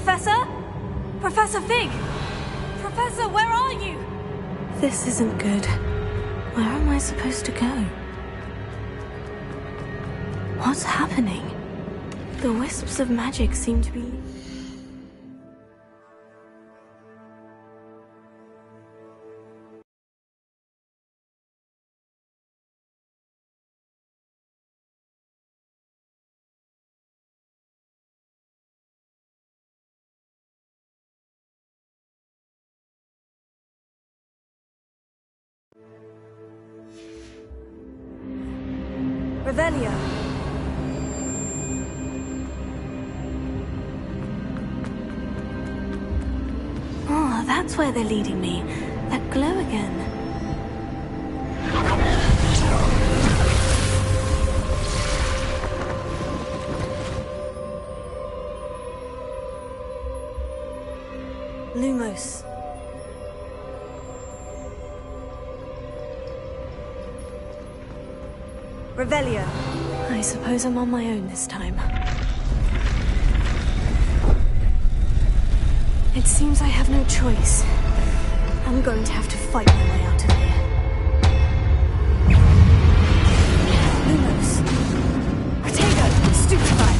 Professor? Professor Fig! Professor, where are you? This isn't good. Where am I supposed to go? What's happening? The wisps of magic seem to be... Revelio. Oh, that's where they're leading me. That glow again. Lumos. Revelio. I suppose I'm on my own this time. It seems I have no choice. I'm going to have to fight my way out of here. Lumos. Protego. Stupefy.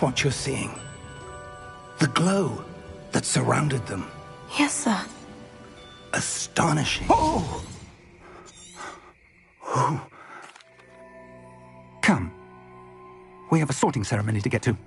What you're seeing. The glow that surrounded them. Yes, sir. Astonishing. Oh! Oh. Come. We have a sorting ceremony to get to.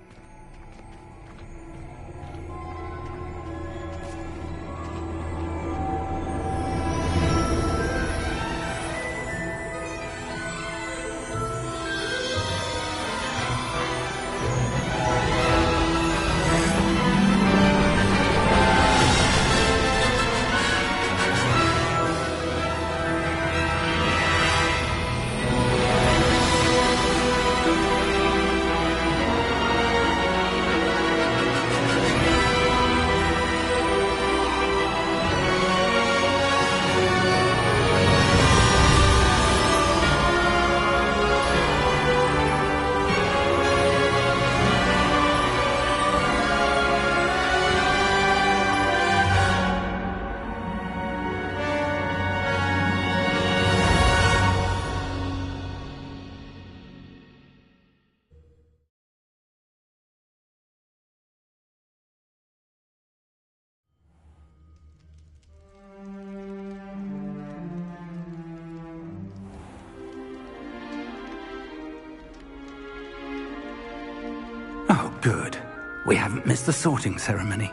Oh, good. We haven't missed the sorting ceremony.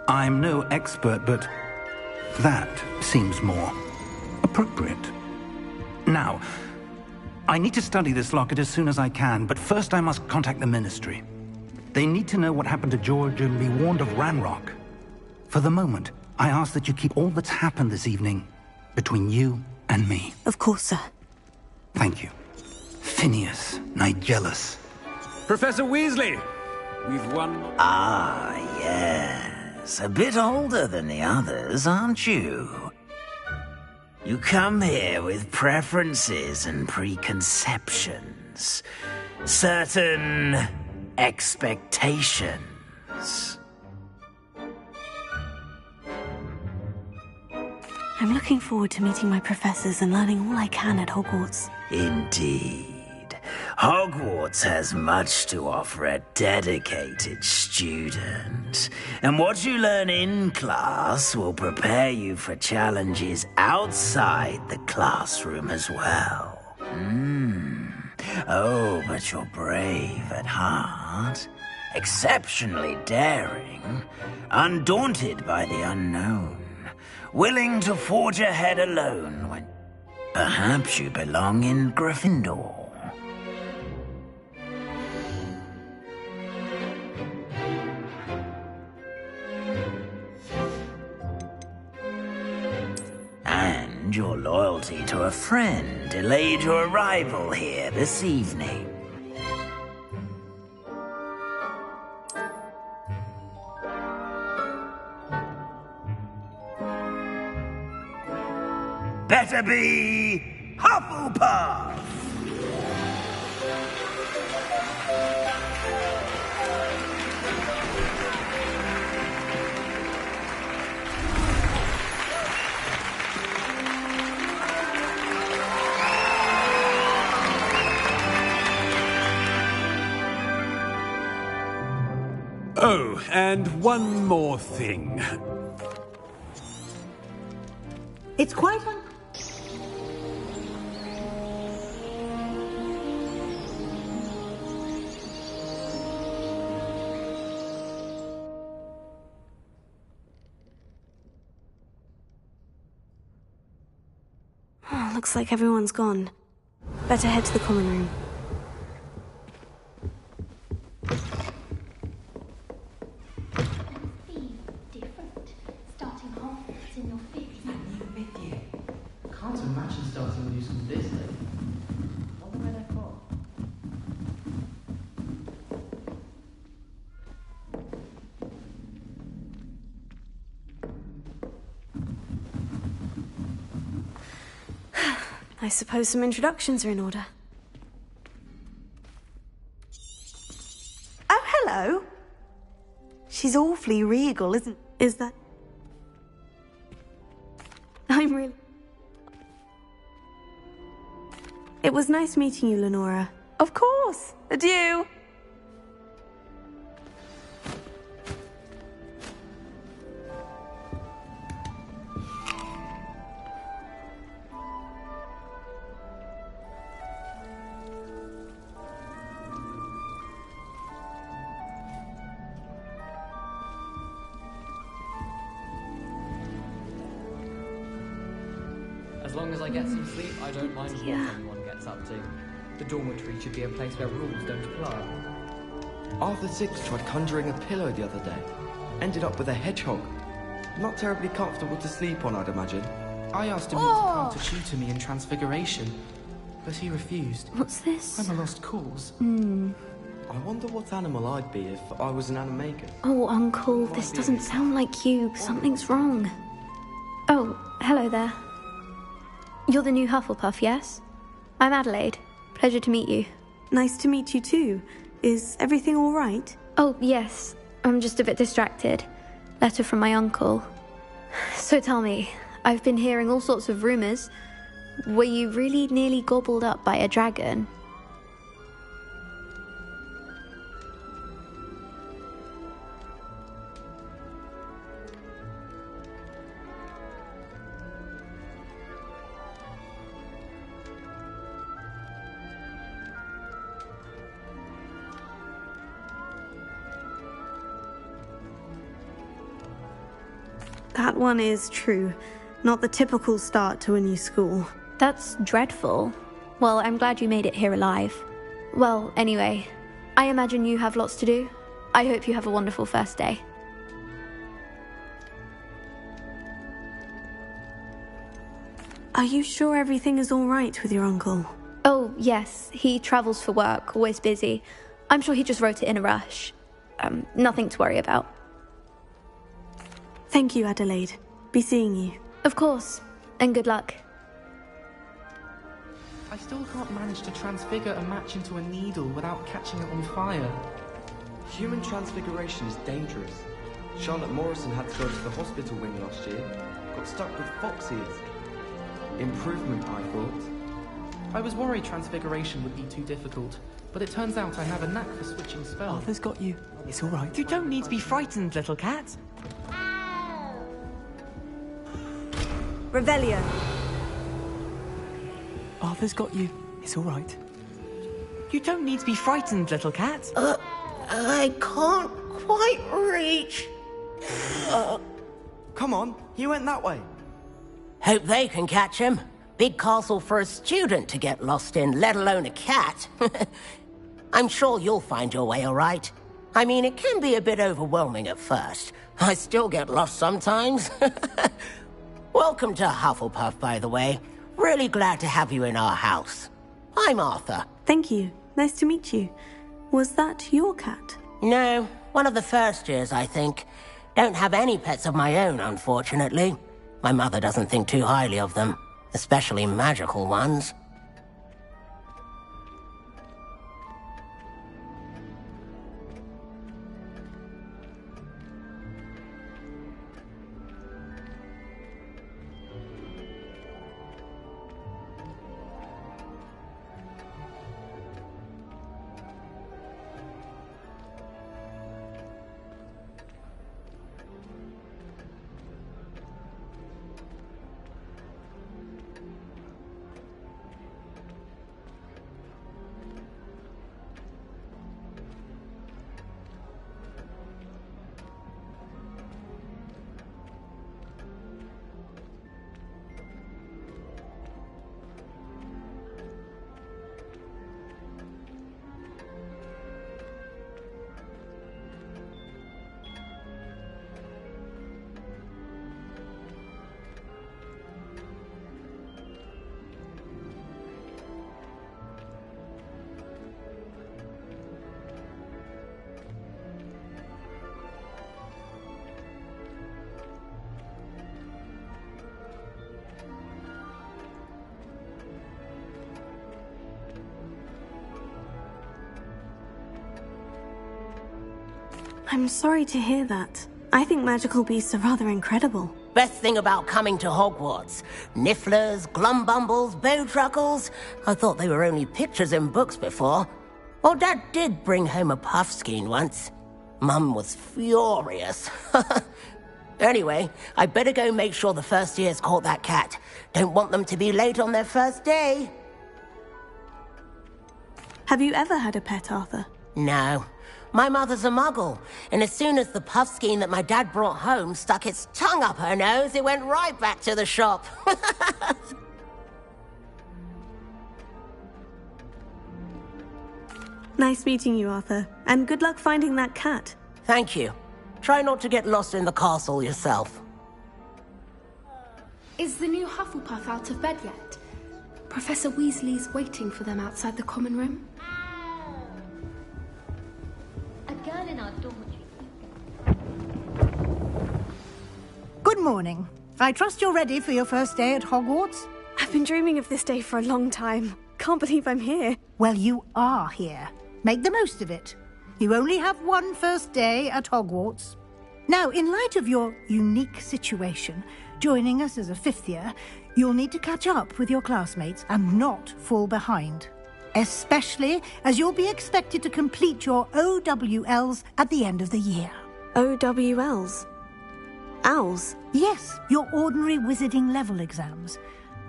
I'm no expert, but That seems more appropriate. Now, I need to study this locket as soon as I can, but first I must contact the Ministry. They need to know what happened to George and be warned of Ranrock. For the moment, I ask that you keep all that's happened this evening between you and me. Of course, sir. Thank you. Phineas, Nigellus. Professor Weasley! We've won... Ah, yes. A bit older than the others, aren't you? You come here with preferences and preconceptions. Certain expectations. I'm looking forward to meeting my professors and learning all I can at Hogwarts. Indeed. Hogwarts has much to offer a dedicated student. And what you learn in class will prepare you for challenges outside the classroom as well. Oh, but you're brave at heart. Exceptionally daring. Undaunted by the unknown. Willing to forge ahead alone when perhaps you belong in Gryffindor. And your loyalty to a friend delayed your arrival here this evening. Better be Hufflepuff! Oh, and one more thing. It's quite Looks like everyone's gone. Better head to the common room. Can't imagine starting new school this late. Wonder where they're from. I suppose some introductions are in order. Oh, hello. She's awfully regal, isn't... Is that... I'm really... It was nice meeting you, Lenora. Of course. Adieu. As long as I get some sleep, I don't mind what anyone gets up to. The dormitory should be a place where rules don't apply. Arthur Six tried conjuring a pillow the other day. Ended up with a hedgehog. Not terribly comfortable to sleep on, I'd imagine. I asked him to come to tutor me in Transfiguration, but he refused. What's this? I'm a lost cause. I wonder what animal I'd be if I was an animagus. Oh, Uncle, this doesn't sound like you. Something's wrong. Oh, hello there. You're the new Hufflepuff, yes? I'm Adelaide. Pleasure to meet you. Nice to meet you too. Is everything all right? Oh, yes. I'm just a bit distracted. Letter from my uncle. So tell me, I've been hearing all sorts of rumours. Were you really nearly gobbled up by a dragon? That one is true. Not the typical start to a new school. That's dreadful. Well, I'm glad you made it here alive. Well, anyway, I imagine you have lots to do. I hope you have a wonderful first day. Are you sure everything is all right with your uncle? Oh, yes. He travels for work, always busy. I'm sure he just wrote it in a rush. Nothing to worry about. Thank you, Adelaide. Be seeing you. Of course. And good luck. I still can't manage to transfigure a match into a needle without catching it on fire. Human transfiguration is dangerous. Charlotte Morrison had to go to the hospital wing last year. Got stuck with fox ears. Improvement, I thought. I was worried transfiguration would be too difficult, but it turns out I have a knack for switching spells. Arthur's got you. It's all right. You don't need to be frightened, little cat. Revelio. Arthur's got you. It's all right. You don't need to be frightened, little cat. I can't quite reach. Come on, he went that way. Hope they can catch him. Big castle for a student to get lost in, let alone a cat. I'm sure you'll find your way all right. I mean, it can be a bit overwhelming at first. I still get lost sometimes. Welcome to Hufflepuff, by the way. Really glad to have you in our house. I'm Arthur. Thank you. Nice to meet you. Was that your cat? No, one of the first years, I think. Don't have any pets of my own, unfortunately. My mother doesn't think too highly of them, especially magical ones. I'm sorry to hear that. I think magical beasts are rather incredible. Best thing about coming to Hogwarts. Nifflers, glumbumbles, bowtruckles. I thought they were only pictures in books before. Well, Dad did bring home a puffskein once. Mum was furious. Anyway, I better go make sure the first years caught that cat. Don't want them to be late on their first day. Have you ever had a pet, Arthur? No. My mother's a muggle, and as soon as the puffskein that my dad brought home stuck its tongue up her nose, it went right back to the shop. Nice meeting you, Arthur, and good luck finding that cat. Thank you. Try not to get lost in the castle yourself. Is the new Hufflepuff out of bed yet? Professor Weasley's waiting for them outside the common room. A girl in our dormitory. Good morning. I trust you're ready for your first day at Hogwarts? I've been dreaming of this day for a long time. Can't believe I'm here. Well, you are here. Make the most of it. You only have one first day at Hogwarts. Now, in light of your unique situation, joining us as a fifth year, you'll need to catch up with your classmates and not fall behind. Especially as you'll be expected to complete your OWLs at the end of the year. OWLs? Owls? Yes, your ordinary wizarding level exams.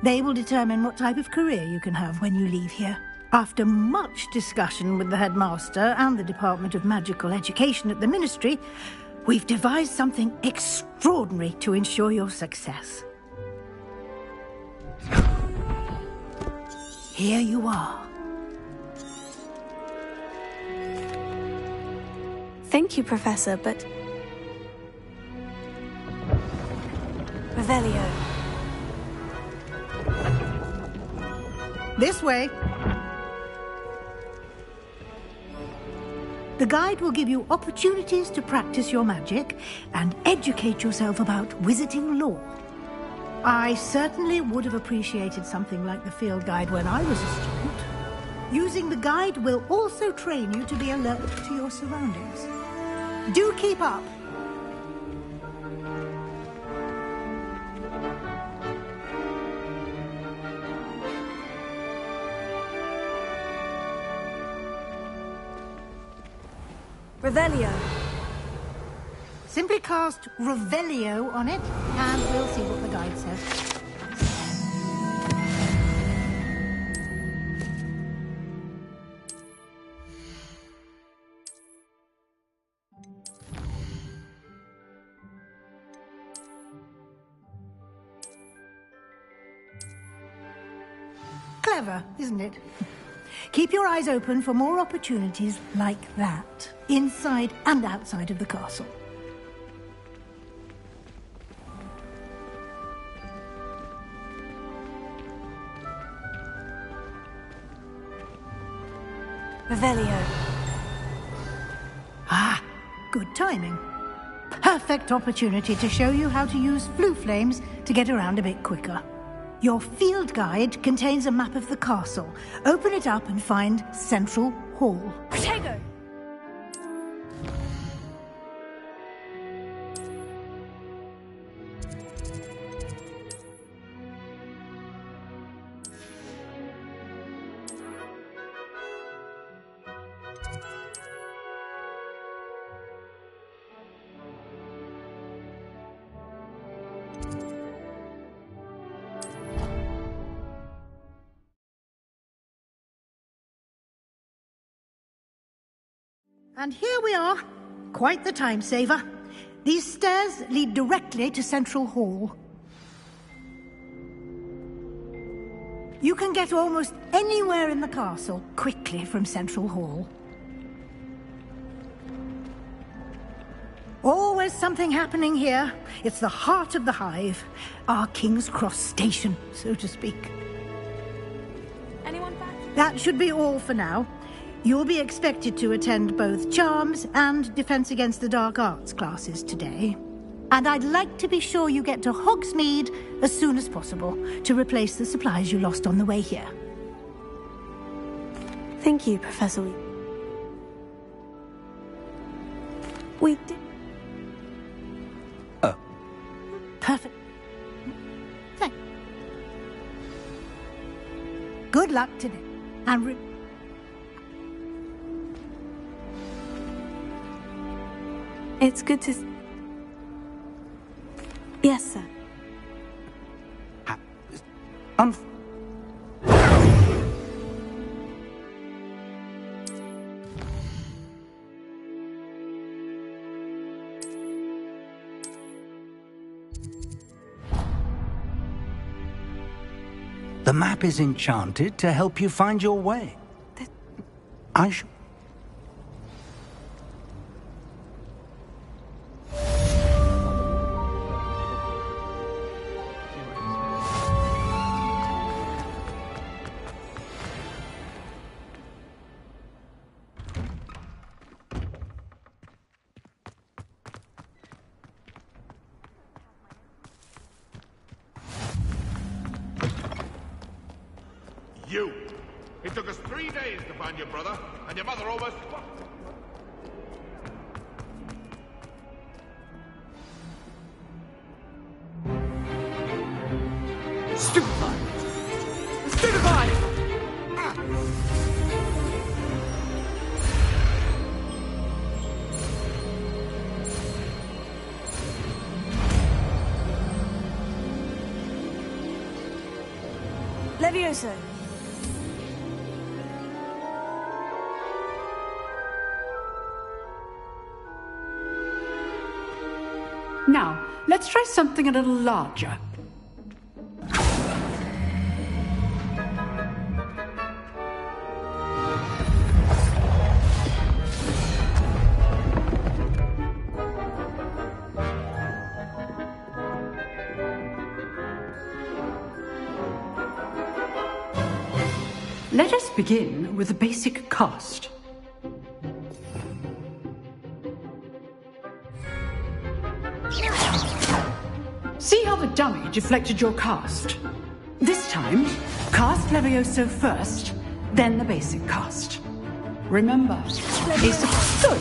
They will determine what type of career you can have when you leave here. After much discussion with the headmaster and the Department of Magical Education at the Ministry, We've devised something extraordinary to ensure your success. Here you are. Thank you, Professor, but... Revelio. This way. The guide will give you opportunities to practice your magic and educate yourself about wizarding lore. I certainly would have appreciated something like the field guide when I was a student. Using the guide will also train you to be alert to your surroundings. Do keep up. Revelio. Simply cast Revelio on it, and we'll see what the guide says. Clever, isn't it? Keep your eyes open for more opportunities like that, inside and outside of the castle. Revelio. Ah, good timing. Perfect opportunity to show you how to use flue flames to get around a bit quicker. Your field guide contains a map of the castle. Open it up and find Central Hall. Protego! And here we are. Quite the time saver. These stairs lead directly to Central Hall. You can get almost anywhere in the castle quickly from Central Hall. Always something happening here. It's the heart of the hive. Our King's Cross station, so to speak. Anyone back? That should be all for now. You'll be expected to attend both Charms and Defense Against the Dark Arts classes today. And I'd like to be sure you get to Hogsmeade as soon as possible to replace the supplies you lost on the way here. Thank you, Professor. We did... Oh. Perfect. Thanks. Good luck today. And it's good to... Yes, sir. The map is enchanted to help you find your way. I should... You! It took us 3 days to find your brother, and your mother almost... Stupefy! Stupefy! Levioso! Now, let's try something a little larger. Let us begin with the basic cast. See how the dummy deflected your cast? This time, cast Levioso first, then the basic cast. Remember, basic good.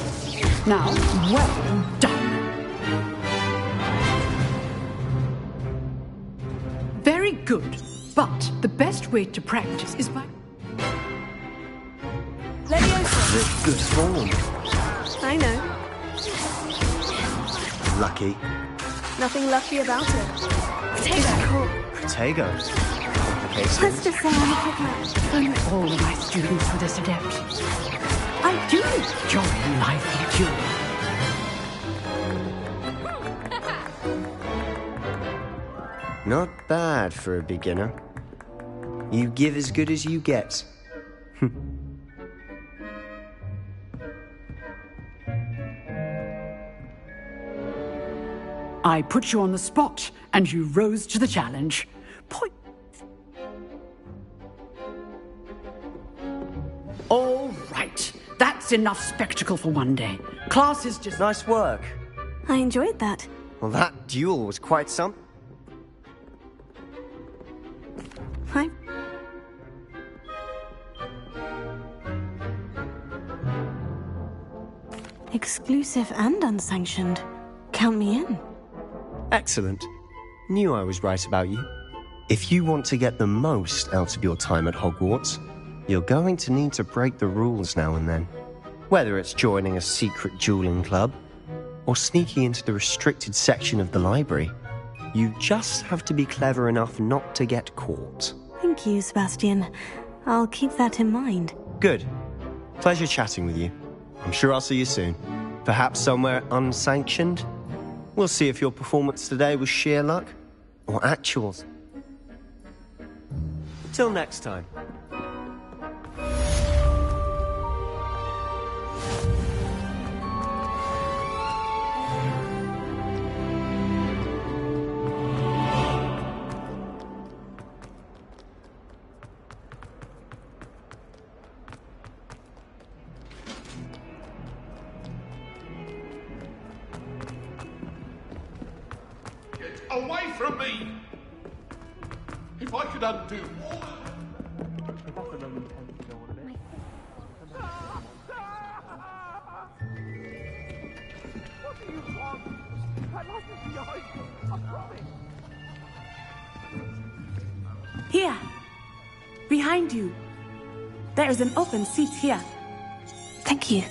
Now, well done. Very good, but the best way to practice is by... Leviosa! Good form. I know. Lucky. Nothing lucky about it. Protego. Protego. Let's just say I'm a quick match. Thank all of my students for this adept. I do enjoy a lively duel. Not bad for a beginner. You give as good as you get. I put you on the spot, and you rose to the challenge. Point. All right. That's enough spectacle for one day. Class is just... Nice work. I enjoyed that. Well, that duel was quite some... Hi. Exclusive and unsanctioned. Count me in. Excellent. Knew I was right about you. If you want to get the most out of your time at Hogwarts, you're going to need to break the rules now and then. Whether it's joining a secret dueling club, or sneaking into the restricted section of the library, you just have to be clever enough not to get caught. Thank you, Sebastian. I'll keep that in mind. Good. Pleasure chatting with you. I'm sure I'll see you soon. Perhaps somewhere unsanctioned? We'll see if your performance today was sheer luck or actuals. Till next time. Away from me! If I could undo all... What do you want? I lost it behind you, I promise. Here. Behind you. There is an open seat here. Thank you.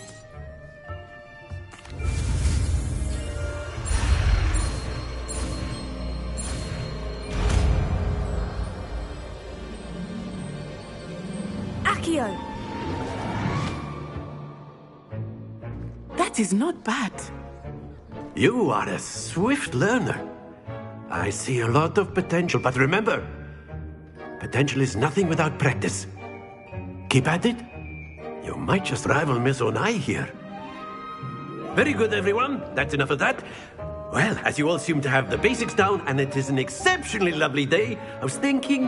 Accio! That is not bad. You are a swift learner. I see a lot of potential, but remember, potential is nothing without practice. Keep at it. You might just rival Miss Onai here. Very good, everyone. That's enough of that. Well, as you all seem to have the basics down, and it is an exceptionally lovely day, I was thinking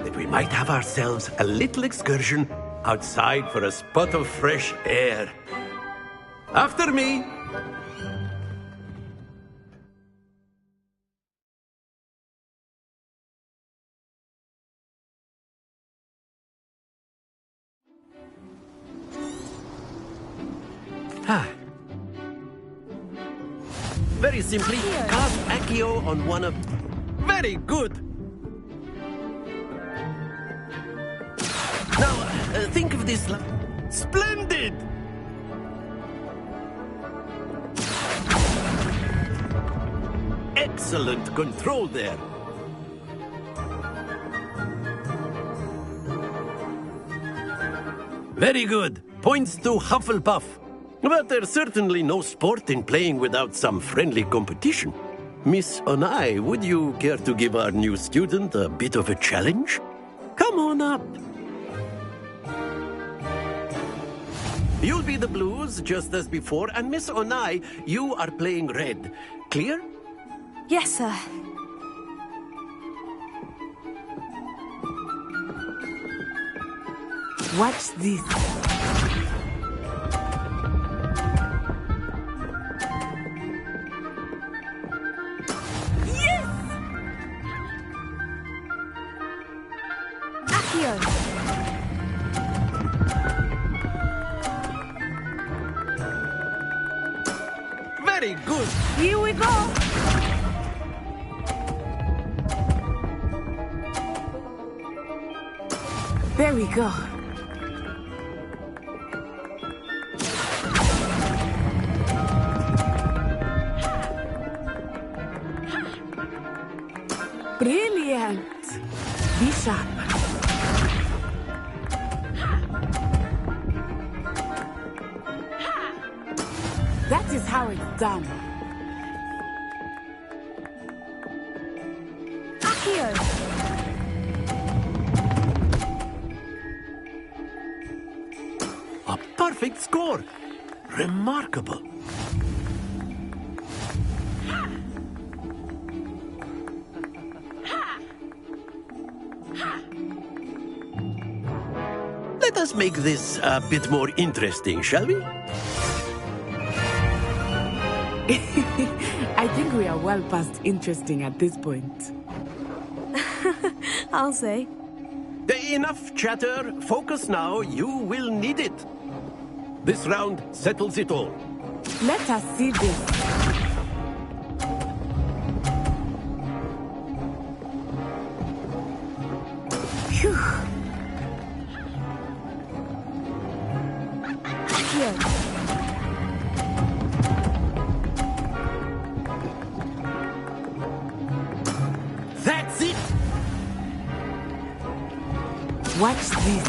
that we might have ourselves a little excursion outside for a spot of fresh air. After me. Very simply, cast Accio on one of... Very good! Now, think of this like... Splendid! Excellent control there. Very good. Points to Hufflepuff. But there's certainly no sport in playing without some friendly competition. Miss Onai, would you care to give our new student a bit of a challenge? Come on up. You'll be the blues, just as before, and Miss Onai, you are playing red. Clear? Yes, sir. Watch this. Yes! Accio! Very good. Here we go. There we go. Brilliant. Be sharp. That is how it's done. Accio! A perfect score. Remarkable. Let us make this a bit more interesting, shall we? I think we are well past interesting at this point. I'll say. Enough chatter. Focus now. You will need it. This round settles it all. Let us see this. Phew. Here. That's it. Watch this.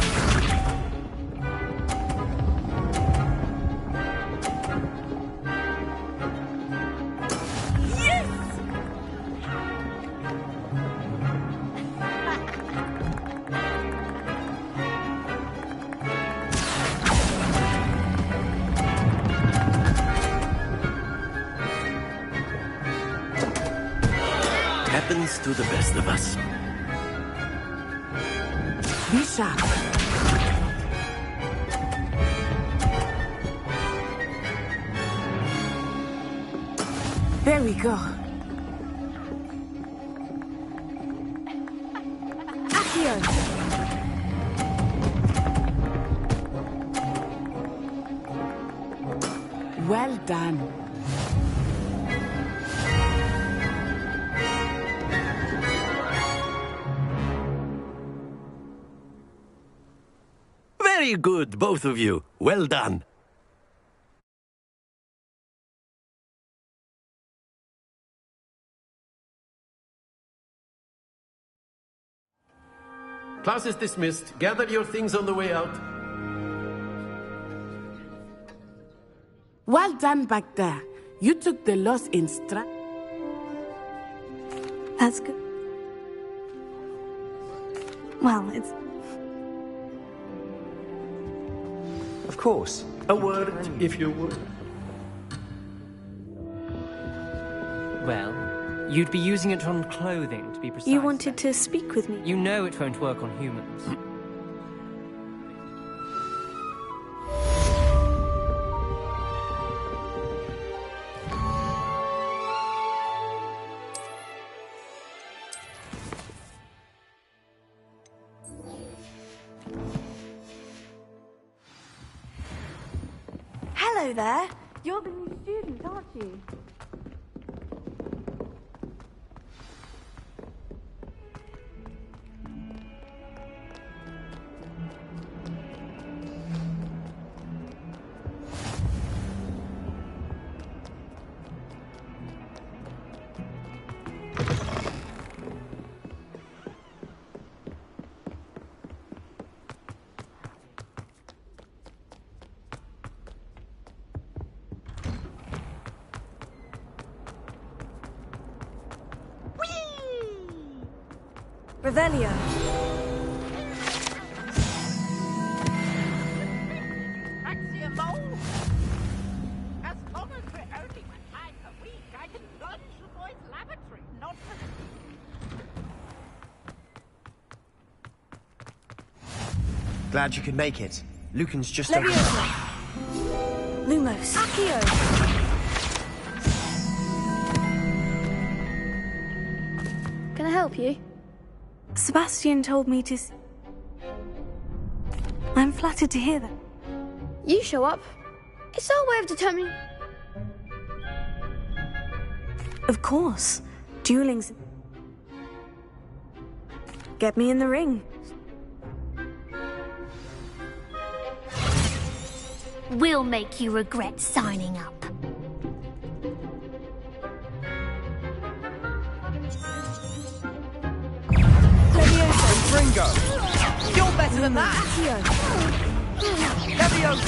Happens to the best of us. Be sharp. There we go. Accio! Well done. Very good, both of you. Well done. Class is dismissed. Gather your things on the way out. Well done back there. You took the loss in stride. That's good. Well, it's... Of course. A word, if you would. Well, you'd be using it on clothing, to be precise. You wanted to speak with me? You know it won't work on humans. Hello there. You're the new student, aren't you? Revelio. As long as we're only one time a week, I can lunge the boy's lavatory, not for Glad you could make it. Lucan's just Leviosa. Lumos. Accio. Can I help you? Sebastian told me to... I'm flattered to hear that. You show up. It's our way of determining... Of course. Dueling's... Get me in the ring. We'll make you regret signing up. Ringo! You're better than that! Leviosa!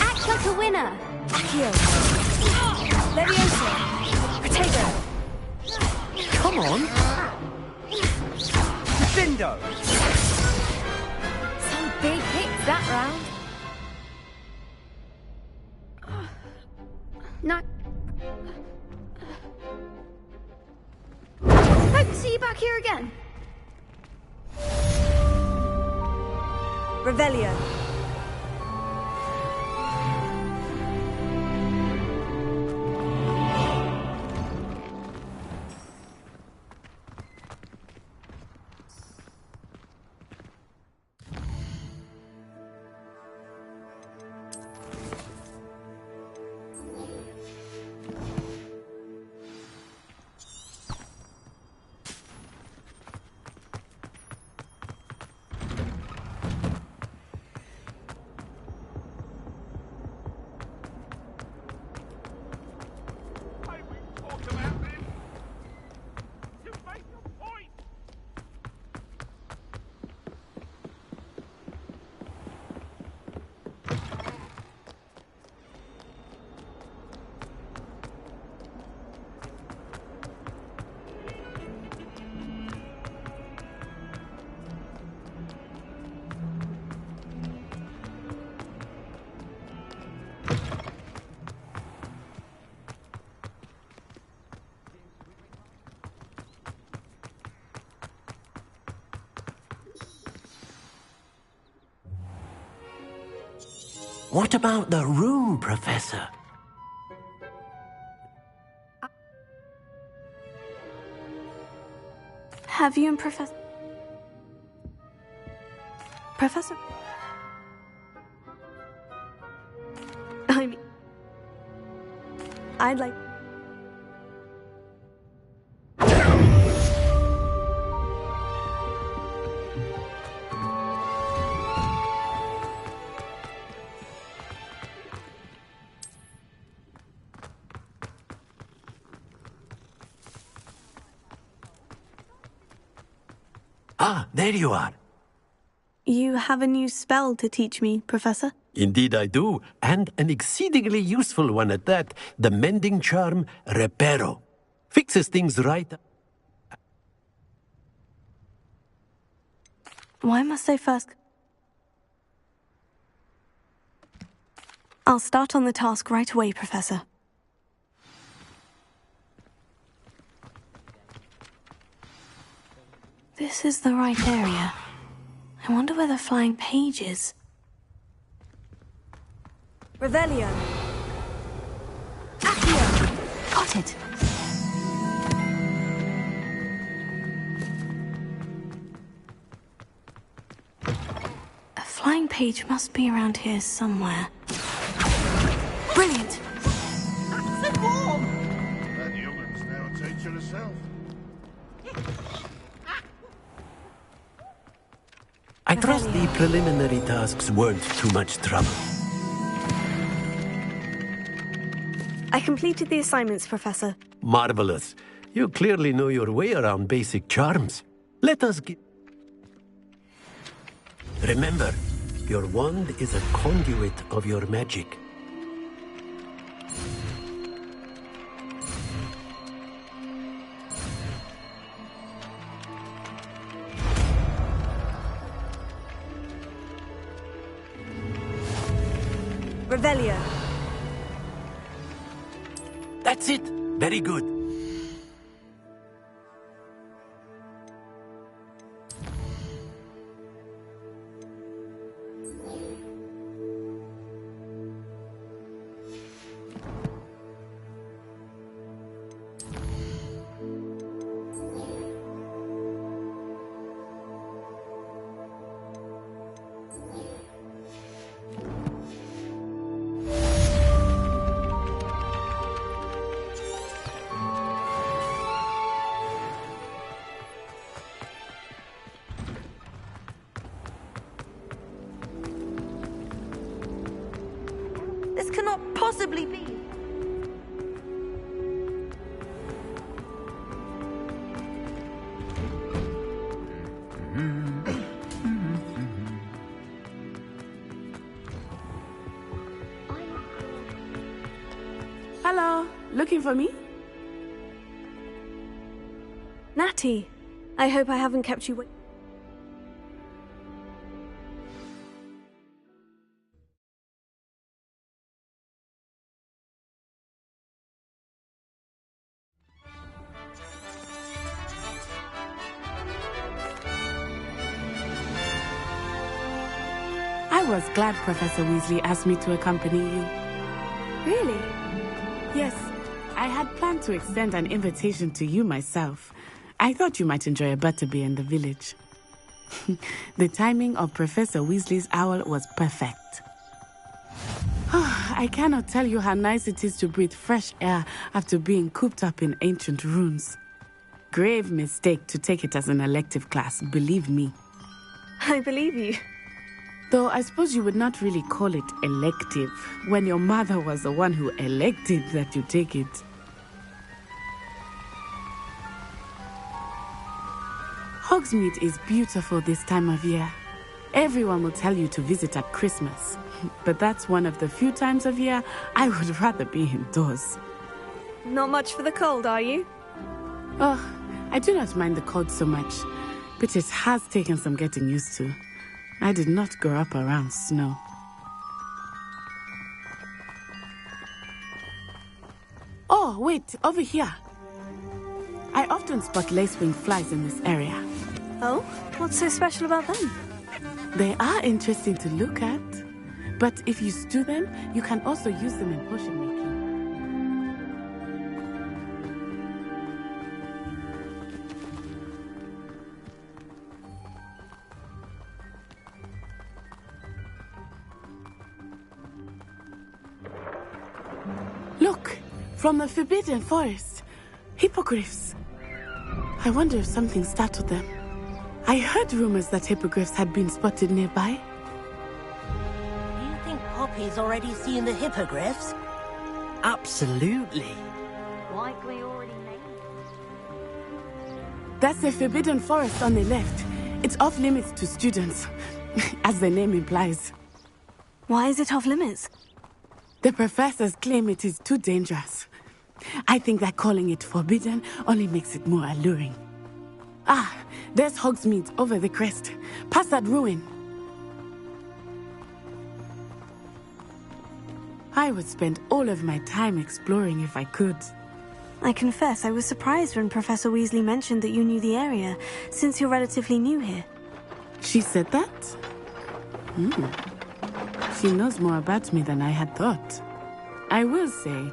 Act like a winner! Accio. Leviosa. Protego. Come on! Bindo! Some big hits that round. No. Hope to see you back here again. Revelio. What about the room, Professor? Have you and Professor... Professor? I mean... I'd like... Ah, there you are. You have a new spell to teach me, Professor? Indeed I do, and an exceedingly useful one at that. The mending charm, Reparo. Fixes things right. Why must I first... I'll start on the task right away, Professor. This is the right area. I wonder where the flying page is. Revelio. Accio. Got it. A flying page must be around here somewhere. Brilliant! Then Young'un's now a teacher herself. I trust the preliminary tasks weren't too much trouble. I completed the assignments, Professor. Marvelous. You clearly know your way around basic charms. Let us get... Remember, your wand is a conduit of your magic. Revelio. That's it. Very good. This cannot possibly be. Hello, looking for me? Natty, I hope I haven't kept you waiting. I was glad Professor Weasley asked me to accompany you. Really? Yes, I had planned to extend an invitation to you myself. I thought you might enjoy a butterbeer in the village. The timing of Professor Weasley's owl was perfect. I cannot tell you how nice it is to breathe fresh air after being cooped up in ancient ruins. Grave mistake to take it as an elective class, believe me. I believe you. Though I suppose you would not really call it elective when your mother was the one who elected that you take it. Hogsmeade is beautiful this time of year. Everyone will tell you to visit at Christmas, but that's one of the few times of year I would rather be indoors. Not much for the cold, are you? Oh, I do not mind the cold so much, but it has taken some getting used to. I did not grow up around snow. Oh, wait, over here. I often spot lacewing flies in this area. Oh? What's so special about them? They are interesting to look at, but if you stew them, you can also use them in potion making. Look, from the Forbidden Forest. Hippogriffs. I wonder if something startled them. I heard rumors that hippogriffs had been spotted nearby. Do you think Poppy's already seen the hippogriffs? Absolutely. Likely already named. That's the Forbidden Forest on the left. It's off limits to students, as the name implies. Why is it off limits? The professors claim it is too dangerous. I think that calling it forbidden only makes it more alluring. Ah, there's Hogsmeade over the crest. Past that ruin. I would spend all of my time exploring if I could. I confess I was surprised when Professor Weasley mentioned that you knew the area, since you're relatively new here. She said that? She knows more about me than I had thought. I will say,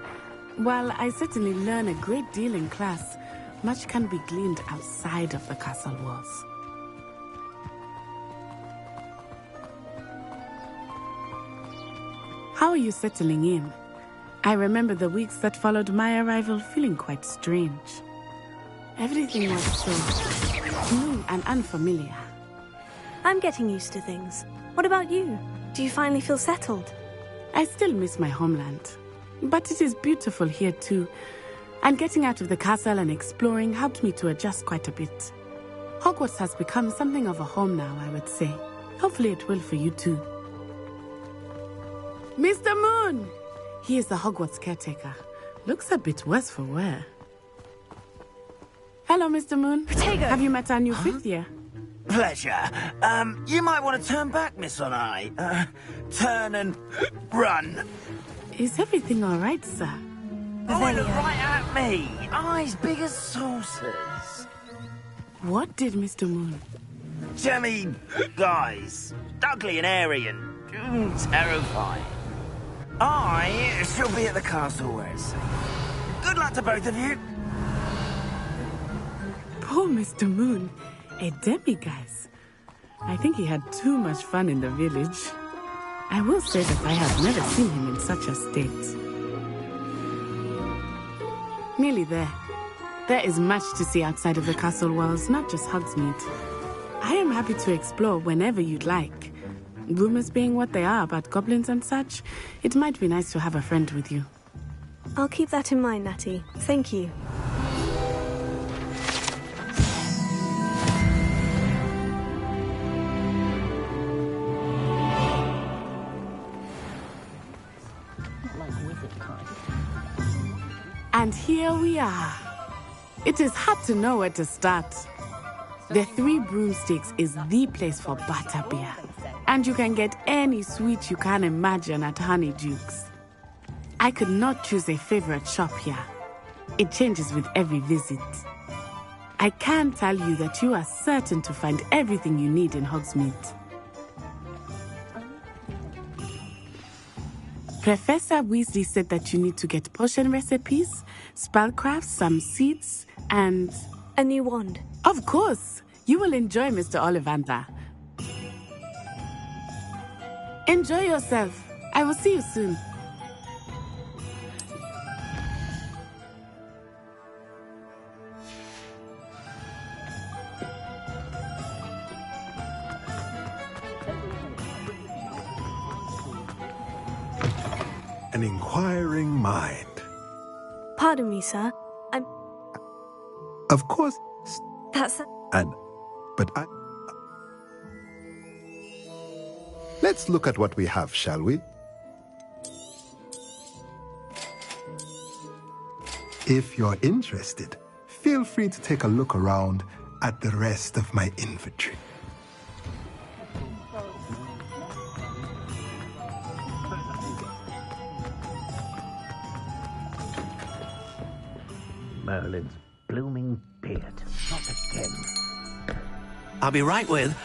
while I certainly learn a great deal in class, much can be gleaned outside of the castle walls. How are you settling in? I remember the weeks that followed my arrival feeling quite strange. Everything was so new and unfamiliar. I'm getting used to things. What about you? Do you finally feel settled? I still miss my homeland, but it is beautiful here too. And getting out of the castle and exploring helped me to adjust quite a bit. Hogwarts has become something of a home now, I would say. Hopefully it will for you too. Mr. Moon! He is the Hogwarts caretaker. Looks a bit worse for wear. Hello, Mr. Moon. Protego! Have you met our new fifth year? Pleasure. You might want to turn back, Miss Onai. Turn and run. Is everything all right, sir? Oh, look right at me. Eyes big as saucers. What did Mr. Moon? Jemmy, guys. Ugly and airy and terrifying. I shall be at the castle where it's safe. Good luck to both of you. Poor Mr. Moon. A demiguise. I think he had too much fun in the village. I will say that I have never seen him in such a state. Nearly there. There is much to see outside of the castle walls, not just Hogsmeade. I am happy to explore whenever you'd like. Rumors being what they are about goblins and such, it might be nice to have a friend with you. I'll keep that in mind, Natty. Thank you. And here we are. It is hard to know where to start. The Three Broomsticks is the place for butterbeer. And you can get any sweet you can imagine at Honeyduke's. I could not choose a favorite shop here. It changes with every visit. I can tell you that you are certain to find everything you need in Hogsmeade. Professor Weasley said that you need to get potion recipes, spellcrafts, some seeds, and... a new wand. Of course! You will enjoy Mr. Ollivander. Enjoy yourself. I will see you soon. An inquiring mind. Pardon me, sir. Of course. That's... But let's look at what we have, shall we? If you're interested, feel free to take a look around at the rest of my inventory. Merlin's blooming beard. Not again. I'll be right with...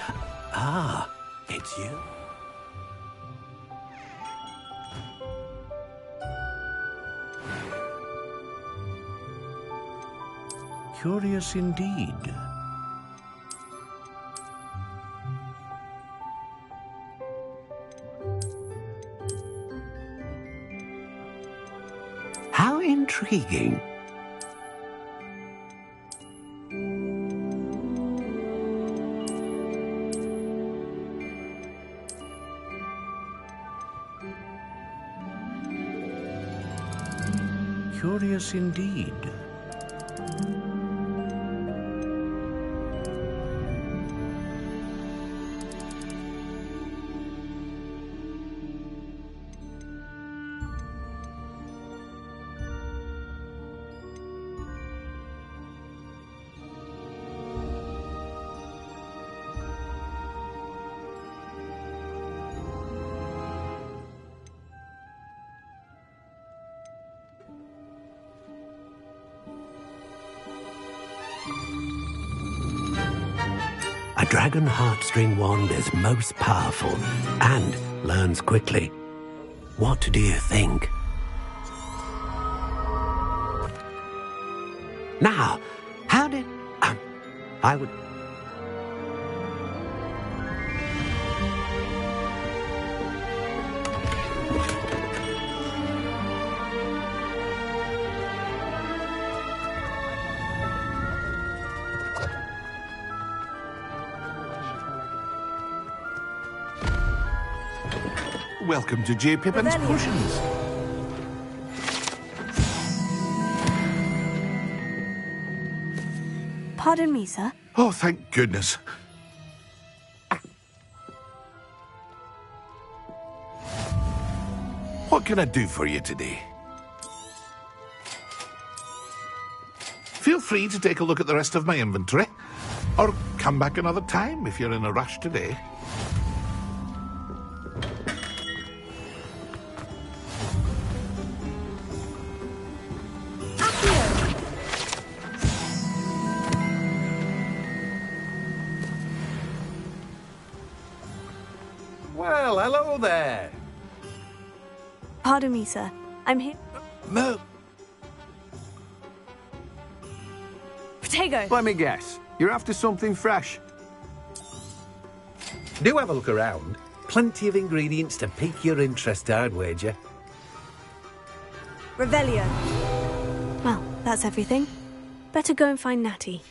Ah, it's you. Curious indeed. How intriguing. Curious indeed. A dragon heartstring wand is most powerful and learns quickly. What do you think? Now, how did... I would... Welcome to J. Pippin's Potions. Pardon me, sir. Oh, thank goodness. What can I do for you today? Feel free to take a look at the rest of my inventory. Or come back another time if you're in a rush today. Well, hello there. Pardon me, sir. I'm here. Mo. Protego! Let me guess. You're after something fresh. Do have a look around. Plenty of ingredients to pique your interest, I'd wager. Revelio. Well, that's everything. Better go and find Natty.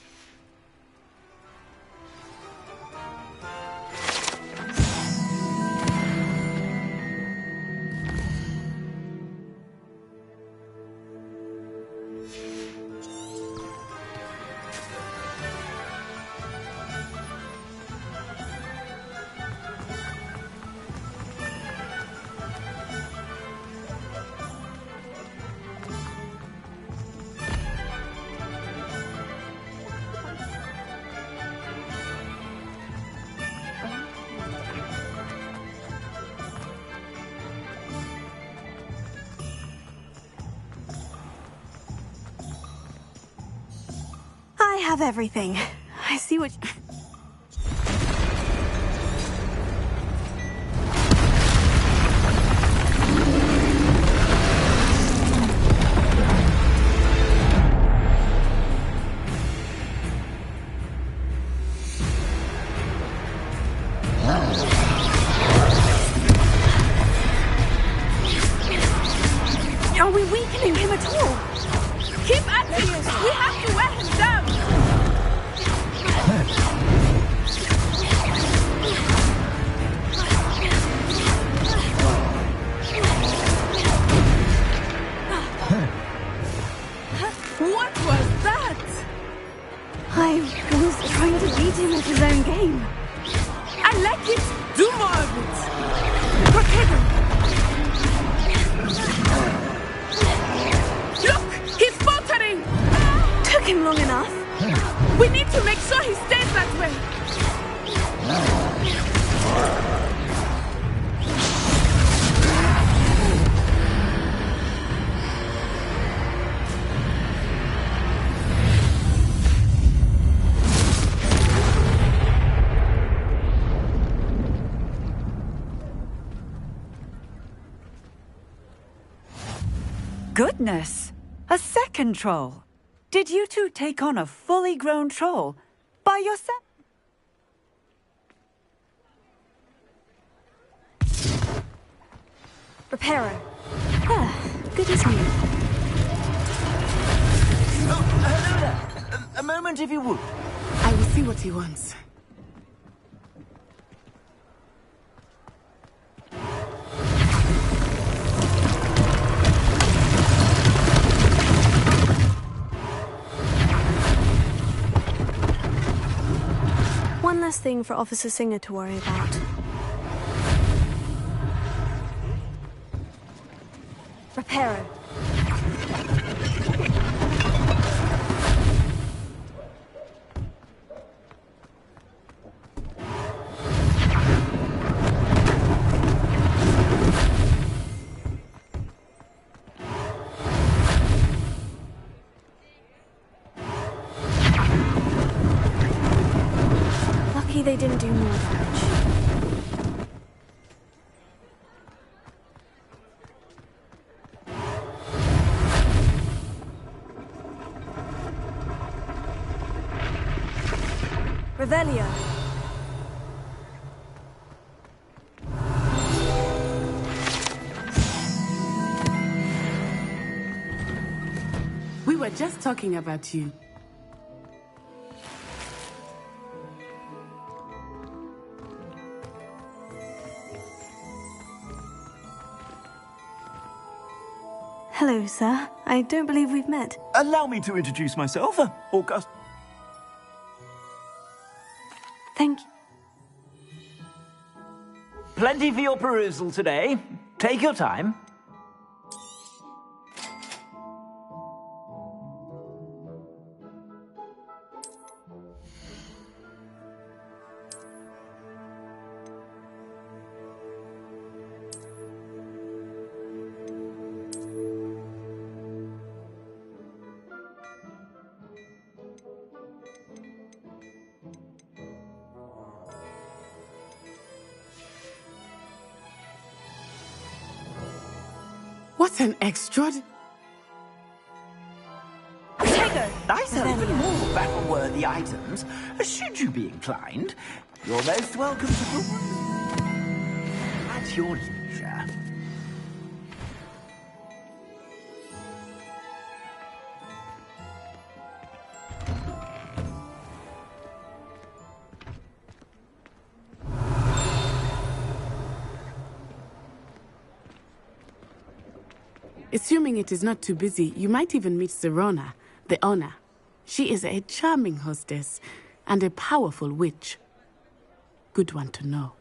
I have everything. I see what... Are we weakening him at all? Keep at it! We have to wear him down! What was that? I was trying to beat him at his own game. I like it. Do more of it. Protego. Look, he's faltering. Took him long enough. We need to make sure he stays that way. Goodness! A second troll! Did you two take on a fully grown troll by yourself? Reparo. Ah, good as new. Oh, hello there. A moment if you would. I will see what he wants. One less thing for Officer Singer to worry about. Reparo. Lucky they didn't do more damage. Revelio. We were just talking about you. Hello, sir. I don't believe we've met. Allow me to introduce myself, August. Thank you. Plenty for your perusal today. Take your time. What an extra... I sell even more battle-worthy items, should you be inclined. You're most welcome to the... at your leisure. Assuming it is not too busy, you might even meet Sirona, the owner. She is a charming hostess and a powerful witch. Good one to know.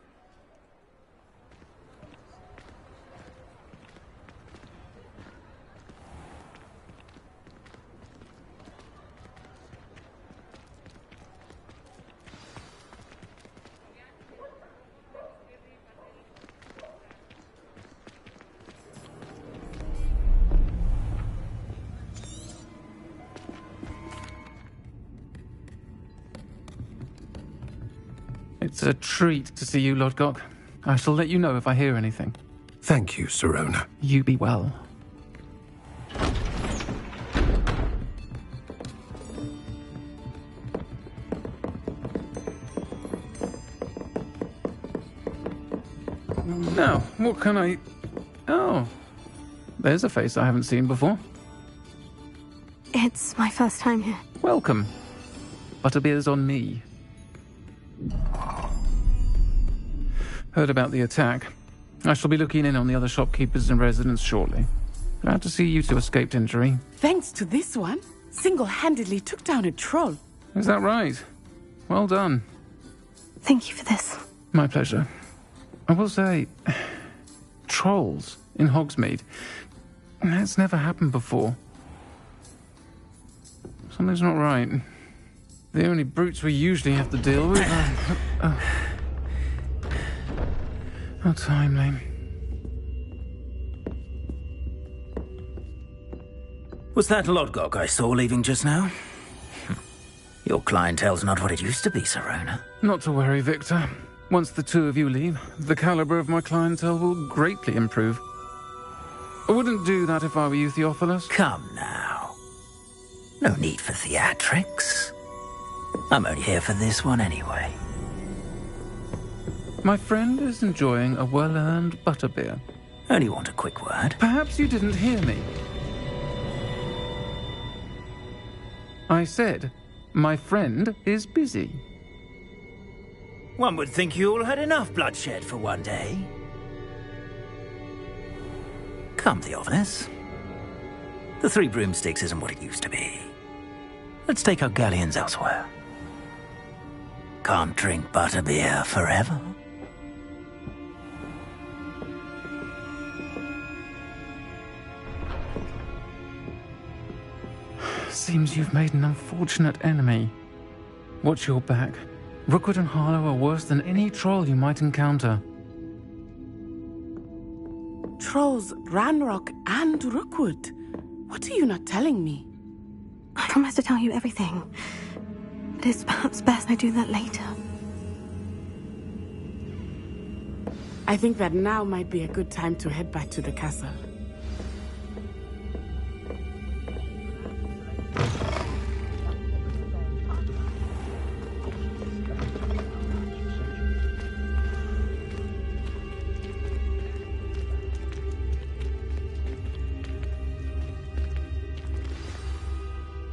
It's a treat to see you, Lodgok. I shall let you know if I hear anything. Thank you, Sirona. You be well. Now, what can I... Oh, there's a face I haven't seen before. It's my first time here. Welcome. Butterbeer's on me. Heard about the attack. I shall be looking in on the other shopkeepers and residents shortly. Glad to see you two escaped injury. Thanks to this one, single-handedly took down a troll. Is that right? Well done. Thank you for this. My pleasure. I will say, trolls in Hogsmeade. That's never happened before. Something's not right. The only brutes we usually have to deal with are... How timely. Was that Lodgok I saw leaving just now? Your clientele's not what it used to be, Sirona. Not to worry, Victor. Once the two of you leave, the caliber of my clientele will greatly improve. I wouldn't do that if I were you, Theophilus. Come now. No need for theatrics. I'm only here for this one anyway. My friend is enjoying a well-earned butterbeer. Only want a quick word. Perhaps you didn't hear me. I said, my friend is busy. One would think you all had enough bloodshed for one day. Come, Theophilus. The Three Broomsticks isn't what it used to be. Let's take our galleons elsewhere. Can't drink butterbeer forever. Seems you've made an unfortunate enemy. Watch your back. Rookwood and Harlow are worse than any troll you might encounter. Trolls, Ranrock, and Rookwood. What are you not telling me? I promise to tell you everything. But it's perhaps best I do that later. I think that now might be a good time to head back to the castle.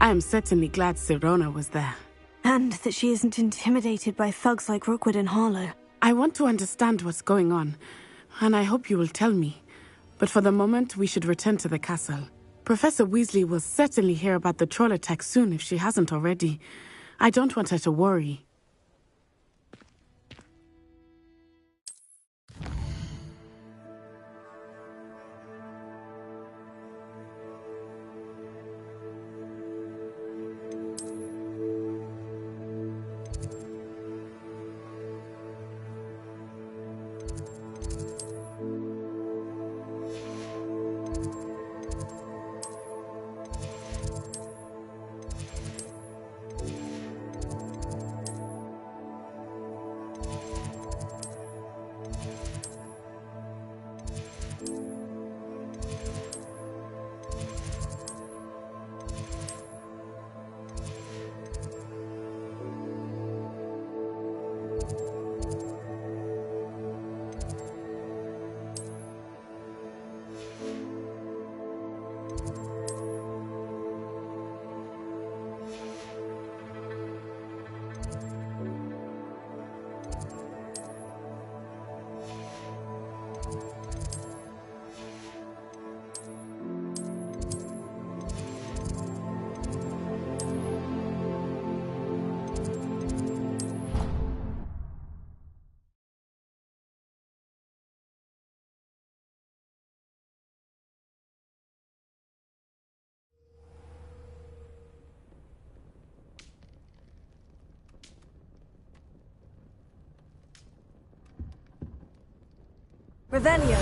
I am certainly glad Sirona was there. And that she isn't intimidated by thugs like Rookwood and Harlow. I want to understand what's going on, and I hope you will tell me. But for the moment, we should return to the castle. Professor Weasley will certainly hear about the troll attack soon if she hasn't already. I don't want her to worry. Revelio.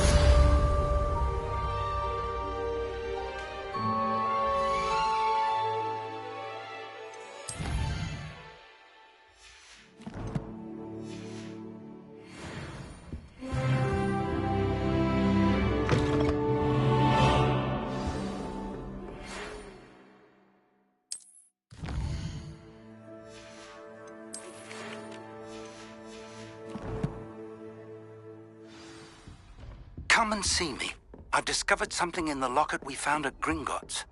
Come and see me. I've discovered something in the locket we found at Gringotts.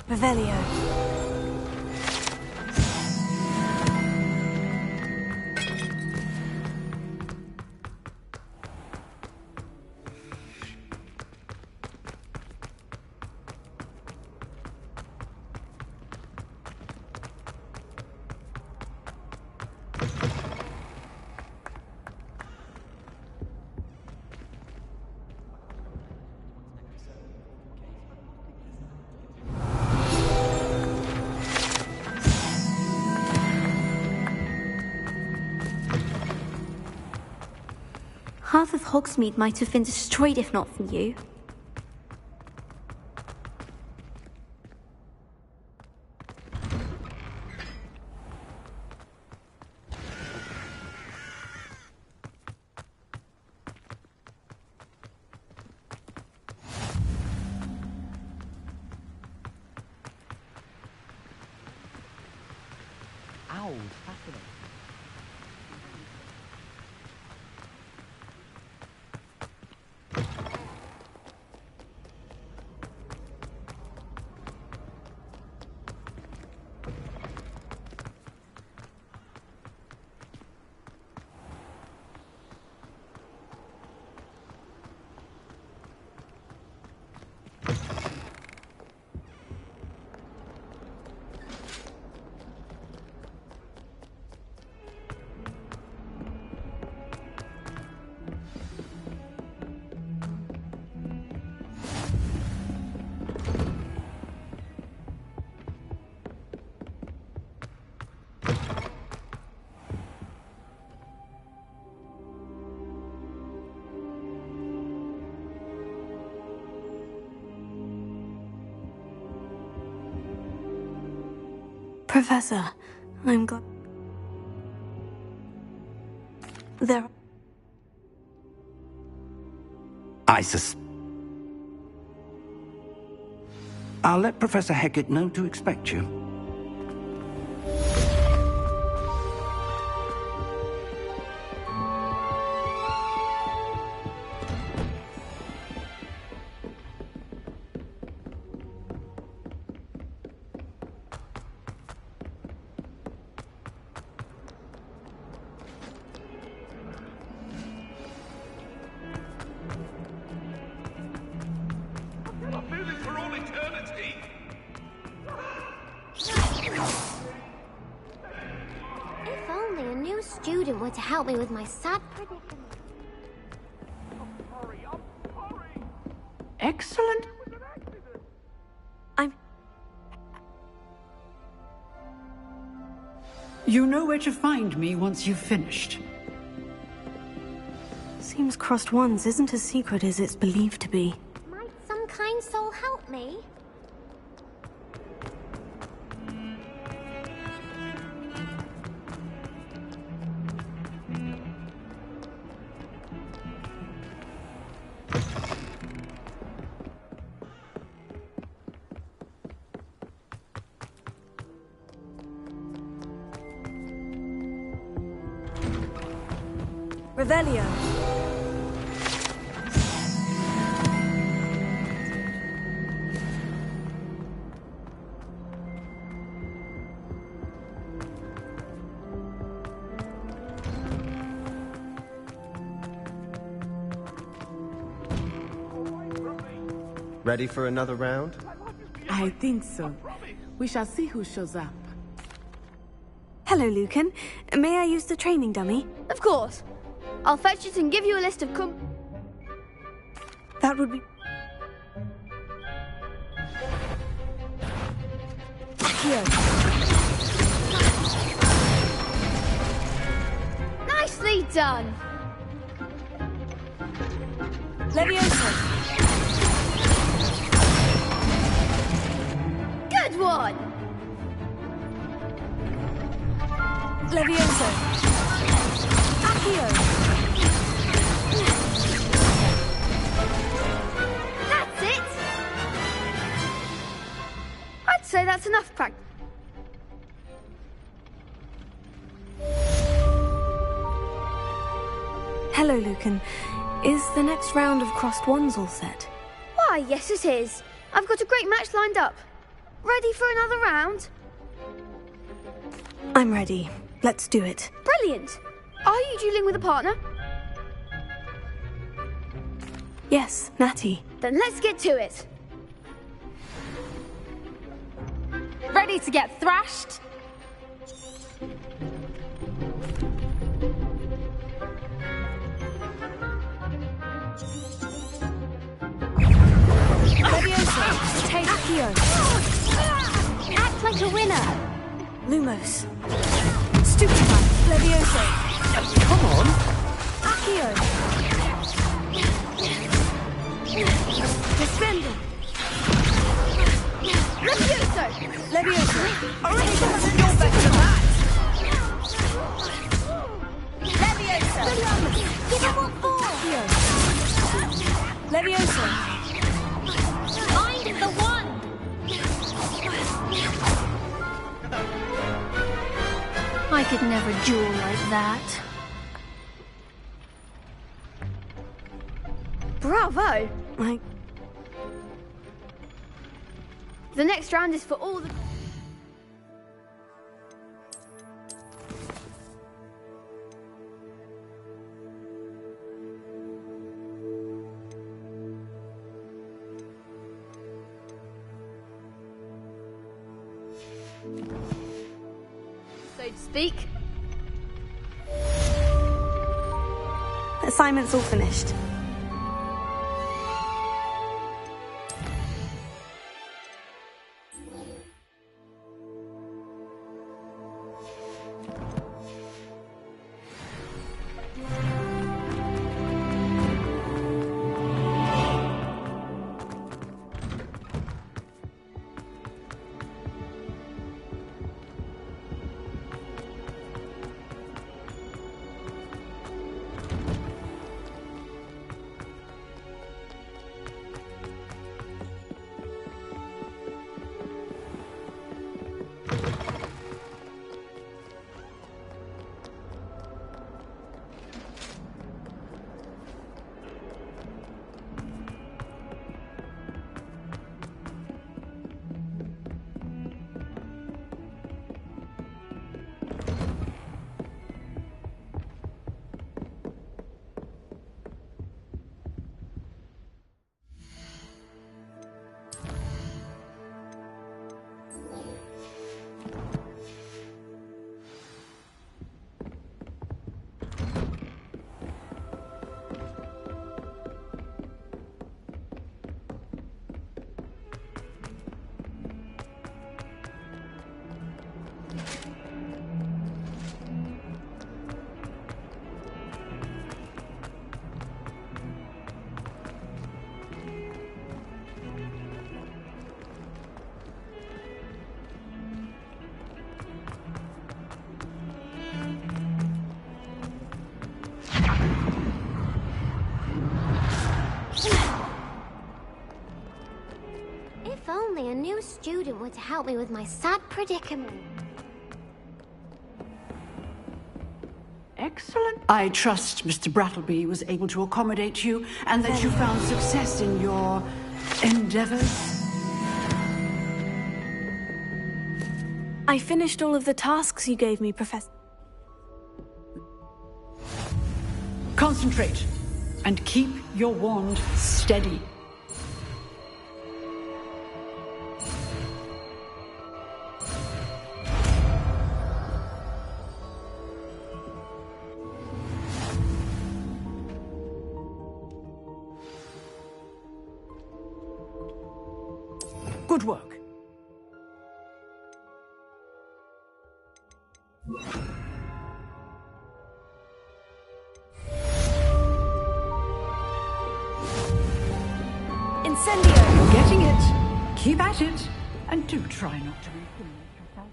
Revelio. Half of Hogsmeade might have been destroyed if not for you. Ow, fascinating. Professor, I'm glad. There. I'll let Professor Hecat know to expect you. If only a new student were to help me with my sad predicament. Excellent. You know where to find me once you've finished. Seems crossed ones isn't as secret as it's believed to be. Might some kind soul help me? Revelio. Ready for another round? I think so. We shall see who shows up. Hello, Lucan. May I use the training dummy? Of course. I'll fetch it and give you a list of That That would be... Here. Nicely done! Leviosa! Good one! Leviosa! Accio! That's it! I'd say that's enough practice. Hello, Lucan. Is the next round of crossed wands all set? Why, yes it is. I've got a great match lined up. Ready for another round? I'm ready. Let's do it. Brilliant! Are you dueling with a partner? Yes, Natty. Then let's get to it. Ready to get thrashed? Leviosa! Take Accio! Act like a winner! Lumos! Stupefy! Leviosa! Come on! Accio! Defender! Levioso! Leviosa! You're better than that! Leviosa! Give him what for! Leviosa! Mind the one! I could never duel like that. Bravo! The next round is for all the... so to speak. Assignment's all finished. If only a new student were to help me with my sad predicament. Excellent. I trust Mr. Brattleby was able to accommodate you and that you found success in your endeavors. I finished all of the tasks you gave me, Professor. Concentrate and keep your wand steady. Good work. Incendio! You're getting it. Keep at it. And do try not to incriminate yourself.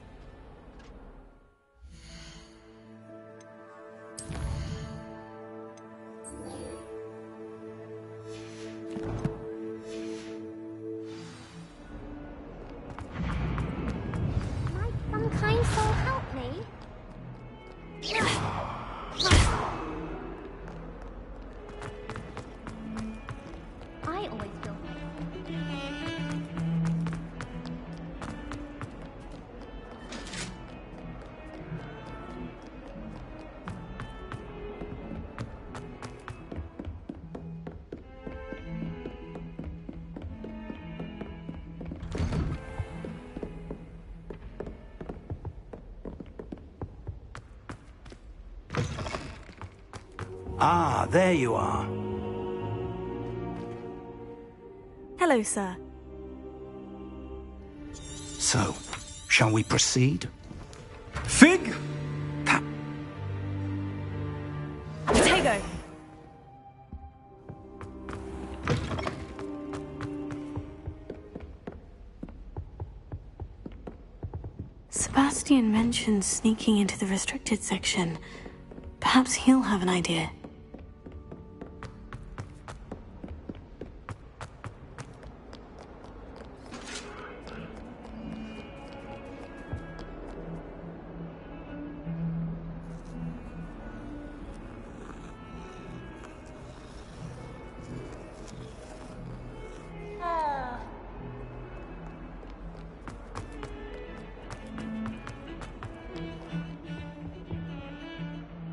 Might some kind soul help me? I always feel Ah, there you are. Hello, sir. So, shall we proceed? Fig! Tego! Sebastian mentioned sneaking into the restricted section. Perhaps he'll have an idea.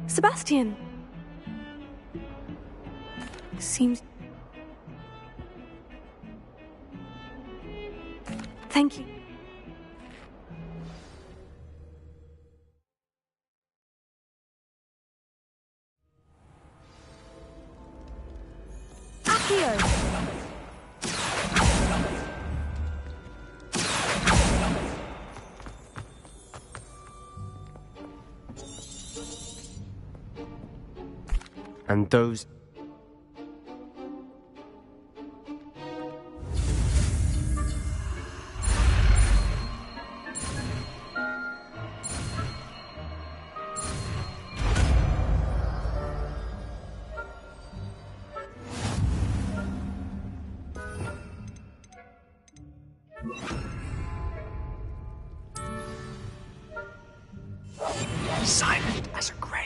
Sebastian! Seems... Thank you. Accio! And those... Silent as a grave.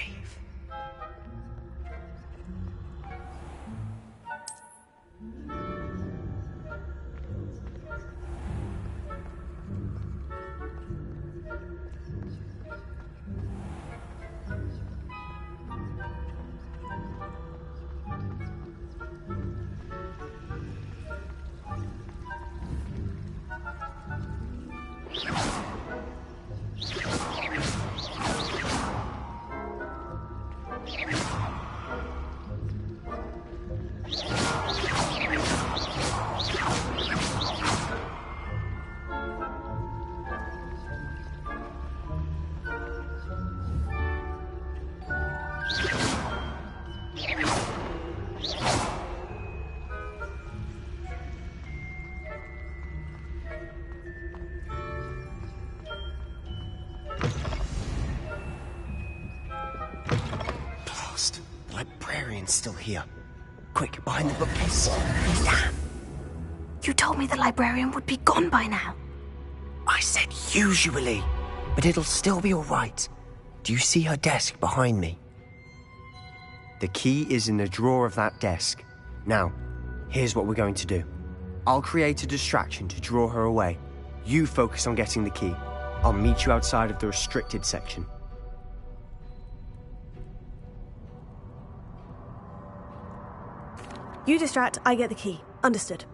The librarian's still here. Quick, behind the bookcase. Damn. You told me the librarian would be gone by now. I said usually, but it'll still be all right. Do you see her desk behind me? The key is in the drawer of that desk. Now, here's what we're going to do. I'll create a distraction to draw her away. You focus on getting the key. I'll meet you outside of the restricted section. You distract, I get the key. Understood.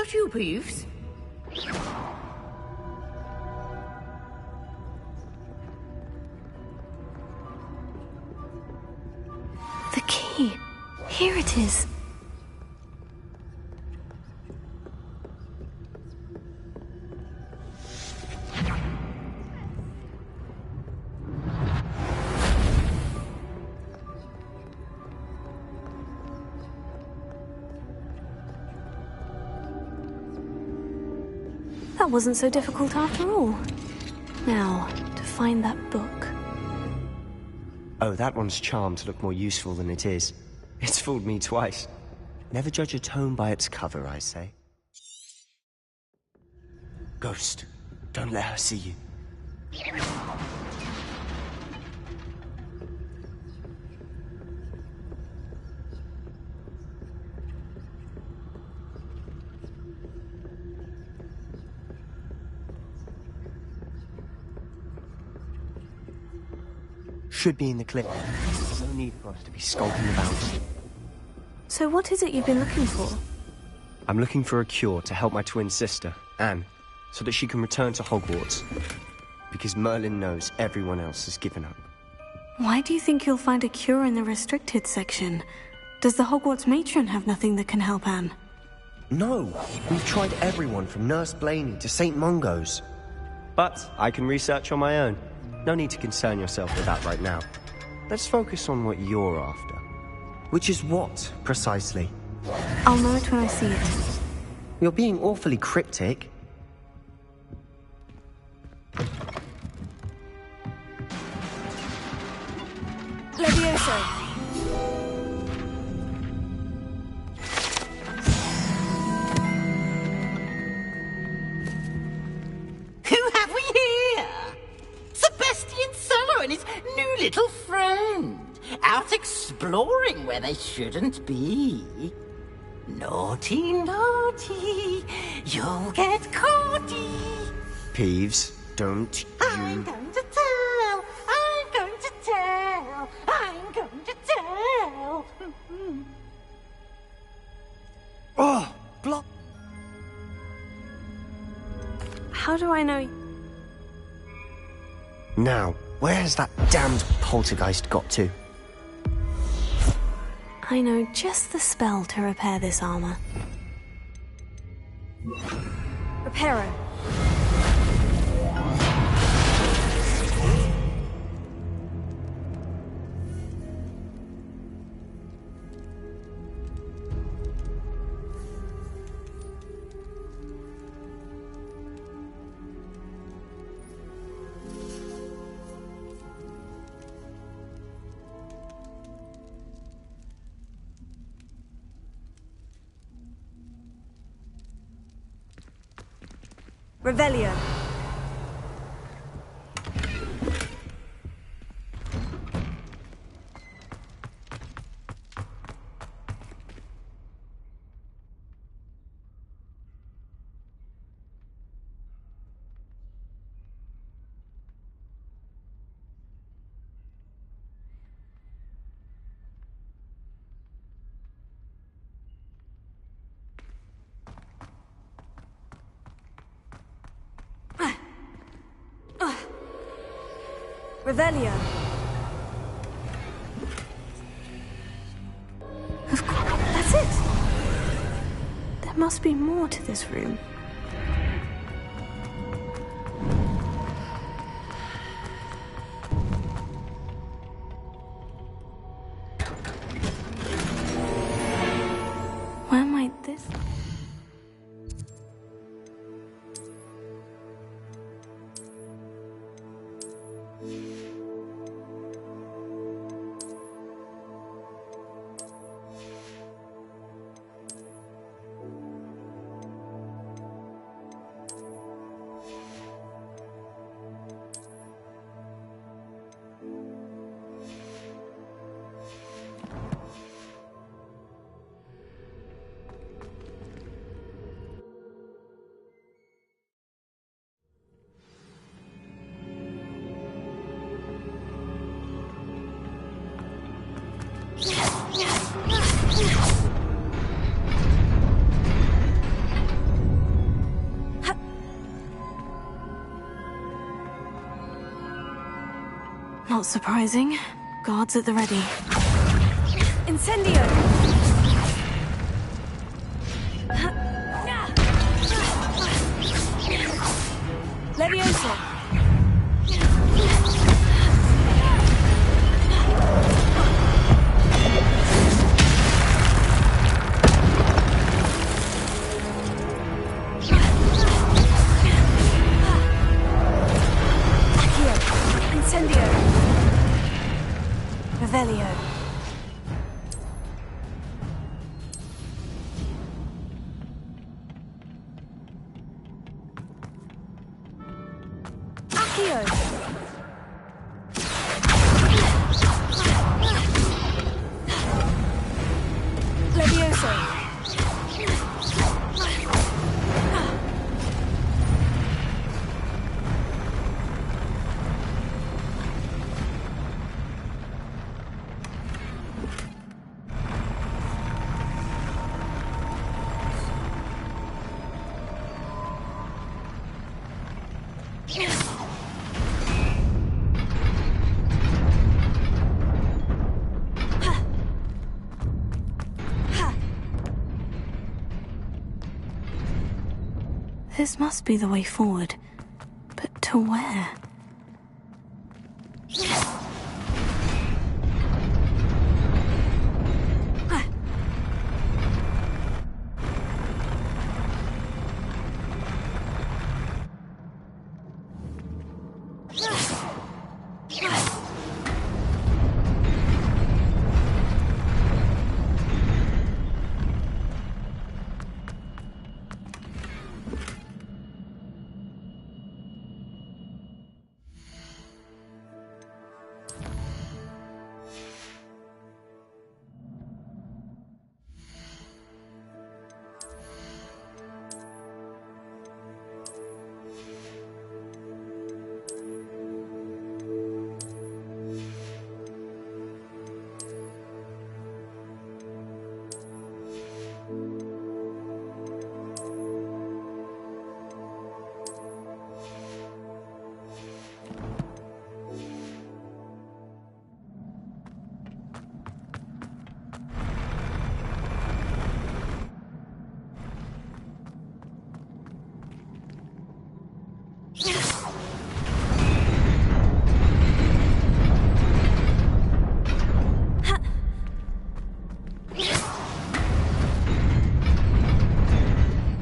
about you, Peeves? The key. Here it is. That wasn't so difficult after all. Now, to find that book. Oh, that one's charmed to look more useful than it is. It's fooled me twice. Never judge a tome by its cover, I say. Ghost, don't let her see you. Should be in the clip. There's no need for us to be skulking about. So what is it you've been looking for? I'm looking for a cure to help my twin sister, Anne, so that she can return to Hogwarts. Because Merlin knows everyone else has given up. Why do you think you'll find a cure in the restricted section? Does the Hogwarts matron have nothing that can help Anne? No, we've tried everyone from Nurse Blaney to St. Mungo's. But I can research on my own. No need to concern yourself with that right now. Let's focus on what you're after. Which is what, precisely? I'll know it when I see it. You're being awfully cryptic. Levioso! Who have we here? Sebastian Cello and his new little friend. Out exploring where they shouldn't be. Naughty, naughty, you'll get caughty. Peeves, don't I'm going to tell, I'm going to tell, I'm going to tell. Oh, block. How do I know? Now, where's that damned poltergeist got to? I know just the spell to repair this armor. Reparo. Revelio. Revelio. Of course, that's it. There must be more to this room. Where might this... Not surprising. Guards at the ready. Incendio! Levioso! Incendio! Revelio! Accio! Levioso! This must be the way forward. But to where?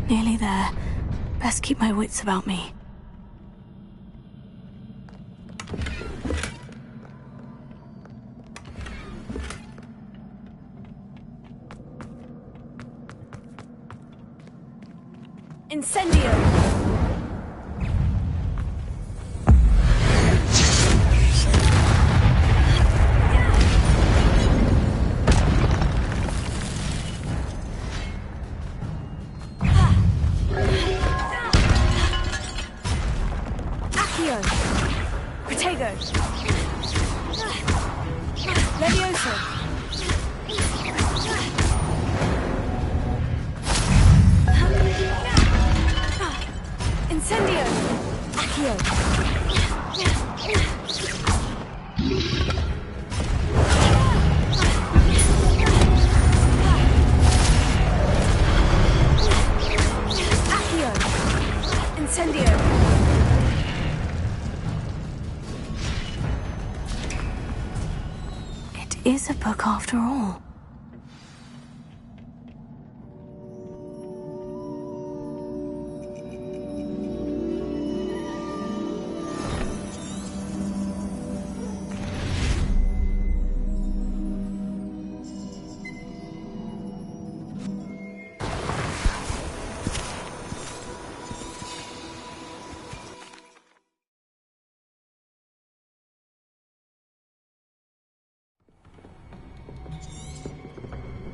Nearly there. Best keep my wits about me. Incendio! Protego! Levioso! Incendio! Accio! Accio! Incendio! Is a book after all.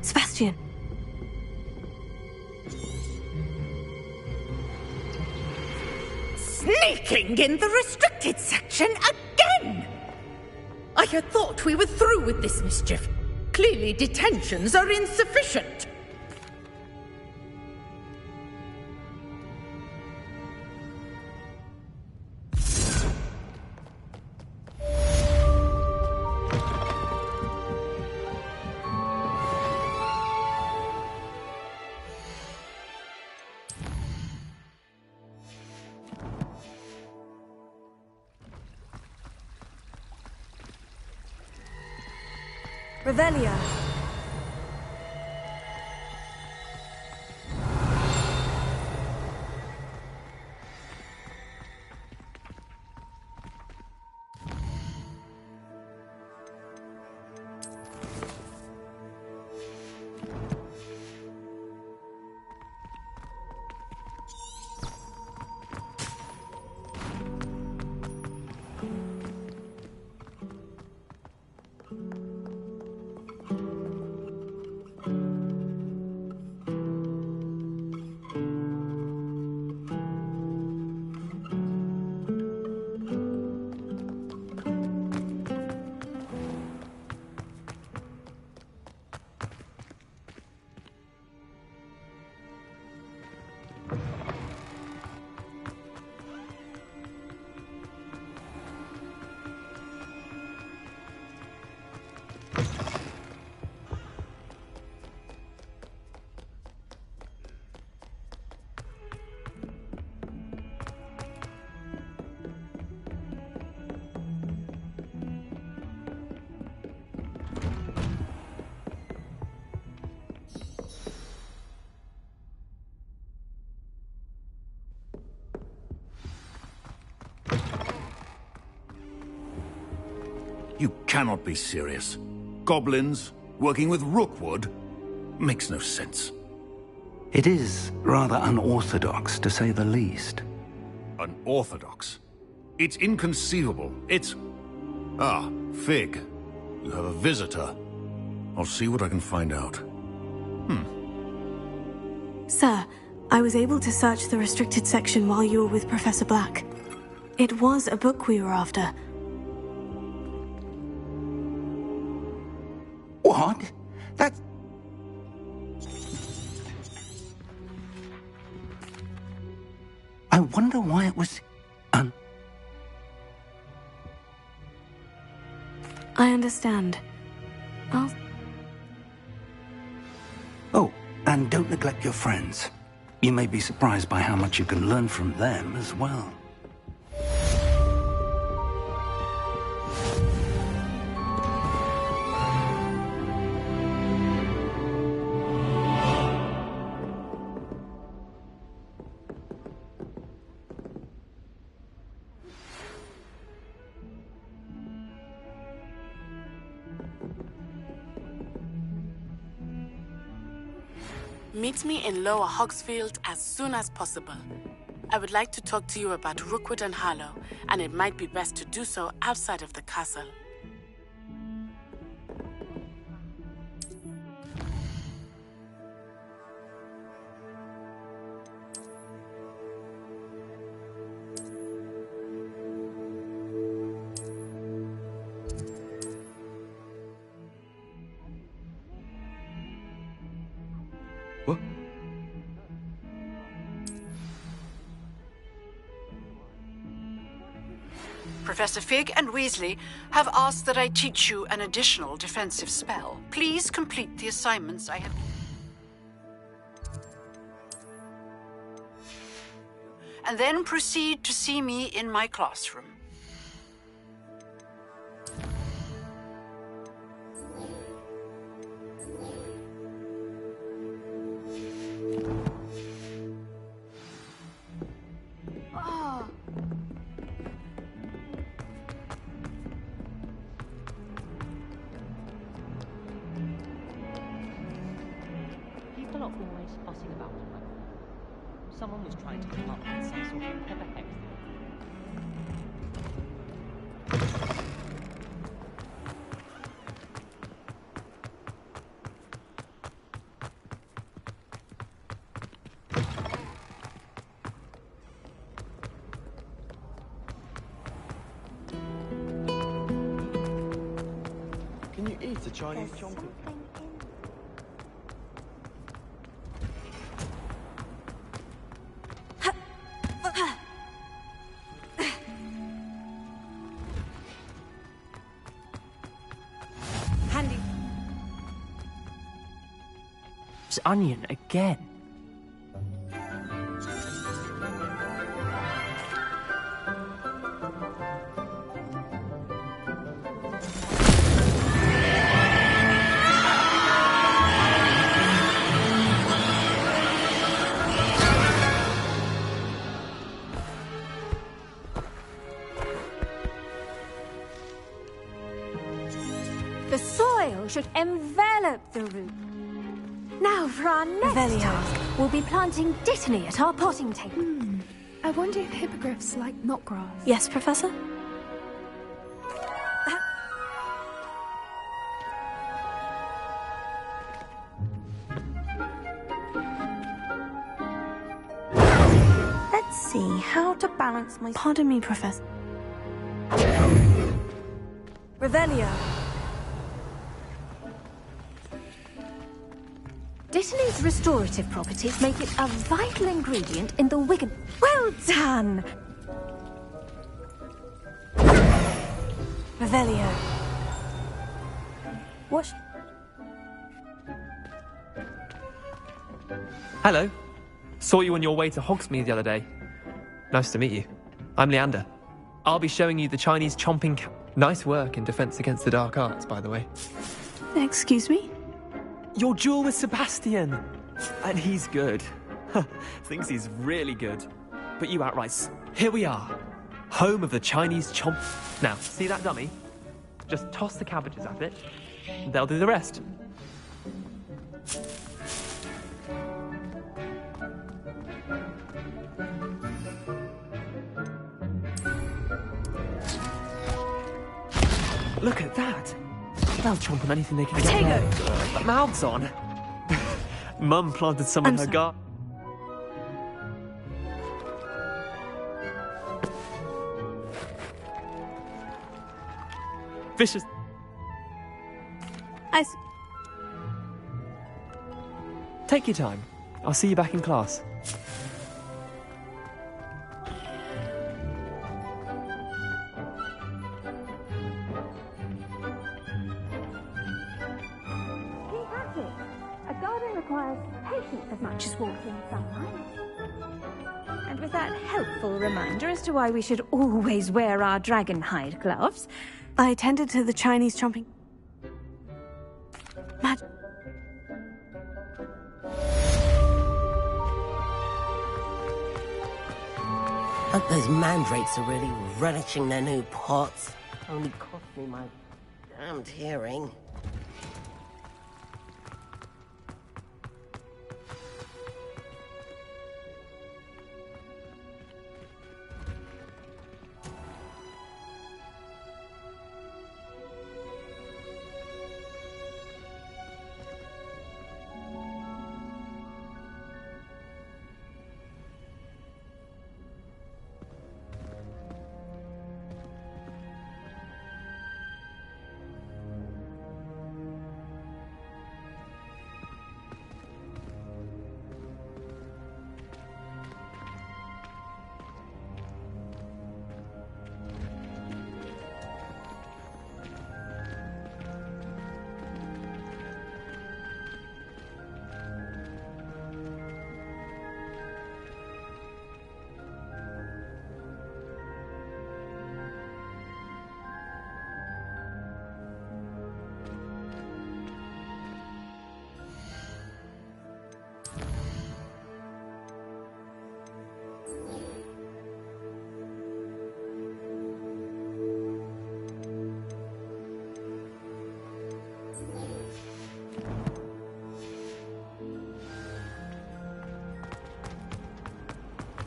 Sebastian. Sneaking in the restricted section again! I had thought we were through with this mischief. Clearly detentions are insufficient. Revelio. You cannot be serious. Goblins working with Rookwood makes no sense. It is rather unorthodox, to say the least. Unorthodox? It's inconceivable. It's... Ah, Fig. You have a visitor. I'll see what I can find out. Sir, I was able to search the restricted section while you were with Professor Black. It was a book we were after. What? That's... I wonder why it was... I understand. Oh, and don't neglect your friends. You may be surprised by how much you can learn from them as well. Meet me in Lower Hogsfield as soon as possible. I would like to talk to you about Rookwood and Harlow, and it might be best to do so outside of the castle. What? Professor Fig and Weasley have asked that I teach you an additional defensive spell. Please complete the assignments I have... and then proceed to see me in my classroom. People are always fussing about the weather. Someone was trying to come up with some sort of clever hex. Can you eat a Chinese chocolate? Handy. It's Onion again. The soil should envelop the root. Now for our next task, we'll be planting Dittany at our potting table. I wonder if hippogriffs like knotgrass. Yes, Professor? Let's see how to balance my... Pardon me, Professor. Revelio. Dittany's restorative properties make it a vital ingredient in the Wigan... Well done! Revelio. What? Hello. Saw you on your way to Hogsmeade the other day. Nice to meet you. I'm Leander. I'll be showing you the Chinese chomping Nice work in Defense Against the Dark Arts, by the way. Excuse me? Your duel with Sebastian! And he's good. Thinks he's really good. But you outright... Here we are. Home of the Chinese chomp... Now, see that dummy? Just toss the cabbages at it. And they'll do the rest. Look at that! They'll chomp on anything they can get their mouths on. Mum planted some in her garden. Vicious. Take your time. I'll see you back in class. A garden requires patience as much as walking sunlight. And with that helpful reminder as to why we should always wear our dragon hide gloves, I attended to the Chinese chomping. Hope those mandrakes are really relishing their new pots. Only cost me my damned hearing.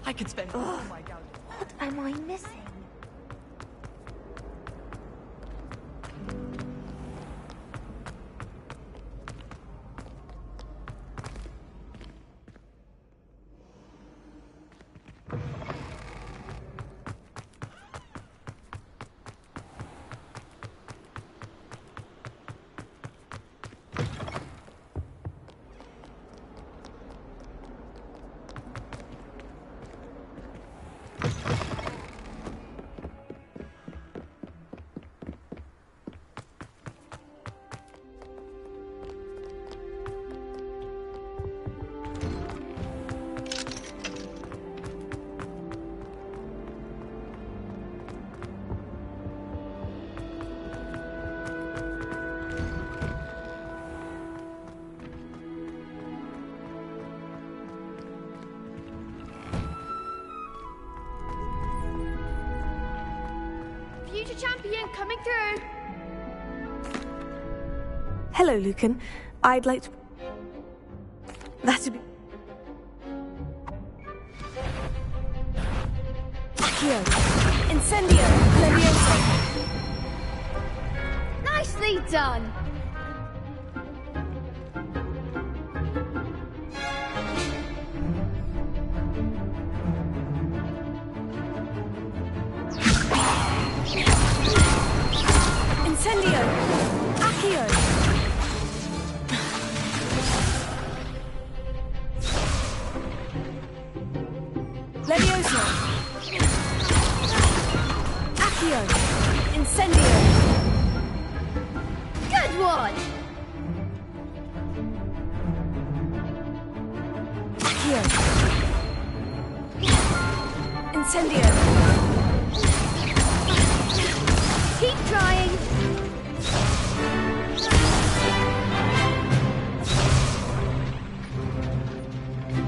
I could spend all my gallons. What am I missing? Future champion coming through. Hello, Lucan. I'd like to... That'd be... Accio. Incendio. Levioso. Nicely done! Incendio. Accio. Levioso. Accio. Incendio. Good one! Accio. Incendio. Keep trying!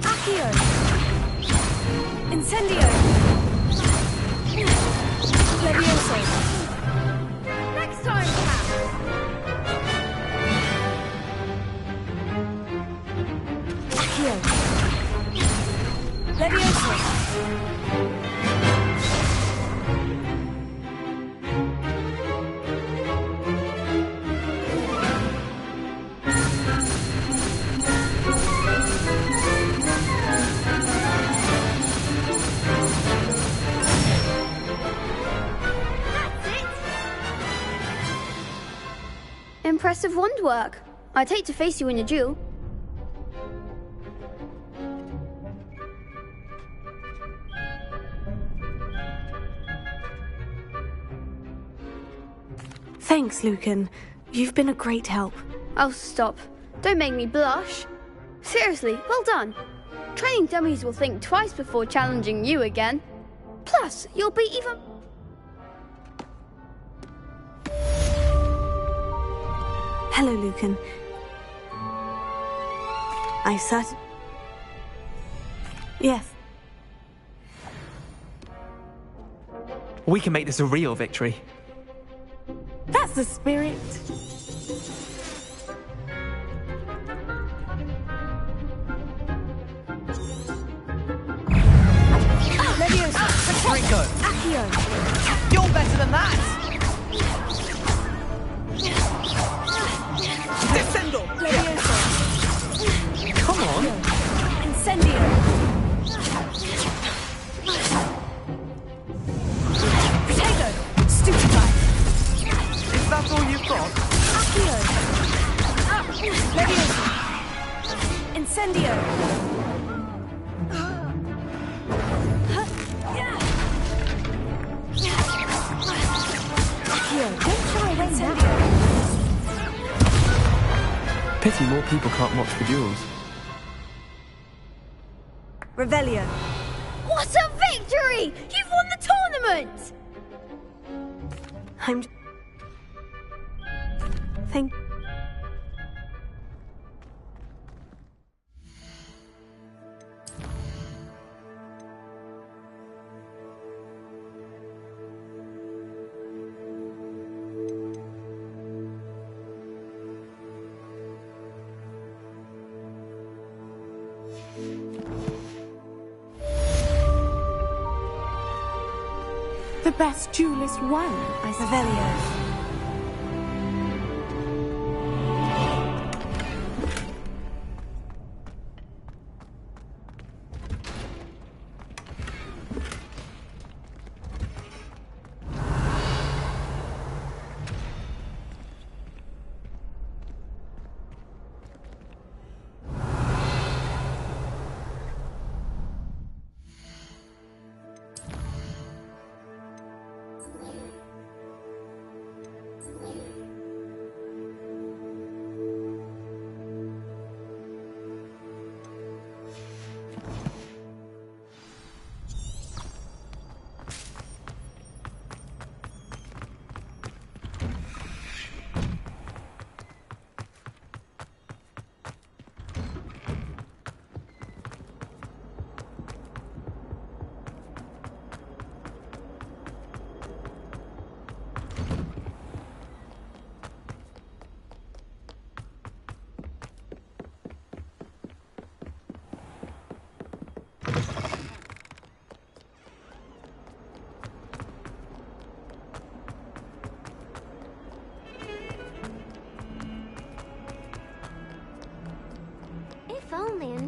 Accio. Incendio. Levioso. Next time, perhaps! Accio. Levioso. Impressive wand work. I'd hate to face you in a duel. Thanks, Lucan. You've been a great help. Oh, stop. Don't make me blush. Seriously, well done. Training dummies will think twice before challenging you again. Plus, you'll be even... Hello, Lucan. I certain... Yes. We can make this a real victory. That's the spirit. Levioso. Rico! Accio. You're better than that! Descendo! Levioso. Come on! Incendio. Protego. Stupefy. Is that all you've got? Accio. Levioso. Incendio. Accio. Don't shy away now. Pity more people can't watch the duels. Revelio. What a victory! You've won the tournament! I'm... Thank... The best duelist won, Revelio.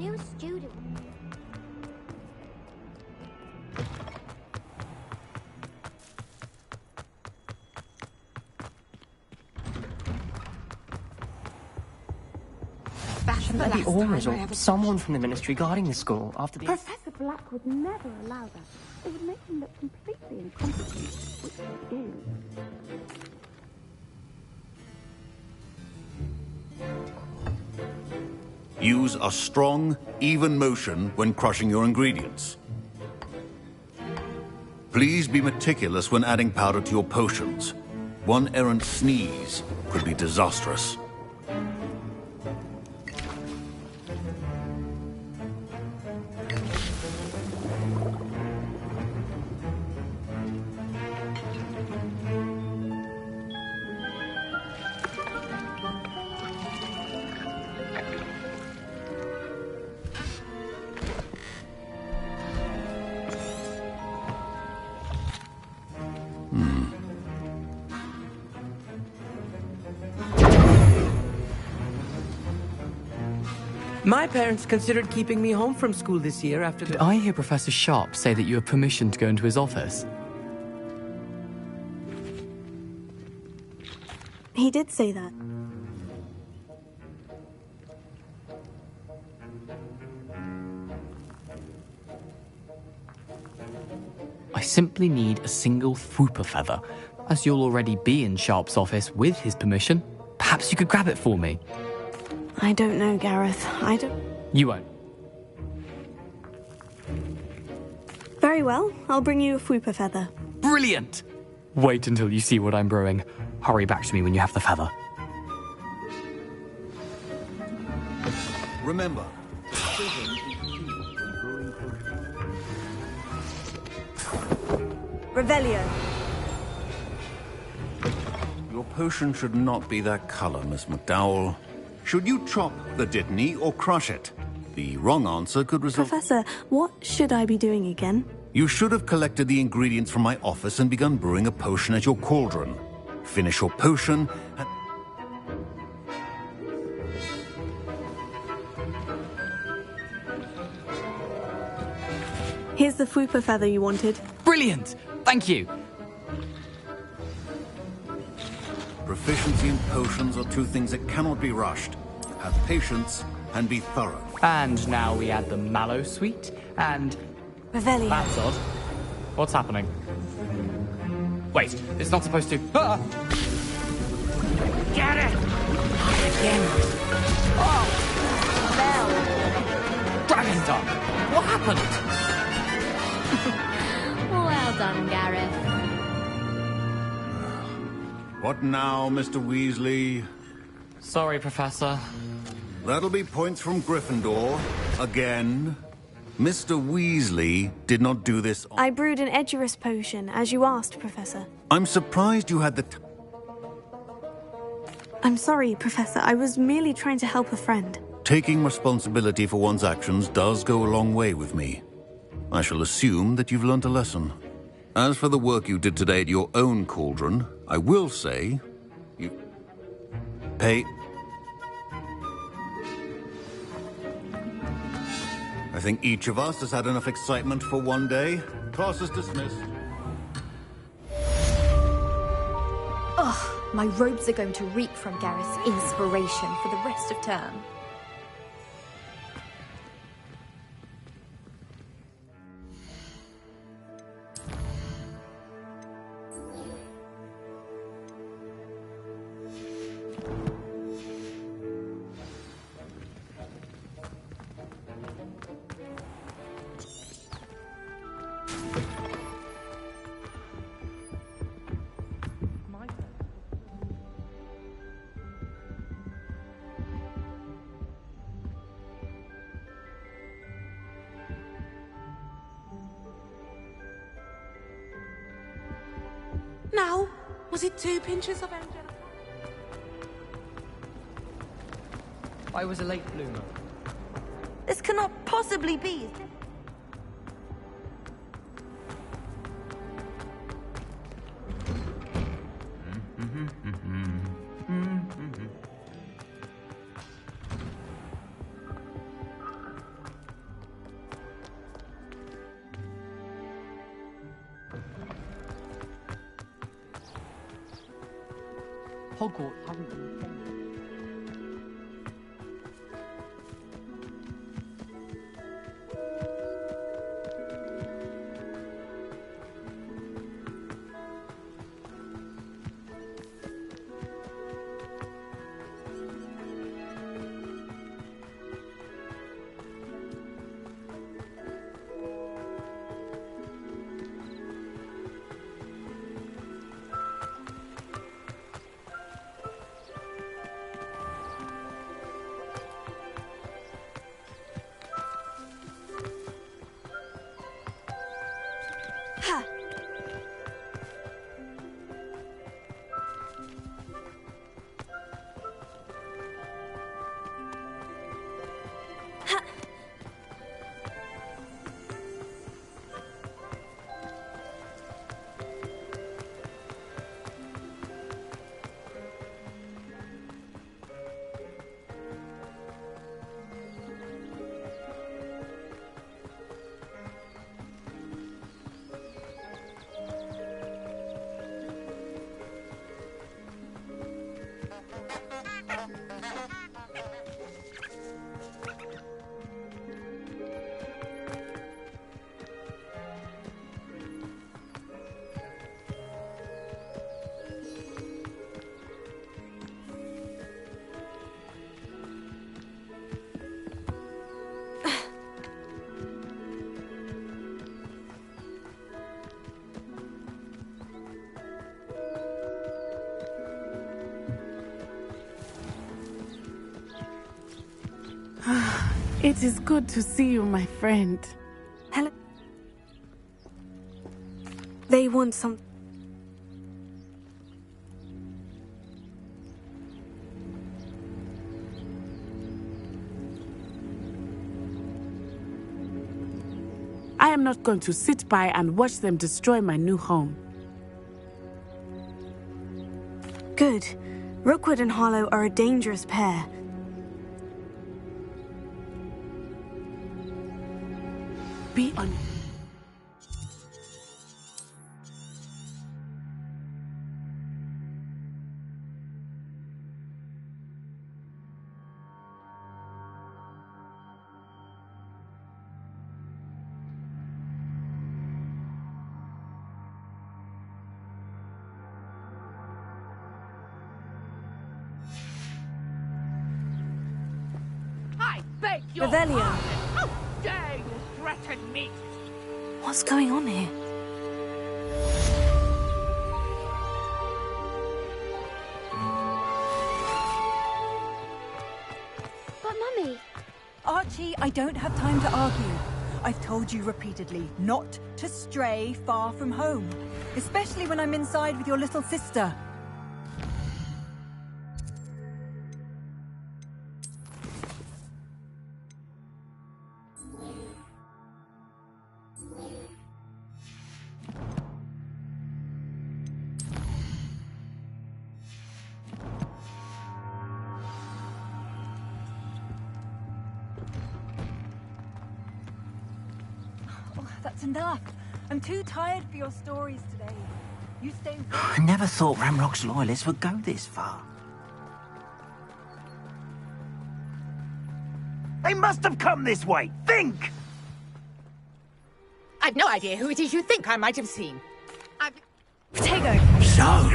new student. Shouldn't there be auras or someone from the ministry guarding the school after the... Professor Black would never allow that. It would make him look completely incompetent, which he is. Use a strong, even motion when crushing your ingredients. Please be meticulous when adding powder to your potions. One errant sneeze could be disastrous. My parents considered keeping me home from school this year after Did I hear Professor Sharp say that you have permission to go into his office? He did say that. I simply need a single Fwooper feather. As you'll already be in Sharp's office with his permission, perhaps you could grab it for me. I don't know, Gareth. I don't... You won't. Very well. I'll bring you a Fwooper feather. Brilliant! Wait until you see what I'm brewing. Hurry back to me when you have the feather. Remember, Revelio. your potion should not be that color, Miss McDowell. Should you chop the Dittany or crush it? The wrong answer could result... Professor, what should I be doing again? You should have collected the ingredients from my office and begun brewing a potion at your cauldron. Finish your potion and... Here's the Fwooper feather you wanted. Brilliant! Thank you! Proficiency in potions are two things that cannot be rushed. Have patience and be thorough. And now we add the mallow sweet, and... Revelio. That's odd. What's happening? Wait, it's not supposed to... Ah! Get it! Again. Oh! Dragon Tongue! What happened? Well done, Gareth. What now, Mr. Weasley? Sorry, Professor. That'll be points from Gryffindor. Again. Mr. Weasley did not do this on... I brewed an Edurus potion, as you asked, Professor. I'm surprised you had the... I'm sorry, Professor. I was merely trying to help a friend. Taking responsibility for one's actions does go a long way with me. I shall assume that you've learnt a lesson. As for the work you did today at your own cauldron, I will say... You... Pay... I think each of us has had enough excitement for one day. Class is dismissed. Ugh, my robes are going to reek from Gareth's inspiration for the rest of term. Now, was it 2 pinches of Angelica? I was a late bloomer. This cannot possibly be. Hogwarts hasn't been defended. It is good to see you, my friend. Hello. They want some... I am not going to sit by and watch them destroy my new home. Good. Rookwood and Harlow are a dangerous pair. Be on. I beg your Revelio. pardon. How dare you threaten me? What's going on here? But Mummy... Archie, I don't have time to argue. I've told you repeatedly not to stray far from home, especially when I'm inside with your little sister. That's enough. I'm too tired for your stories today. You stay... I never thought Ramrock's loyalists would go this far. They must have come this way! Think! I've no idea who it is you think I might have seen. Potato! So...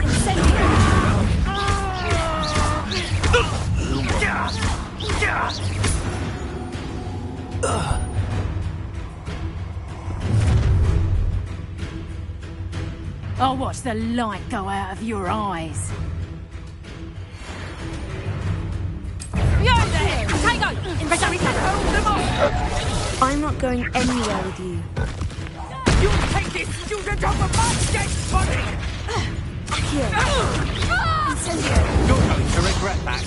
I'll watch the light go out of your eyes. You're there! Potato! Shall we hold them off? I'm not going anywhere with you. You'll take this student off of my dead body! Here. Incendio. You're going to regret that.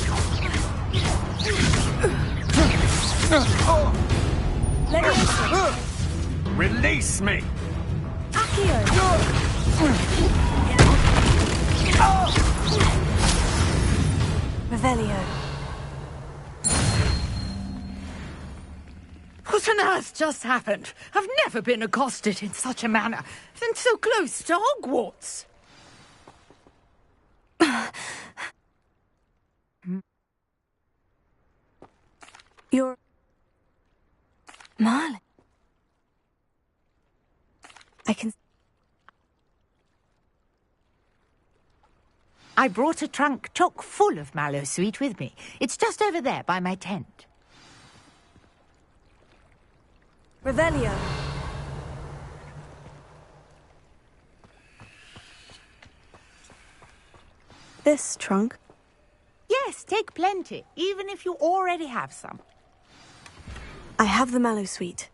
Release me! Accio. Revelio. What on earth just happened? I've never been accosted in such a manner, and so close to Hogwarts. You're... Marley. I can... I brought a trunk chock full of mallow sweet with me. It's just over there by my tent. Revelio. This trunk? Yes, take plenty, even if you already have some. I have the mallow sweet.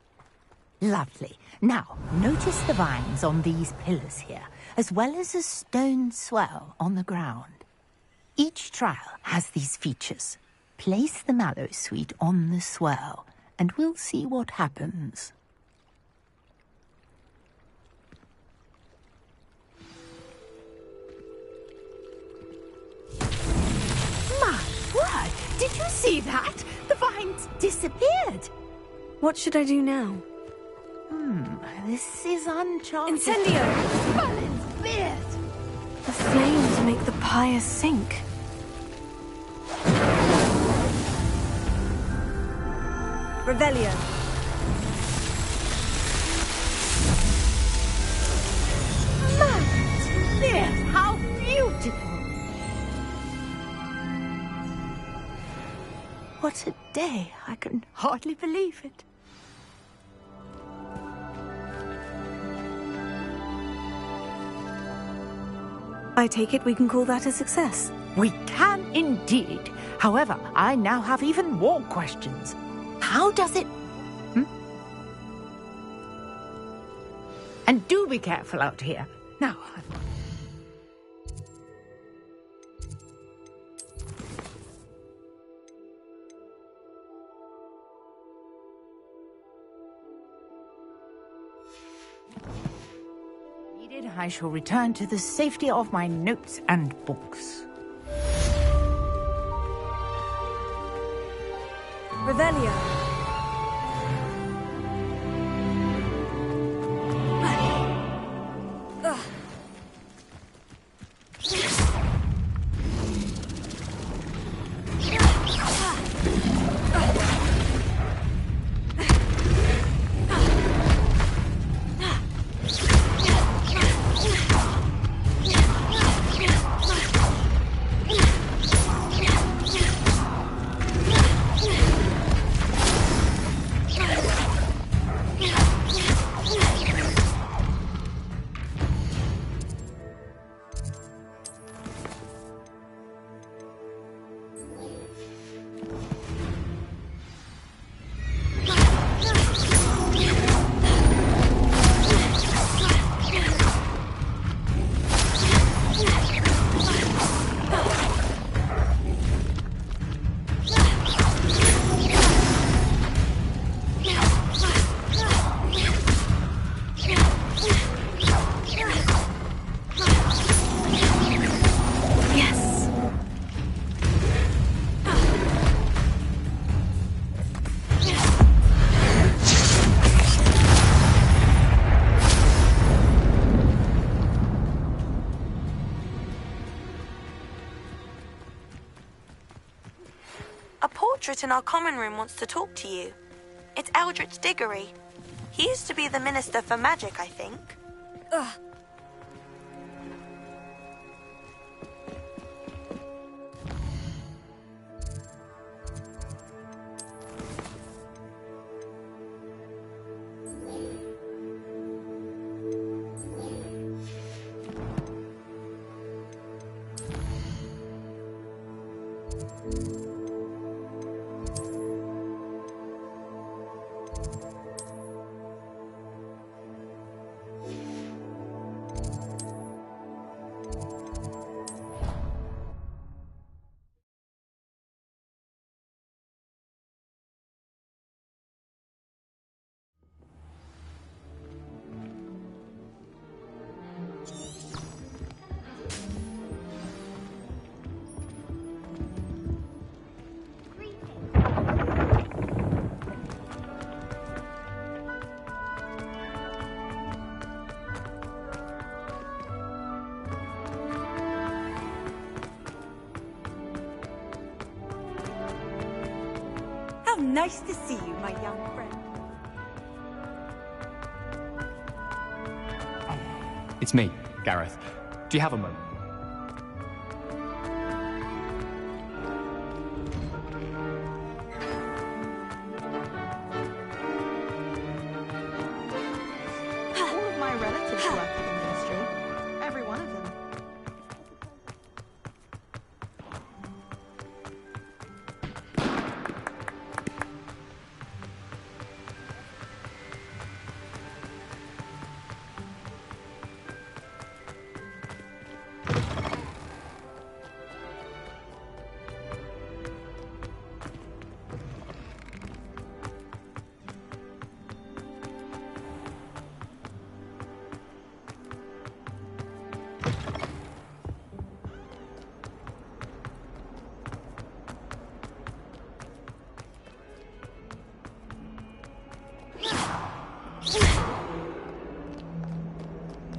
Lovely. Now, notice the vines on these pillars here, as well as a stone swell on the ground. Each trial has these features. Place the mallow sweet on the swell, and we'll see what happens. My word! Did you see that? The vines disappeared. What should I do now? This is uncharted. Incendio! Merlin's beard! The flames make the pyre sink. Revelio. Merlin's beard! How beautiful! What a day! I can hardly believe it. I take it we can call that a success. We can indeed. However, I now have even more questions. How does it... And do be careful out here. Now... I shall return to the safety of my notes and books. Revelio. A portrait in our common room wants to talk to you. It's Eldritch Diggory. He used to be the Minister for Magic, I think. Ugh. nice to see you, my young friend. It's me, Gareth. Do you have a moment? All of my relatives work for the ministry. Every one of them.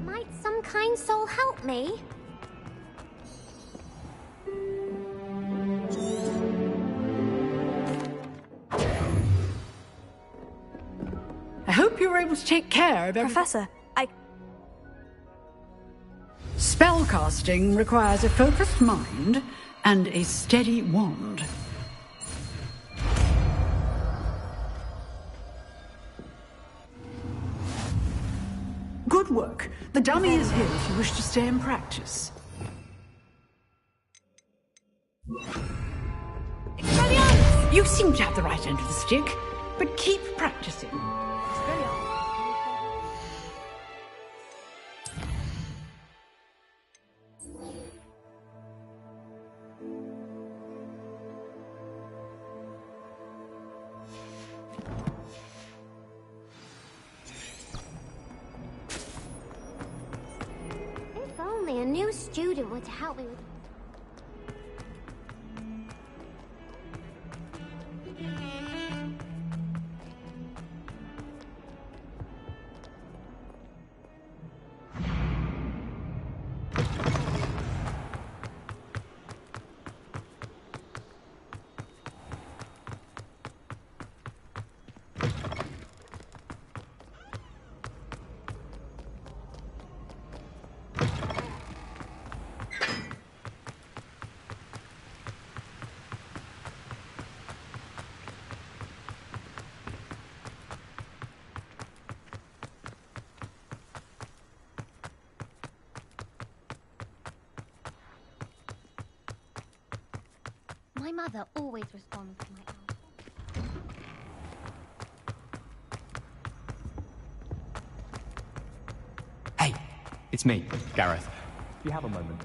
Might some kind soul help me? I hope you were able to take care of everything. Professor, Spellcasting requires a focused mind and a steady wand. Good work. The dummy is here if you wish to stay and practice. You seem to have the right end of the stick, but keep practicing. If only a new student were to help me with... My mother always responds to my elf. Hey, it's me, Gareth. Do you have a moment?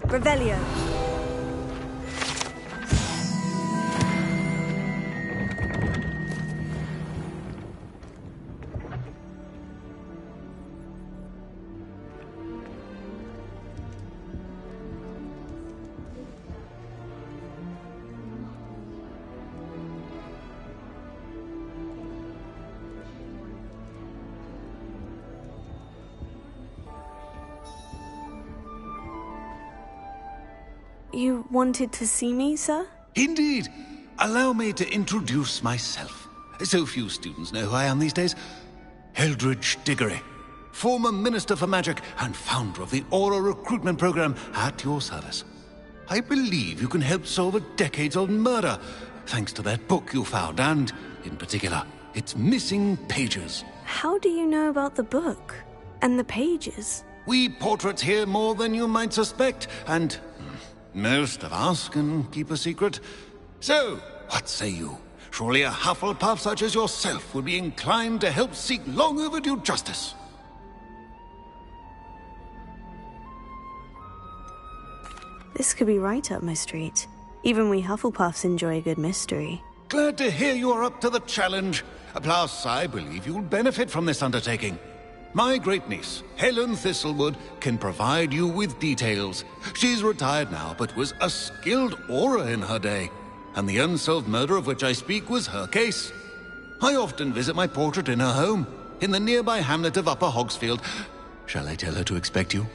Revelio. You wanted to see me, sir? Indeed. Allow me to introduce myself. So few students know who I am these days. Eldridge Diggory, former Minister for Magic and founder of the Aura Recruitment Program, at your service. I believe you can help solve a decades-old murder, thanks to that book you found, and, in particular, its missing pages. How do you know about the book? And the pages? We portraits hear more than you might suspect, and most of us can keep a secret. So, what say you? Surely a Hufflepuff such as yourself would be inclined to help seek long overdue justice. This could be right up my street. Even we Hufflepuffs enjoy a good mystery. Glad to hear you are up to the challenge. Plus, I believe you'll benefit from this undertaking. My great-niece, Helen Thistlewood, can provide you with details. She's retired now, but was a skilled aura in her day. and the unsolved murder of which I speak was her case. I often visit my portrait in her home, in the nearby hamlet of Upper Hogsfield. Shall I tell her to expect you?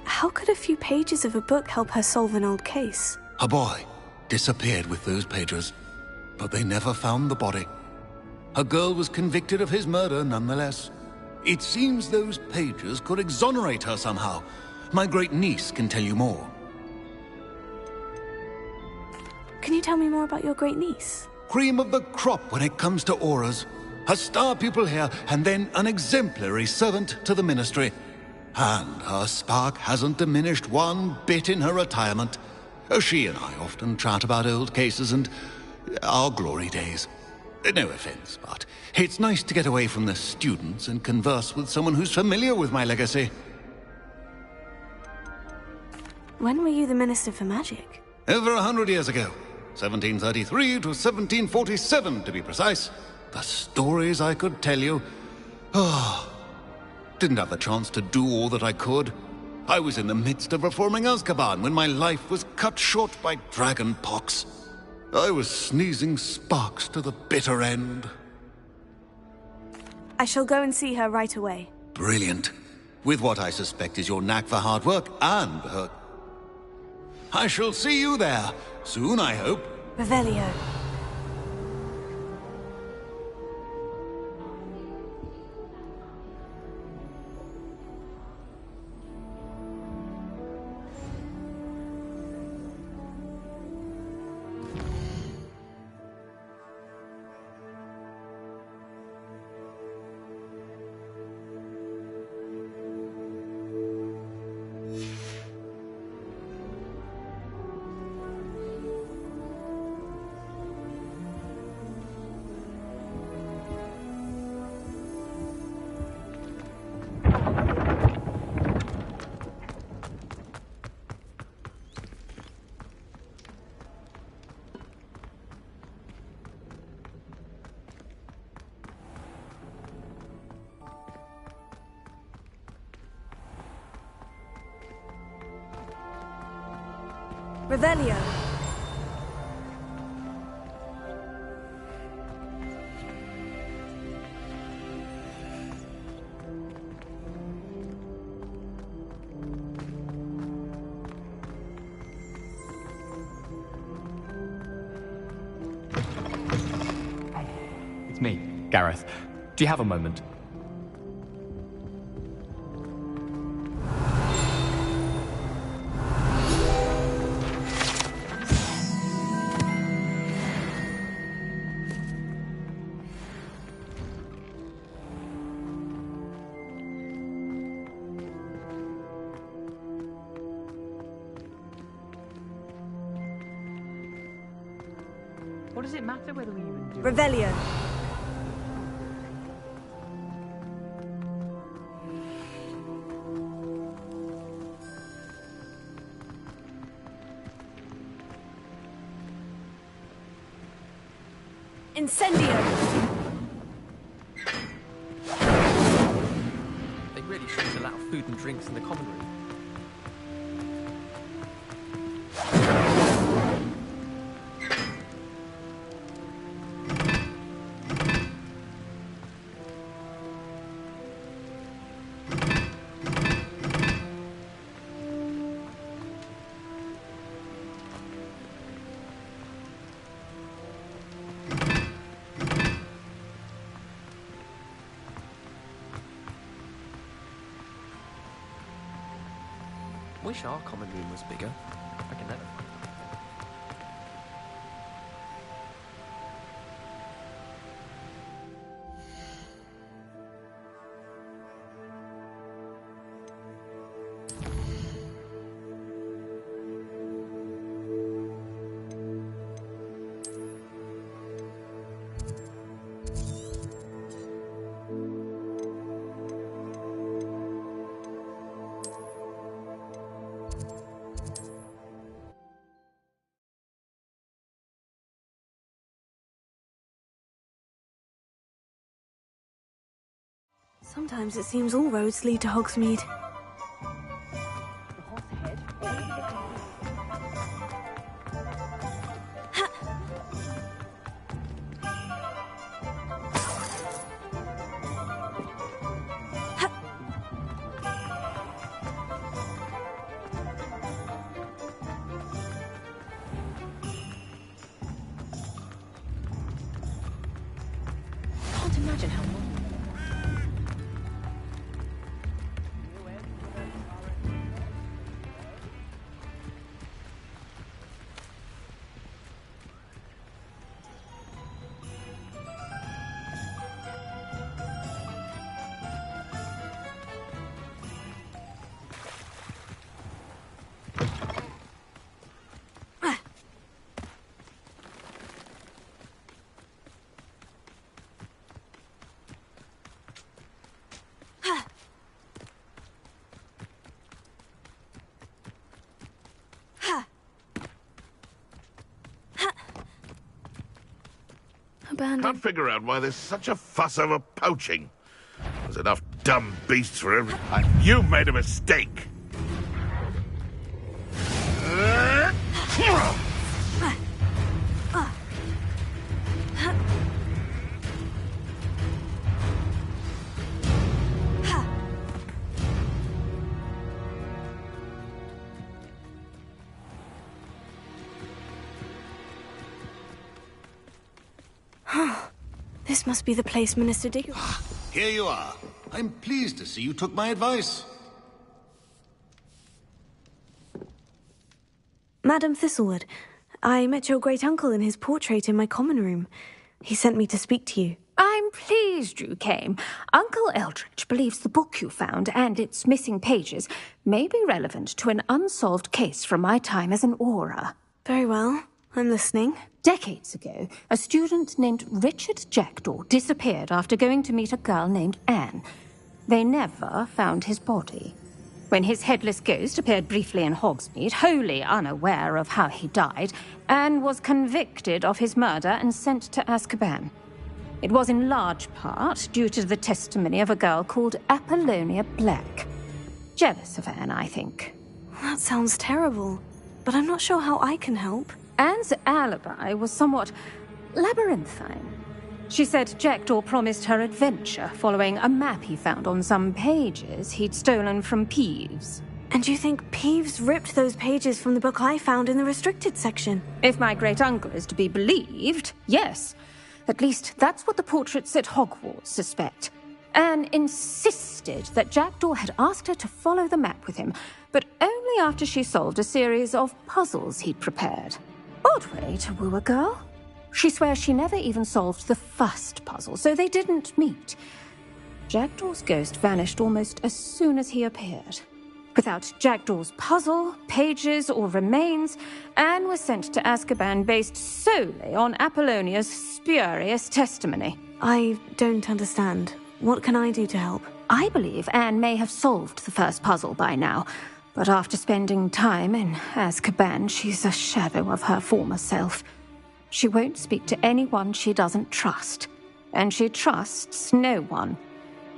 How could a few pages of a book help her solve an old case? A boy disappeared with those pages, but they never found the body. A girl was convicted of his murder nonetheless. It seems those pages could exonerate her somehow. My great niece can tell you more. Can you tell me more about your great niece? Cream of the crop when it comes to auras. A star pupil here, and then an exemplary servant to the ministry. And her spark hasn't diminished one bit in her retirement. She and I often chat about old cases and our glory days. No offense, but it's nice to get away from the students and converse with someone who's familiar with my legacy. When were you the Minister for Magic? Over 100 years ago. 1733 to 1747, to be precise. The stories I could tell you. Oh, didn't have the chance to do all that I could. I was in the midst of reforming Azkaban when my life was cut short by dragon pox. I was sneezing sparks to the bitter end. I shall go and see her right away. Brilliant. With what I suspect is your knack for hard work and her... I shall see you there. Soon, I hope. Revelio. Revelio. It's me, Gareth. Do you have a moment? What does it matter whether we even do Revelio. Incendio. They really shouldn't allow food and drinks in the common room. Wish our common room was bigger. I can never find it. Sometimes it seems all roads lead to Hogsmeade. the horse ahead, or maybe the Imagine how Can't figure out why there's such a fuss over poaching. There's enough dumb beasts for every... You've made a mistake! This must be the place Minister Diggory... Here you are. I'm pleased to see you took my advice. Madam Thistlewood, I met your great-uncle in his portrait in my common room. He sent me to speak to you. I'm pleased you came. Uncle Eldridge believes the book you found and its missing pages may be relevant to an unsolved case from my time as an Auror. Very well. I'm listening. Decades ago, a student named Richard Jackdaw disappeared after going to meet a girl named Anne. They never found his body. When his headless ghost appeared briefly in Hogsmeade, wholly unaware of how he died, Anne was convicted of his murder and sent to Azkaban. It was in large part due to the testimony of a girl called Apollonia Black. Jealous of Anne, I think. That sounds terrible, but I'm not sure how I can help. Anne's alibi was somewhat labyrinthine. She said Jackdaw promised her adventure following a map he found on some pages he'd stolen from Peeves. And you think Peeves ripped those pages from the book I found in the restricted section? If my great-uncle is to be believed, yes. At least that's what the portraits at Hogwarts suspect. Anne insisted that Jackdaw had asked her to follow the map with him, but only after she solved a series of puzzles he'd prepared. Odd way to woo a girl. She swears she never even solved the first puzzle, so they didn't meet. Jackdaw's ghost vanished almost as soon as he appeared. Without Jackdaw's puzzle, pages, or remains, Anne was sent to Azkaban based solely on Apollonia's spurious testimony. I don't understand. What can I do to help? I believe Anne may have solved the first puzzle by now, but after spending time in Azkaban, she's a shadow of her former self. She won't speak to anyone she doesn't trust, and she trusts no one.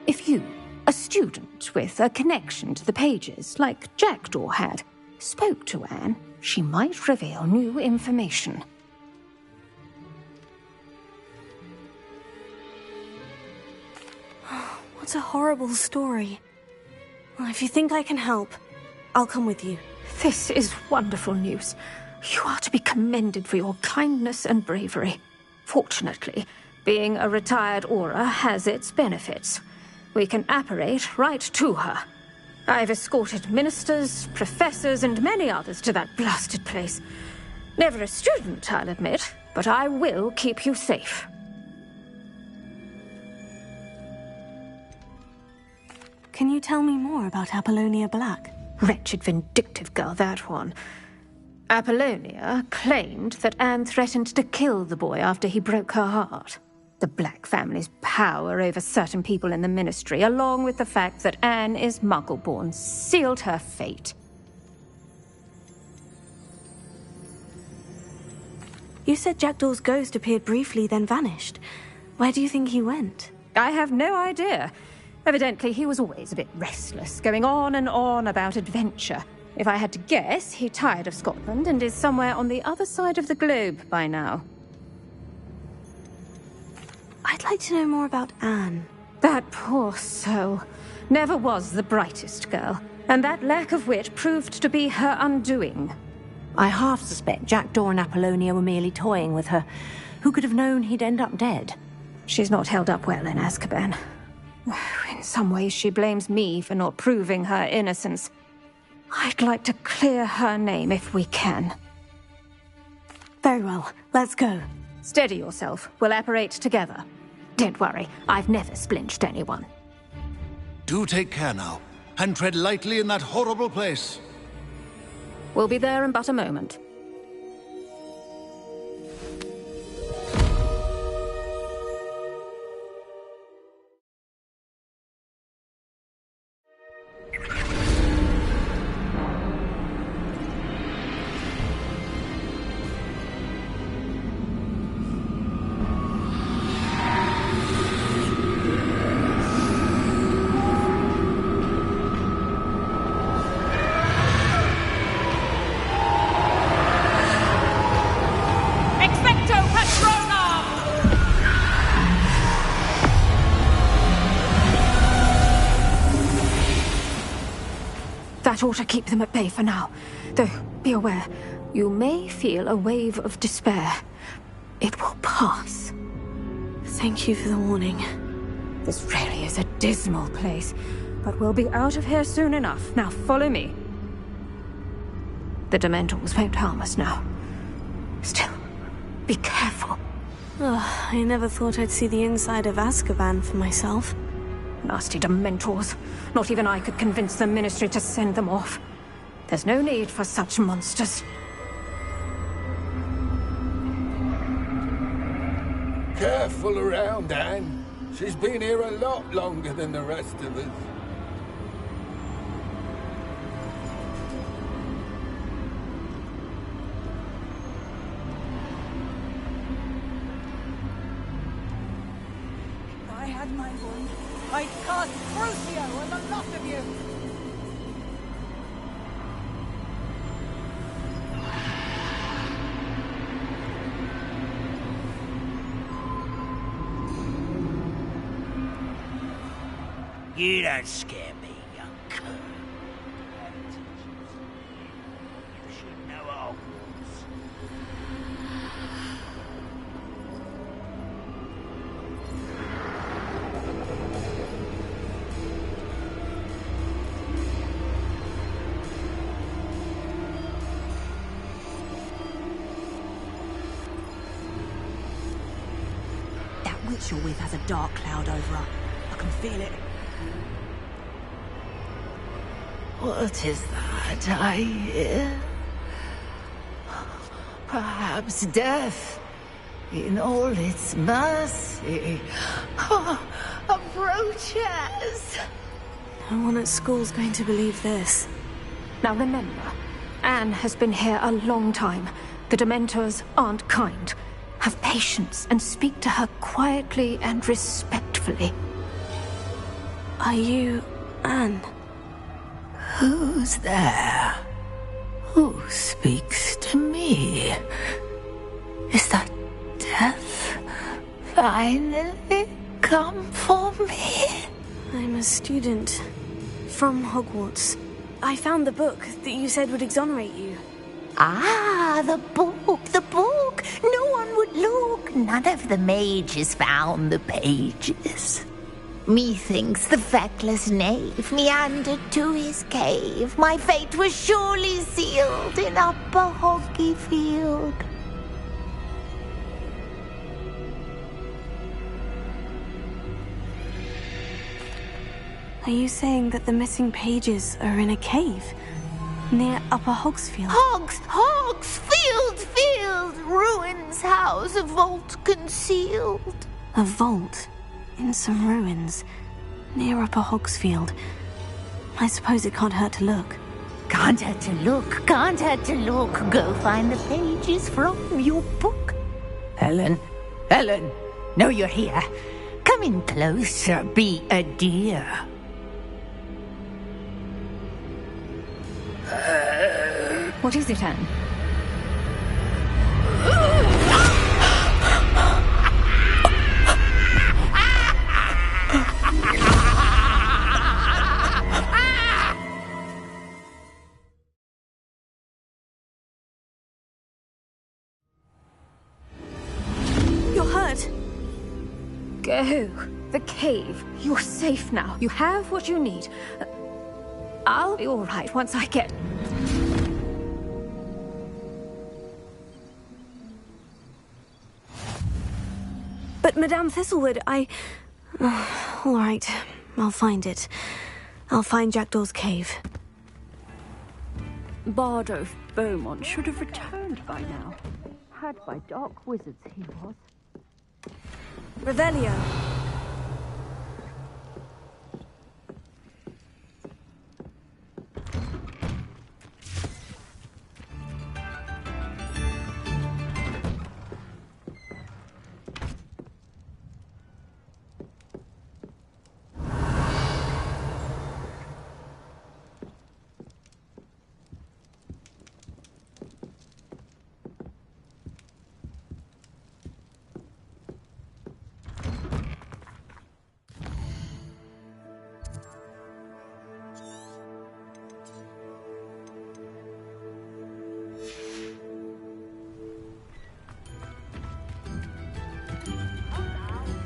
If you, a student with a connection to the pages, like Jackdaw had, spoke to Anne, she might reveal new information. What a horrible story. Well, if you think I can help, I'll come with you. This is wonderful news. You are to be commended for your kindness and bravery. Fortunately, being a retired Auror has its benefits. We can apparate right to her. I've escorted ministers, professors, and many others to that blasted place. Never a student, I'll admit, but I will keep you safe. Can you tell me more about Apollonia Black? Wretched, vindictive girl, that one. Apollonia claimed that Anne threatened to kill the boy after he broke her heart. The Black family's power over certain people in the Ministry, along with the fact that Anne is Muggle-born, sealed her fate. You said Jackdaw's ghost appeared briefly, then vanished. Where do you think he went? I have no idea. Evidently, he was always a bit restless, going on and on about adventure. If I had to guess, he tired of Scotland and is somewhere on the other side of the globe by now. I'd like to know more about Anne. That poor soul. Never was the brightest girl, and that lack of wit proved to be her undoing. I half suspect Jackdaw and Apollonia were merely toying with her. Who could have known he'd end up dead? She's not held up well in Azkaban. In some ways, she blames me for not proving her innocence. I'd like to clear her name if we can. Very well. Let's go. Steady yourself. We'll apparate together. Don't worry, I've never splinched anyone. Do take care now, and tread lightly in that horrible place. We'll be there in but a moment. That ought to keep them at bay for now. Though, be aware, you may feel a wave of despair. It will pass. Thank you for the warning. This really is a dismal place, but we'll be out of here soon enough. Now follow me. The Dementors won't harm us now. Still, be careful. Oh, I never thought I'd see the inside of Azkaban for myself. Nasty Dementors. Not even I could convince the Ministry to send them off. There's no need for such monsters. Careful around, Anne. She's been here a lot longer than the rest of us. If I had my wand, I'd cast Crucio on the lot of you! You don't scare me, young cur. You should know Hogwarts. That witch you're with has a dark cloud over her. I can feel it. What is that I hear? Perhaps death in all its mercy approaches. No one at school's going to believe this. Now remember, Anne has been here a long time. The Dementors aren't kind. Have patience and speak to her quietly and respectfully. Are you Anne? Who's there? Who speaks to me? Is that death finally come for me? I'm a student from Hogwarts. I found the book that you said would exonerate you. Ah, the book, the book. No one would look. None of the mages found the pages. Methinks the feckless knave meandered to his cave. My fate was surely sealed in Upper Hoggyfield. Are you saying that the missing pages are in a cave near Upper Hogsfield? Field, ruins house, a vault concealed. A vault in some ruins near Upper Hogsfield. I suppose it can't hurt to look. Can't hurt to look, can't hurt to look. Go find the pages from your book. Helen, know you're here. Come in closer, be a dear. What is it, Anne? You're hurt. Oh, the cave. You're safe now. You have what you need. I'll be all right once I get... But Madame Thistlewood, all right, I'll find it. I'll find Jackdaw's cave. Bardo Beaumont should have returned by now. Had by dark wizards he was. Revelio.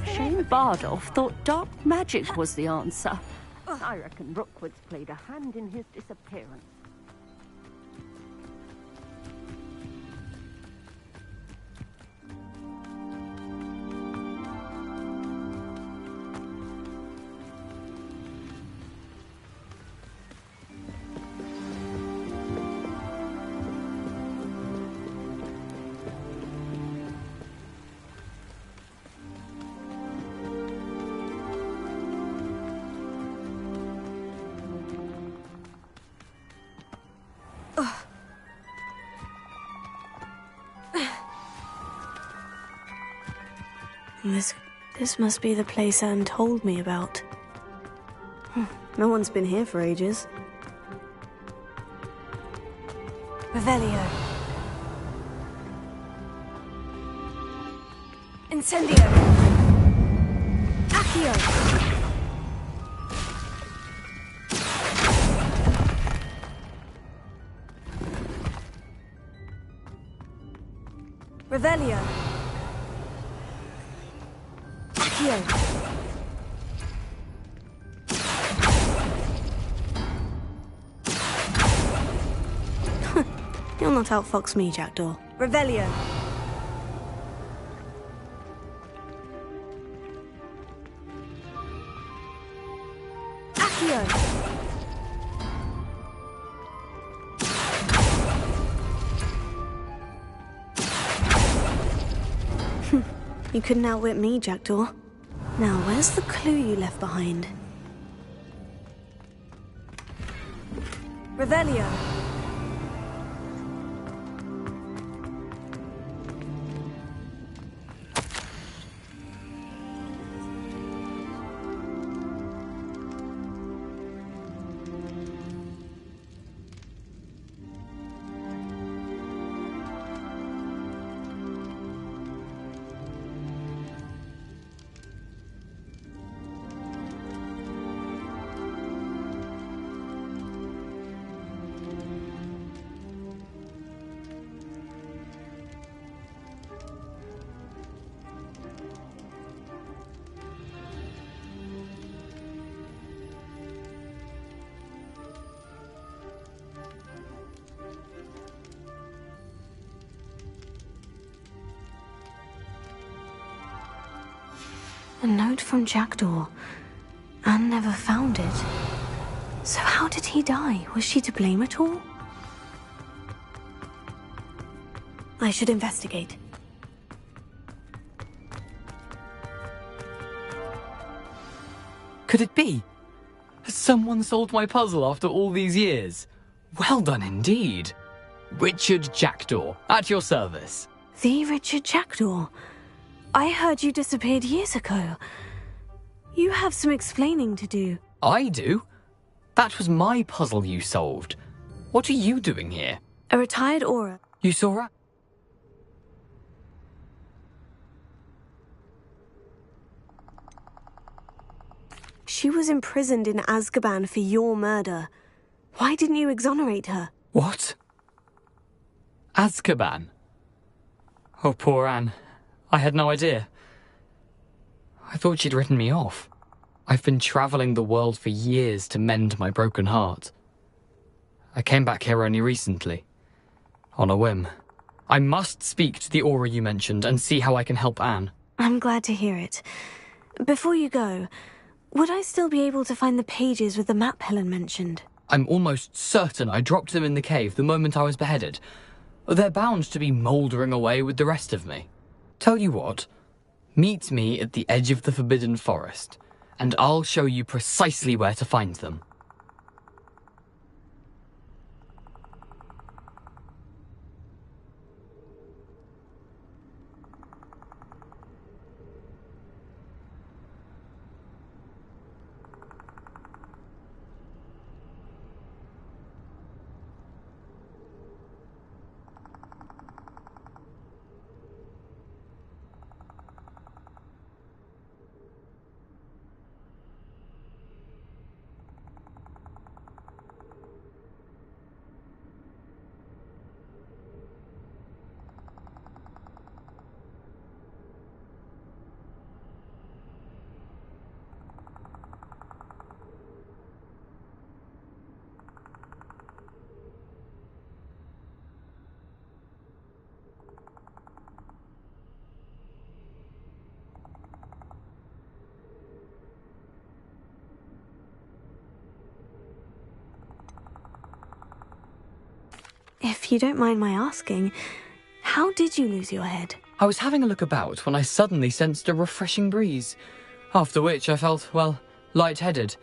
Shane Bardolph thought dark magic was the answer. I reckon Rookwood's played a hand in his disappearance. This must be the place Anne told me about. No one's been here for ages. Revelio. Incendio. Accio. Revelio. You'll not outfox me, Jackdaw. Revelio. Accio. You couldn't outwit me, Jackdaw. Now, where's the clue you left behind? Revelio. A note from Jackdaw. Anne never found it. So how did he die? Was she to blame at all? I should investigate. Could it be? Has someone solved my puzzle after all these years? Well done indeed. Richard Jackdaw, at your service. The Richard Jackdaw? I heard you disappeared years ago. You have some explaining to do. I do? That was my puzzle you solved. What are you doing here? A retired Aura. You saw her? She was imprisoned in Azkaban for your murder. Why didn't you exonerate her? What? Azkaban? Oh, poor Anne. I had no idea. I thought she'd written me off. I've been travelling the world for years to mend my broken heart. I came back here only recently, on a whim. I must speak to the Aura you mentioned and see how I can help Anne. I'm glad to hear it. Before you go, would I still be able to find the pages with the map Helen mentioned? I'm almost certain I dropped them in the cave the moment I was beheaded. They're bound to be mouldering away with the rest of me. Tell you what, meet me at the edge of the Forbidden Forest, and I'll show you precisely where to find them. If you don't mind my asking, how did you lose your head? I was having a look about when I suddenly sensed a refreshing breeze, after which I felt, well, lightheaded.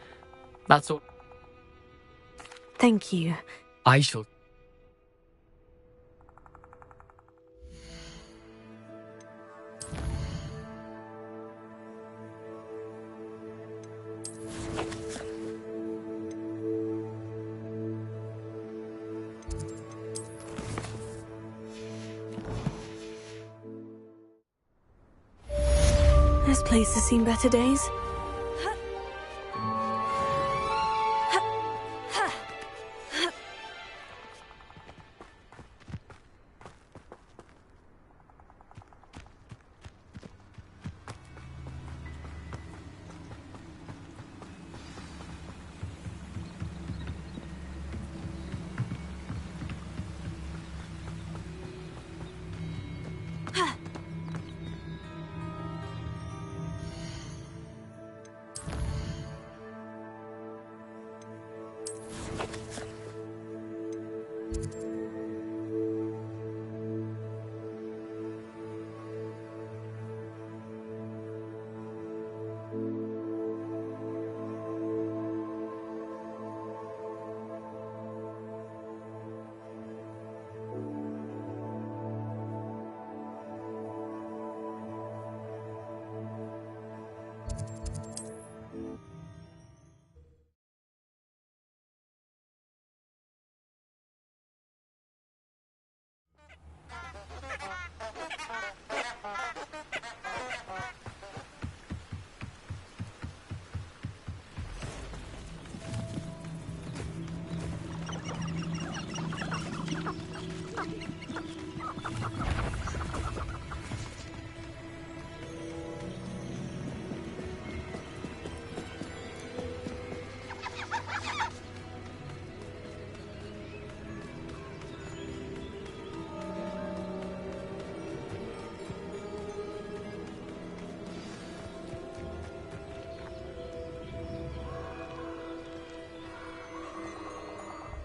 That's all. Thank you. I shall... This place has seen better days.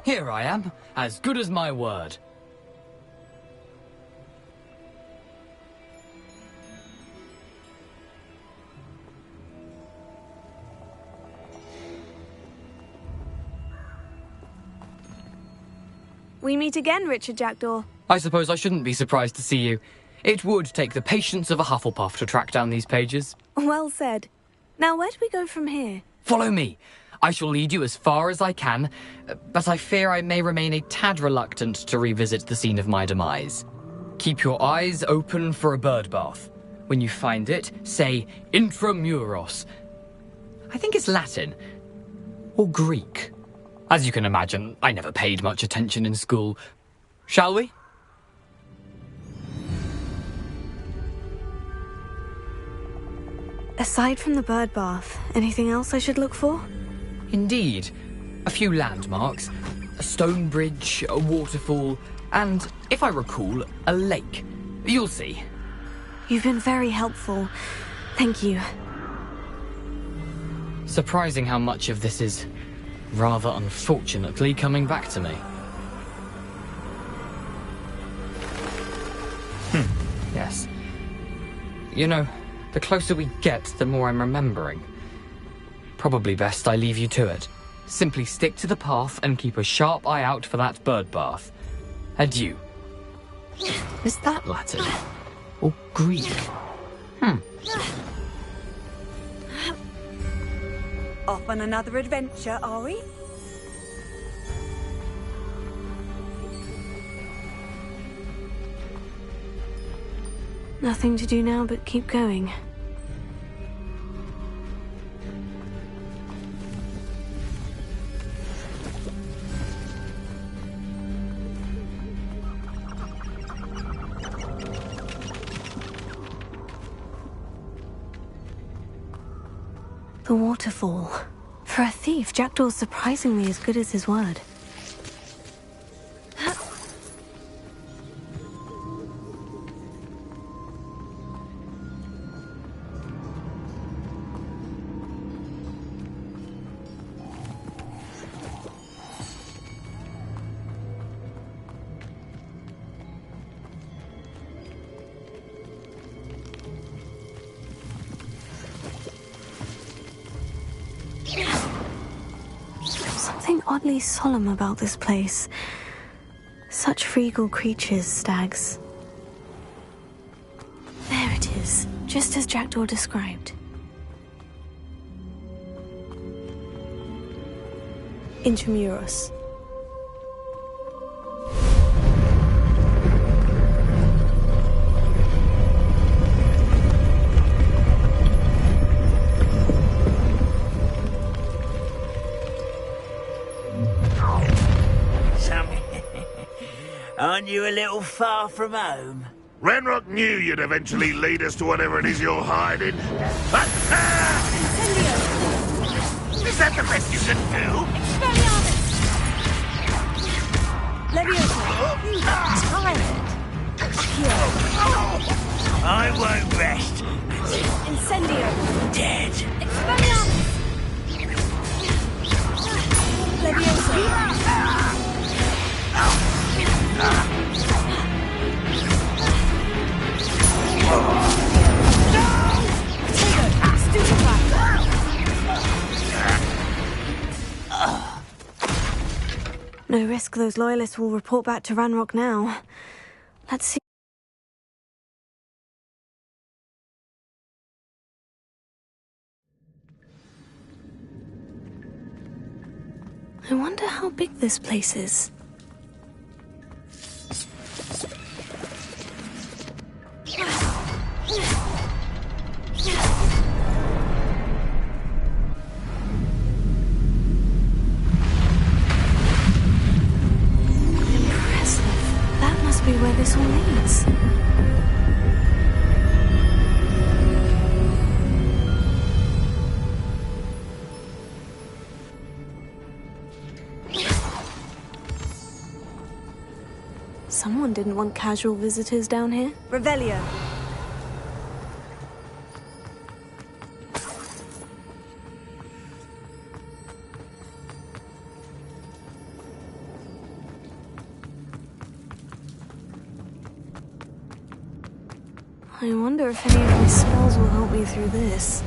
Here I am, as good as my word. We meet again, Richard Jackdaw. I suppose I shouldn't be surprised to see you. It would take the patience of a Hufflepuff to track down these pages. Well said. Now, where do we go from here? Follow me. I shall lead you as far as I can, but I fear I may remain a tad reluctant to revisit the scene of my demise. Keep your eyes open for a bird bath. When you find it, say intramuros. I think it's Latin. Or Greek. As you can imagine, I never paid much attention in school. Shall we? Aside from the bird bath, anything else I should look for? Indeed. A few landmarks, a stone bridge, a waterfall, and, if I recall, a lake. You'll see. You've been very helpful. Thank you. Surprising how much of this is, rather unfortunately, coming back to me. Yes. You know, the closer we get, the more I'm remembering. Probably best I leave you to it. Simply stick to the path and keep a sharp eye out for that bird bath. Adieu. Is that Latin? Or Greek? Off on another adventure, are we? Nothing to do now but keep going. The waterfall. For a thief, Jackdaw's surprisingly as good as his word. Something oddly solemn about this place. Such regal creatures, stags. There it is, just as Jackdaw described. Intramuros. Aren't you a little far from home? Ranrock knew you'd eventually lead us to whatever it is you're hiding. Is that the best you can do? I won't rest. Incendio. Dead. No risk those loyalists will report back to Ranrock now. Let's see. I wonder how big this place is. Be where this all leads. Someone didn't want casual visitors down here. Revelio. I wonder if any of my spells will help me through this.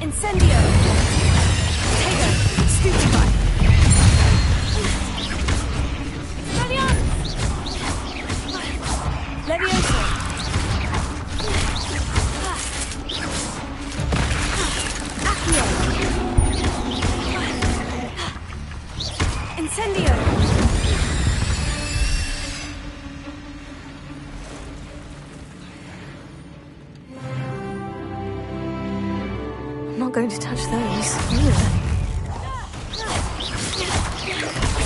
Incendio! Tego! Stupefy! Levioso! Accio! Incendio! I'm not going to touch those either.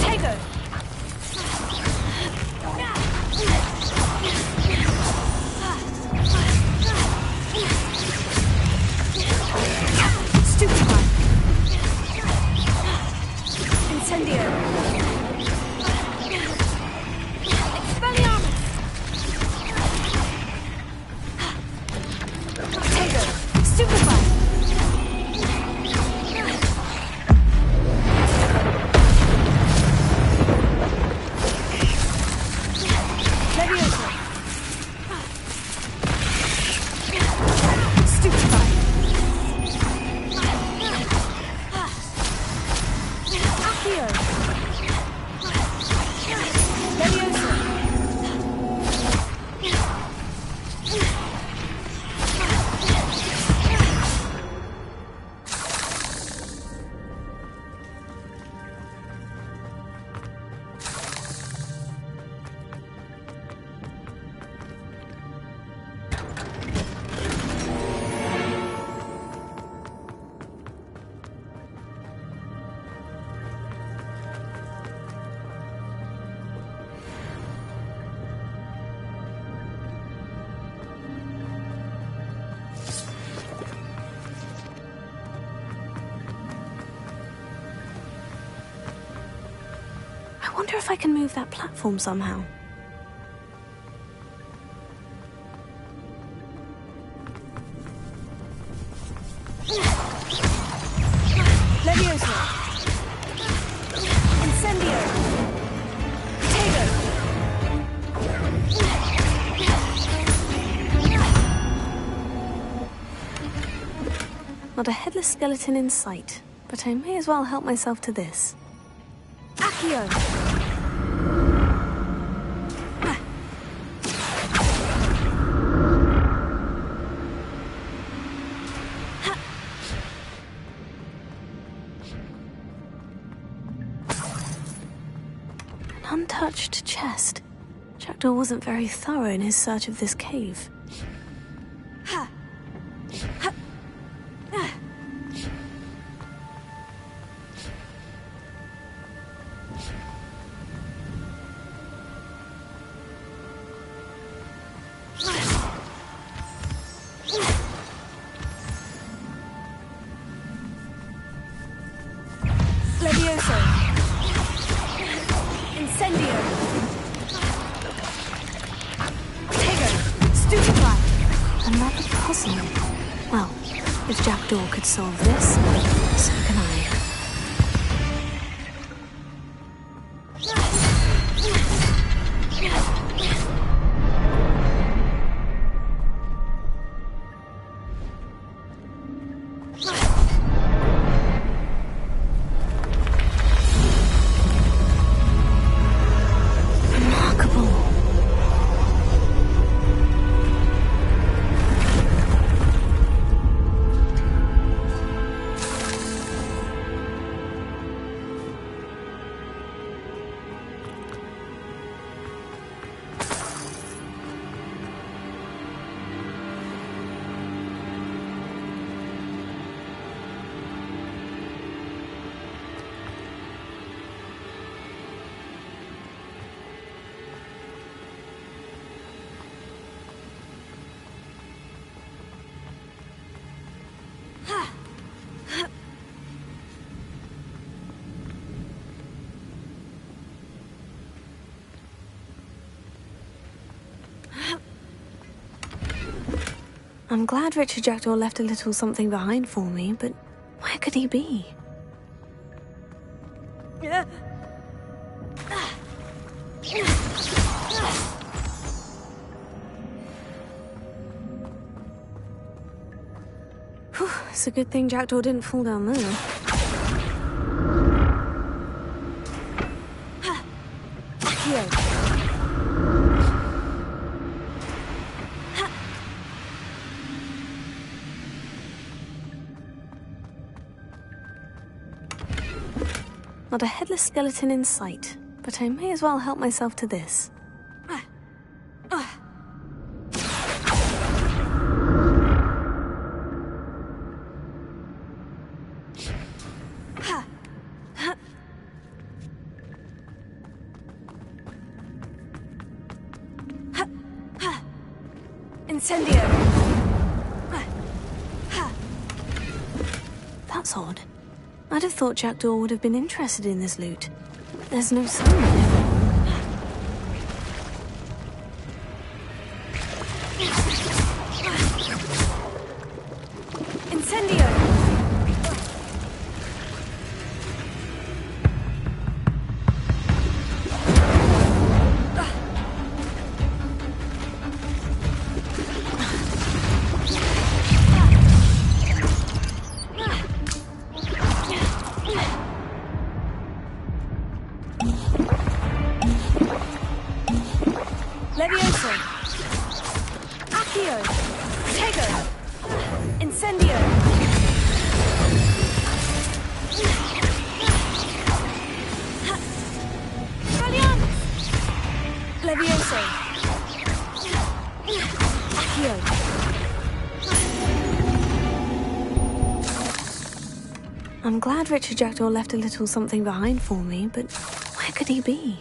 Tego! wonder if I can move that platform somehow. Levioso! Incendio! Potato! Not a headless skeleton in sight, but I may as well help myself to this. Accio! An untouched chest. Jackdaw wasn't very thorough in his search of this cave. Levioso! Incendio! Potato! Stupefy! Another puzzle. Well, if Jackdaw could solve this, so can I. I'm glad Richard Jackdaw left a little something behind for me, but where could he be? Whew, it's a good thing Jackdaw didn't fall down there. Accio! Not a headless skeleton in sight, but I may as well help myself to this. Incendio! That's odd. I'd have thought Jackdaw would have been interested in this loot. There's no sign of him. Incendio! Levioso! Accio! Tego! Incendio! Brilliant! Levioso! Accio! I'm glad Richard Jackdaw left a little something behind for me, but where could he be?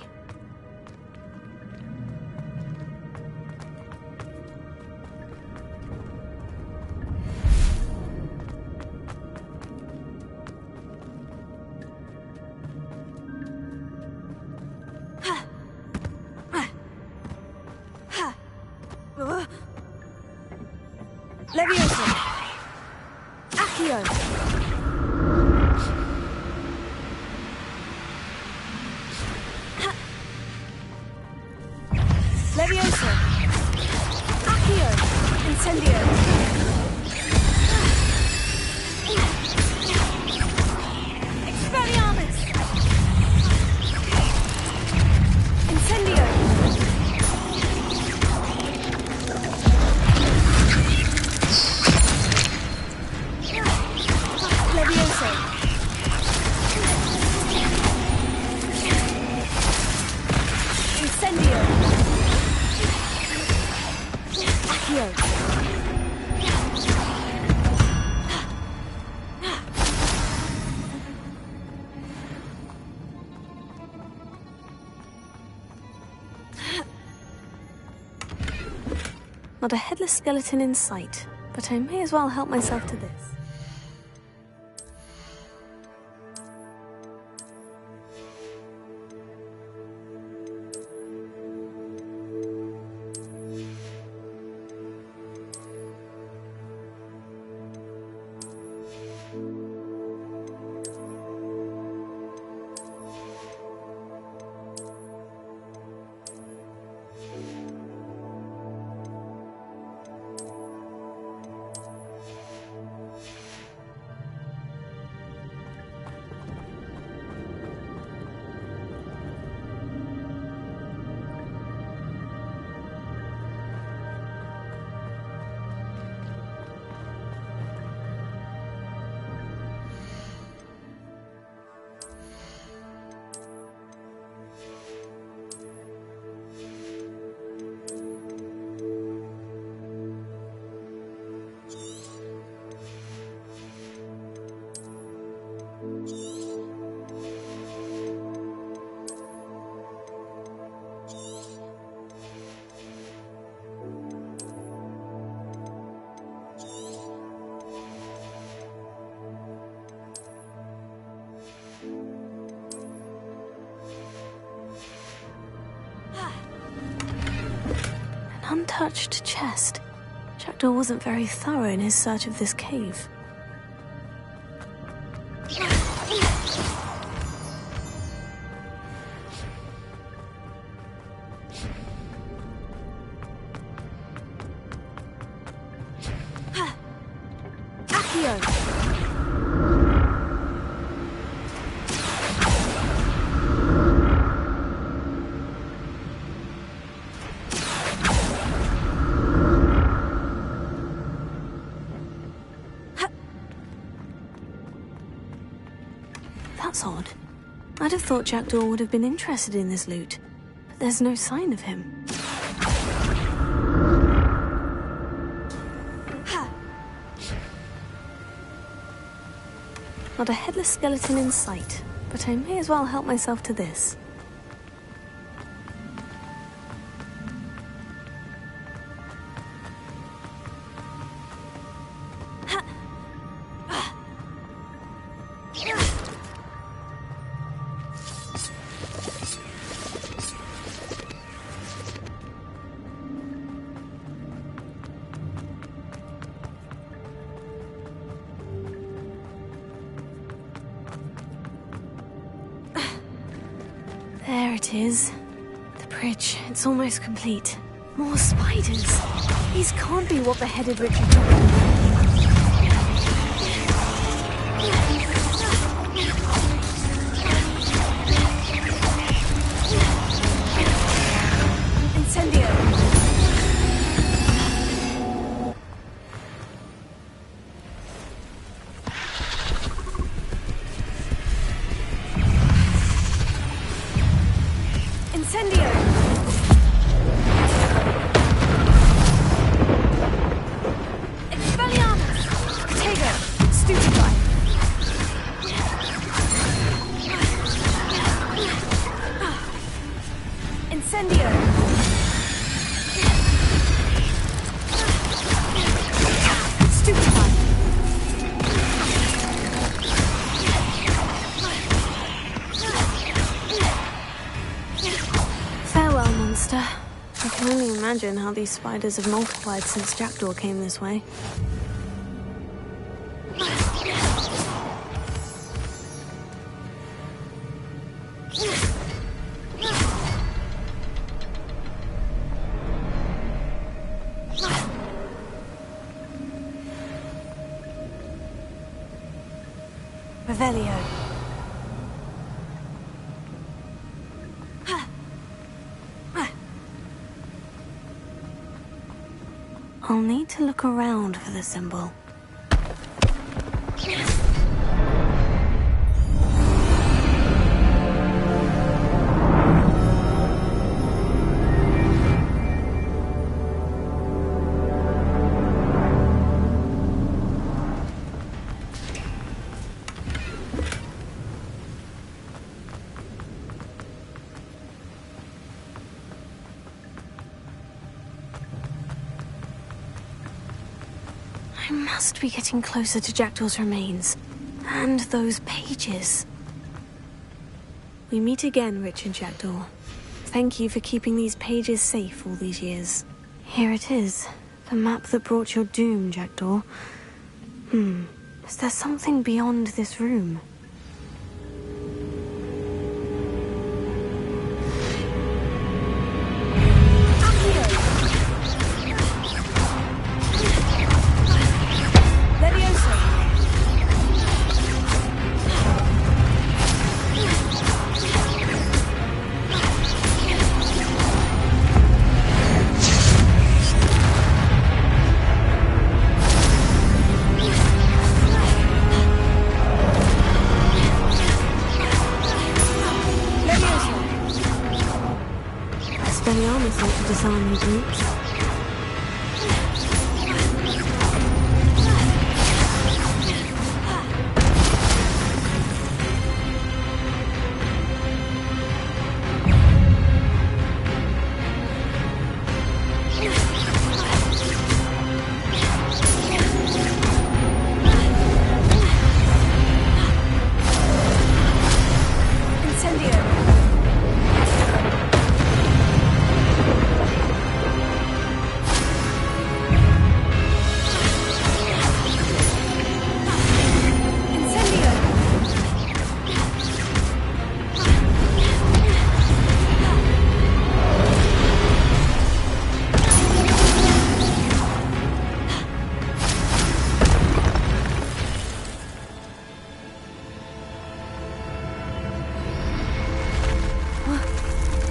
Leviosa! Accio! Leviosa! Accio! Incendio! Expelliarmus! Incendio! Leviosa! Incendio! Accio! Not a headless skeleton in sight, but I may as well help myself to this. Untouched chest. Jackdaw wasn't very thorough in his search of this cave. Accio! That's odd. I'd have thought Jackdaw would have been interested in this loot, but there's no sign of him. Not a headless skeleton in sight, but I may as well help myself to this. There it is. The bridge. It's almost complete. More spiders. These can't be what the headed Richard took. Incendio! Incendio! Expelliarmus! Tego! Stupefy! Incendio! Stupefy! Farewell, monster. I can only imagine how these spiders have multiplied since Jackdaw came this way. Revelio. I'll need to look around for the symbol. I must be getting closer to Jackdaw's remains. And those pages. We meet again, Richard Jackdaw. Thank you for keeping these pages safe all these years. Here it is. The map that brought your doom, Jackdaw. Is there something beyond this room? Expelliarmus ought to disarm these groups.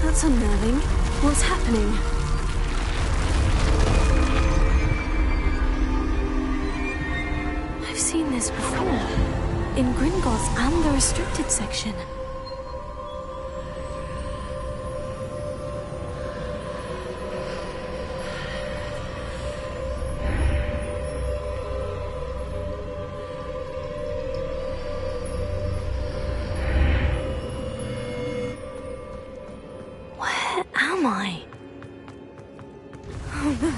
That's unnerving. What's happening? I've seen this before. In Gringotts and the restricted section. Oh no.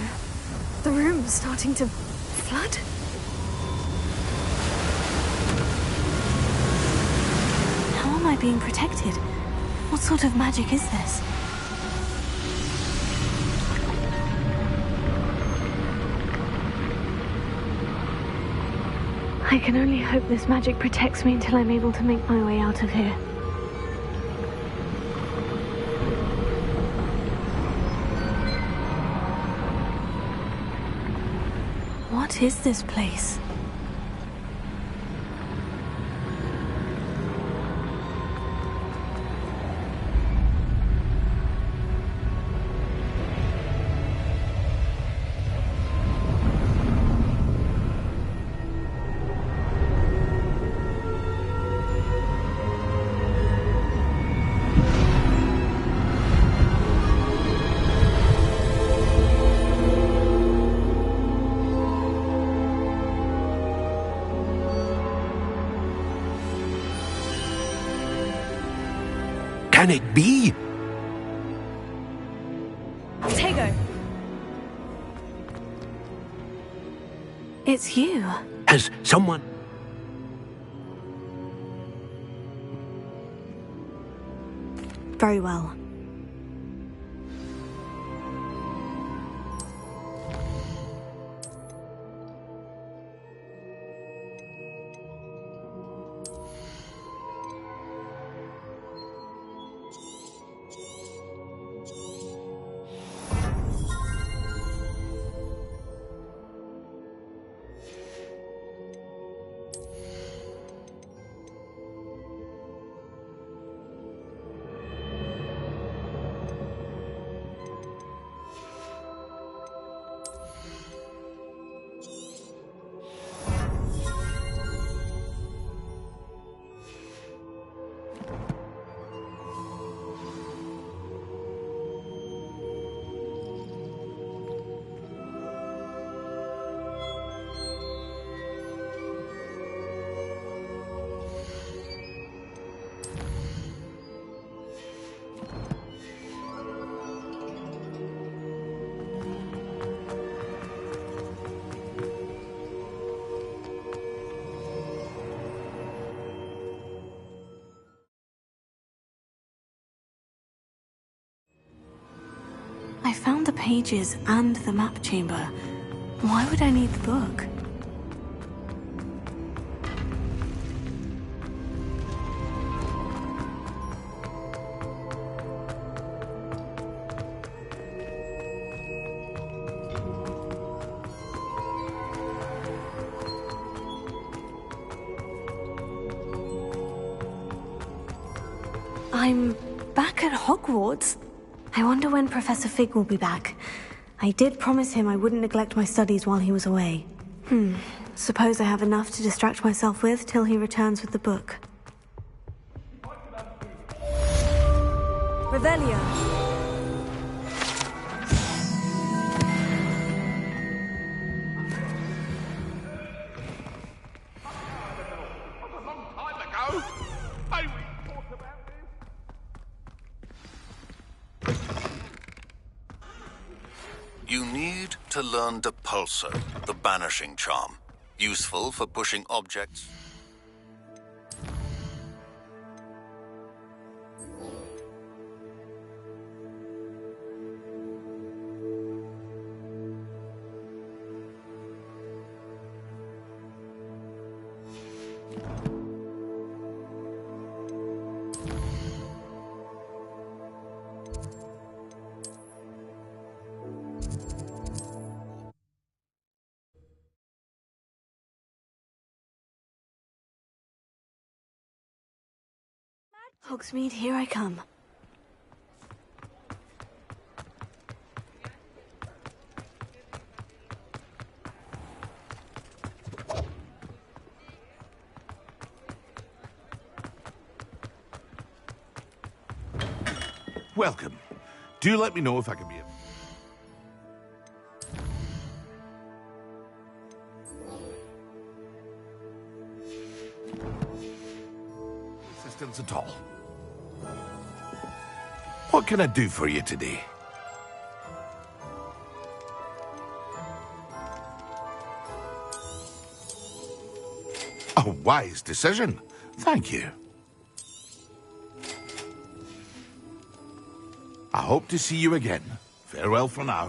The room's starting to flood. How am I being protected? What sort of magic is this? I can only hope this magic protects me until I'm able to make my way out of here. What is this place? Can it be? Tego! It's you. Has someone... Very well. I found the pages and the map chamber. Why would I need the book? I'm back at Hogwarts. I wonder when Professor Fig will be back. I did promise him I wouldn't neglect my studies while he was away. Suppose I have enough to distract myself with till he returns with the book. Revelio. You need to learn Depulso, the banishing charm. Useful for pushing objects. Hogsmeade, here I come. Welcome. Do let me know if I can be of assistance at all. What can I do for you today? A wise decision. Thank you. I hope to see you again. Farewell for now.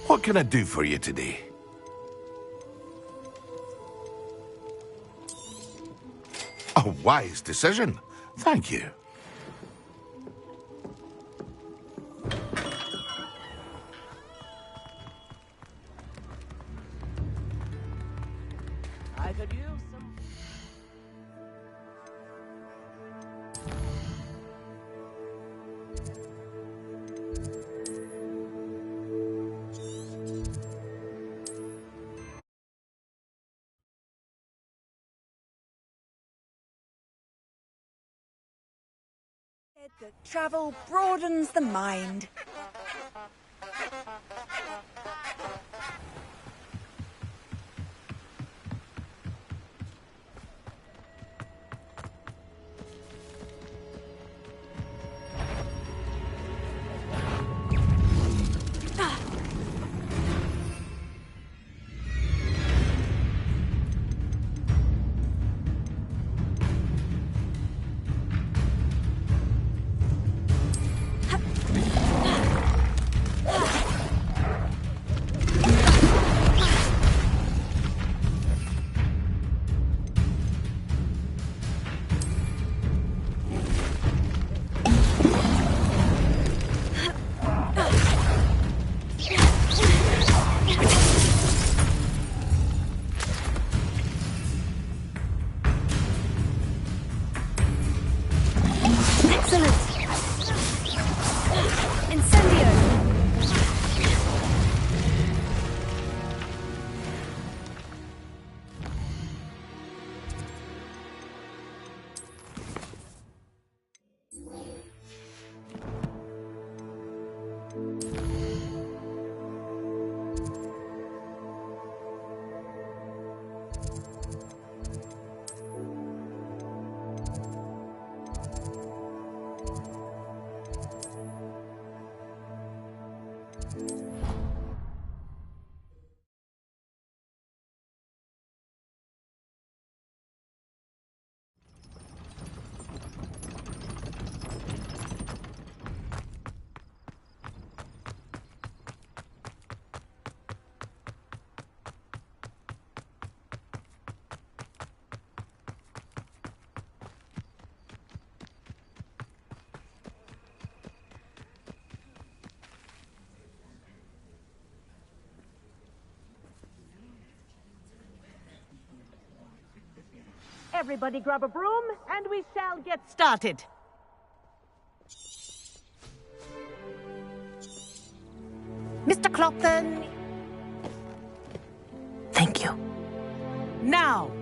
What can I do for you today? A wise decision. Thank you. I could use some... That travel broadens the mind. Everybody grab a broom, and we shall get started. Mr. Clopton. Thank you. Now,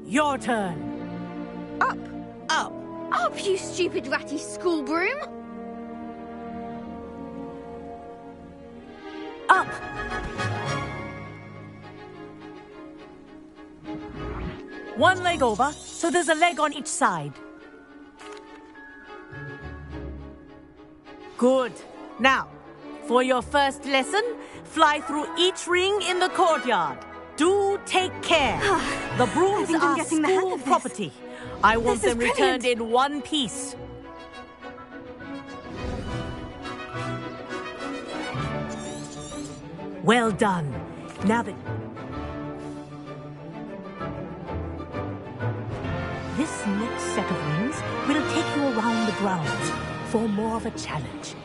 your turn. Up! Up! Up, you stupid ratty school broom! Up! One leg over, so there's a leg on each side. Good. Now, for your first lesson, fly through each ring in the courtyard. Do take care. The brooms are school property. I want them returned in one piece. Well done. Now that... This next set of rings will take you around the grounds for more of a challenge.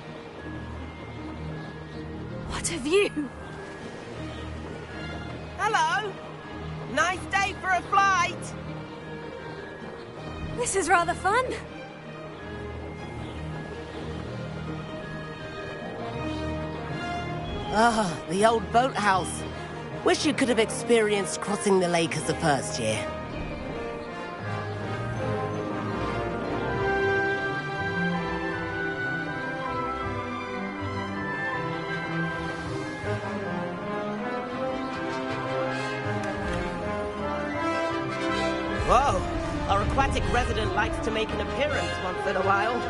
What a view! Hello! Nice day for a flight! This is rather fun. Ah, the old boathouse. Wish you could have experienced crossing the lake as a first year. Whoa! Our aquatic resident likes to make an appearance once in a while.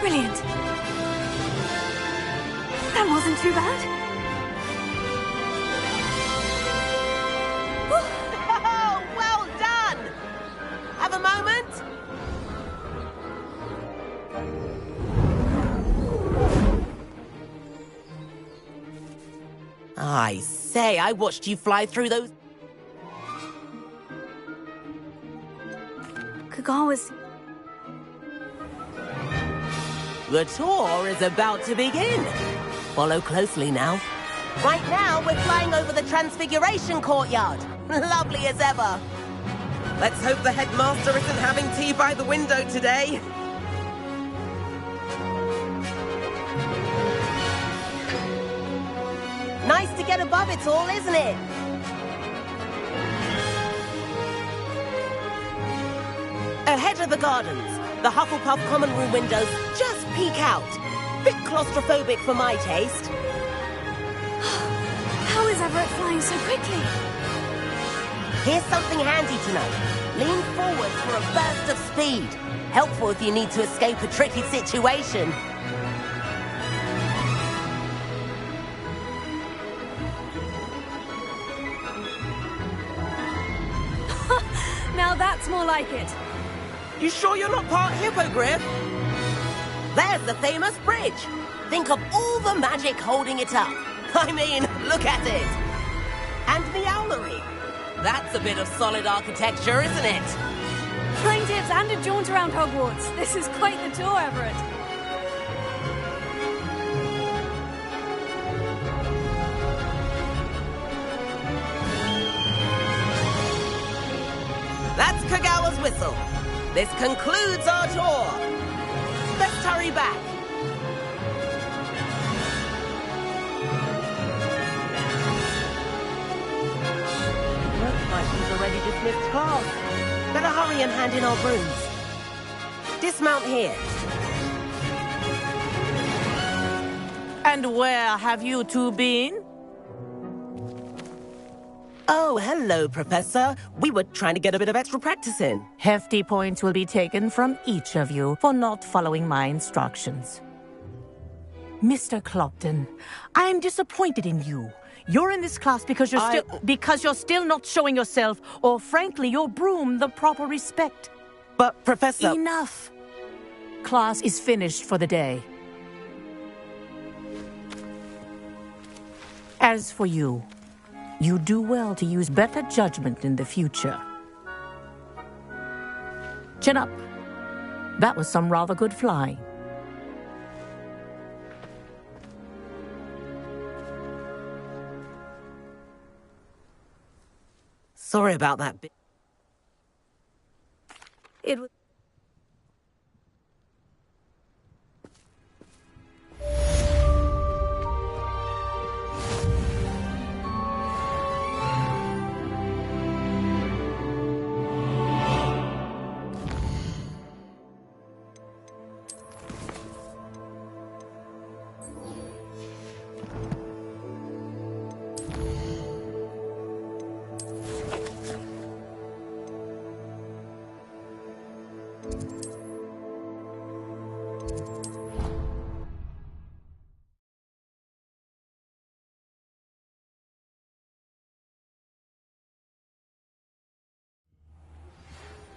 Brilliant. That wasn't too bad. Oh, well done! Have a moment? I say, I watched you fly through those... Kagawa's... The tour is about to begin. Follow closely now. Right now, we're flying over the Transfiguration Courtyard. Lovely as ever. Let's hope the headmaster isn't having tea by the window today. Nice to get above it all, isn't it? Ahead of the gardens, the Hufflepuff common room windows just peek out. Bit claustrophobic for my taste. How is Everett flying so quickly? Here's something handy to know. Lean forward for a burst of speed. Helpful if you need to escape a tricky situation. Now that's more like it. You sure you're not part hippogriff? There's the famous bridge. Think of all the magic holding it up. I mean, look at it. And the owlery. That's a bit of solid architecture, isn't it? Flying tips and a jaunt around Hogwarts. This is quite the tour, Everett. That's Kagawa's whistle. This concludes our tour. Let's hurry back. Looks like he's already dismissed class. Better hurry and hand in our brooms. Dismount here. And where have you two been? Oh, hello, Professor. We were trying to get a bit of extra practice in. Hefty points will be taken from each of you for not following my instructions. Mr. Clopton, I am disappointed in you. You're in this class because you're still not showing yourself, or frankly, your broom, the proper respect. But, Professor... Enough. class is finished for the day. As for you, you do well to use better judgment in the future. Chin up. That was some rather good flying. Sorry about that bit. It was...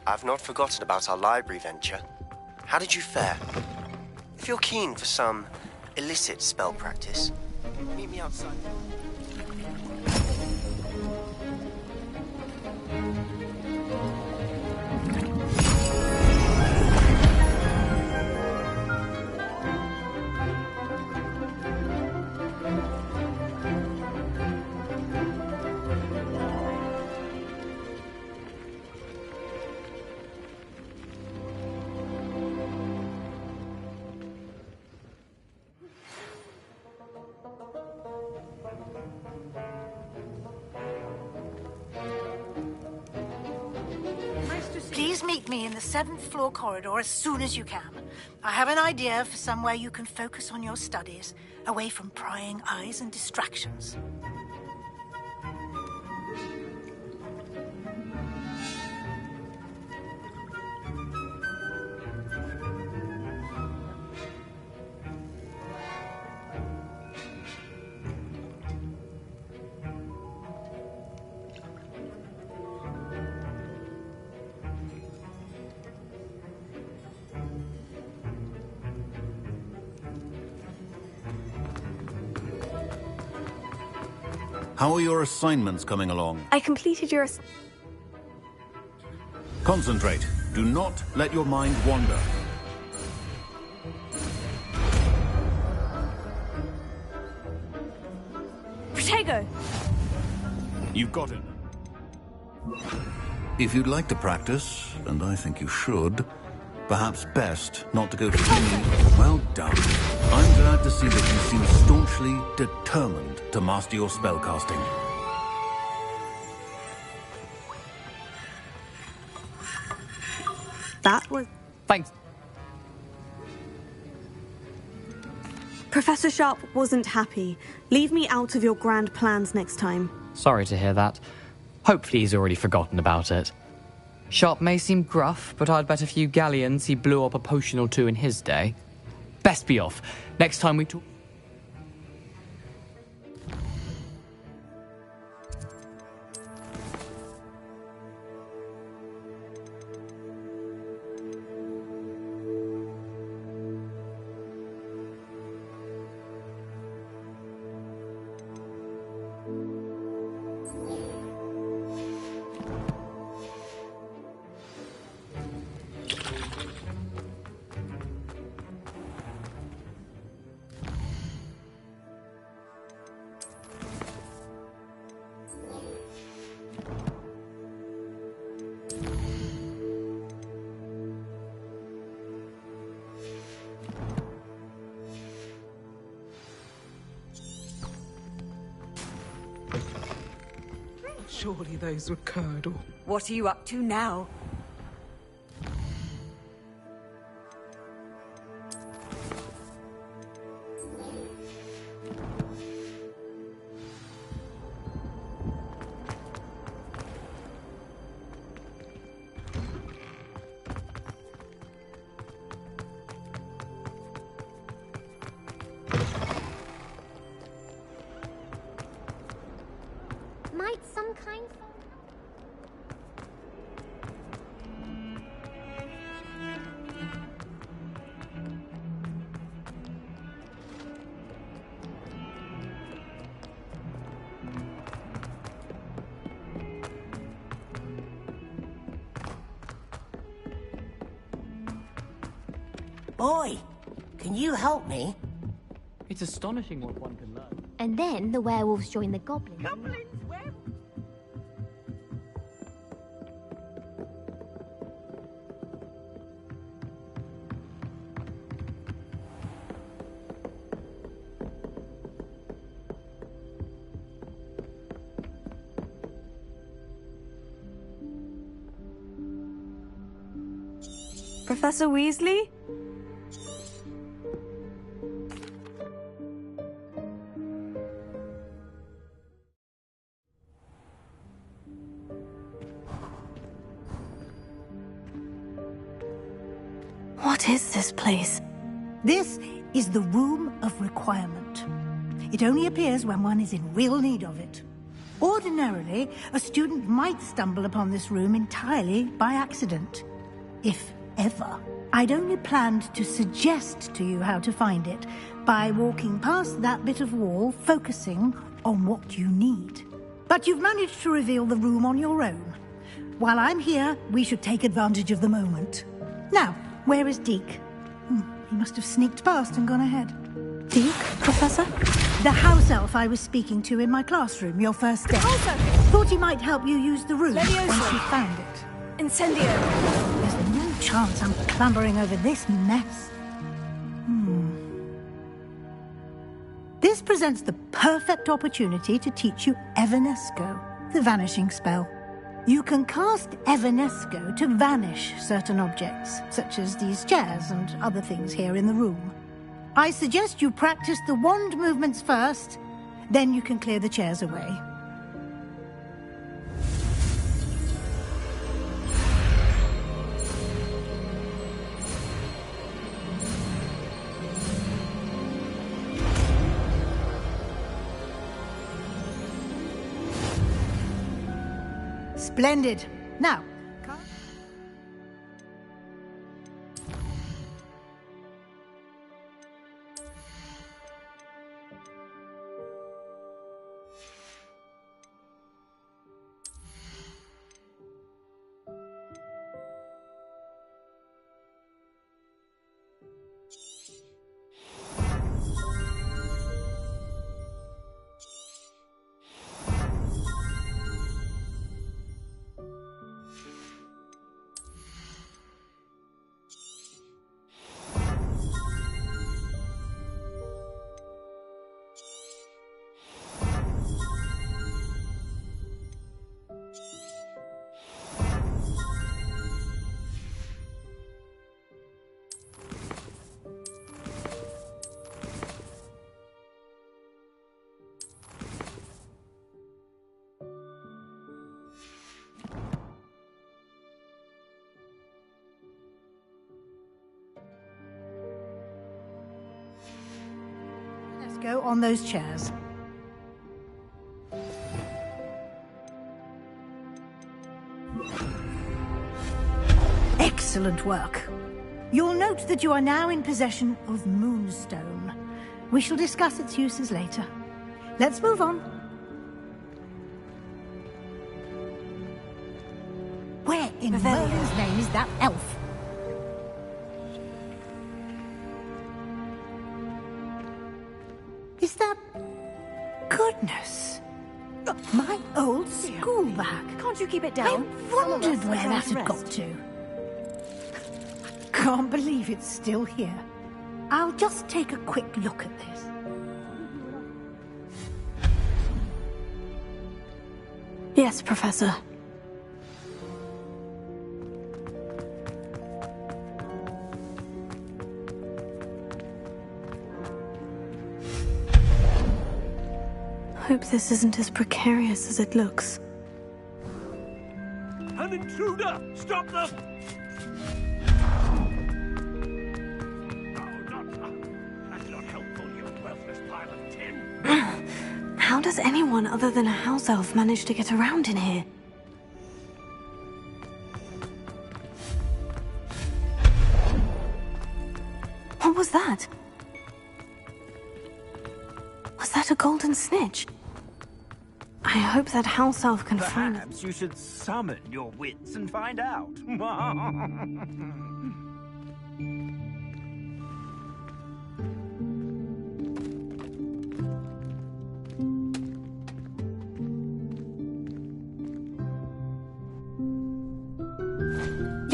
I've not forgotten about our library venture. How did you fare? If you're keen for some illicit spell practice, meet me outside. Please meet me in the 7th floor corridor as soon as you can. I have an idea for somewhere you can focus on your studies, away from prying eyes and distractions. How are your assignments coming along? I completed your... Concentrate. Do not let your mind wander. Protego! You've got it. If you'd like to practice, and I think you should, perhaps best not to go too... Well done. I'm glad to see that you seem staunchly determined to master your spellcasting. That was... Thanks. Professor Sharp wasn't happy. Leave me out of your grand plans next time. Sorry to hear that. Hopefully he's already forgotten about it. Sharp may seem gruff, but I'd bet a few galleons he blew up a potion or two in his day. Best be off. Next time we talk... Surely those were Curdle. What are you up to now? Might some kind... Boy, can you help me? It's astonishing what one can learn. And then the werewolves join the goblins. Professor Weasley? What is this place? This is the Room of Requirement. It only appears when one is in real need of it. Ordinarily, a student might stumble upon this room entirely by accident. If ever. I'd only planned to suggest to you how to find it by walking past that bit of wall, focusing on what you need. But you've managed to reveal the room on your own. While I'm here, we should take advantage of the moment. Now, where is Deke? He must have sneaked past and gone ahead. Deke, Professor? The house elf I was speaking to in my classroom your first day. Thought he might help you use the room once you found it. Incendio! There's no chance I'm clambering over this mess. This presents the perfect opportunity to teach you Evanesco, the vanishing spell. You can cast Evanesco to vanish certain objects, such as these chairs and other things here in the room. I suggest you practice the wand movements first, then you can clear the chairs away. Splendid. Now, let's go on those chairs. Excellent work. You'll note that you are now in possession of Moonstone. We shall discuss its uses later. Let's move on. Where in Merlin's name is that elf? Is that... Goodness! My old school bag. Can't you keep it down? I wondered where that had got to. Can't believe it's still here. I'll just take a quick look at this. Yes, Professor. Hope this isn't as precarious as it looks. An intruder! Stop them! That's not helpful, you worthless pile of tin. How does anyone other than a house elf manage to get around in here? What was that? Was that a golden snitch? I hope that house elf can find it. Perhaps you should summon your wits and find out.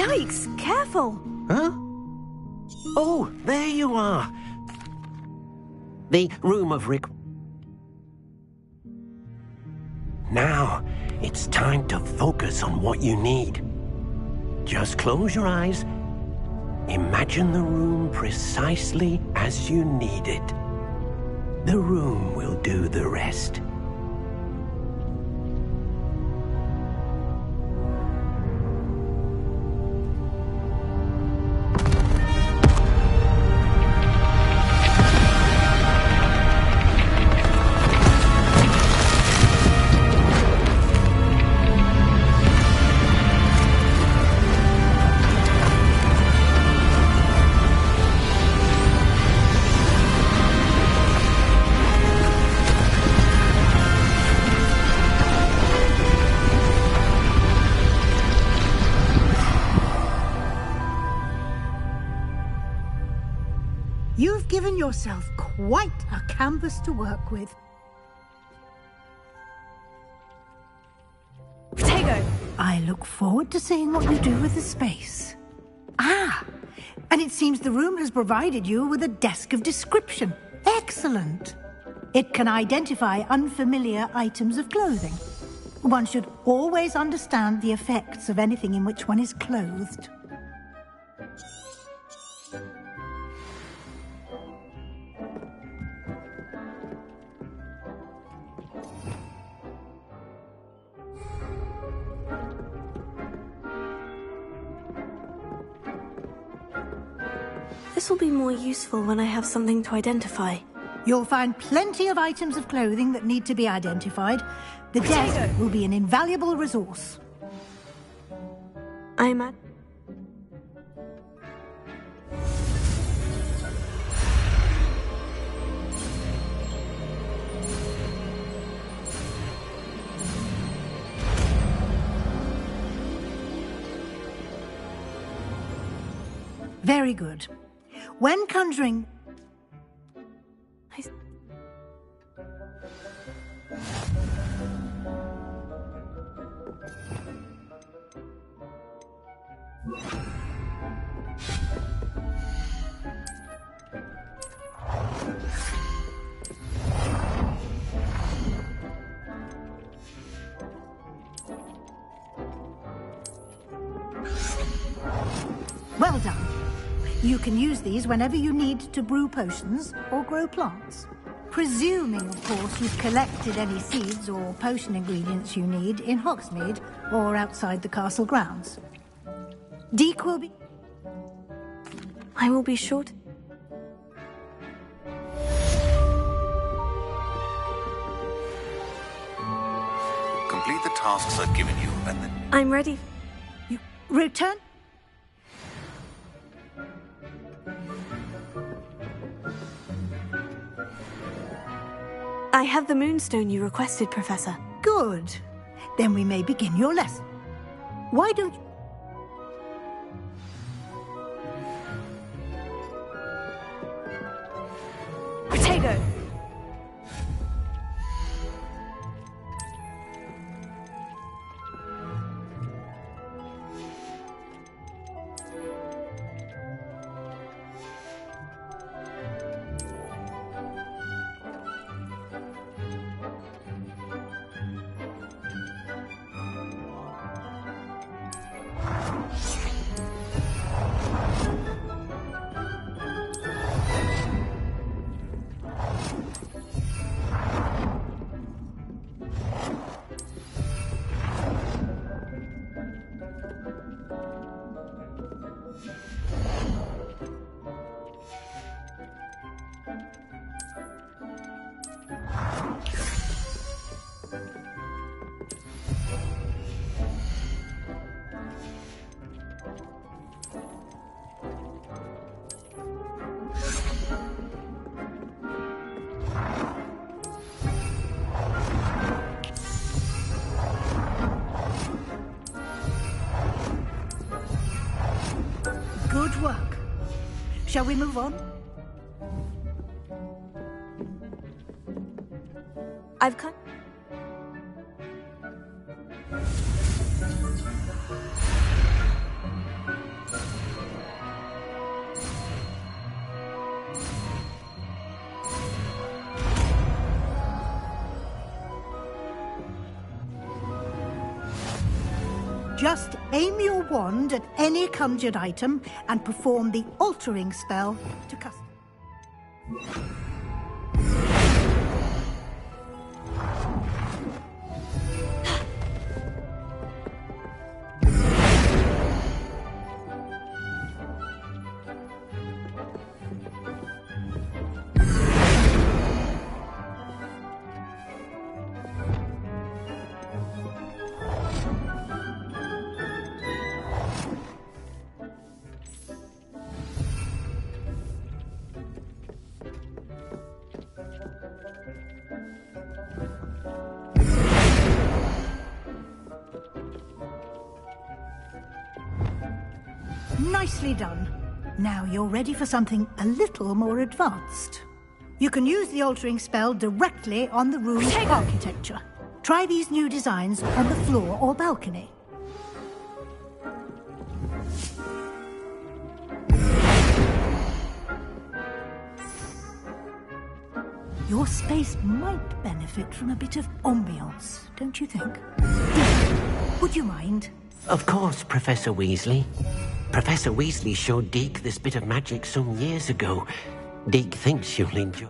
Yikes! Careful! Huh? Oh, there you are. The room of Now, it's time to focus on what you need. Just close your eyes. Imagine the room precisely as you need it. The room will do the rest. You've given yourself quite a canvas to work with. Protego! I look forward to seeing what you do with the space. Ah! And it seems the room has provided you with a desk of description. Excellent! It can identify unfamiliar items of clothing. One should always understand the effects of anything in which one is clothed. This will be more useful when I have something to identify. You'll find plenty of items of clothing that need to be identified. The desk will be an invaluable resource. I'm at... Very good. When conjuring... Well done. You can use these whenever you need to brew potions or grow plants. Presuming, of course, you've collected any seeds or potion ingredients you need in Hogsmeade or outside the castle grounds. Deke will be... I will be sure to... Complete the tasks I've given you, and then... I'm ready. You return... I have the moonstone you requested, Professor. Good. Then we may begin your lesson. Why don't you... Protego! Good work. Shall we move on? I've cut... Just aim your wand at any conjured item and perform the altering spell to custom. Nicely done. Now you're ready for something a little more advanced. You can use the altering spell directly on the room's architecture. Try these new designs on the floor or balcony. Your space might benefit from a bit of ambiance, don't you think? Would you mind? Of course, Professor Weasley. Professor Weasley showed Deke this bit of magic some years ago. Deke thinks you'll enjoy...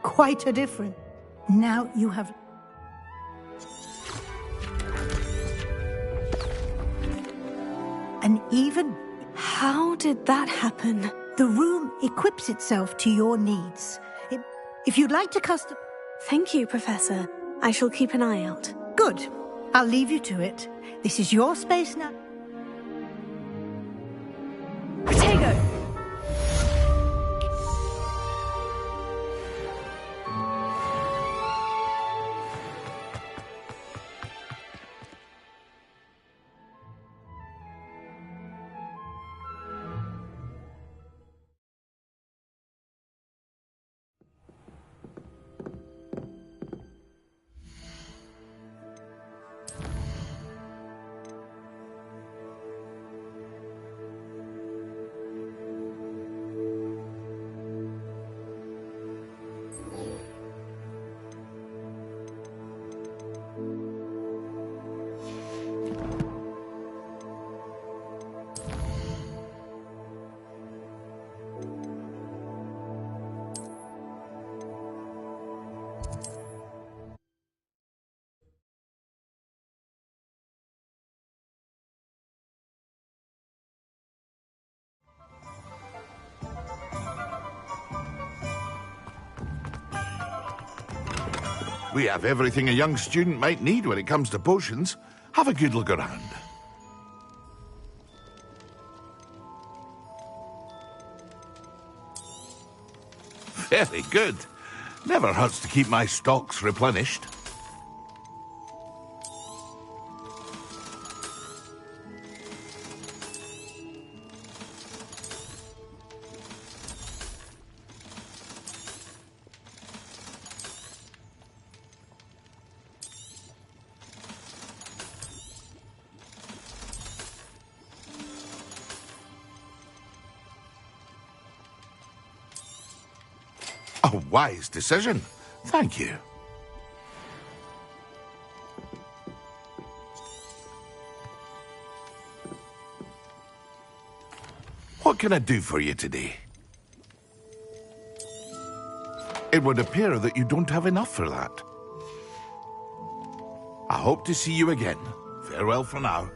Quite a difference. Now you have... an even... How did that happen? The room equips itself to your needs. If you'd like to custom... Thank you, Professor. I shall keep an eye out. Good. I'll leave you to it. This is your space now. Protego! We have everything a young student might need when it comes to potions. Have a good look around. Very good. Never hurts to keep my stocks replenished. A wise decision. Thank you. What can I do for you today? It would appear that you don't have enough for that. I hope to see you again. Farewell for now.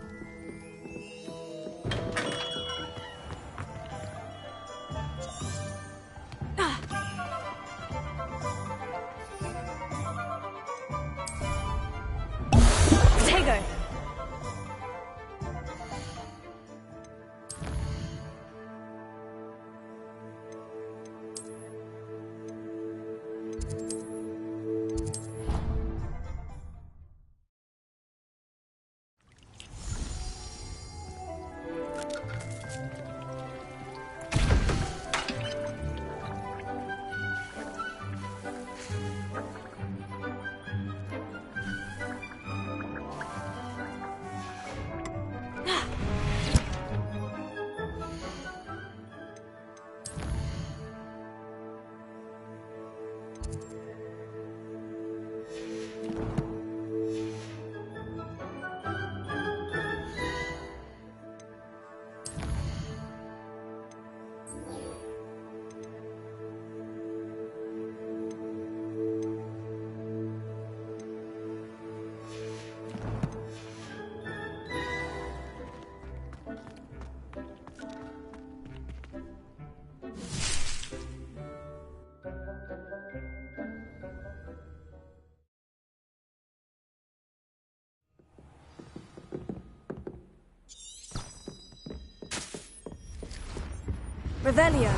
Revelio.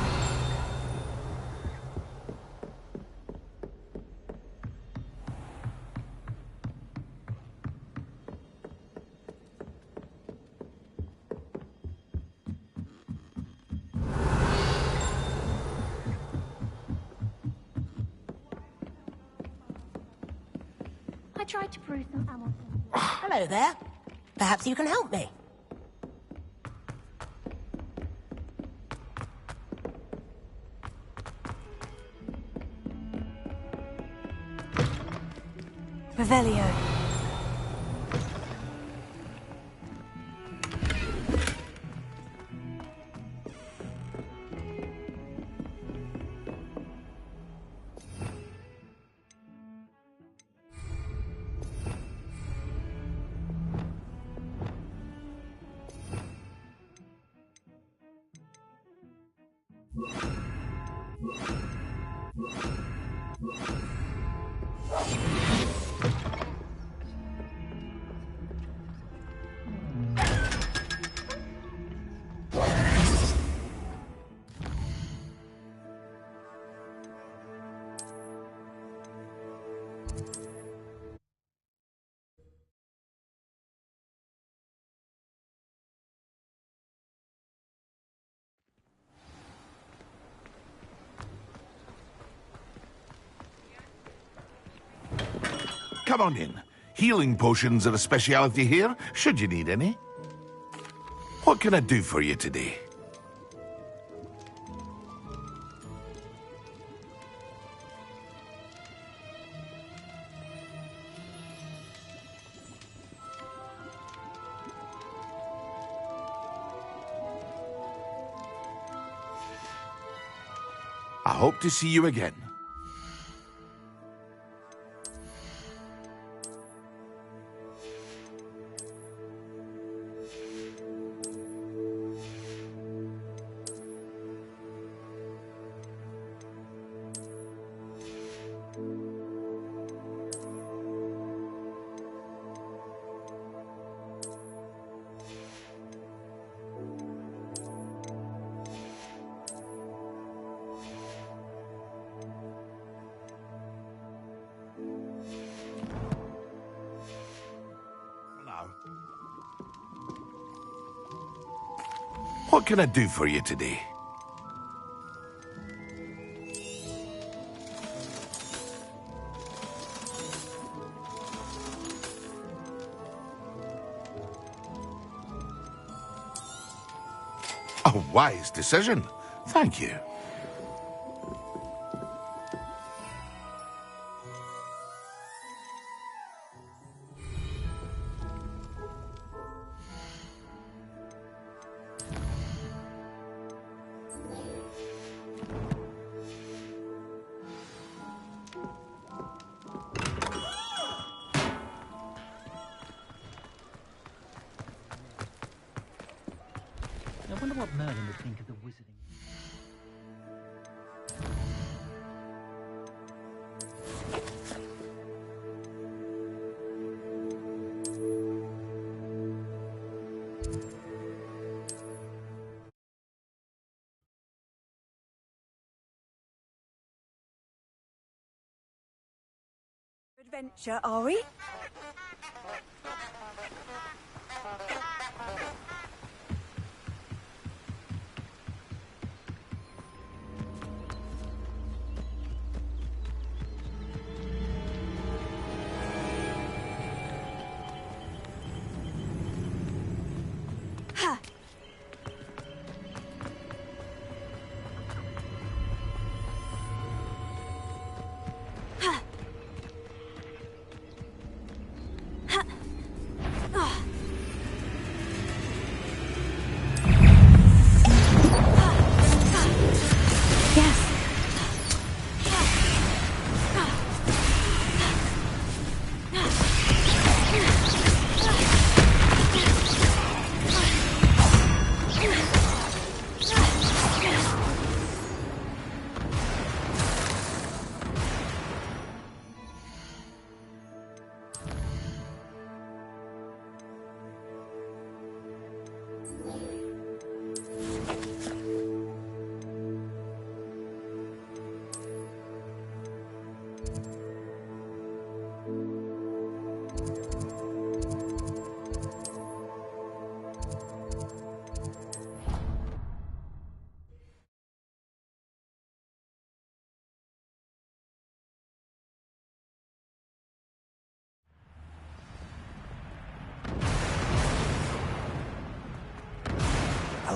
I tried to brew some ammo. Hello there. Perhaps you can help me. Revelio. Come on in. Healing potions are a speciality here, should you need any. What can I do for you today? I hope to see you again. What can I do for you today? A wise decision. Thank you. I wonder what Merlin would think of the wizarding. Adventure, are we?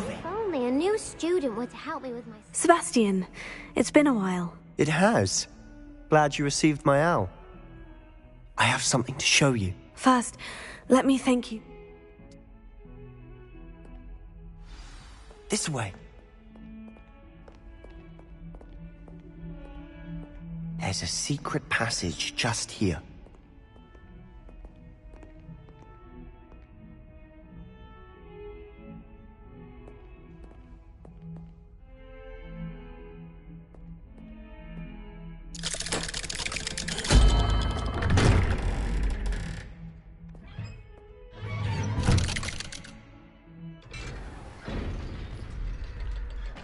If only a new student were to help me with my... Sebastian, it's been a while. It has. Glad you received my owl. I have something to show you. First, let me thank you. This way. There's a secret passage just here.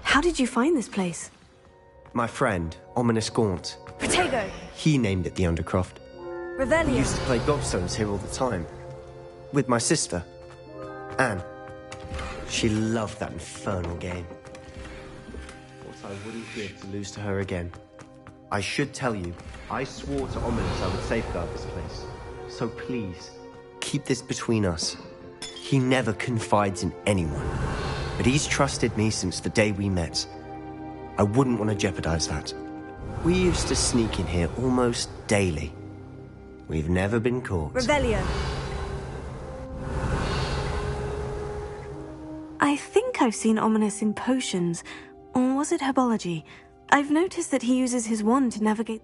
How did you find this place? My friend, Ominous Gaunt. Protego! He named it the Undercroft. We Revelio! used to play gobstones here all the time. With my sister, Anne. She loved that infernal game. What I wouldn't give to lose to her again. I should tell you, I swore to Ominous I would safeguard this place. So please, keep this between us. He never confides in anyone. But he's trusted me since the day we met. I wouldn't want to jeopardize that. We used to sneak in here almost daily. We've never been caught. Revelio! I think I've seen Ominous in potions. Or was it herbology? I've noticed that he uses his wand to navigate...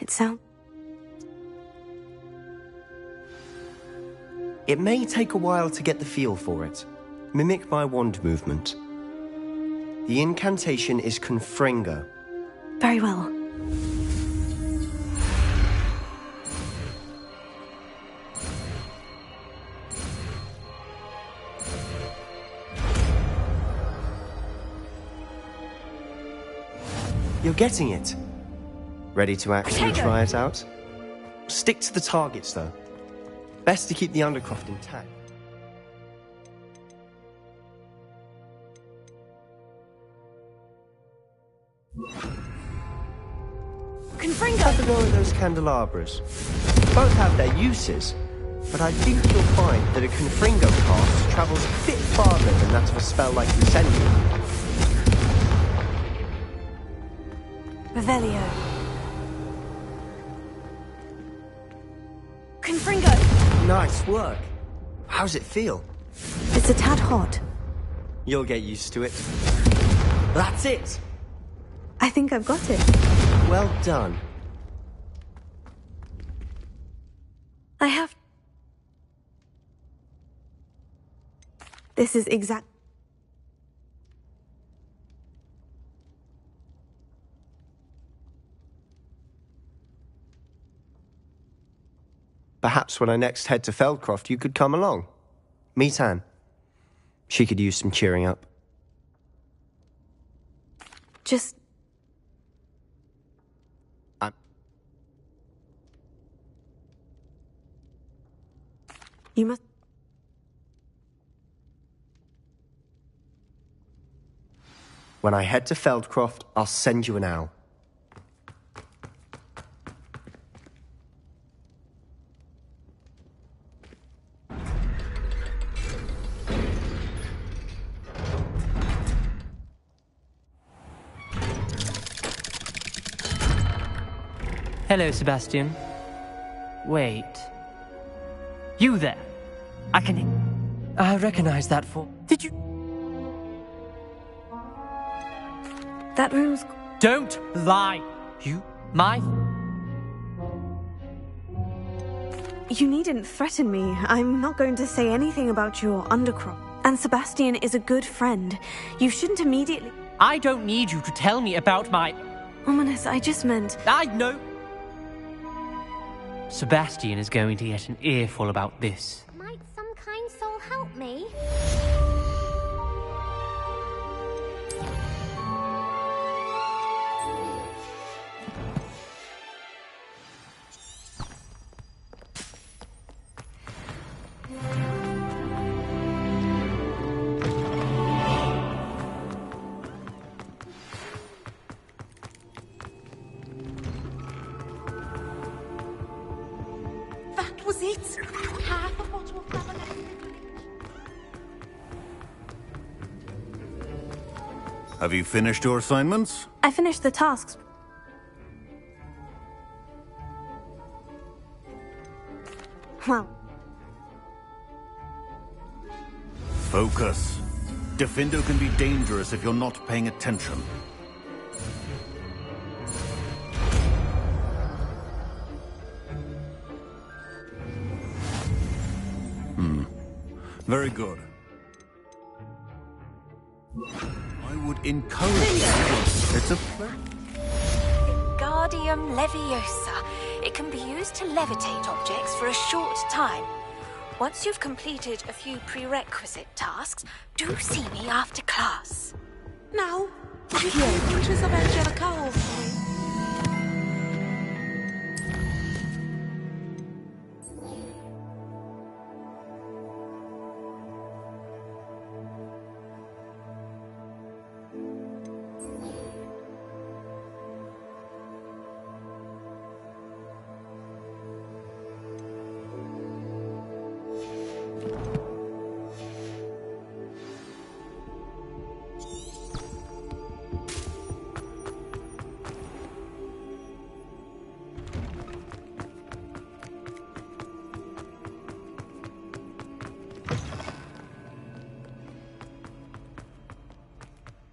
It sounds... It may take a while to get the feel for it. Mimic my wand movement. The incantation is Confringo. Very well. You're getting it. Ready to actually try it out? Stick to the targets, though. Best to keep the Undercroft intact. Confringo! Have a go at those candelabras. Both have their uses, but I think you'll find that a Confringo cast travels a bit farther than that of a spell like Incendium. Revelio. Confringo! Nice work. How's it feel? It's a tad hot. You'll get used to it. That's it! I think I've got it. Well done. I have... This is exact... Perhaps when I next head to Feldcroft, you could come along. Meet Anne. She could use some cheering up. Just... You must... When I head to Feldcroft, I'll send you an owl. Hello, Sebastian. Wait. You there? I recognize that for... Did you... That room's... Don't lie! You... You needn't threaten me. I'm not going to say anything about your Undercroft. And Sebastian is a good friend. You shouldn't immediately... I don't need you to tell me about my... Ominous, I just meant... I know! Sebastian is going to get an earful about this. Might some kind soul help me? that was it? Half a bottle of lemonade. Have you finished your assignments? I finished the tasks. Well. Focus. Defendo can be dangerous if you're not paying attention. Very good. I would encourage you. It's a Wingardium Leviosa. It can be used to levitate objects for a short time. Once you've completed a few prerequisite tasks, do see me after class. Now, the creatures of Angelica.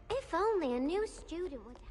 If only a new student would help.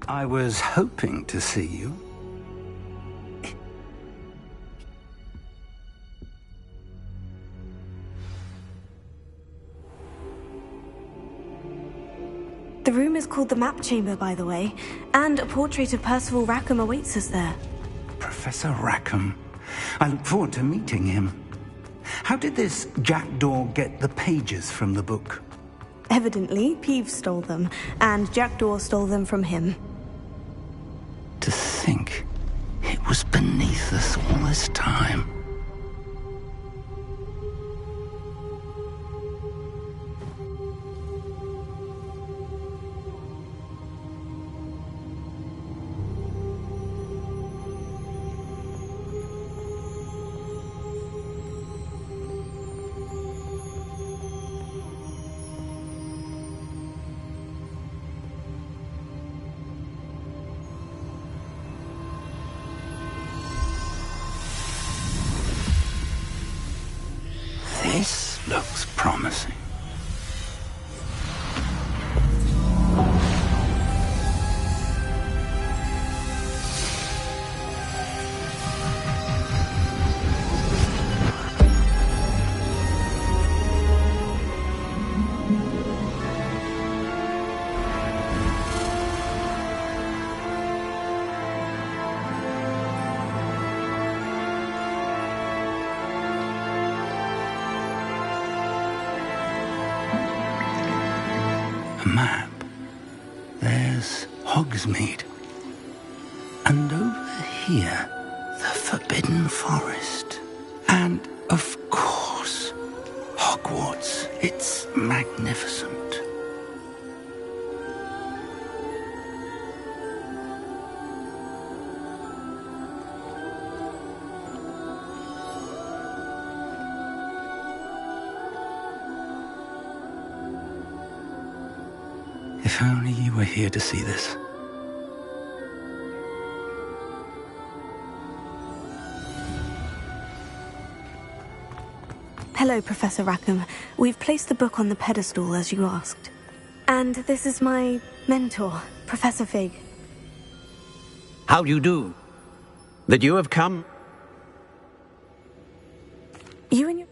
I was hoping to see you. The room is called the Map Chamber, by the way, and a portrait of Percival Rackham awaits us there. Professor Rackham. I look forward to meeting him. How did this jackdaw get the pages from the book? Evidently, Peeves stole them, and Jackdaw stole them from him. To think it was beneath us all this time. This looks promising. A map. There's Hogsmeade. And over here, the Forbidden Forest. And, of course, Hogwarts. It's magnificent. If only you were here to see this. Hello, Professor Rackham. We've placed the book on the pedestal, as you asked. And this is my mentor, Professor Fig. How do you do? That you have come? You and your...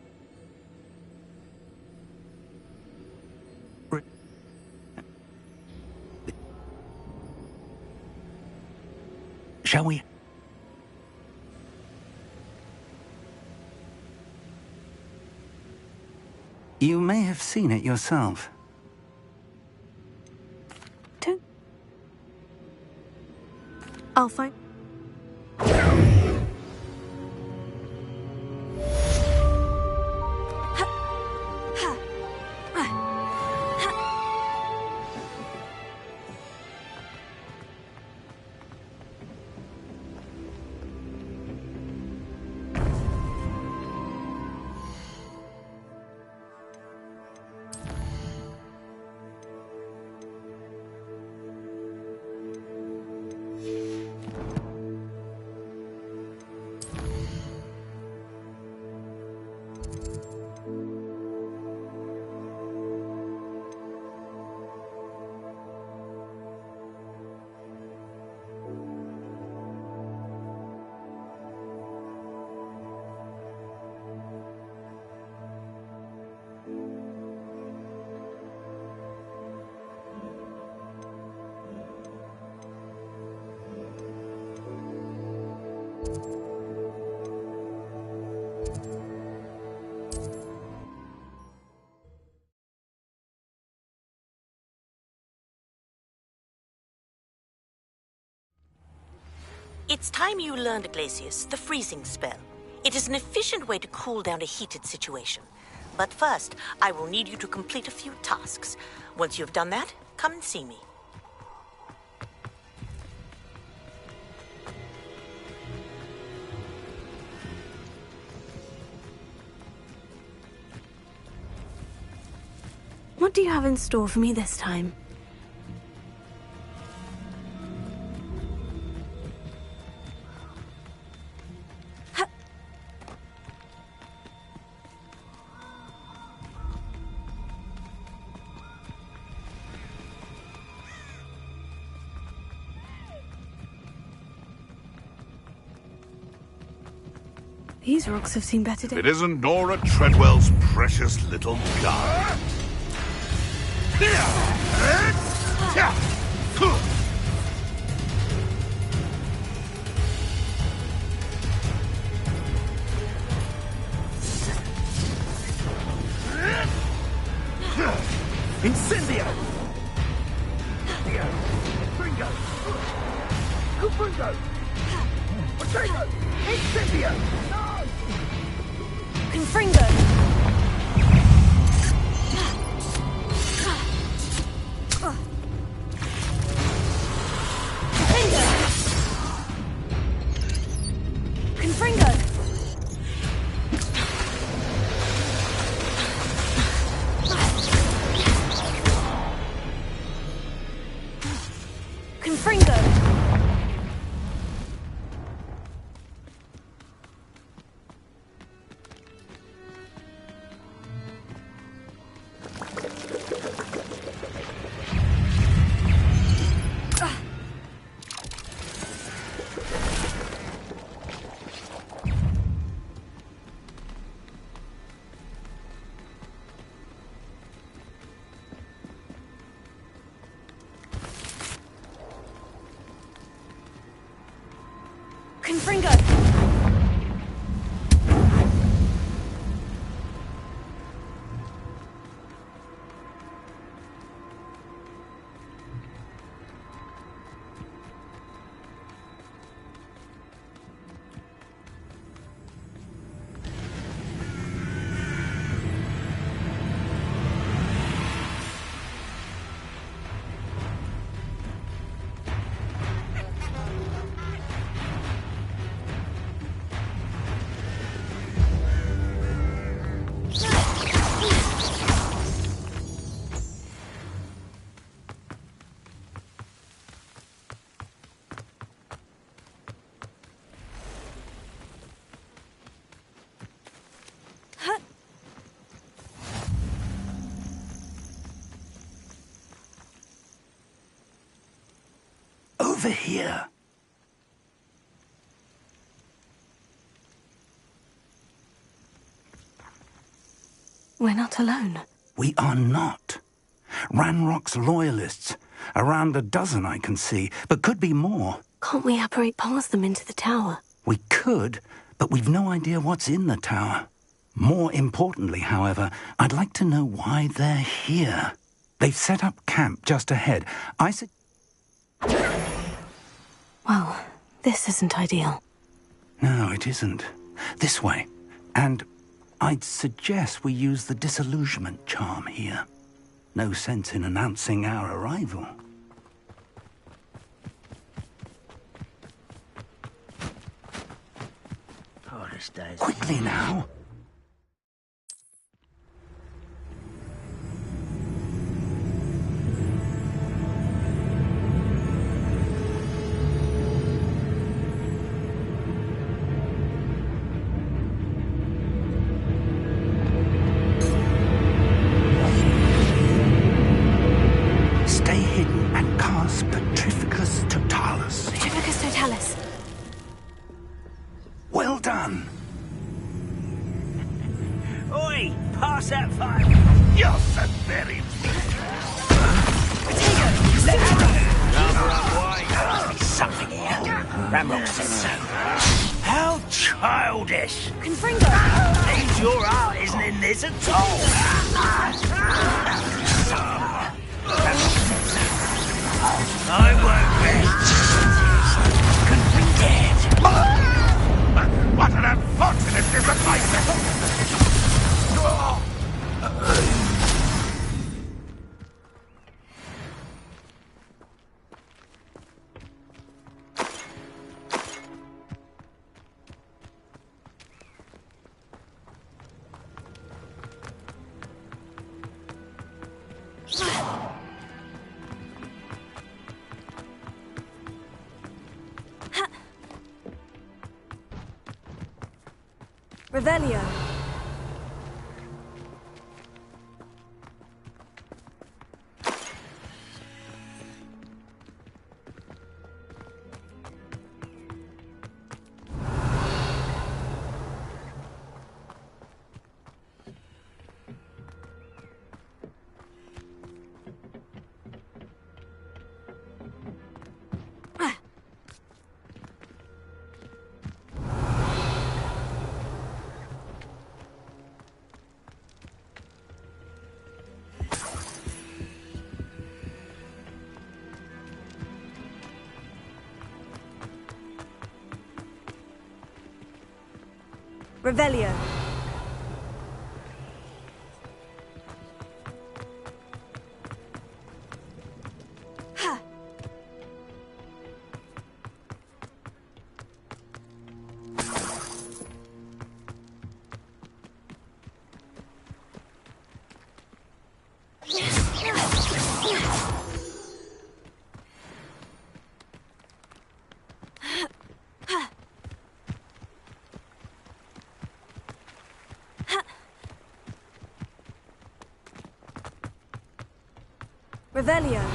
Shall we? You may have seen it yourself. I'll find... It's time you learned, Glacius, the freezing spell. It is an efficient way to cool down a heated situation. But first, I will need you to complete a few tasks. Once you've done that, come and see me. What do you have in store for me this time? These rocks have seen better days. It isn't Nora Treadwell's precious little guard. Incendio! Confringo! Confringo! Potato! Incendio! No! Confringo! Over here. We're not alone. We are not. Ranrock's loyalists. Around a dozen I can see, but could be more. Can't we apparate past them into the tower? We could, but we've no idea what's in the tower. More importantly, however, I'd like to know why they're here. They've set up camp just ahead. Well, this isn't ideal. No, it isn't. This way. And I'd suggest we use the disillusionment charm here. No sense in announcing our arrival. Quickly now. Stay hidden and cast Petrificus Totalis. Petrificus Totalis. Well done. Oi, pass that fire. You're so very Something here. Ramrock said so. How childish. Confringo. Means your art isn't in this at all. I won't rest. What an unfortunate disappointment! Revelio. Revelio. Revelio.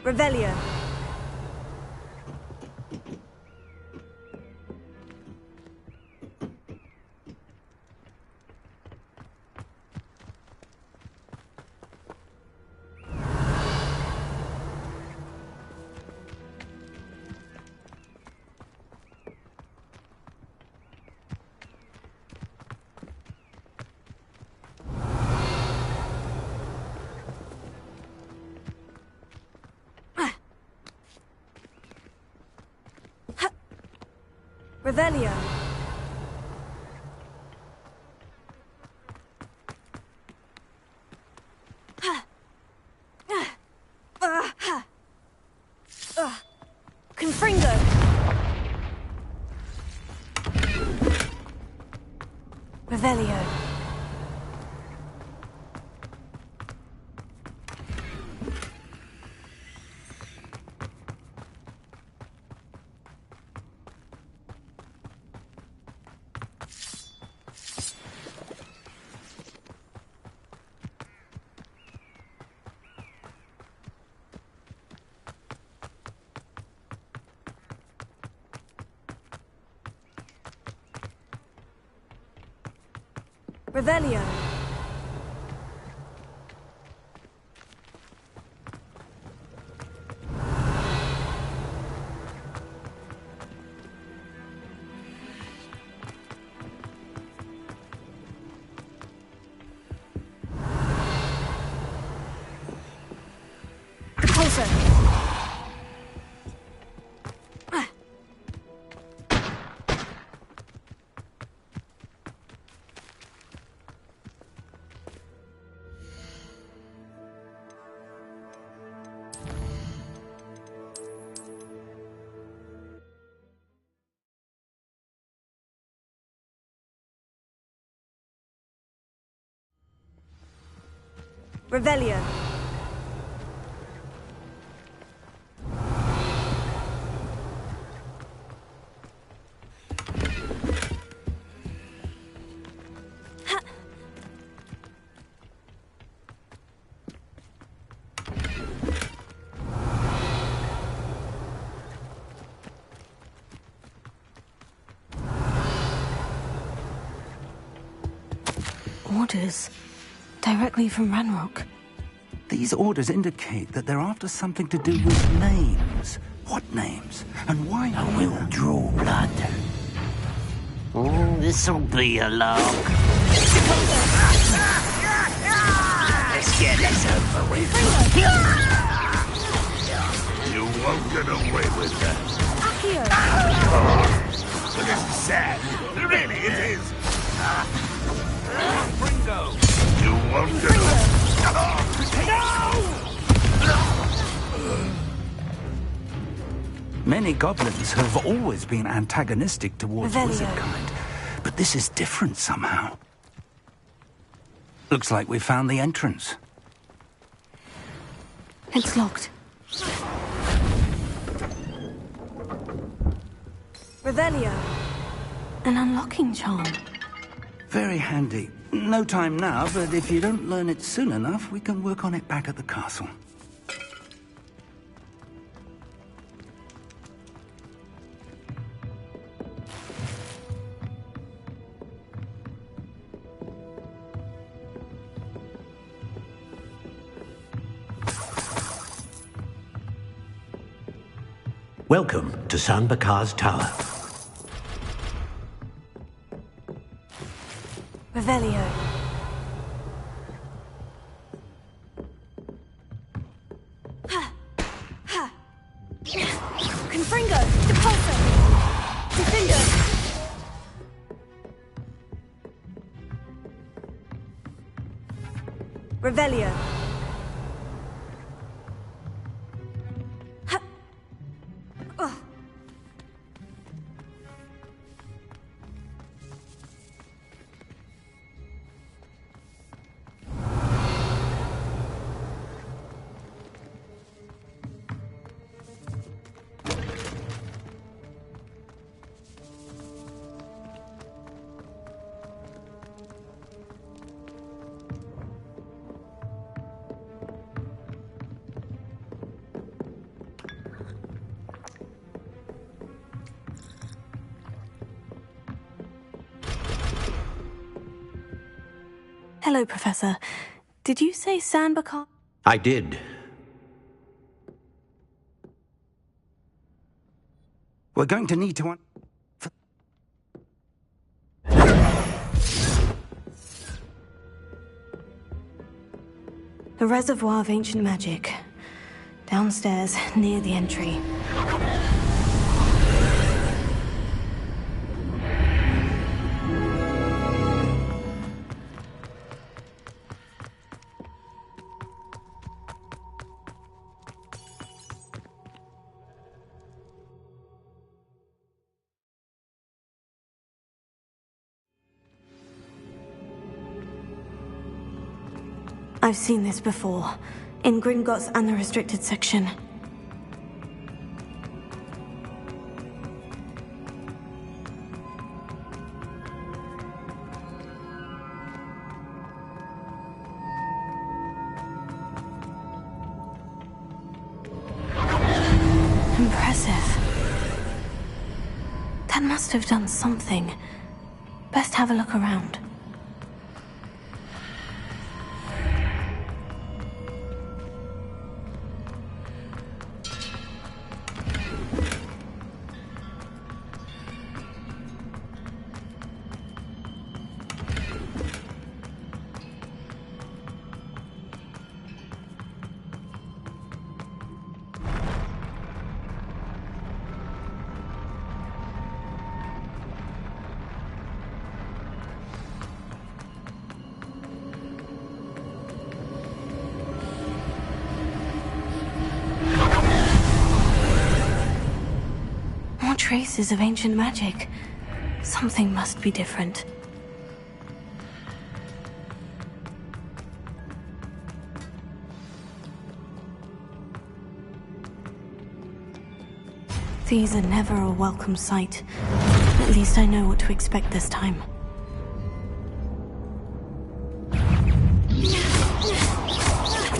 Revelio. Revelio. Confringo. Revelio. Revelio. Revelio. Orders. Directly from Ranrock. These orders indicate that they're after something to do with names. What names? And why? I will draw blood. Oh, this'll be a log. Let's get this over with. You won't get away with that. This is sad. Really, it is. Ringo. You won't get away. Many goblins have always been antagonistic towards wizard kind, but this is different somehow. Looks like we found the entrance. It's locked. Revelio. An unlocking charm. Very handy. No time now, but if you don't learn it soon enough, we can work on it back at the castle. Welcome to San Bakar's Tower. Revelio. Confringo! Depulso! Defendo! Revelio. Hello, Professor. Did you say San Bakar? I did. We're going to need to... The Reservoir of Ancient Magic. Downstairs, near the entry. I've seen this before, in Gringotts and the restricted section. Impressive. That must have done something. Best have a look around. traces of ancient magic. Something must be different. These are never a welcome sight. At least I know what to expect this time.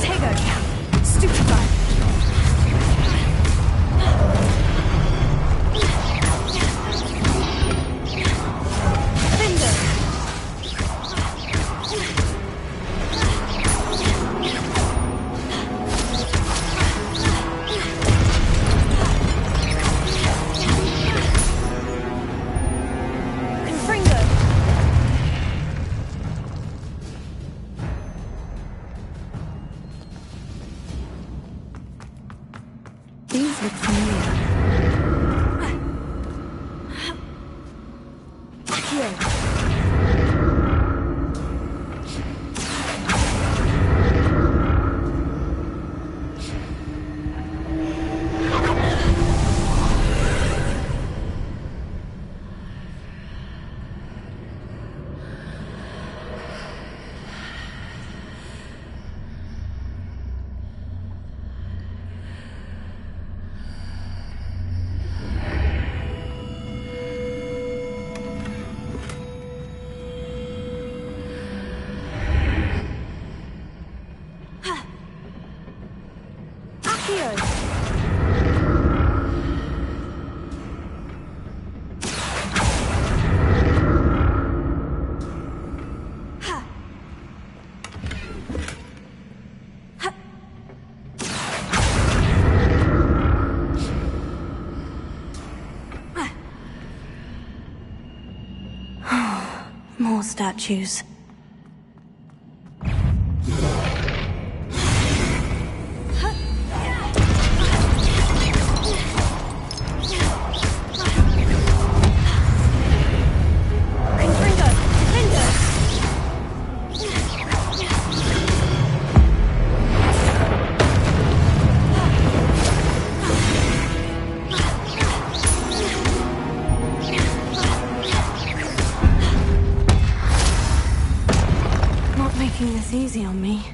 Tego, stupefy. These look familiar. More statues. Making this easy on me.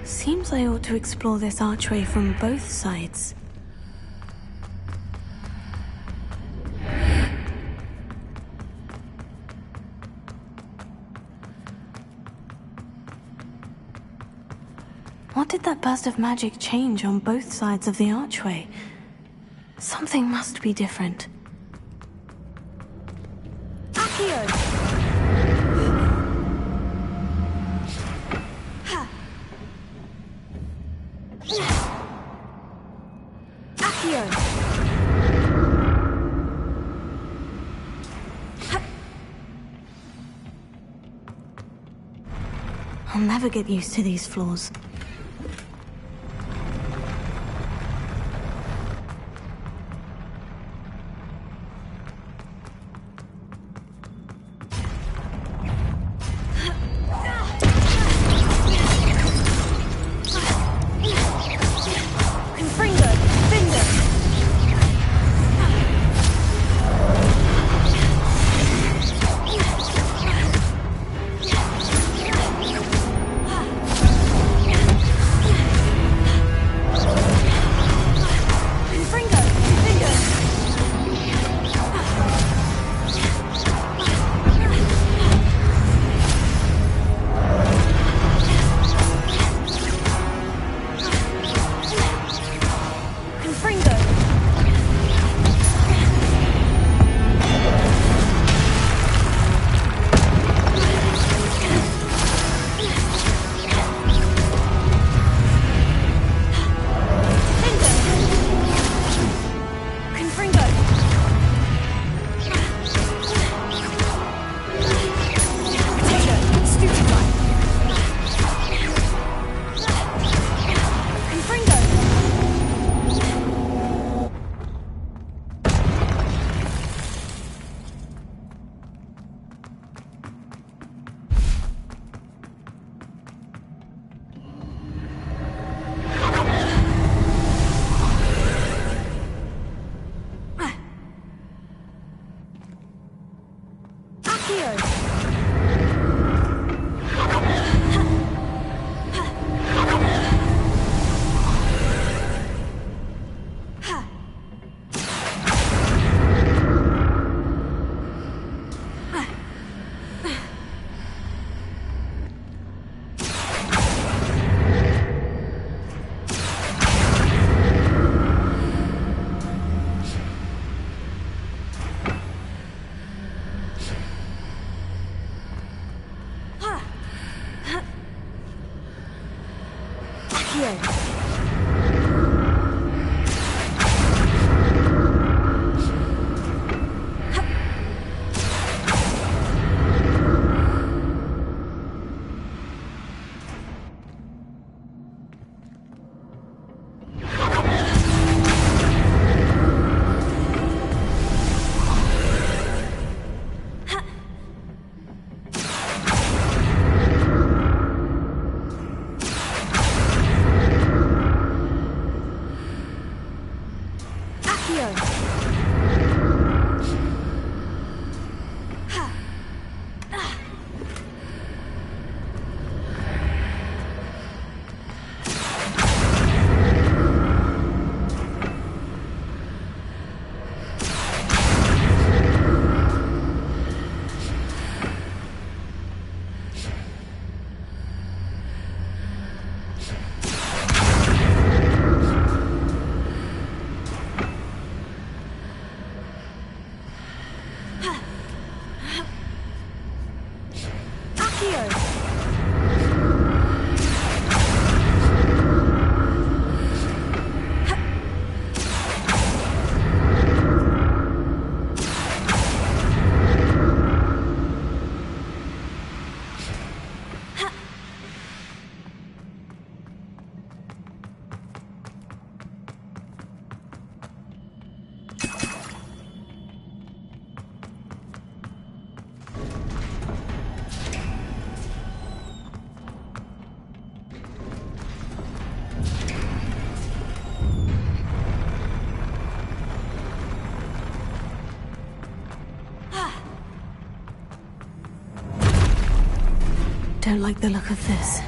Seems I ought to explore this archway from both sides. What did that burst of magic change on both sides of the archway? Something must be different. I'll never get used to these floors. Don't like the look of this.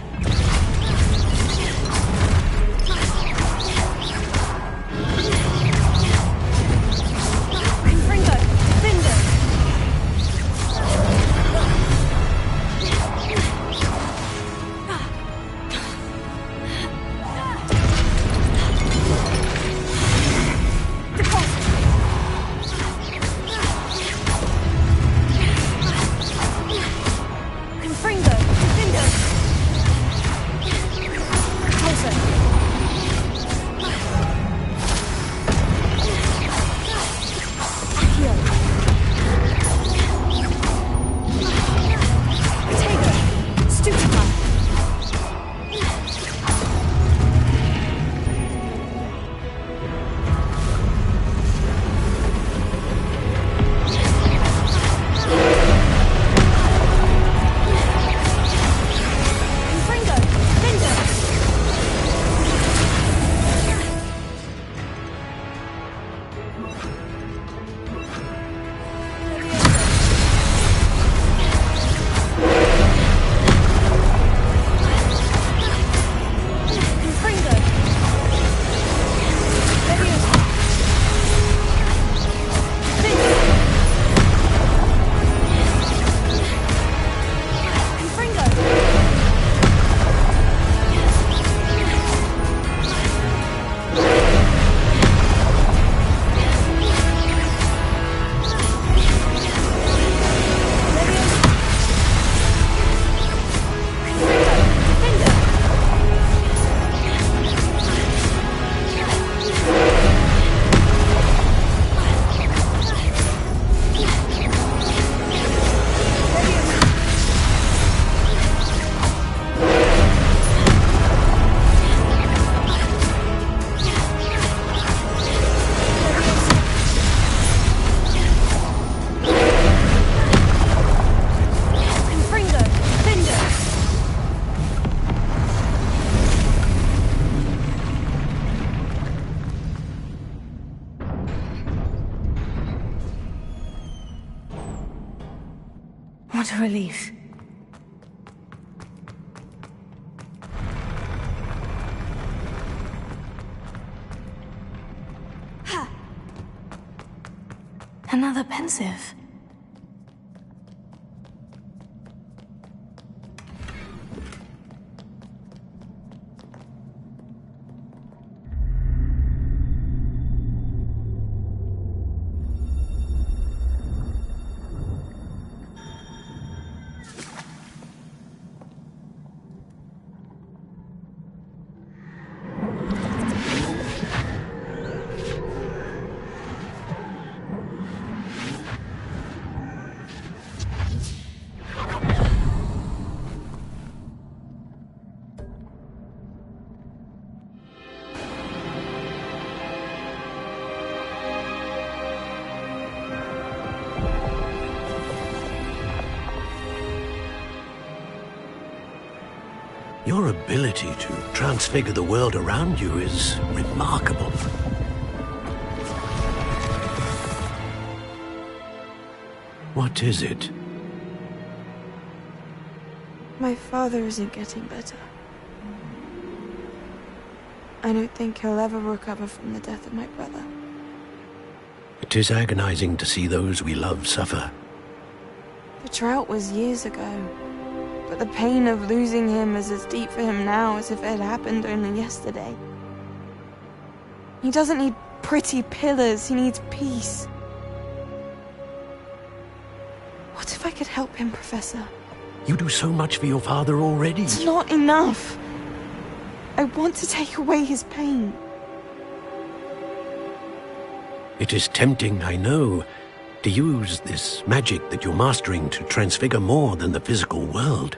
What a relief. Another pensive. Your ability to transfigure the world around you is remarkable. What is it? My father isn't getting better. I don't think he'll ever recover from the death of my brother. It is agonizing to see those we love suffer. The drought was years ago, but the pain of losing him is as deep for him now as if it had happened only yesterday. He doesn't need pretty pillars, he needs peace. What if I could help him, Professor? You do so much for your father already. It's not enough. I want to take away his pain. It is tempting, I know, to use this magic that you're mastering to transfigure more than the physical world.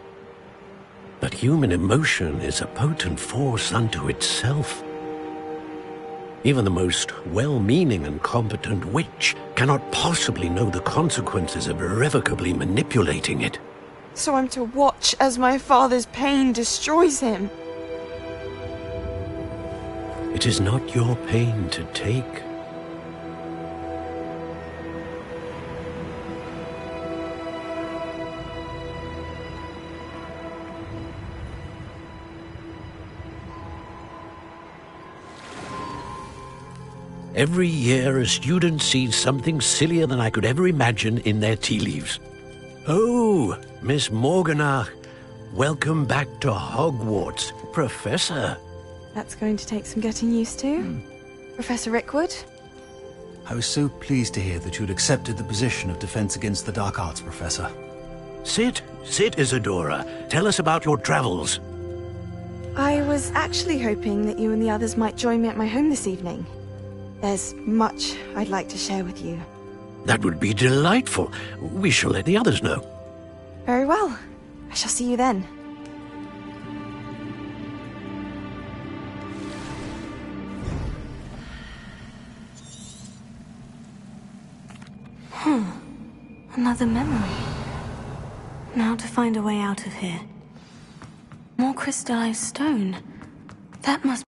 But human emotion is a potent force unto itself. Even the most well-meaning and competent witch cannot possibly know the consequences of irrevocably manipulating it. So I'm to watch as my father's pain destroys him. It is not your pain to take. Every year, a student sees something sillier than I could ever imagine in their tea leaves. Oh, Miss Morganach, welcome back to Hogwarts, Professor. That's going to take some getting used to. Professor Rickwood? I was so pleased to hear that you'd accepted the position of Defense Against the Dark Arts, Professor. Sit, Isadora. Tell us about your travels. I was actually hoping that you and the others might join me at my home this evening. There's much I'd like to share with you. That would be delightful. We shall let the others know. Very well. I shall see you then. Another memory. Now to find a way out of here. More crystallized stone. That must...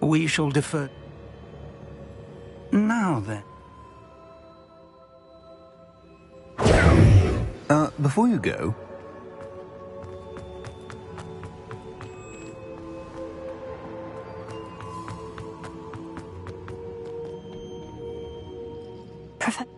We shall defer. Now then. Before you go... Perfect.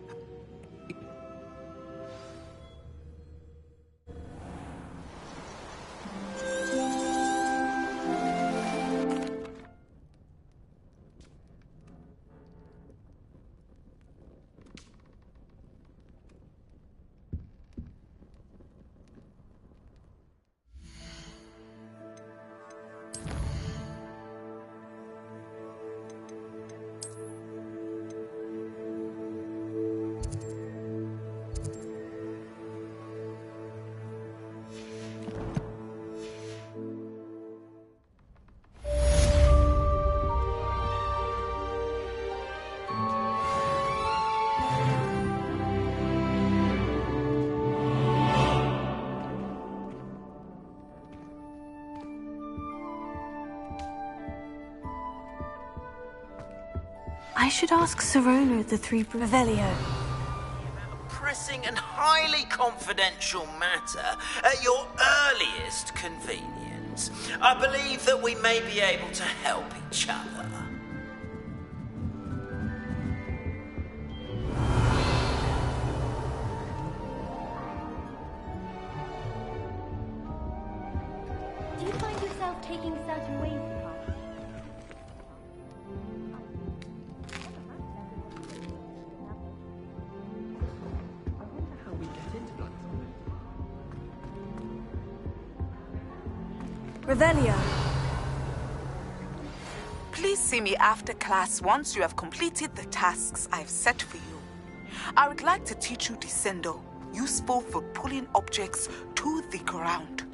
I should ask Serona of the Three Revelio. Pressing and highly confidential matter at your earliest convenience. I believe that we may be able to help each other. Do you find yourself taking certain ways in life? Revelio. Please see me after class once you have completed the tasks I've set for you. I would like to teach you Descendo. useful for pulling objects to the ground.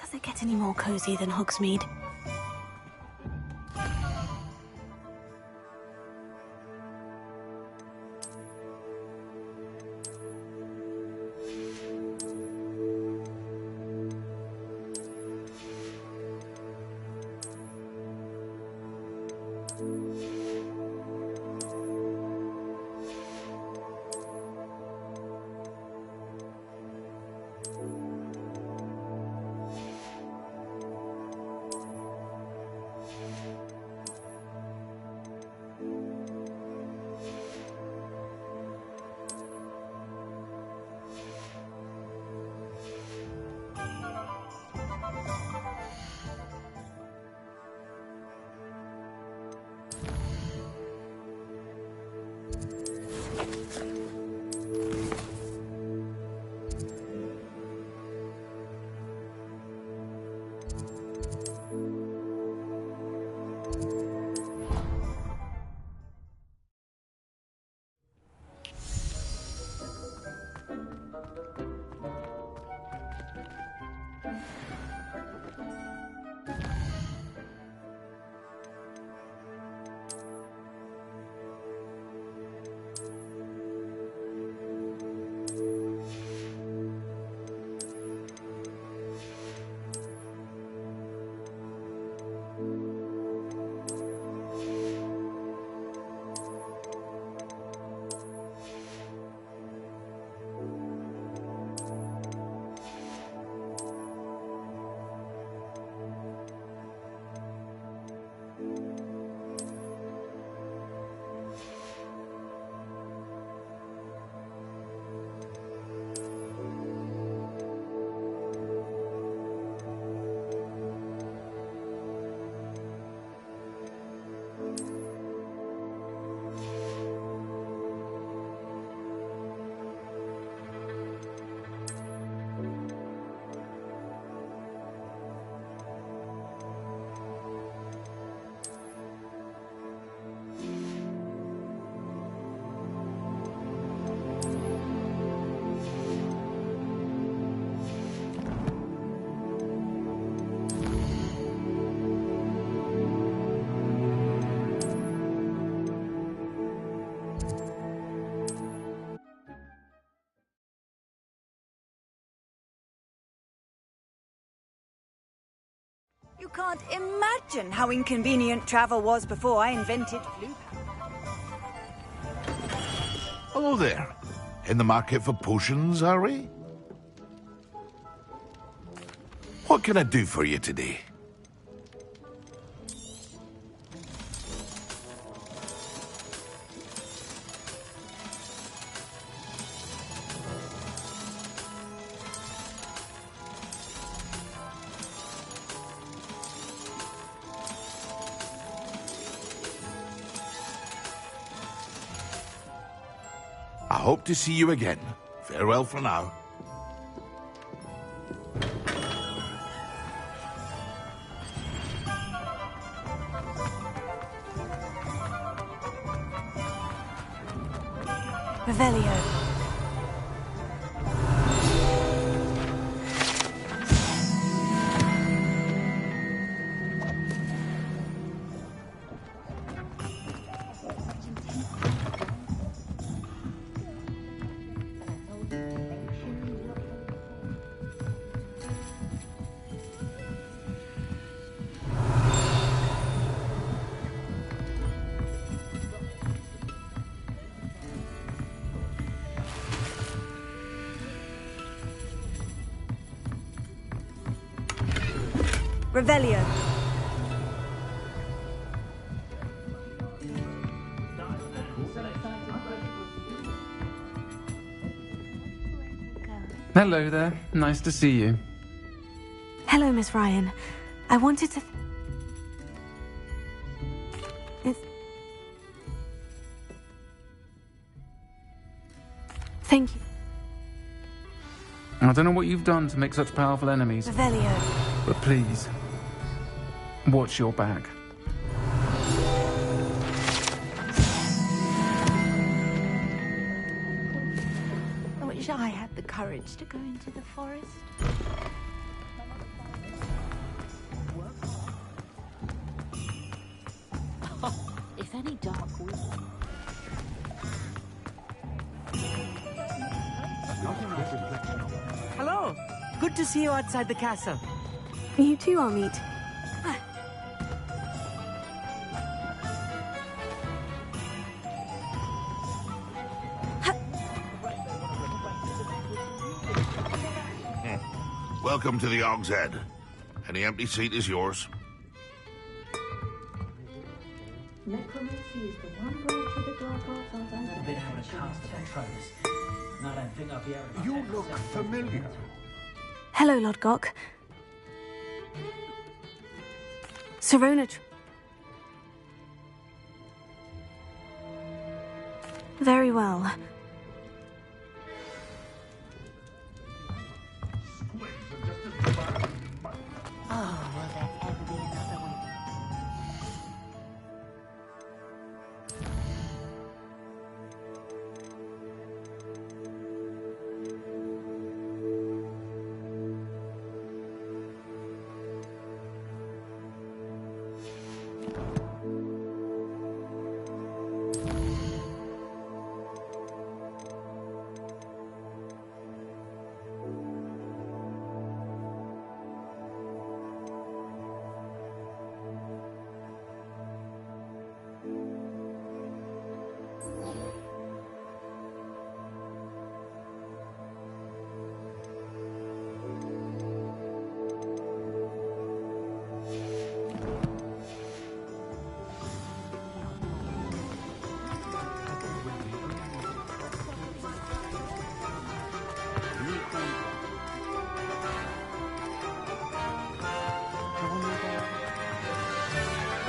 Does it get any more cozy than Hogsmeade? You can't imagine how inconvenient travel was before I invented flu. Hello there. In the market for potions, are we? What can I do for you today? hope to see you again. Farewell for now. Revelio. Revelio. Hello there. Nice to see you. Hello, Miss Ryan. I wanted to... Thank you. I don't know what you've done to make such powerful enemies. Revelio. But please, watch your back. I wish I had the courage to go into the forest. If any dark will. Hello. Good to see you outside the castle. You too, Amit. Welcome to the Og's Head. Any empty seat is yours. Necromancy is the one branch of the dark arts I don't I've been able to cast the Patronus. And I don't think I'll be able to... You look familiar. Hello, Lodgok. Serona... Very well. Oh, will there ever be another one?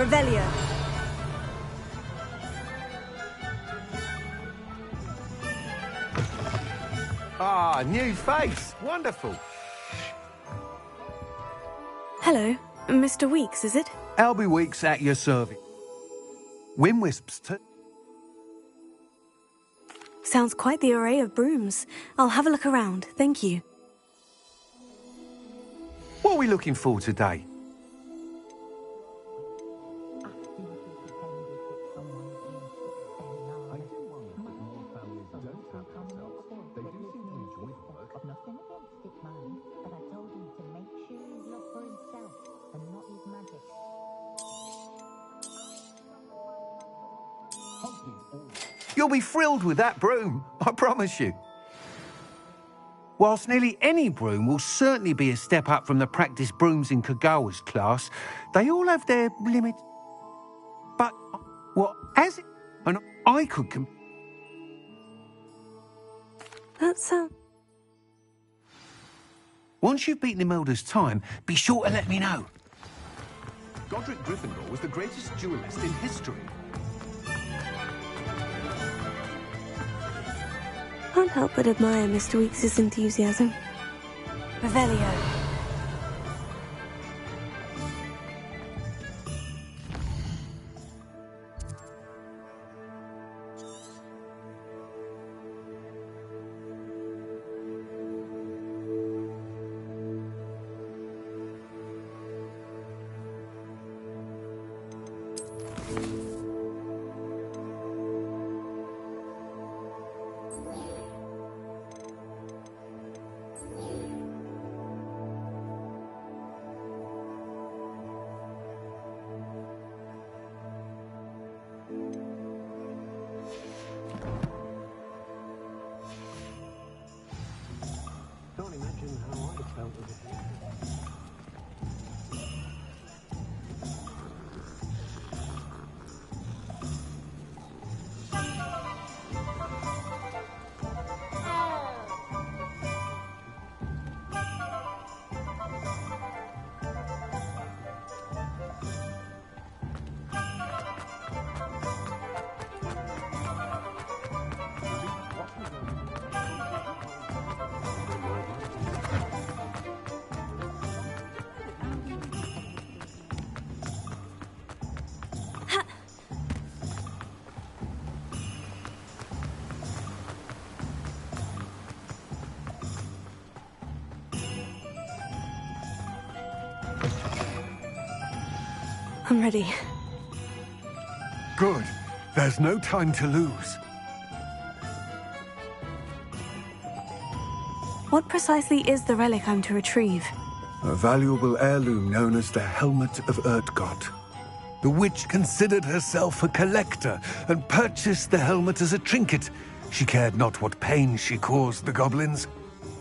Revelio. Ah, new face. Wonderful. Hello, Mr. Weeks, is it? Albie Weeks at your service. Wimwisps too. Sounds quite the array of brooms. I'll have a look around, thank you. What are we looking for today? You'll be thrilled with that broom, I promise you. Whilst nearly any broom will certainly be a step up from the practice brooms in Kagawa's class, they all have their limit. But, well, as it... And I could... That's, Once you've beaten Imelda's time, be sure to let me know. Godric Gryffindor was the greatest duelist in history. can't help but admire Mr. Weeks' enthusiasm. Revelio. Can't imagine how I felt with it. I'm ready. Good. There's no time to lose. What precisely is the relic I'm to retrieve? A valuable heirloom known as the Helmet of Urtgott. The witch considered herself a collector and purchased the helmet as a trinket. She cared not what pain she caused the goblins.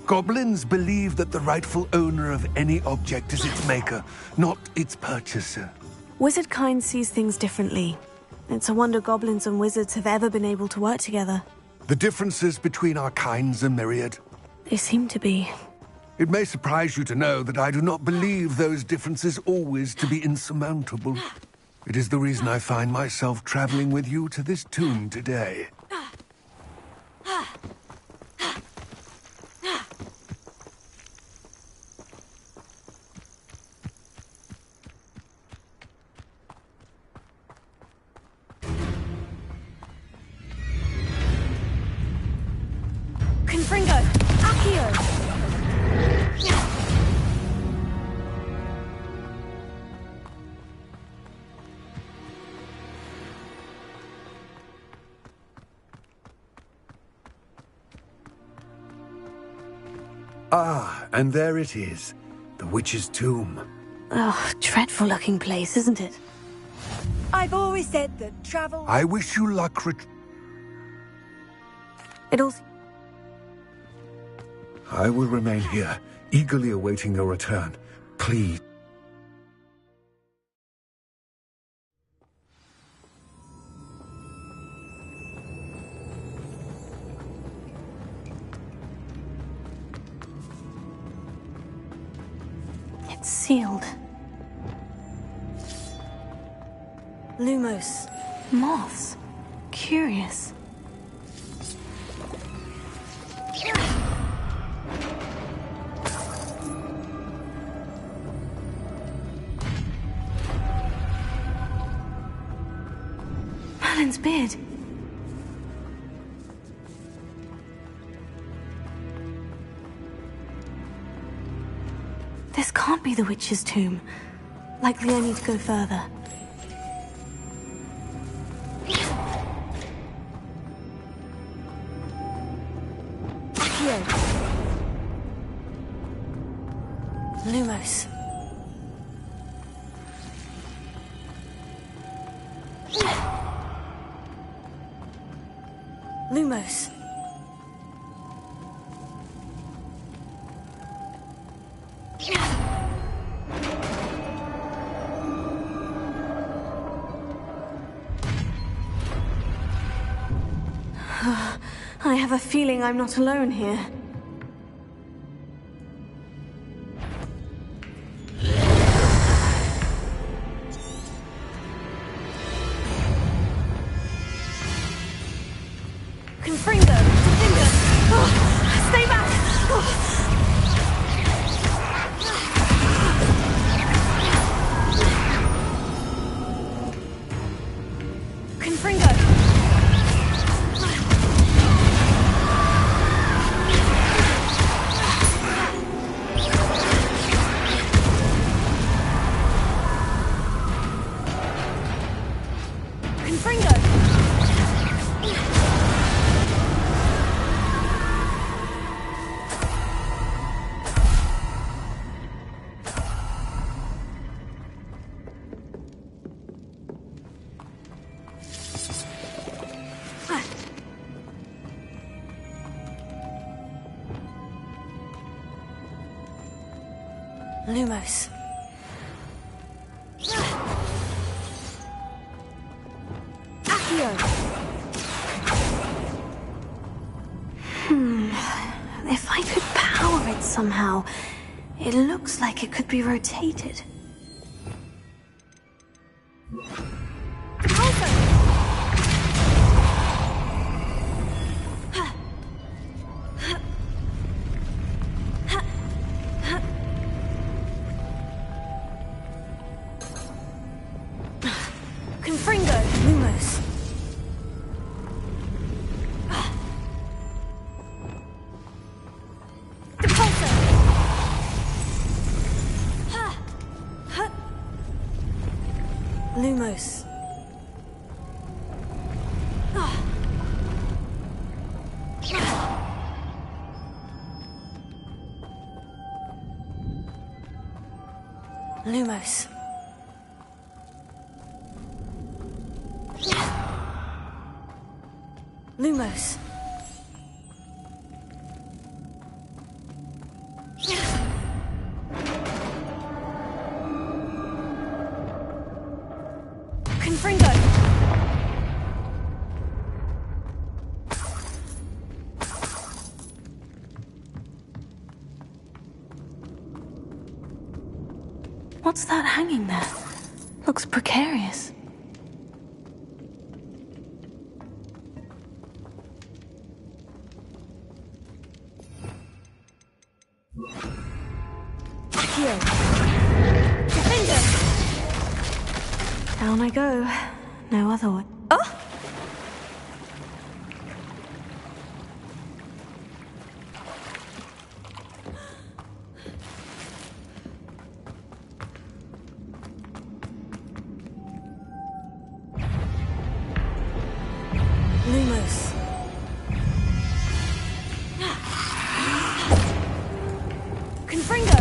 Goblins believe that the rightful owner of any object is its maker, not its purchaser. Wizard kind sees things differently. It's a wonder goblins and wizards have ever been able to work together. The differences between our kinds are myriad. They seem to be. It may surprise you to know that I do not believe those differences always to be insurmountable. It is the reason I find myself traveling with you to this tomb today. Confringo! Accio! Ah, and there it is. The witch's tomb. Oh, dreadful looking place, isn't it? I've always said that travel... I wish you luck It also... I will remain here, eagerly awaiting your return. Please. It's sealed. Lumos. Moths. Curious. Merlin's beard. This can't be the witch's tomb. Likely I need to go further. Accio. Lumos. Lumos. I have a feeling I'm not alone here. Confringo! Confringo! Confringo! Lumos. Accio! If I could power it somehow, it looks like it could be rotated. Confringo, Lumos. Lumos. Lumos. Lumos. Confringo. What's that hanging there? Looks precarious. Accio. Defender. Down I go. No other way. Oh! Lumos. Confringo.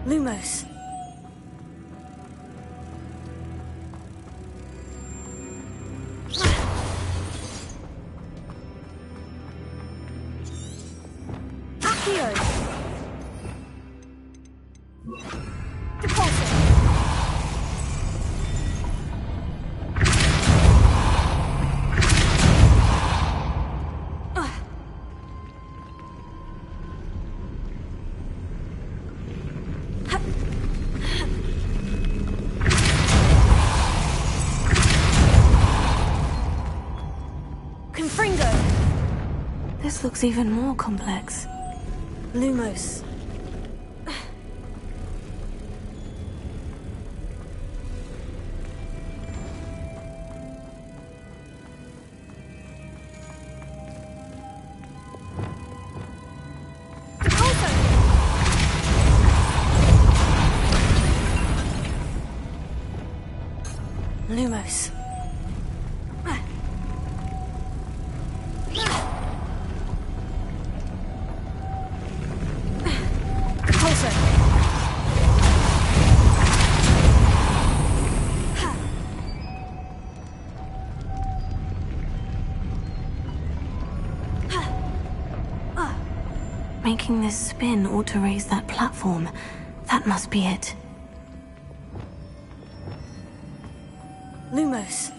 Lumos. Accio. Deposit. Confringo! This looks even more complex. Lumos. Making this spin ought to raise that platform. That must be it. Lumos.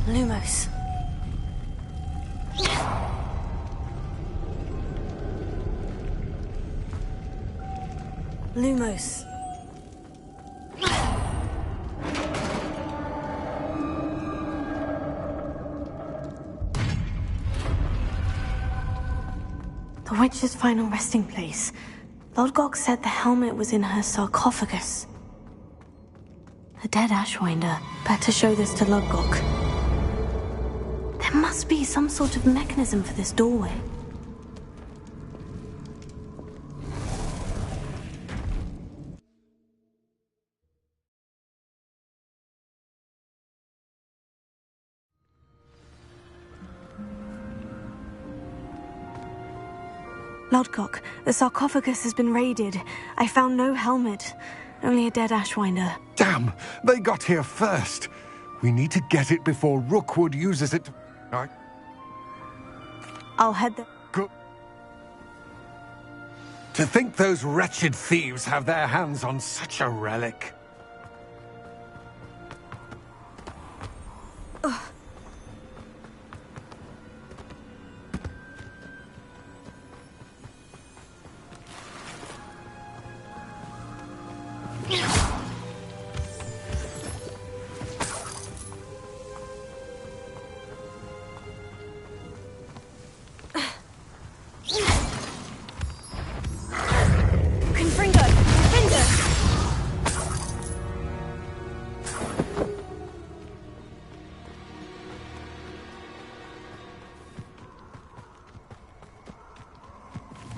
Lumos. Lumos. The witch's final resting place. Lodgok said the helmet was in her sarcophagus. The dead Ashwinder. Better show this to Lodgok. There must be some sort of mechanism for this doorway. Lodgok, the sarcophagus has been raided. I found no helmet, only a dead Ashwinder. Damn! They got here first. We need to get it before Rookwood uses it. I'll head there. Go. To think those wretched thieves have their hands on such a relic. Ugh.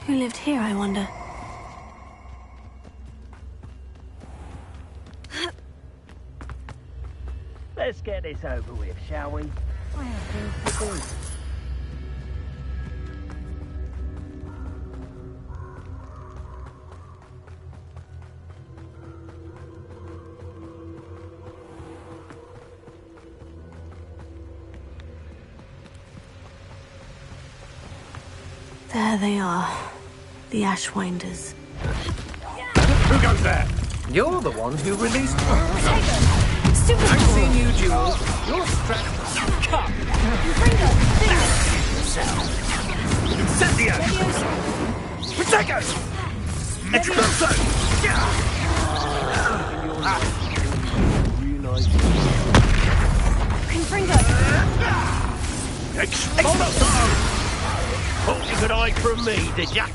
Who lived here, I wonder? Let's get this over with, shall we? I have things to do. There they are. The Ashwinders. Who goes there? You're the one who released me. I've seen you, Jewel. You're strapped. Cut. Incendio! Protego! Expulso! Expulso! Thought you could hide from me, did ya?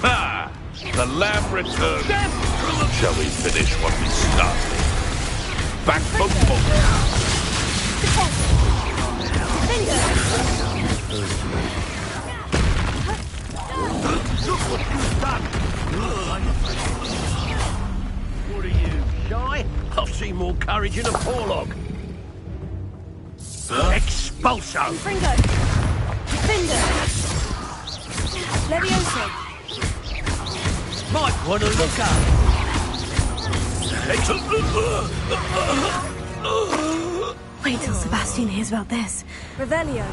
Ah! The lamb returned. Shall we finish what we started? Back for more. Look what you've done! What are you, shy? I've seen more courage in a porlog. Expulso! Fringo! Defender! Levioso! Might want to look up. Wait till Sebastian hears about this. Revelio.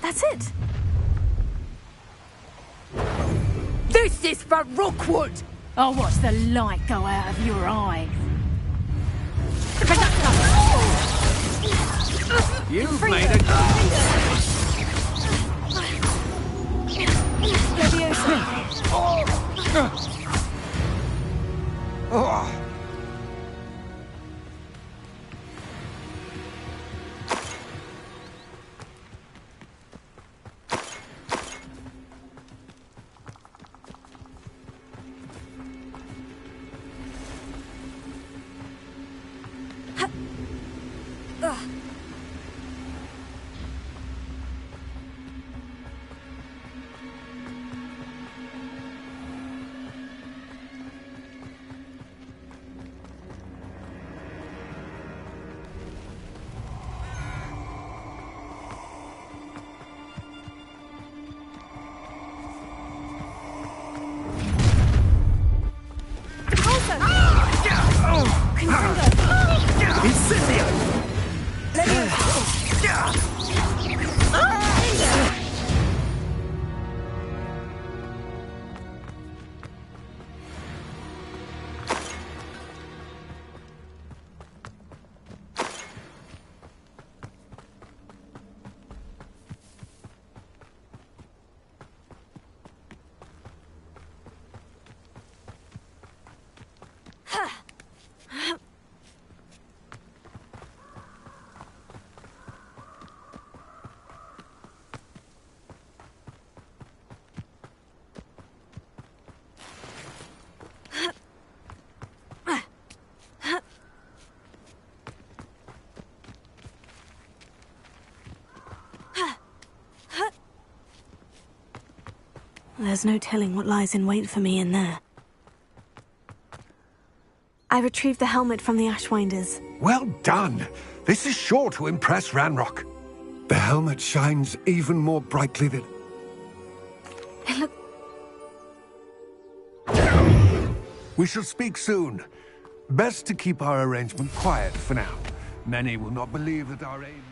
That's it. This is for Rookwood! I'll watch the light go out of your eyes. You've made a There's no telling what lies in wait for me in there. I retrieved the helmet from the Ashwinders. Well done! This is sure to impress Ranrock. The helmet shines even more brightly than... It look... We shall speak soon. Best to keep our arrangement quiet for now. Many will not believe that our aim...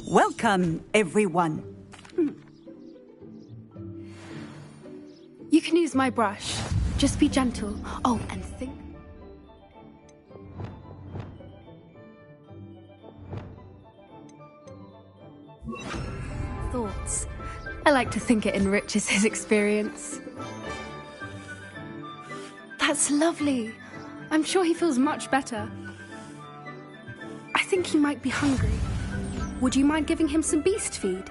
Welcome, everyone. You can use my brush. Just be gentle. Oh, and think... Thoughts. I like to think it enriches his experience. That's lovely. I'm sure he feels much better. I think he might be hungry. Would you mind giving him some beast feed?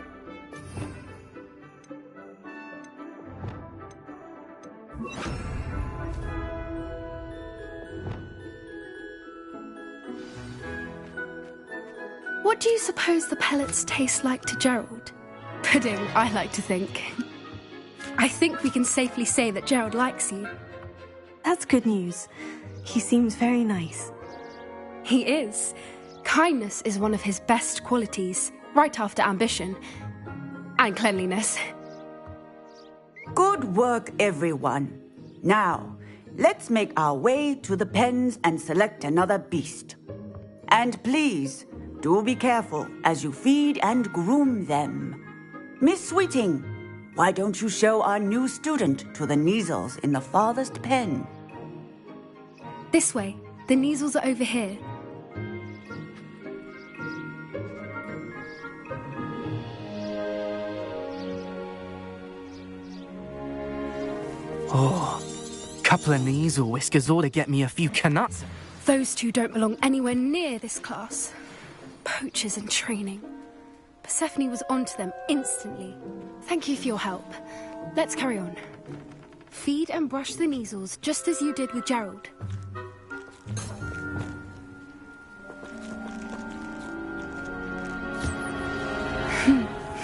What do you suppose the pellets taste like to Gerald? Pudding, I like to think. I think we can safely say that Gerald likes you. That's good news. He seems very nice. He is. Kindness is one of his best qualities, right after ambition. And cleanliness. Good work, everyone. Now, let's make our way to the pens and select another beast. And please, do be careful as you feed and groom them. Miss Sweeting, why don't you show our new student to the Neasels in the farthest pen? This way. The Neasels are over here. Oh, couple of Neasel whiskers ought to get me a few canuts. Those two don't belong anywhere near this class. Poachers in training. Persephone was onto them instantly. Thank you for your help. Let's carry on. Feed and brush the Neasels just as you did with Gerald.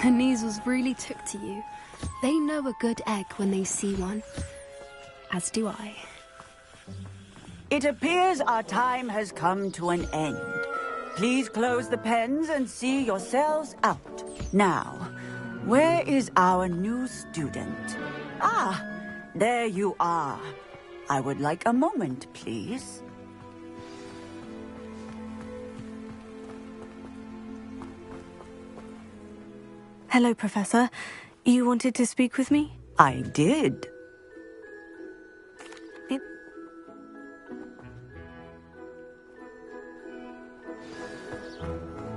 The Neasels really took to you. They know a good egg when they see one. As do I. It appears our time has come to an end. Please close the pens and see yourselves out. Now, where is our new student? Ah, there you are. I would like a moment, please. Hello, Professor. You wanted to speak with me? I did.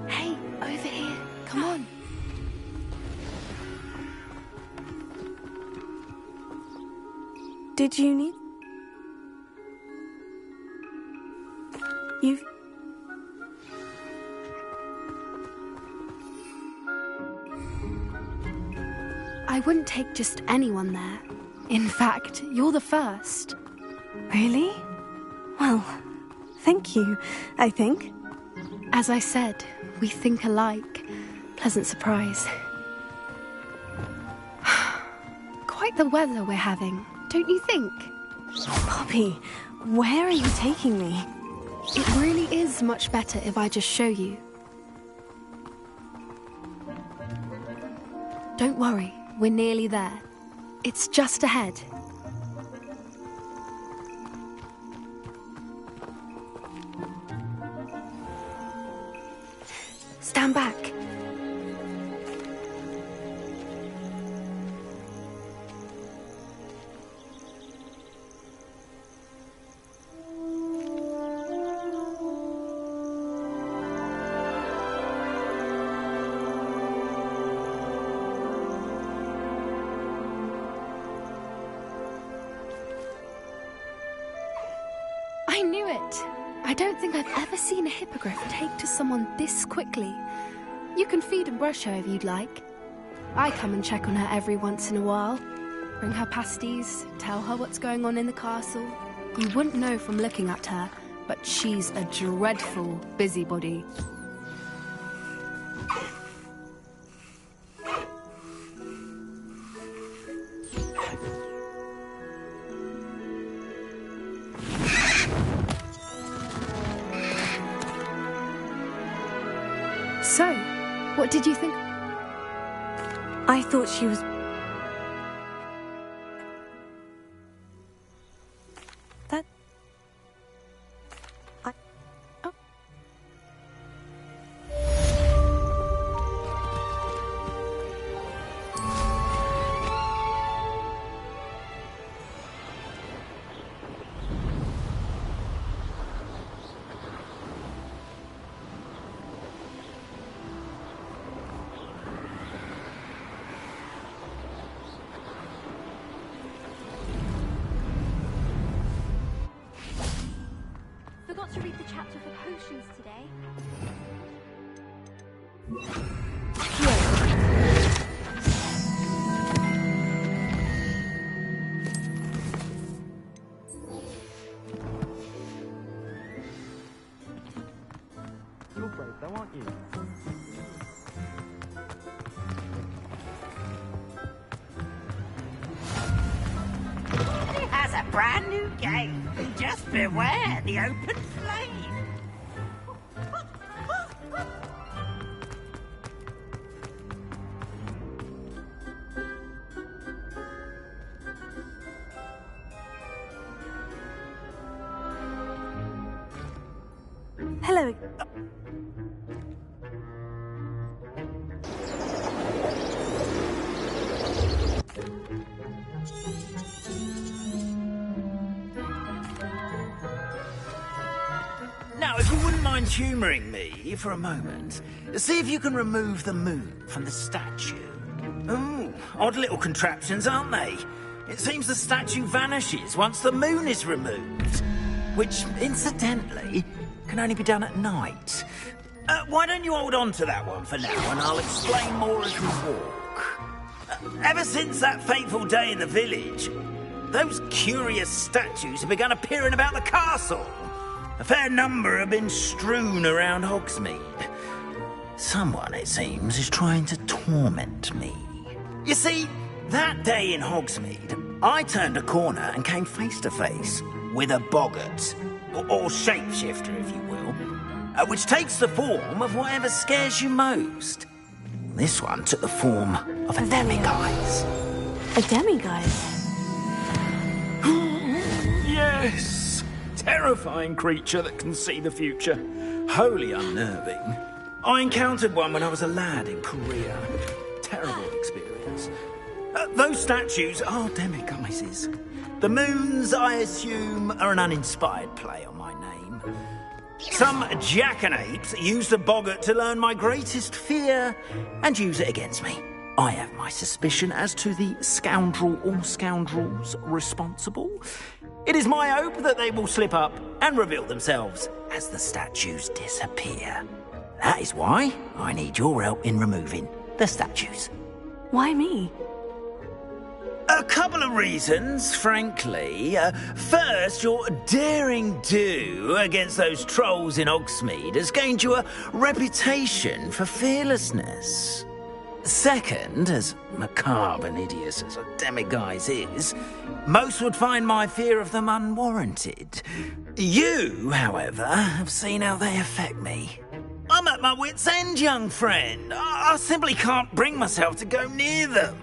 Hey, over here. Come on. Did you need... You've... I wouldn't take just anyone there. In fact, you're the first. Really? Well, thank you, I think. As I said, we think alike. Pleasant surprise. Quite the weather we're having, don't you think? Poppy, where are you taking me? It really is much better if I just show you. Don't worry, we're nearly there. It's just ahead. Stand back. I knew it. I don't think I've ever seen a hippogriff take to someone this quickly. You can feed and brush her if you'd like. I come and check on her every once in a while. Bring her pasties, tell her what's going on in the castle. You wouldn't know from looking at her, but she's a dreadful busybody. So, what did you think? I thought she was... That... I... Oh. Forgot to read the chapter for potions today. You're brave though, aren't you? It has a brand new gate. Just beware the open flame. Hello. Now, if you wouldn't mind humouring me for a moment, see if you can remove the moon from the statue. Ooh, odd little contraptions, aren't they? It seems the statue vanishes once the moon is removed, which, incidentally, can only be done at night. Why don't you hold on to that one for now, and I'll explain more as we walk. Ever since that fateful day in the village, those curious statues have begun appearing about the castle. A fair number have been strewn around Hogsmeade. Someone, it seems, is trying to torment me. You see, that day in Hogsmeade, I turned a corner and came face to face with a boggart, or shapeshifter, if you will, which takes the form of whatever scares you most. This one took the form of a demiguise. A demiguise? Yes! Terrifying creature that can see the future. Wholly unnerving. I encountered one when I was a lad in Korea. Terrible experience. Those statues are demiguises. The moons, I assume, are an uninspired play on my name. Some jackanapes used a boggart to learn my greatest fear and use it against me. I have my suspicion as to the scoundrel or scoundrels responsible. It is my hope that they will slip up and reveal themselves as the statues disappear. That is why I need your help in removing the statues. Why me? A couple of reasons, frankly. First, your daring do against those trolls in Hogsmeade has gained you a reputation for fearlessness. Second, as macabre and hideous as a demiguise is, most would find my fear of them unwarranted. You, however, have seen how they affect me. I'm at my wit's end, young friend. I simply can't bring myself to go near them.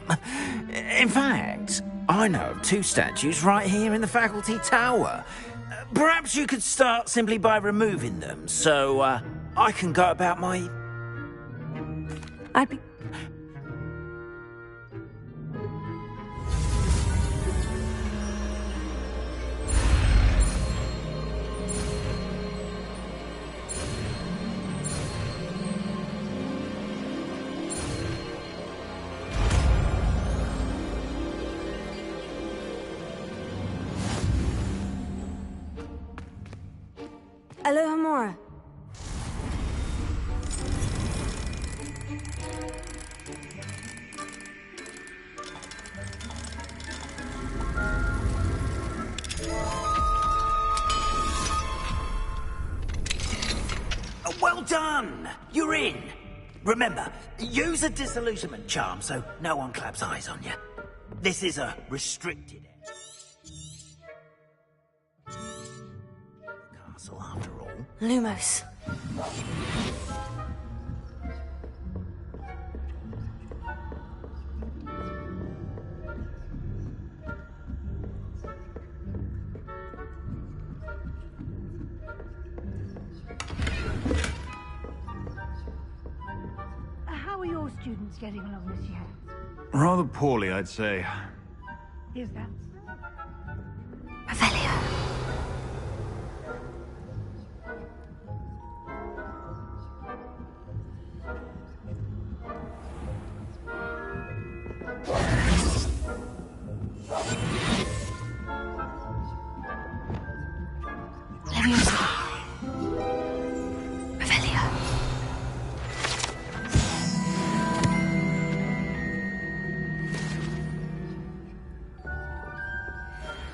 In fact, I know of two statues right here in the faculty tower. Perhaps you could start simply by removing them, so I can go about my I'd be... Alohomora. Well done! You're in! Remember, use a disillusionment charm so no one claps eyes on you. This is a restricted castle after all. Lumos. How are your students getting along this year? Rather poorly, I'd say. Is that?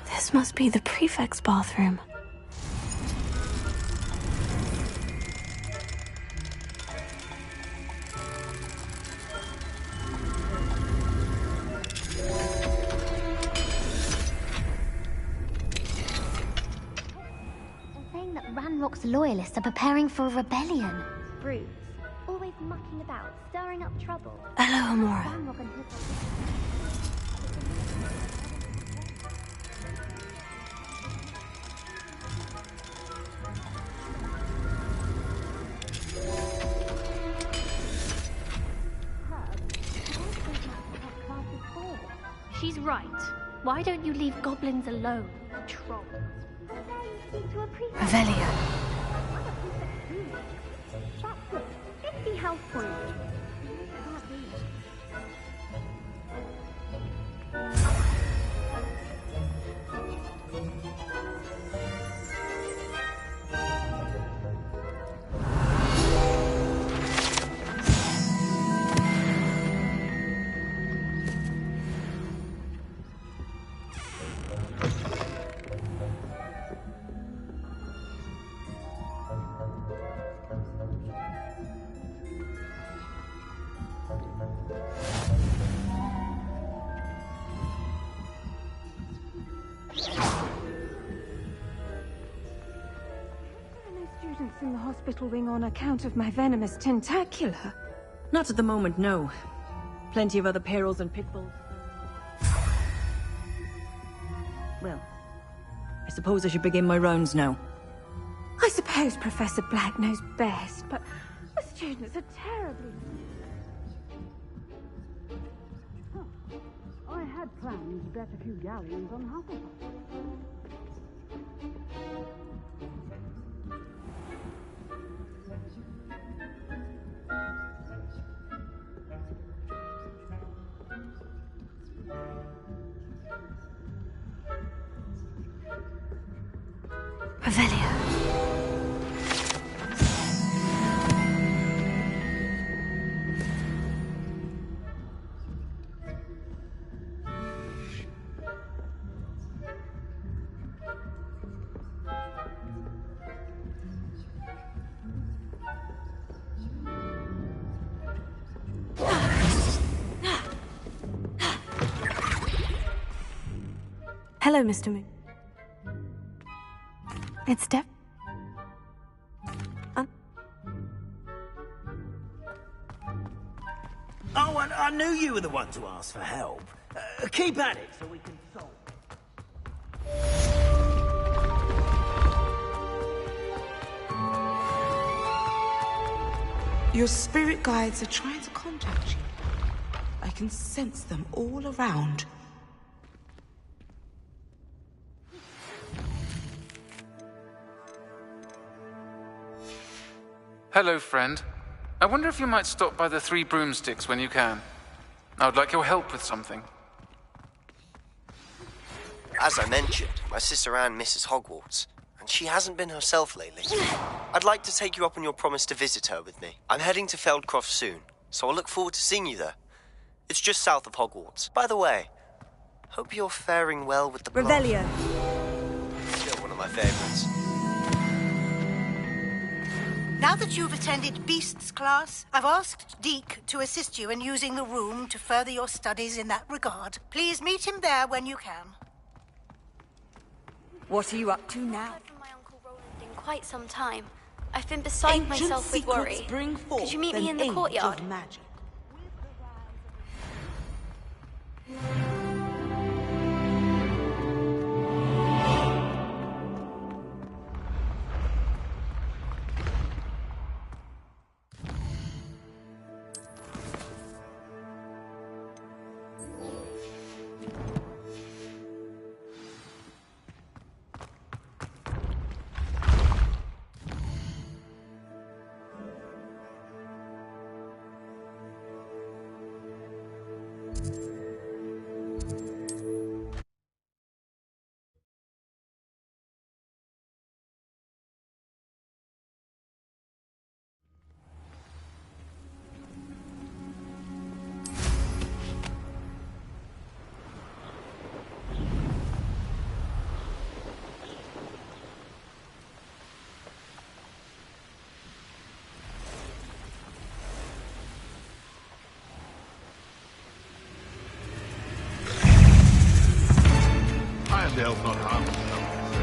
This must be the prefect's bathroom. They're saying that Ranrock's loyalists are preparing for a rebellion. Brutes, always mucking about, stirring up trouble. Alohomora. Ranrock and his... She's right. Why don't you leave goblins alone, trolls? Revelio. 50 health points. Students in the hospital wing on account of my venomous tentacula. Not at the moment, no. Plenty of other perils and pitfalls. Well, I suppose I should begin my rounds now. I suppose Professor Black knows best, but the students are terribly... I had planned to bet a few galleons on Hufflepuff. Revelio. Hello, Mr. Moon. It's Deb. Oh, and I knew you were the one to ask for help. Keep at it so we can solve it. Your spirit guides are trying to contact you. I can sense them all around. Hello, friend. I wonder if you might stop by the Three Broomsticks when you can. I would like your help with something. As I mentioned, my sister Anne misses Hogwarts, and she hasn't been herself lately. I'd like to take you up on your promise to visit her with me. I'm heading to Feldcroft soon, so I'll look forward to seeing you there. It's just south of Hogwarts. By the way, hope you're faring well with the Revelio. Still one of my favorites. Now that you've attended Beasts class, I've asked Deke to assist you in using the room to further your studies in that regard. Please meet him there when you can. What are you up to now? In quite some time. I've been beside myself with worry. Could you meet me in the courtyard? They'll not harm themselves.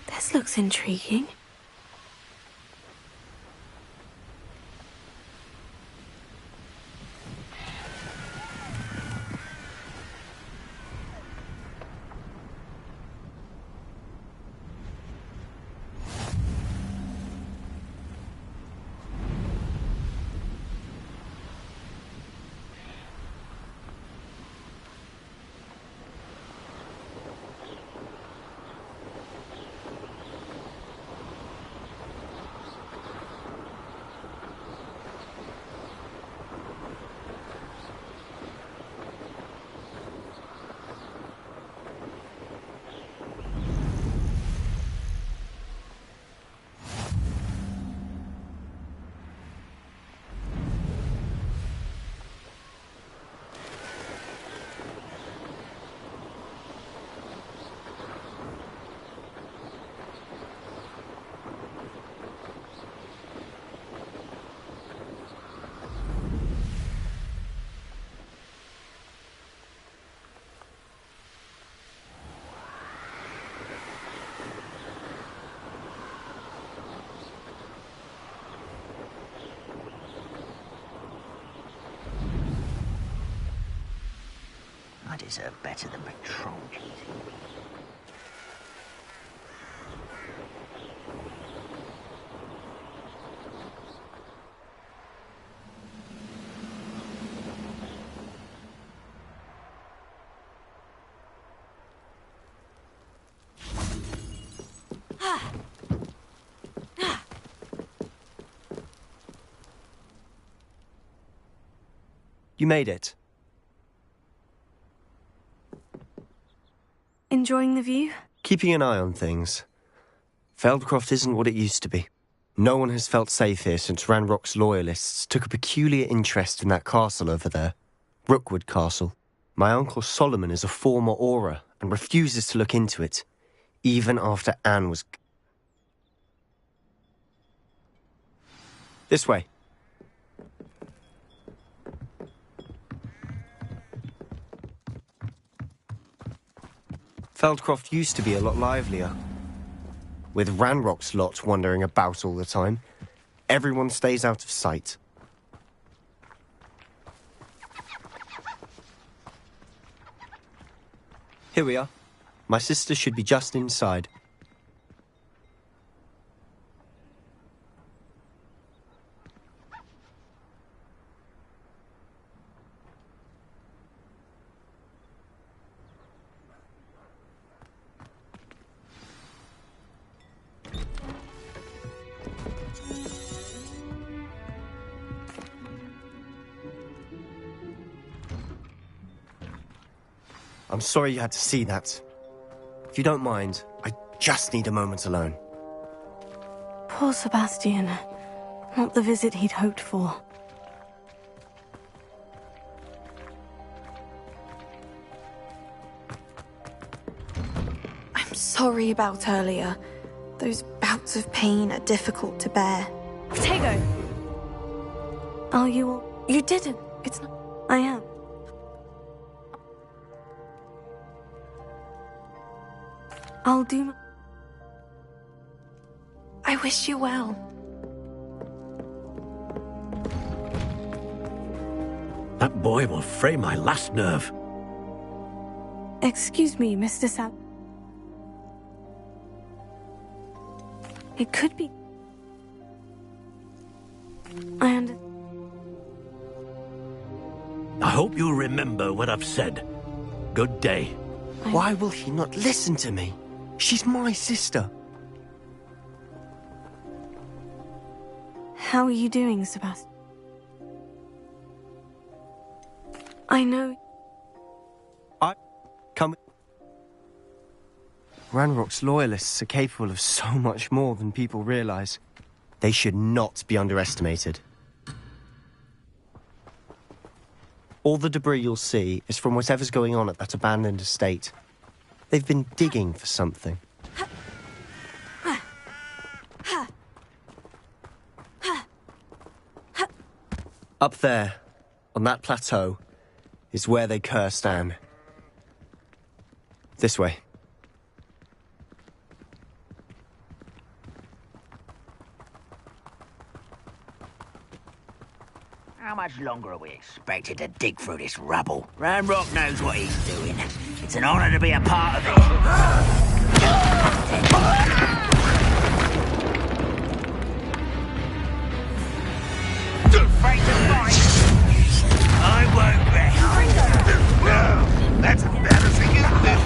This looks intriguing. I deserve better than patrol duty. You made it. Enjoying the view? Keeping an eye on things. Feldcroft isn't what it used to be. No one has felt safe here since Ranrock's loyalists took a peculiar interest in that castle over there. Rookwood Castle. My uncle Solomon is a former Auror and refuses to look into it, even after Anne was... This way. Feldcroft used to be a lot livelier. With Ranrock's lot wandering about all the time, everyone stays out of sight. Here we are. My sister should be just inside. I'm sorry you had to see that. If you don't mind, I just need a moment alone. Poor Sebastian. Not the visit he'd hoped for. I'm sorry about earlier. Those bouts of pain are difficult to bear. Tego! Are you all... You didn't. It's not... I am. I'll do my... I wish you well. That boy will fray my last nerve. Excuse me, Mr. Sab... It could be... I hope you'll remember what I've said. Good day. Why will he not listen to me? She's my sister. How are you doing, Sebastian? I know... Come... Ranrock's loyalists are capable of so much more than people realize. They should not be underestimated. All the debris you'll see is from whatever's going on at that abandoned estate. They've been digging for something. Up there, on that plateau, is where they cursed Anne. This way. How much longer are we expected to dig through this rubble? Ranrock knows what he's doing. It's an honor to be a part of it. Afraid to fight? I won't rest. That's embarrassing, isn't it?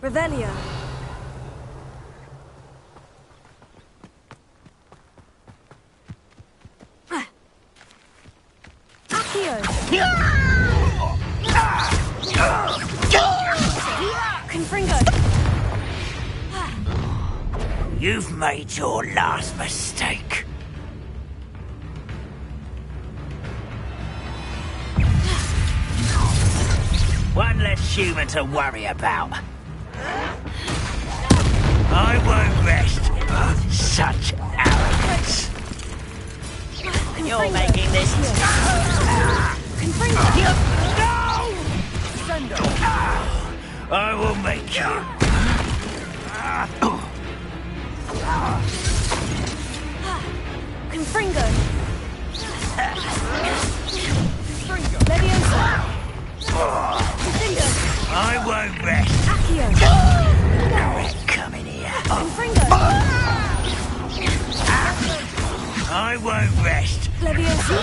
Revelio. Accio. Confringo. You've made your last mistake. One less human to worry about. I won't rest. Such arrogance. You're making this... No! I will make you. Confringo. Leviosa. Confringo. I won't rest. Accio. Come in here. Confringo. I won't rest. Leviosa.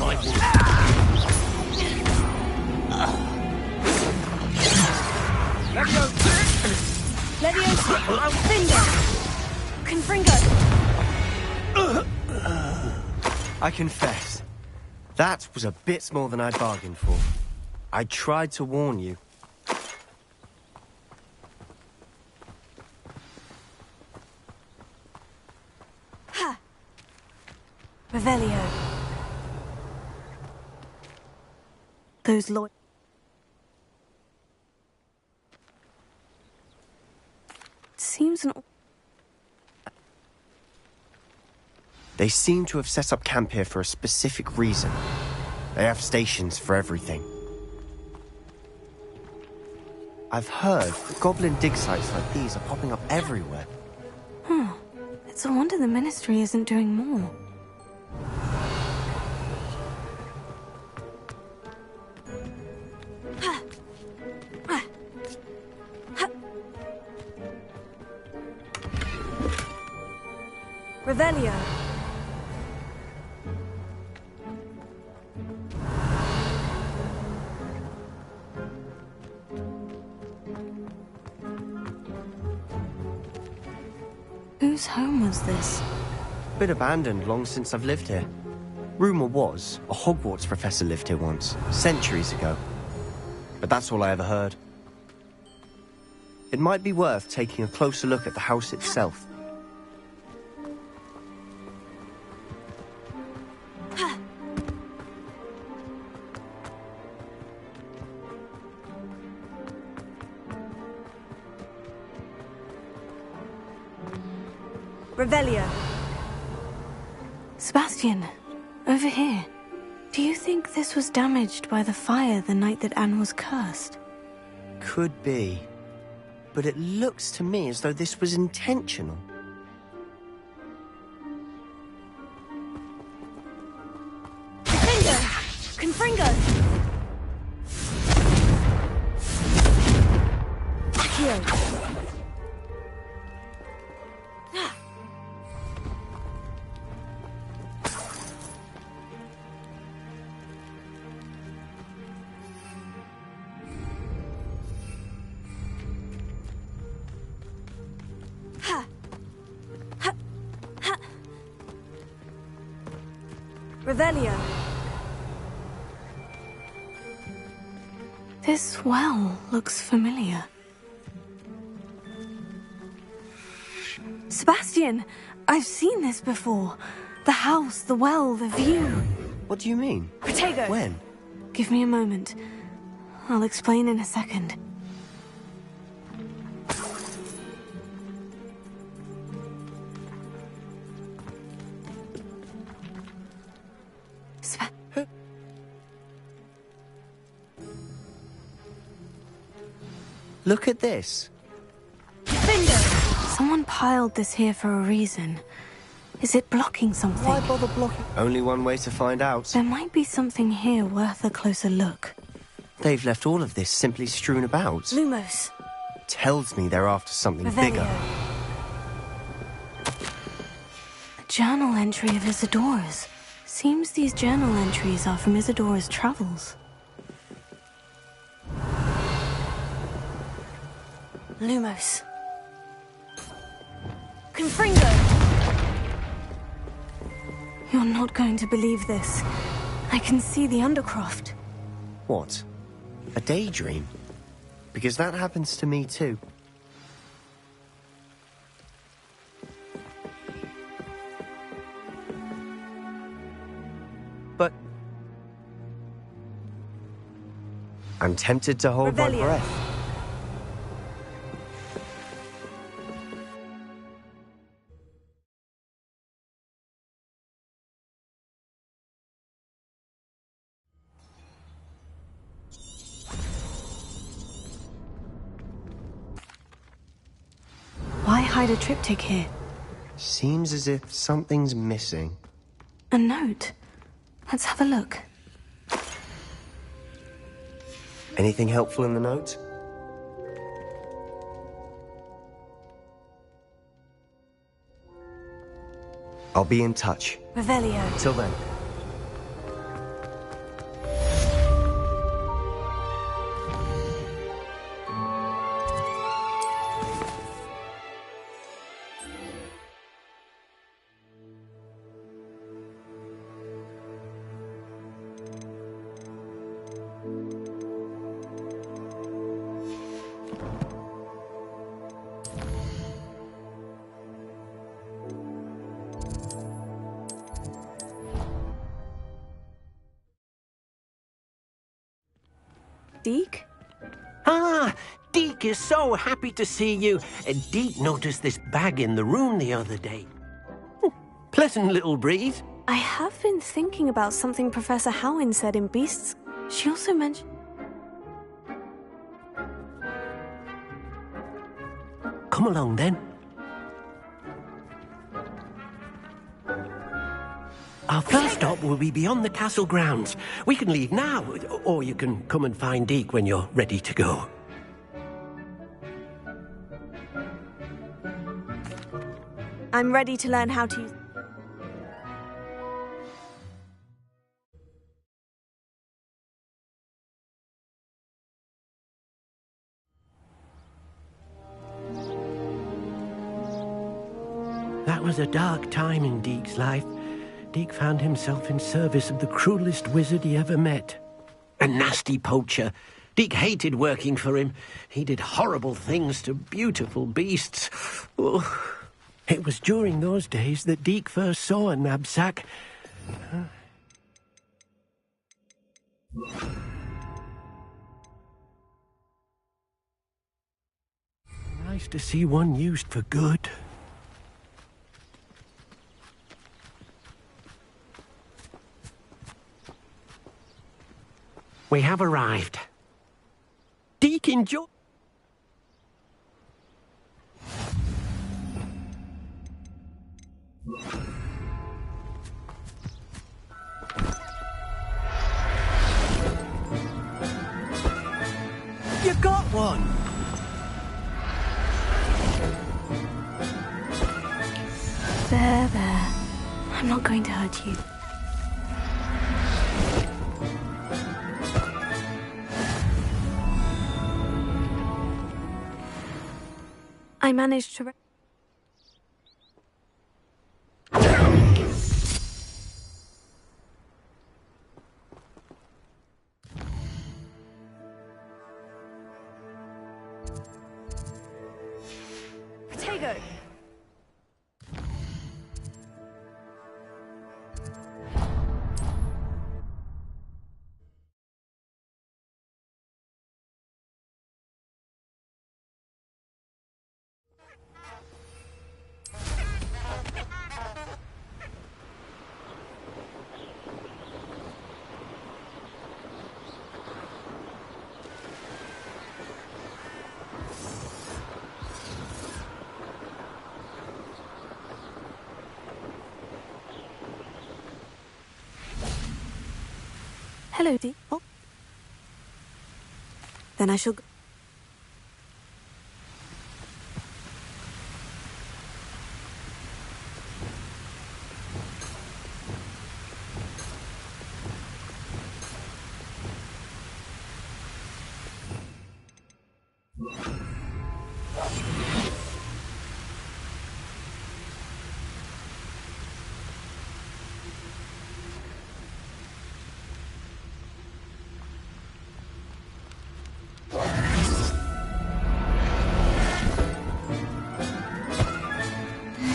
Leviosa. Findo. Confringo. I confess, that was a bit more than I'd bargained for. I tried to warn you. Ha! Revelio. Those lawyers. Seems an... They seem to have set up camp here for a specific reason. They have stations for everything. I've heard that goblin dig sites like these are popping up everywhere. It's a wonder the Ministry isn't doing more. Revelio. Whose home was this? Been abandoned long since I've lived here. Rumour was, a Hogwarts professor lived here once, centuries ago. But that's all I ever heard. It might be worth taking a closer look at the house itself. Revelio. Sebastian, over here. Do you think this was damaged by the fire the night that Anne was cursed? Could be. But it looks to me as though this was intentional. Confringo! Accio! Revelio. This well looks familiar. Sebastian, I've seen this before. The house, the well, the view. What do you mean? Protego! When? Give me a moment. I'll explain in a second. Look at this. Someone piled this here for a reason. Is it blocking something? Why bother blocking? Only one way to find out. There might be something here worth a closer look. They've left all of this simply strewn about. Lumos. Tells me they're after something Revelio. bigger. A journal entry of Isadora's. Seems these journal entries are from Isadora's travels. Lumos. Confringo! You're not going to believe this. I can see the Undercroft. What? A daydream? Because that happens to me too. But I'm tempted to hold my breath. Why hide a triptych here? Seems as if something's missing. A note. Let's have a look. Anything helpful in the note? I'll be in touch. Revelio. Till then. Deke? Ah, Deke is so happy to see you. Deke noticed this bag in the room the other day. Pleasant little breeze. I have been thinking about something Professor Howin said in Beasts. She also mentioned... Come along, then. Our first stop will be beyond the castle grounds. We can leave now, or you can come and find Deke when you're ready to go. I'm ready to learn how to use... was a dark time in Deke's life. Deke found himself in service of the cruelest wizard he ever met. A nasty poacher. Deke hated working for him. He did horrible things to beautiful beasts. Oh, it was during those days that Deke first saw a knapsack. Nice to see one used for good. We have arrived. Deke, enjoy. You got one! There. I'm not going to hurt you. I managed to... Potato! Hello, Dee. Oh. Then I shall go.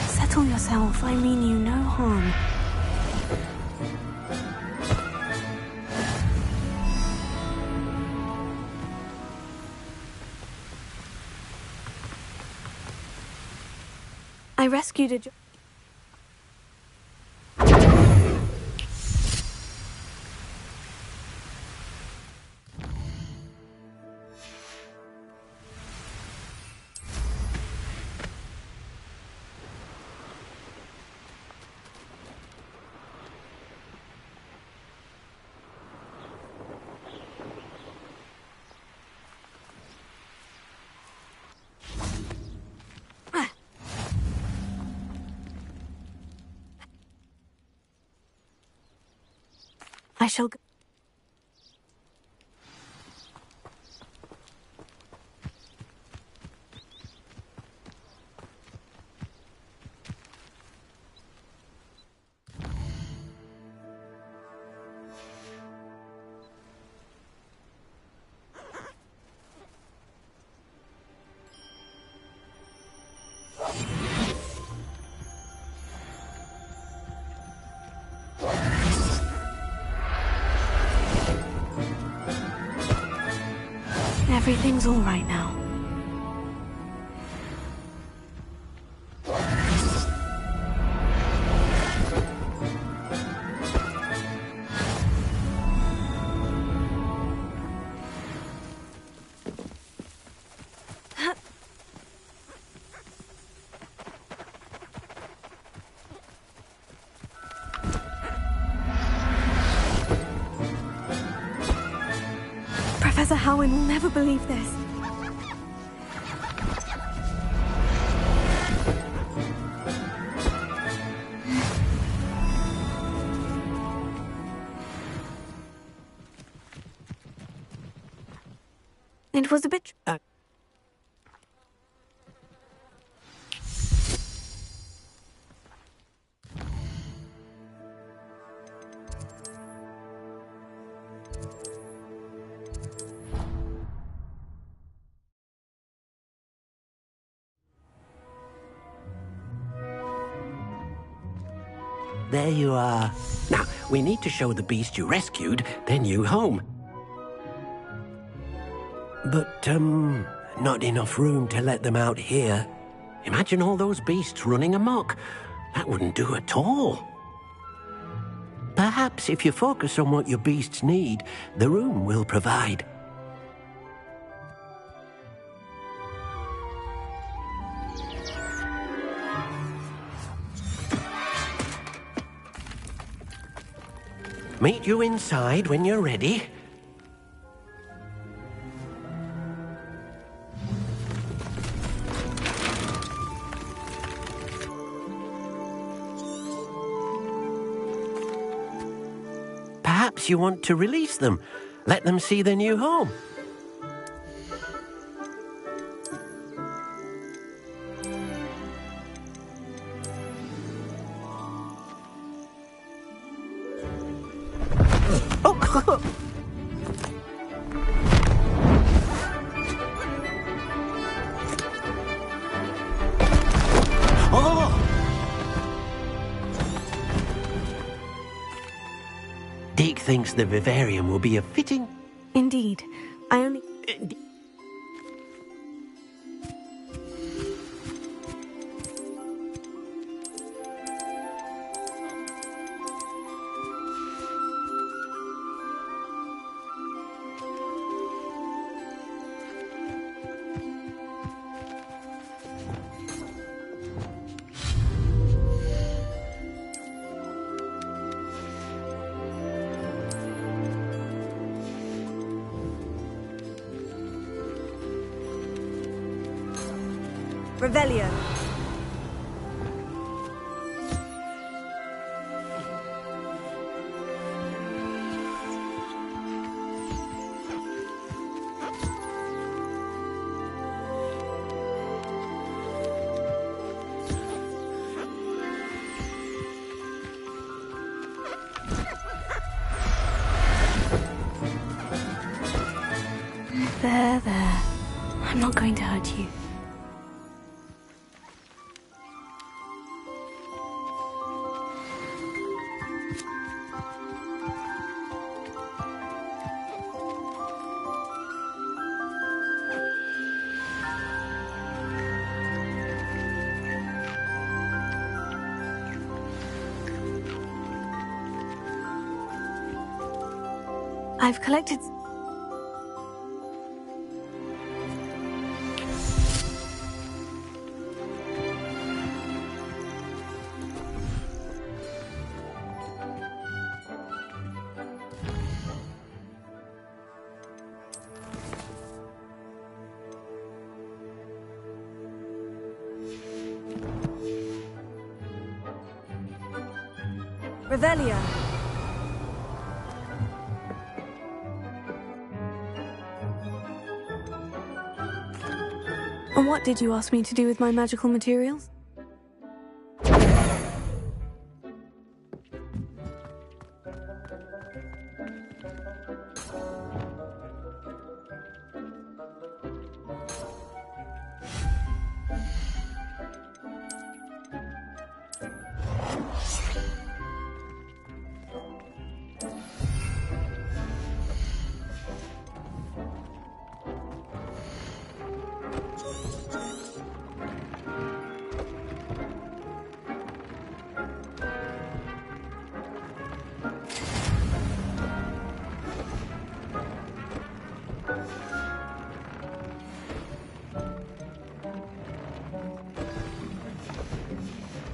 Settle yourself. I mean you no harm. I rescued a... I shall go. Everything's all right now. Professor Howin will never believe this. It was a bit... There you are. Now, we need to show the beast you rescued their new home. But, not enough room to let them out here. Imagine all those beasts running amok. That wouldn't do at all. Perhaps if you focus on what your beasts need, the room will provide. Meet you inside when you're ready. Perhaps you want to release them. Let them see their new home. Deke thinks the vivarium will be a fitting... Indeed. I only... Revelio. There. I'm not going to hurt you. I've collected... Revelio. And what did you ask me to do with my magical materials?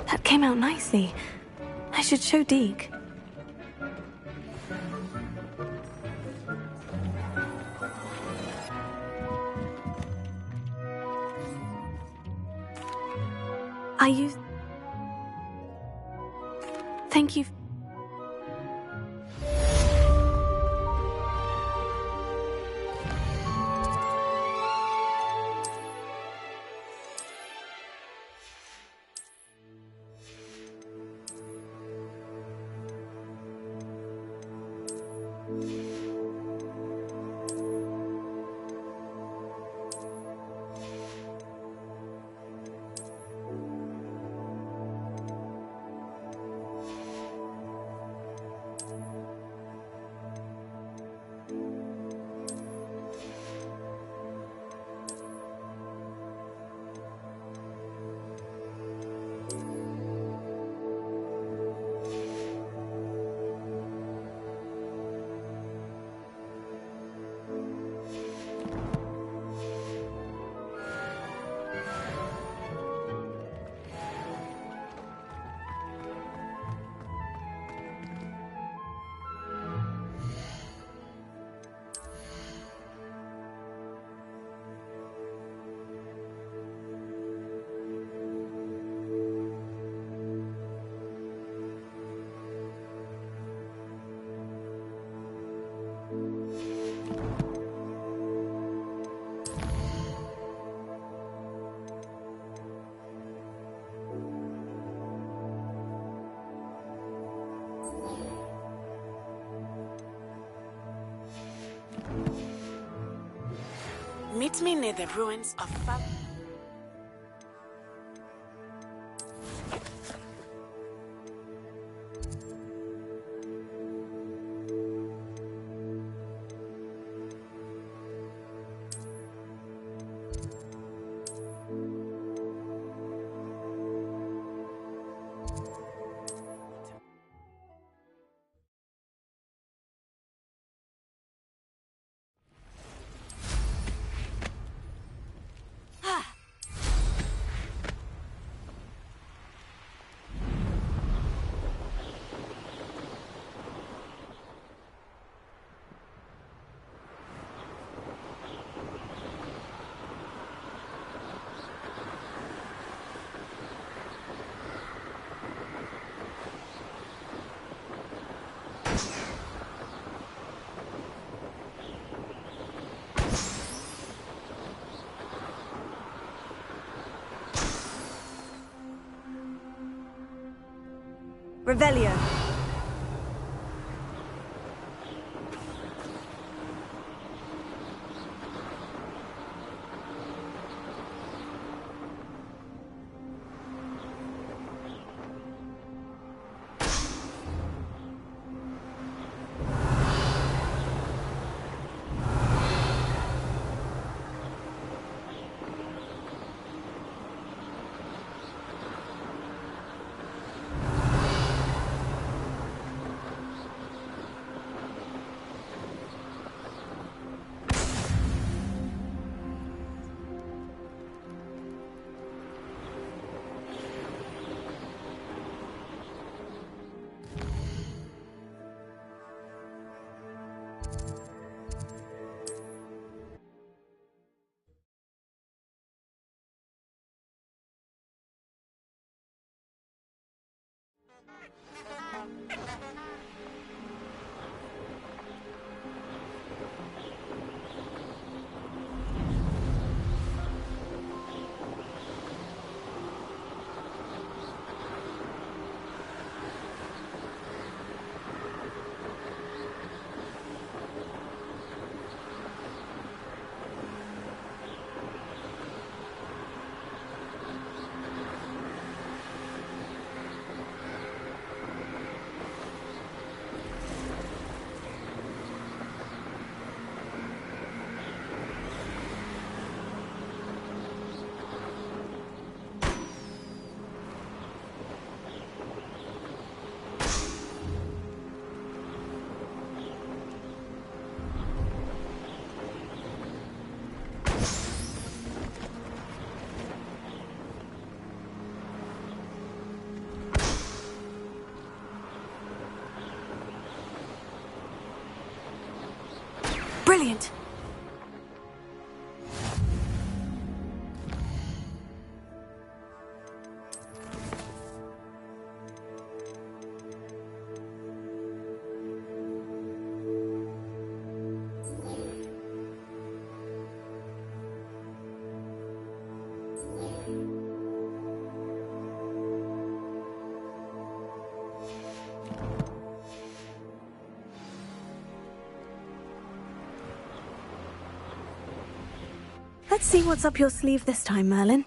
That came out nicely. I should show Deke. I used... Thank you. Meet me near the ruins of Revelio. Brilliant! Let's see what's up your sleeve this time, Merlin.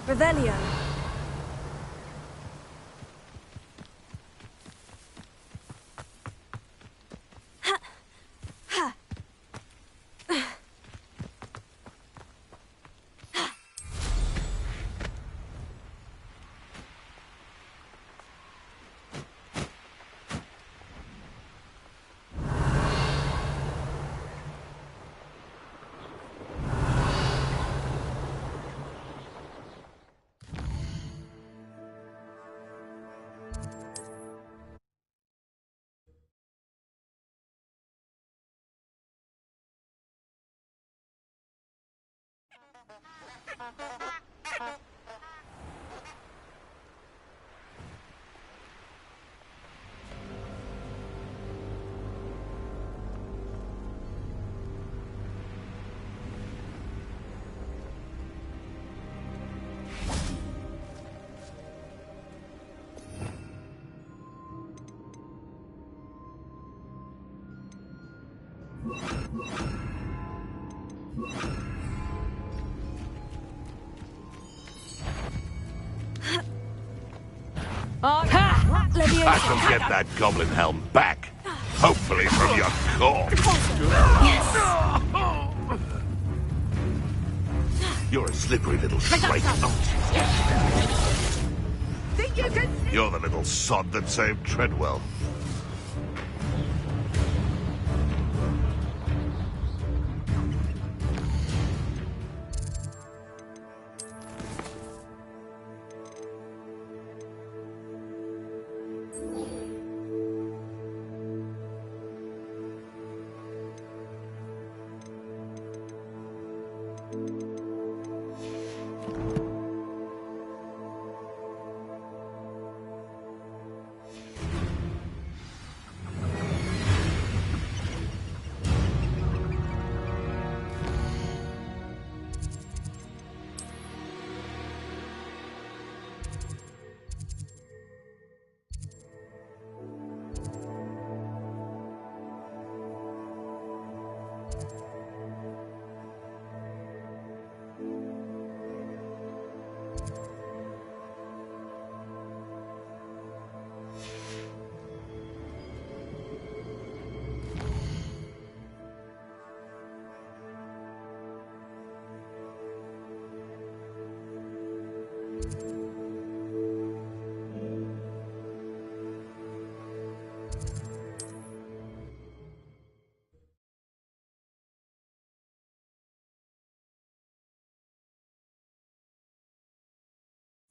Revelio. I shall get that goblin helm back. Hopefully from your corpse. You're a slippery little shrike, aren't you? You're the little sod that saved Treadwell.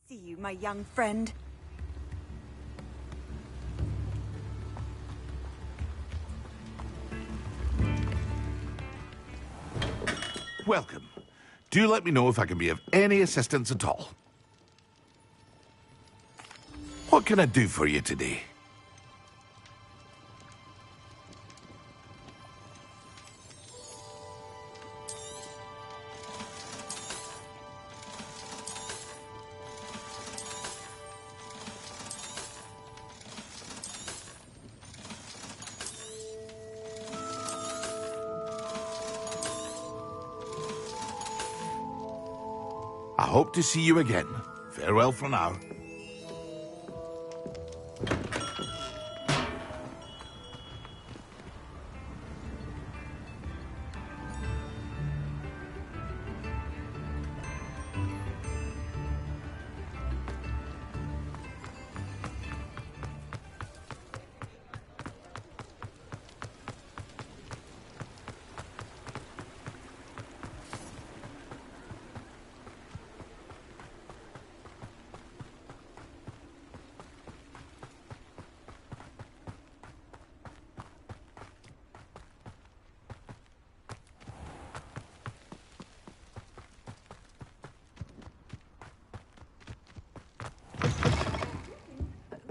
See you, my young friend. Welcome. Do let me know if I can be of any assistance at all. What can I do for you today? I hope to see you again. Farewell for now.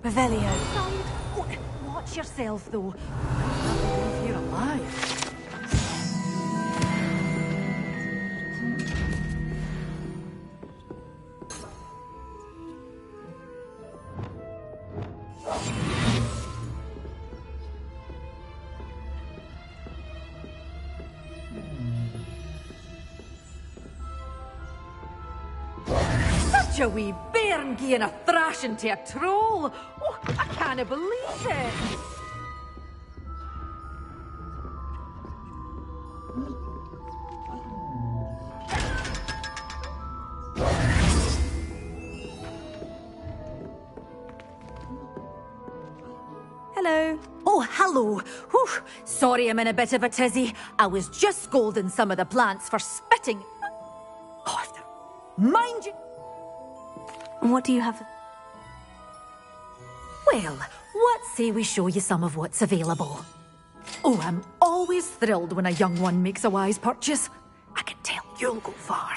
Revelio. Watch yourself, though. I can't believe you're alive. Such a wee bairn gieing a thrashing to a troll. Oh, I can't believe it. Hello. Oh, hello. Whew. Sorry I'm in a bit of a tizzy. I was just scolding some of the plants for spitting. Arthur, mind you. What do you have? Well, what say we show you some of what's available? Oh, I'm always thrilled when a young one makes a wise purchase. I can tell you'll go far.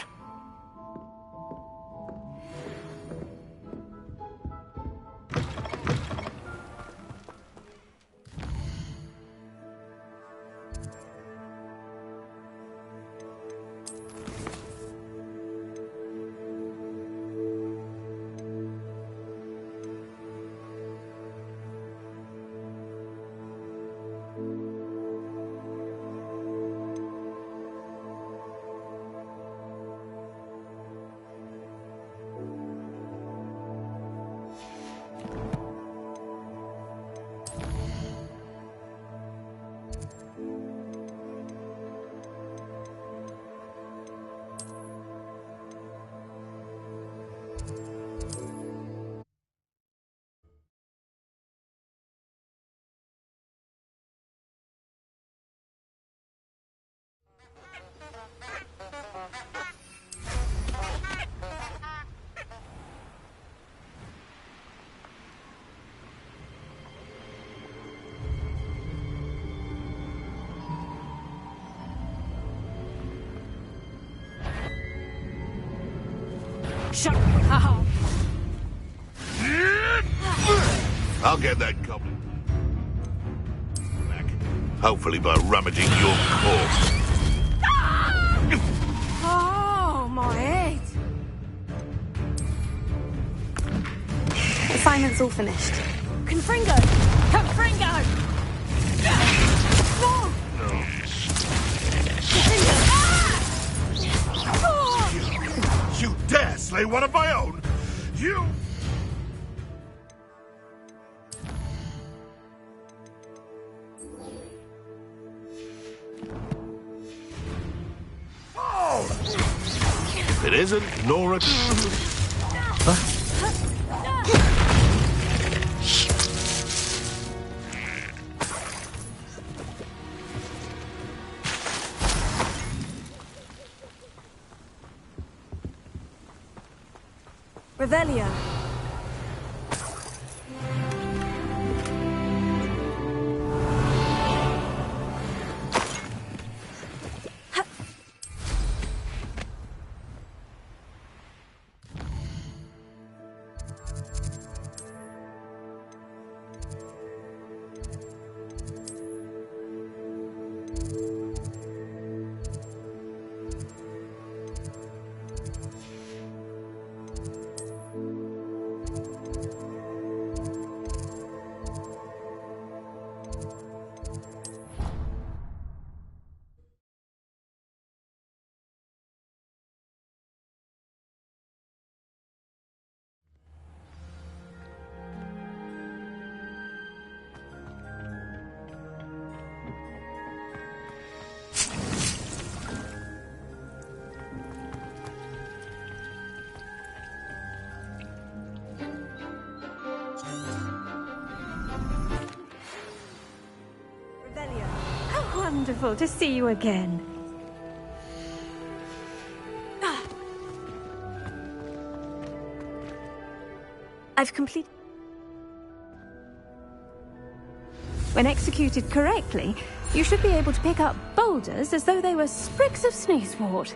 Shut up! I'll get that goblin back. Hopefully by rummaging your corpse. Oh, my head! Assignment's all finished. Confringo! Confringo! No! You dare slay one of my own? You... If it isn't Nora... Revelio. Wonderful to see you again. I've completed... When executed correctly, you should be able to pick up boulders as though they were sprigs of sneezewort.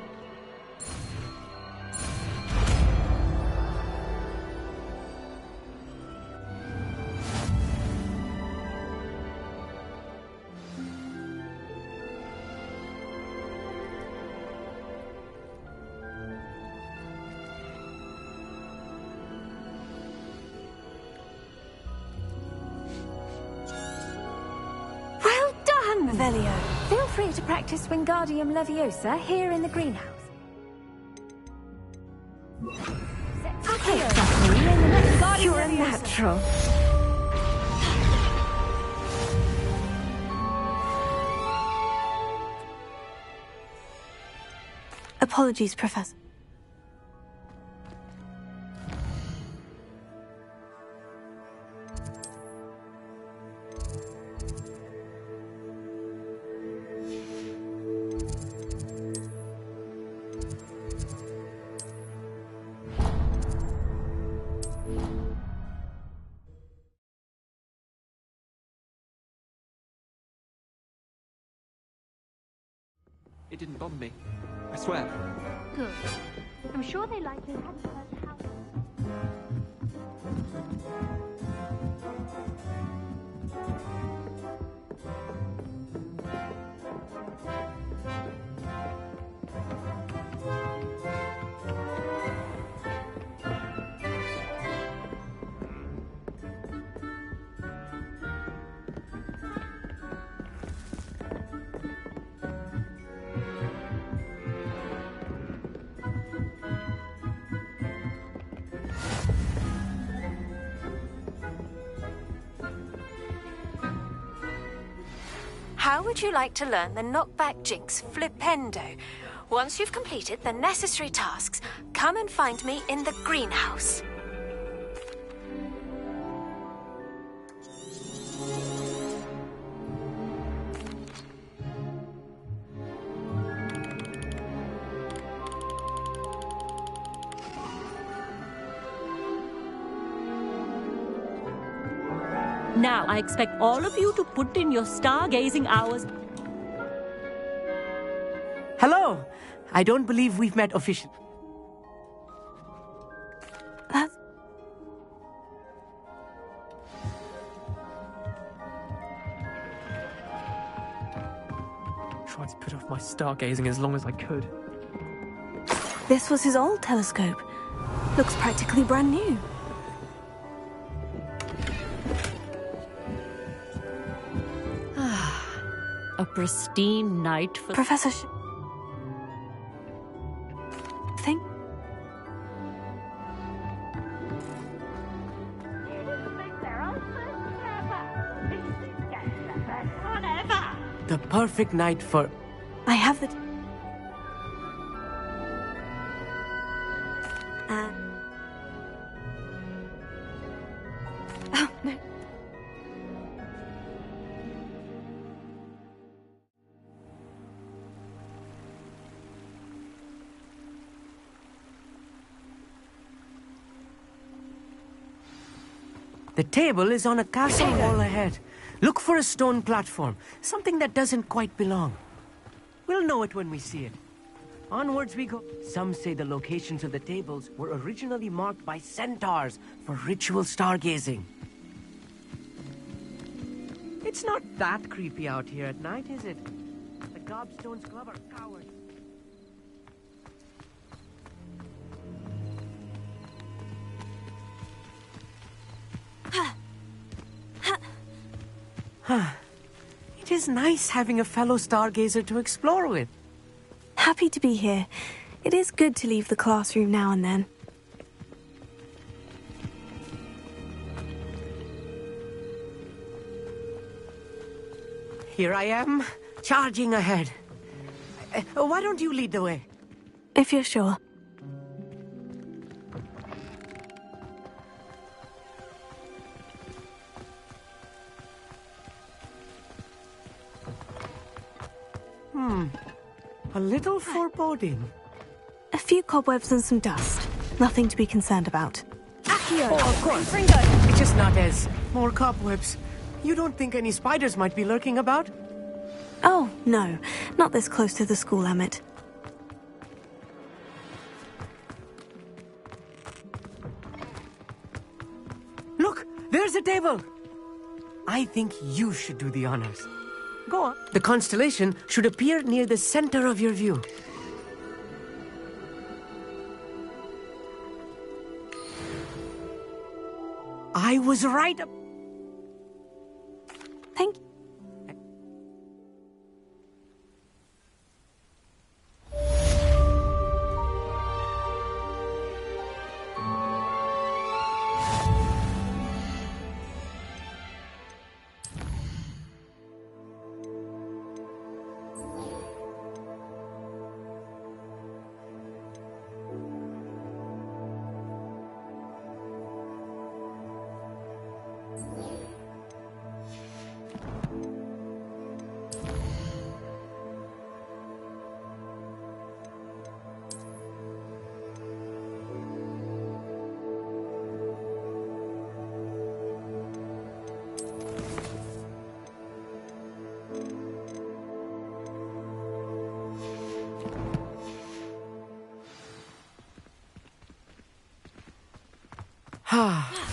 Revelio. Feel free to practice Wingardium Leviosa here in the greenhouse. You're a natural. Apologies, Professor. It didn't bother me. I swear. Good. I'm sure they likely hadn't heard how... How would you like to learn the knockback jinx Flipendo? Once you've completed the necessary tasks, come and find me in the greenhouse. Now, I expect all of you to put in your stargazing hours. Hello! I don't believe we've met officially. stargazing as long as I could. This was his old telescope. Looks practically brand new. A pristine night for... Professor Think? The perfect night for... I have the... Oh, no. The table is on a castle wall ahead. Look for a stone platform, something that doesn't quite belong. We'll know it when we see it. Onwards we go. Some say the locations of the tables were originally marked by centaurs for ritual stargazing. It's not that creepy out here at night, is it? The Gobstones Club are cowards. It is nice having a fellow stargazer to explore with. Happy to be here. It is good to leave the classroom now and then. Here I am, charging ahead. Why don't you lead the way? If you're sure. A little foreboding. A few cobwebs and some dust. Nothing to be concerned about. Accio! Oh, of course. It's just not as... More cobwebs. You don't think any spiders might be lurking about? Oh, no. Not this close to the school, Emmett. Look! There's a table! I think you should do the honors. Go on. The constellation should appear near the center of your view. I was right. Thank you.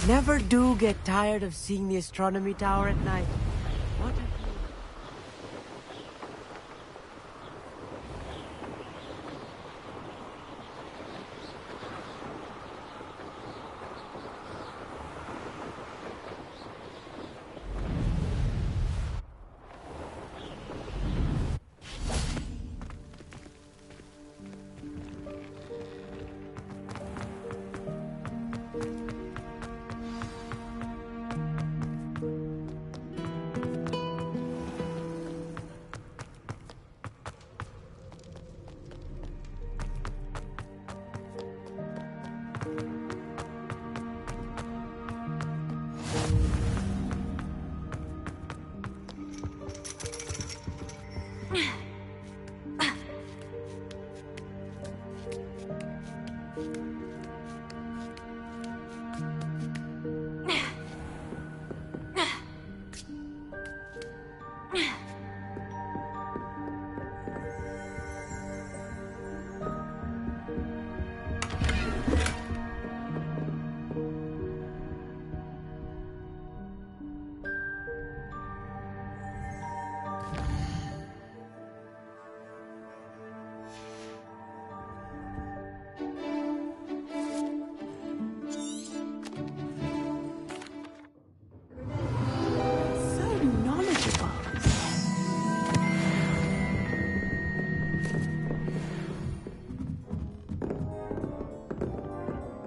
Never do get tired of seeing the astronomy tower at night. What a...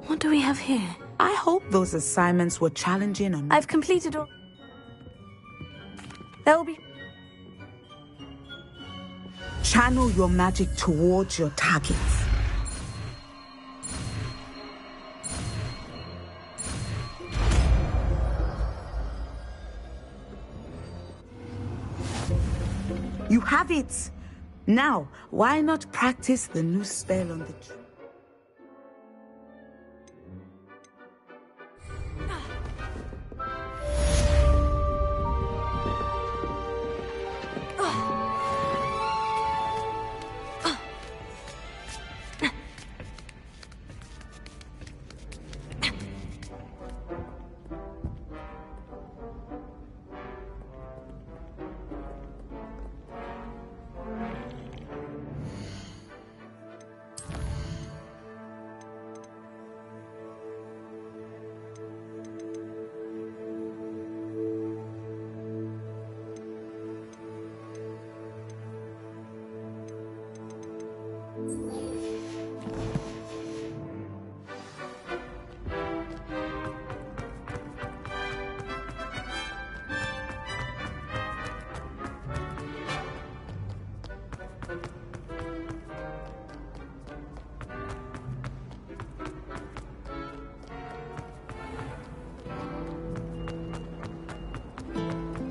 What do we have here? I hope those assignments were challenging and... I've completed all... There'll be... Channel your magic towards your targets. You have it! Now, why not practice the new spell on the tree?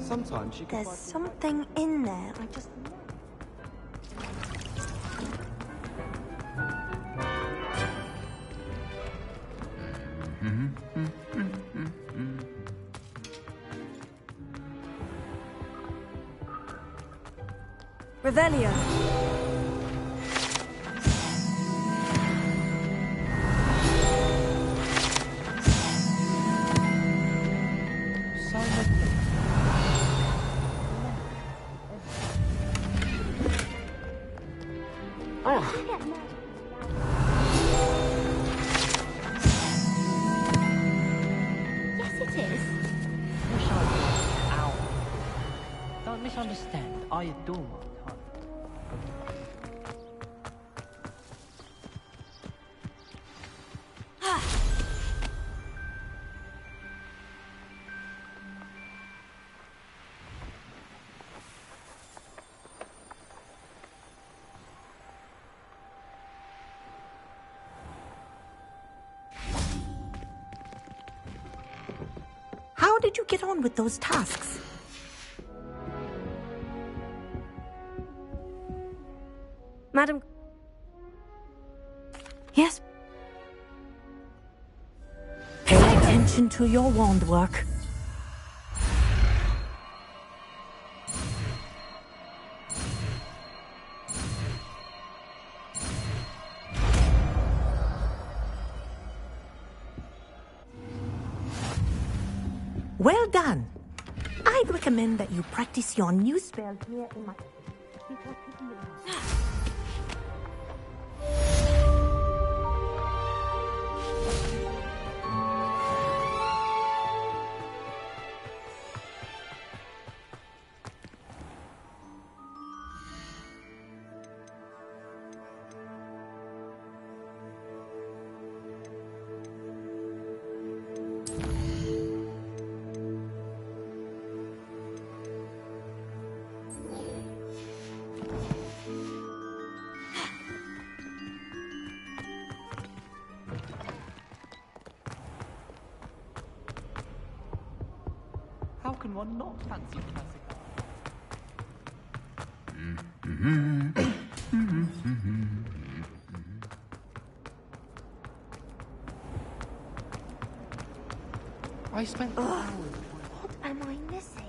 Sometimes you can There's something in there. I just... Revelio. Yes, it is. Wish I was out. Don't misunderstand. I adore my time. How did you get on with those tasks? Madam... Yes? Pay attention to your wand work. Well done. I'd recommend that you practice your new spell here in my... How can one not fancy classic? I spent hours. What am I missing?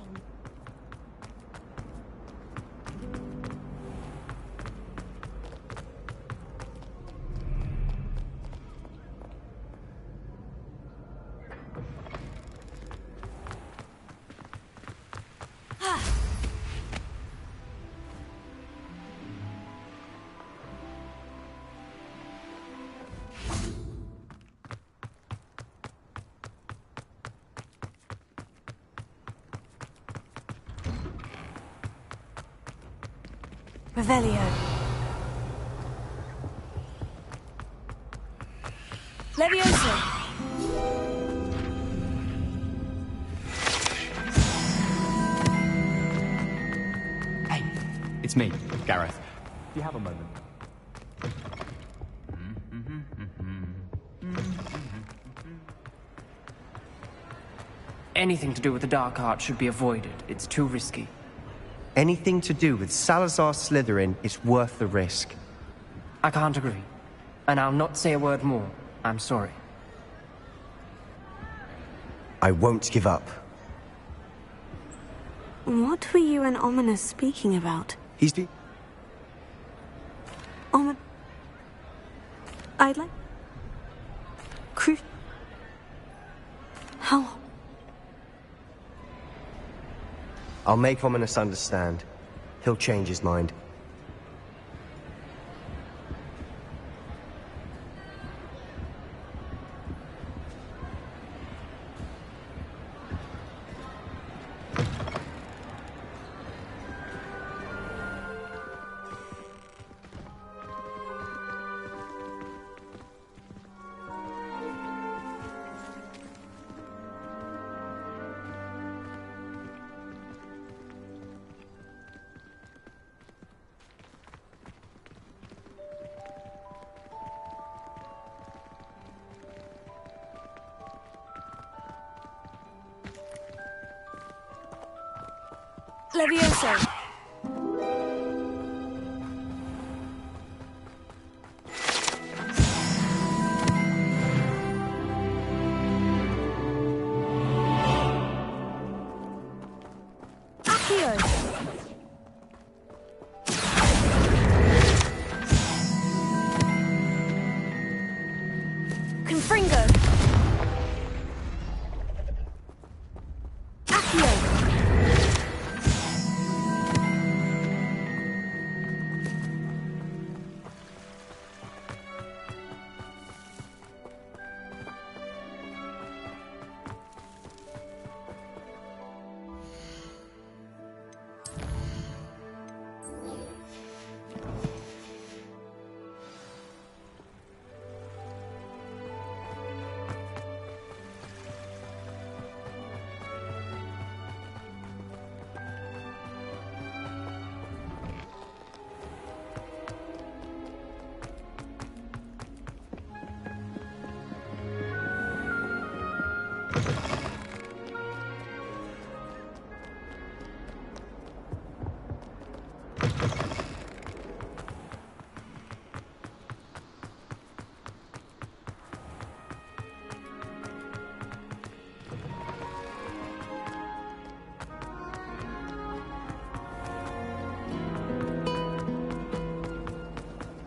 Revelio. Leviosa! Hey, it's me, Gareth. Do you have a moment? Anything to do with the dark art should be avoided. It's too risky. Anything to do with Salazar Slytherin is worth the risk. I can't agree. And I'll not say a word more. I'm sorry. I won't give up. What were you and Ominous speaking about? He's been... I'd like... How... I'll make Ominous understand. He'll change his mind. Leviosa!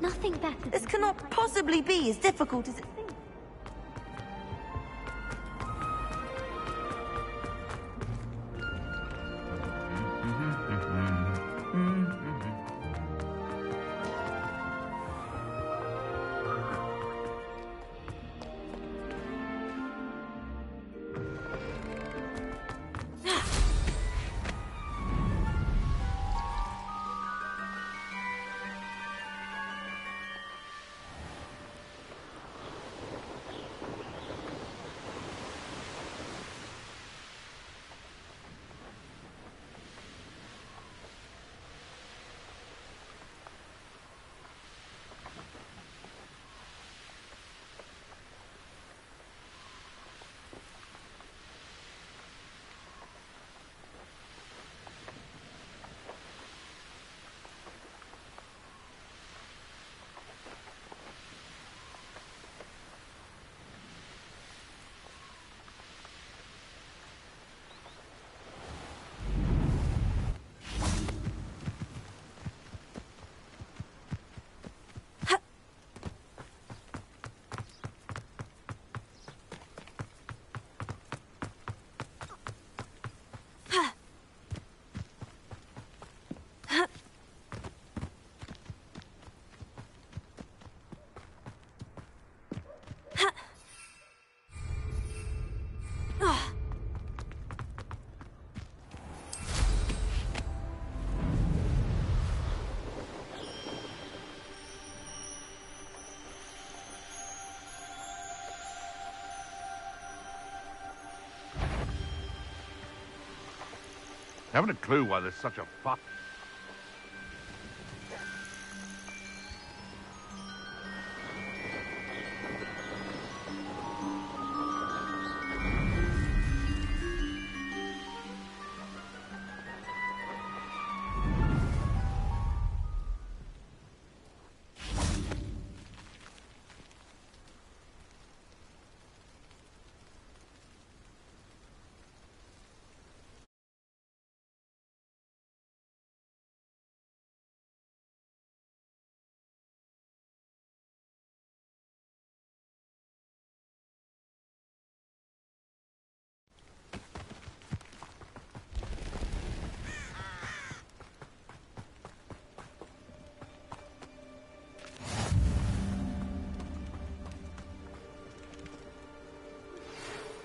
Nothing better. This cannot possibly be as difficult as it seems. Haven't a clue why there's such a fuss.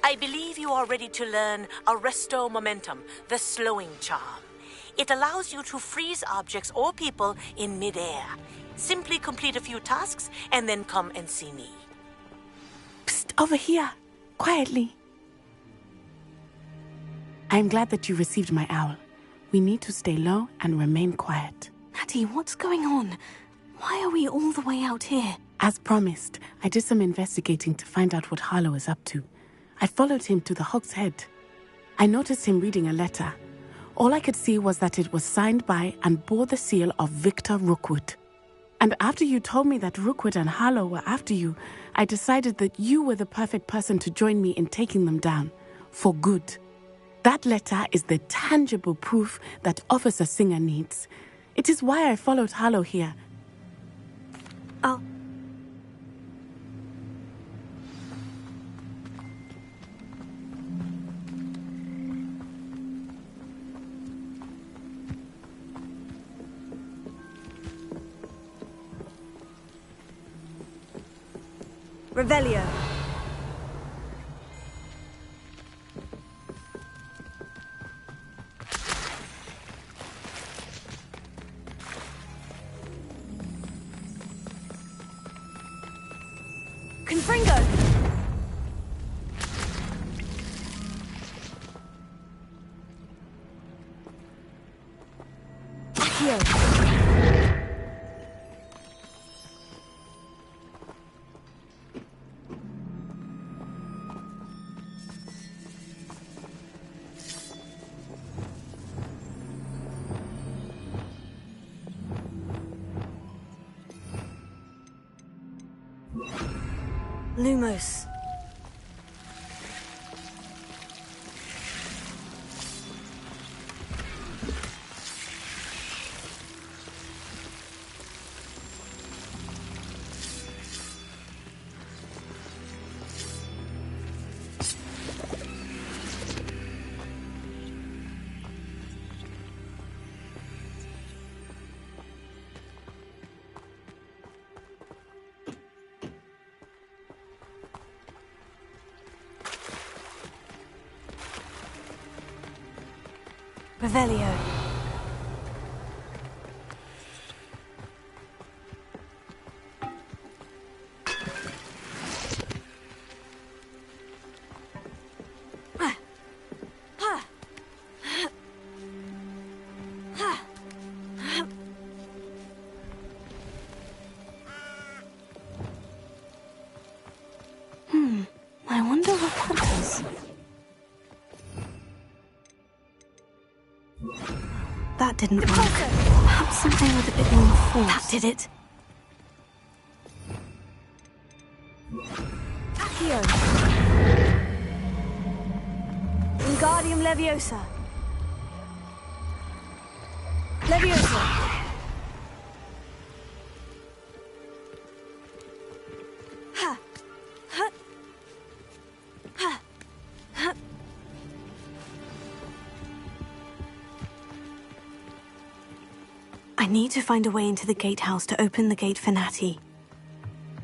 I believe you are ready to learn Arresto Momentum, the slowing charm. It allows you to freeze objects or people in midair. Simply complete a few tasks and then come and see me. Psst, over here. Quietly. I'm glad that you received my owl. We need to stay low and remain quiet. Natty, what's going on? Why are we all the way out here? As promised, I did some investigating to find out what Harlow is up to. I followed him to the Hog's Head. I noticed him reading a letter. All I could see was that it was signed by and bore the seal of Victor Rookwood. And after you told me that Rookwood and Harlow were after you, I decided that you were the perfect person to join me in taking them down. For good. That letter is the tangible proof that Officer Singer needs. It is why I followed Harlow here. Oh. Revelio. Confringo. Accio. Lumos. Revelio. I wonder what that is. That didn't work. Perhaps something with a bit more force. That did it. Accio. Wingardium Leviosa. Leviosa. Ha. Ha. Ha. Ha. I need to find a way into the gatehouse to open the gate for Natty.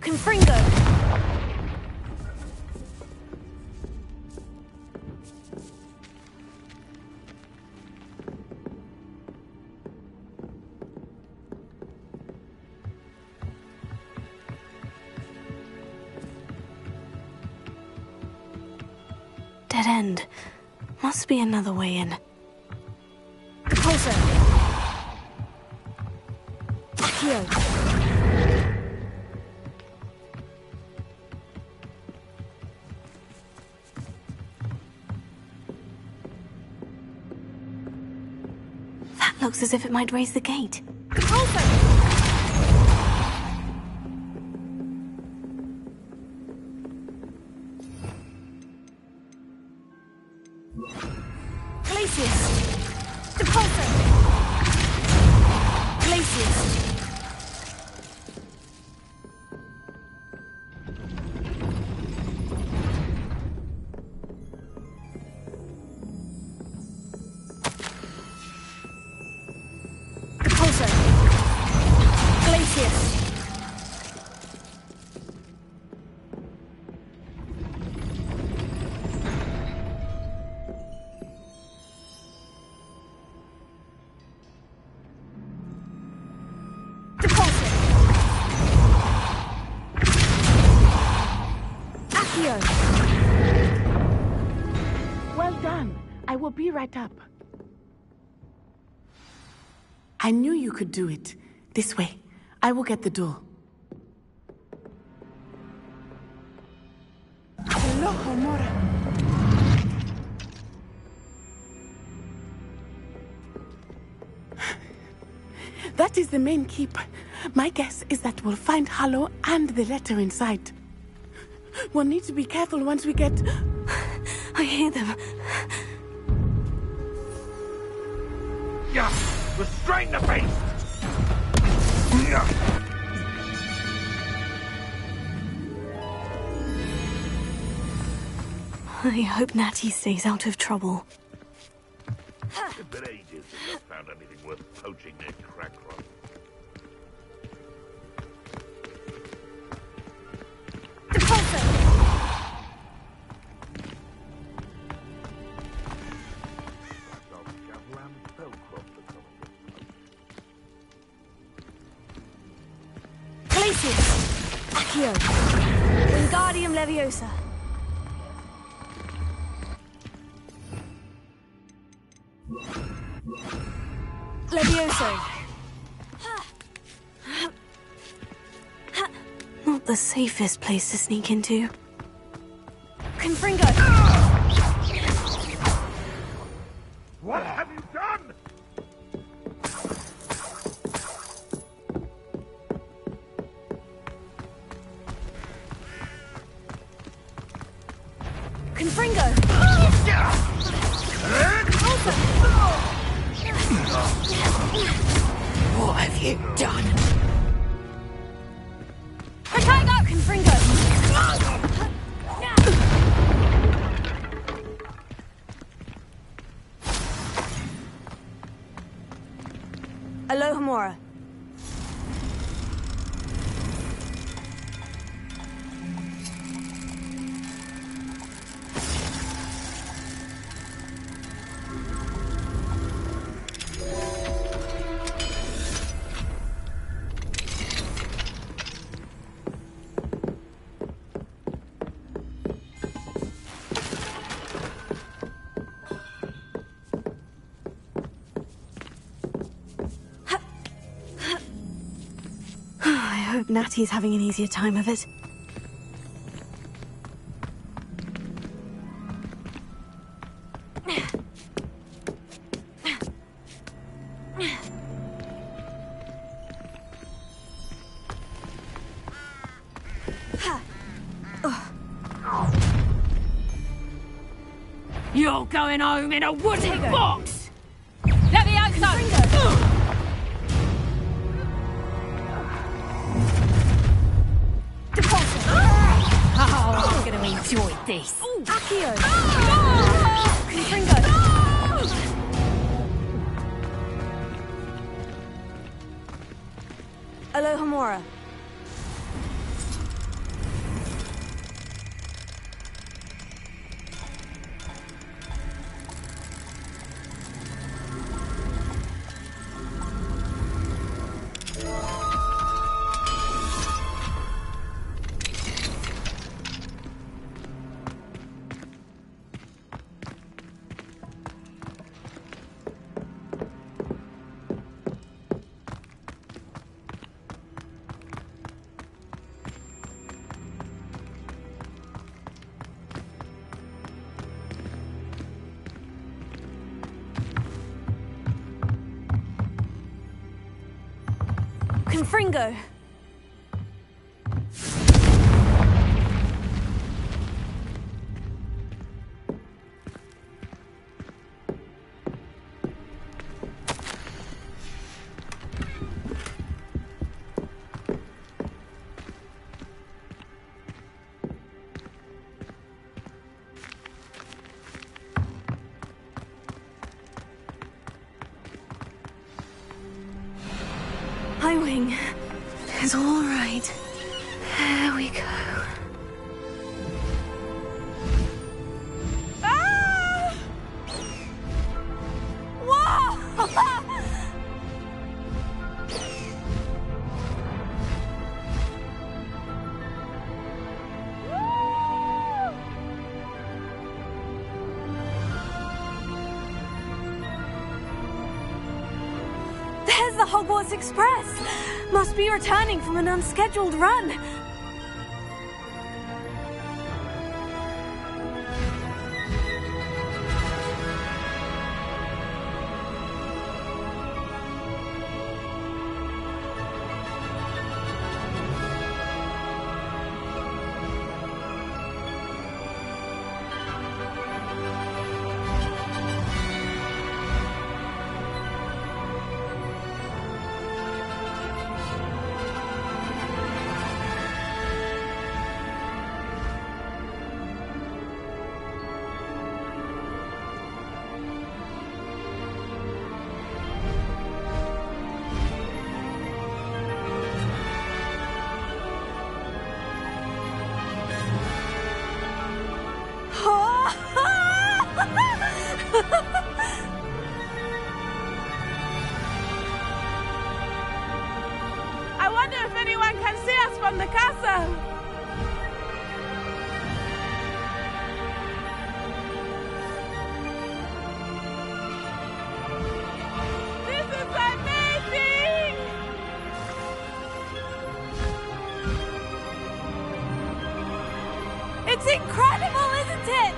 Confringo! Dead end. Must be another way in. Repulsor. Accio. That looks as if it might raise the gate. Well done. I will be right up. I knew you could do it. This way. I will get the door. Hello, Homura. That is the main keep. My guess is that we'll find Harlow and the letter inside. We'll need to be careful once we get... I hear them. Yeah, restrain the beast! I hope Natty stays out of trouble. It's been ages since I've found anything worth poaching near Crackrock. Accio. Wingardium Leviosa. Levioso. Not the safest place to sneak into. Confringo. What have you done? Confringo. What have you done? Protego! Confringo. Alohomora. I hope Natty's having an easier time of it. You're going home in a wooden box! Levioso! Oh, I'm gonna enjoy this. Accio! Confringo! Alohomora. Fringo. Highwing. It's all right. There we go. Ah! Whoa! There's the Hogwarts Express! Must be returning from an unscheduled run. I wonder if anyone can see us from the castle. This is amazing! It's incredible, isn't it?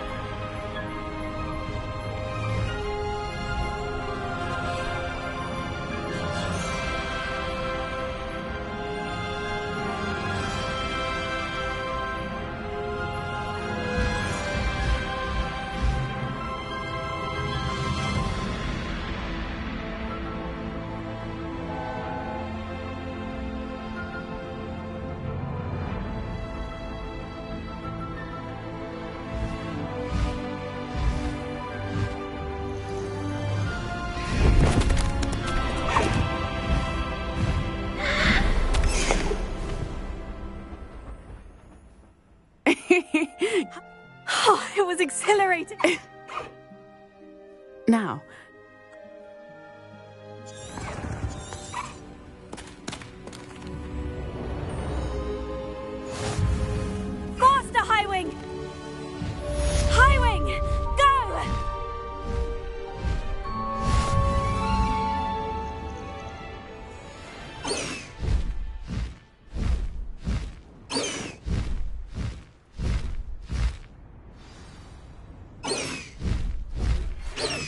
Oh, it was exhilarating. Now, faster, Highwing! Highwing, go!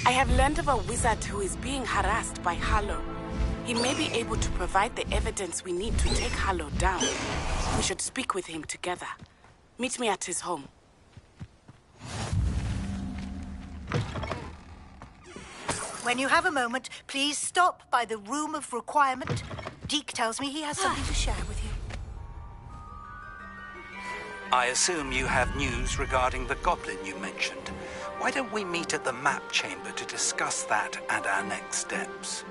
I have learned of a wizard who is being harassed by Harlow. He may be able to provide the evidence we need to take Harlow down. We should speak with him together. Meet me at his home. When you have a moment, please stop by the Room of Requirement. Deke tells me he has something to share with you. I assume you have news regarding the goblin you mentioned. Why don't we meet at the map chamber to discuss that and our next steps?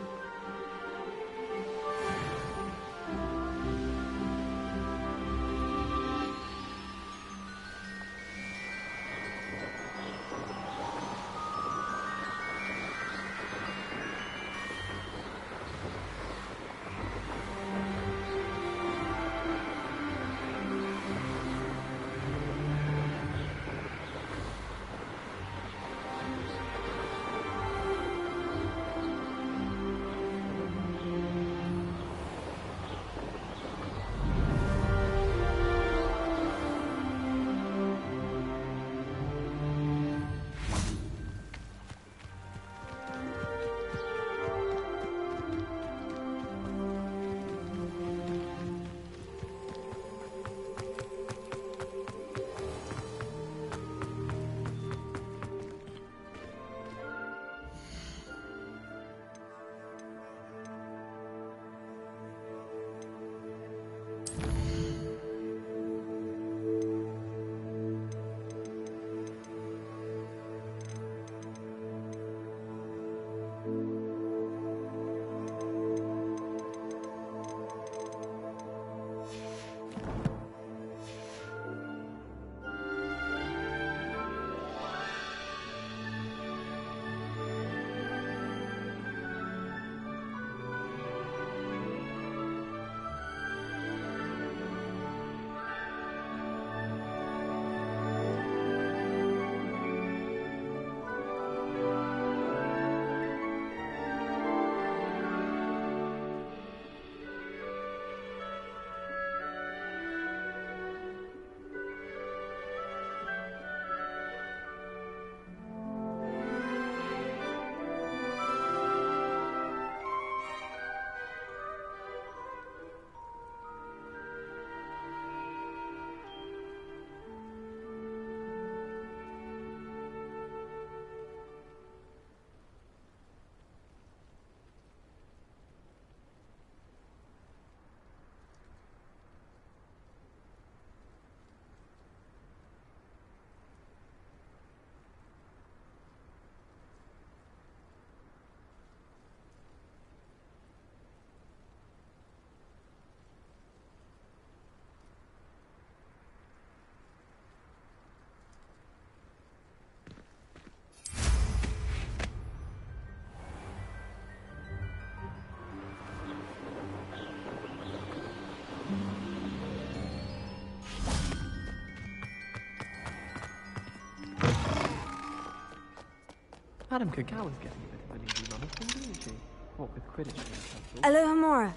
Madame Cacao is getting a bit of an easy run of things, isn't she? What with Quidditch being cancelled. Aloha Mora.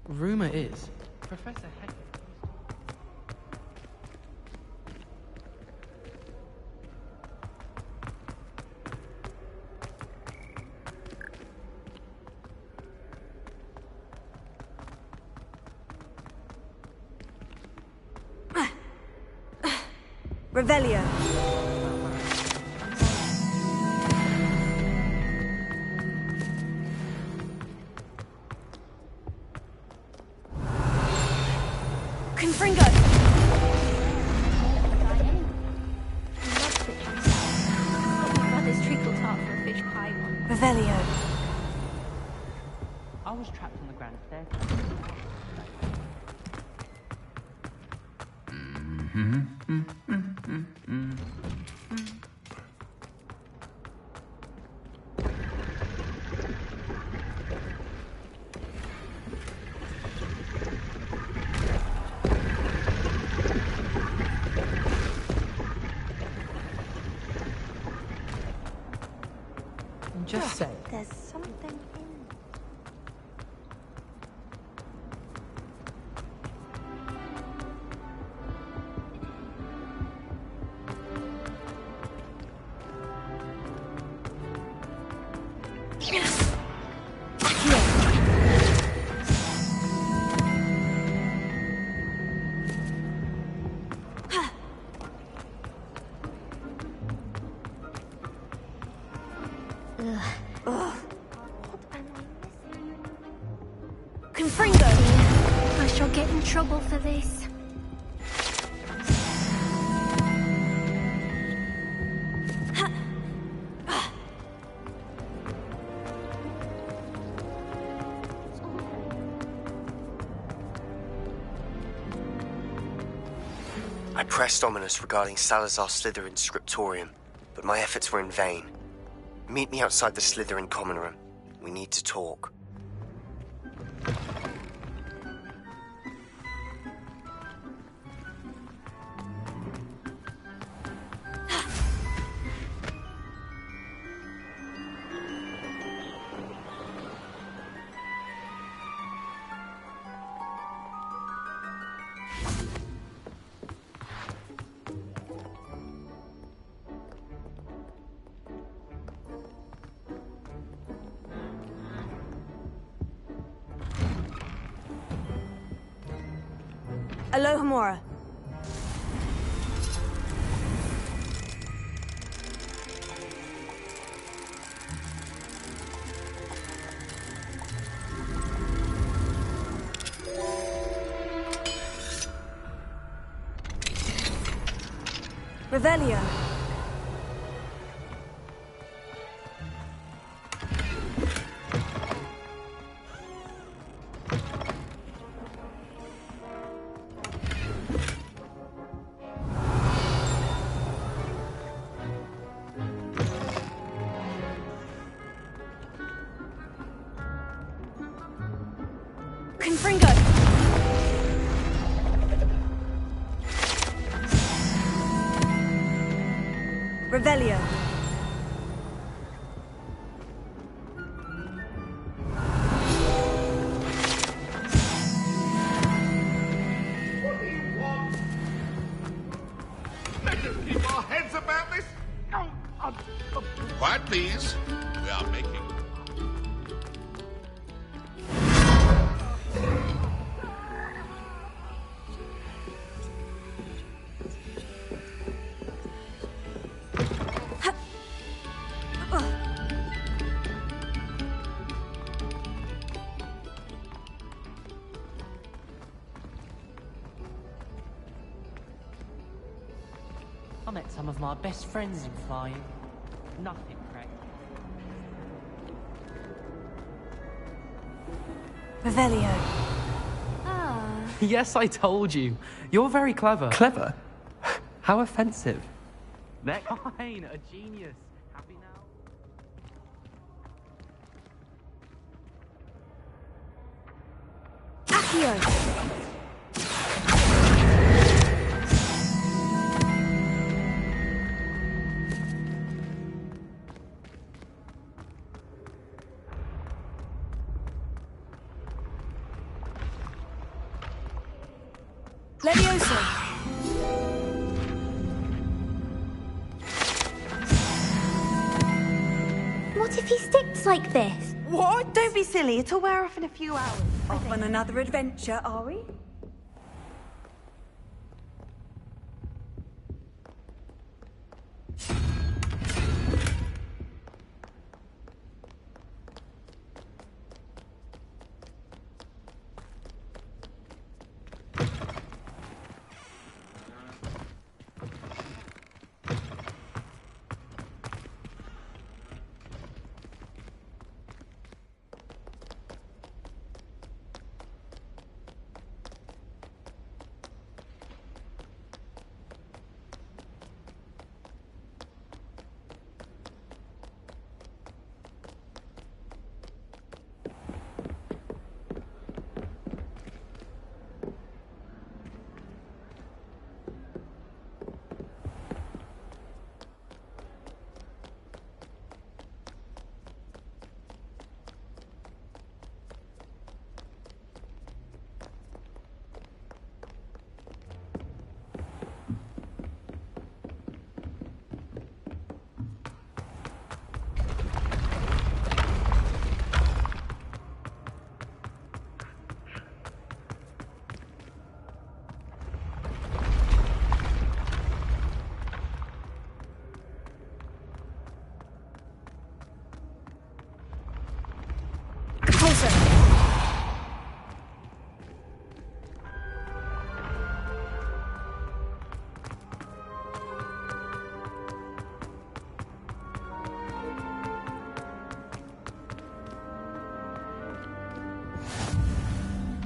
Rumor is, Professor Heck. Revelio. Confringo. Revelio. I was trapped on the grand staircase. Just say. There's something in. Confringo. I shall get in trouble for this. I pressed Ominous regarding Salazar Slytherin's scriptorium, but my efforts were in vain. Meet me outside the Slytherin common room. We need to talk. Aloha Mora. Revelio. Confringo. Revelio. What do you want? Let us keep our heads about this. Quiet, please. We are making. I met some of my best friends in flying. Nothing, Craig. Revelio. Yes, I told you. You're very clever. Clever? How offensive. They're fine, a genius. Happy now? Accio. Leviosa. What if he sticks like this? What? Don't be silly. It'll wear off in a few hours. Off on another adventure, are we?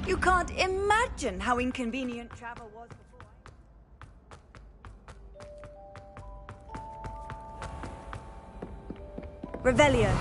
You can't imagine how inconvenient travel was before. Revelio.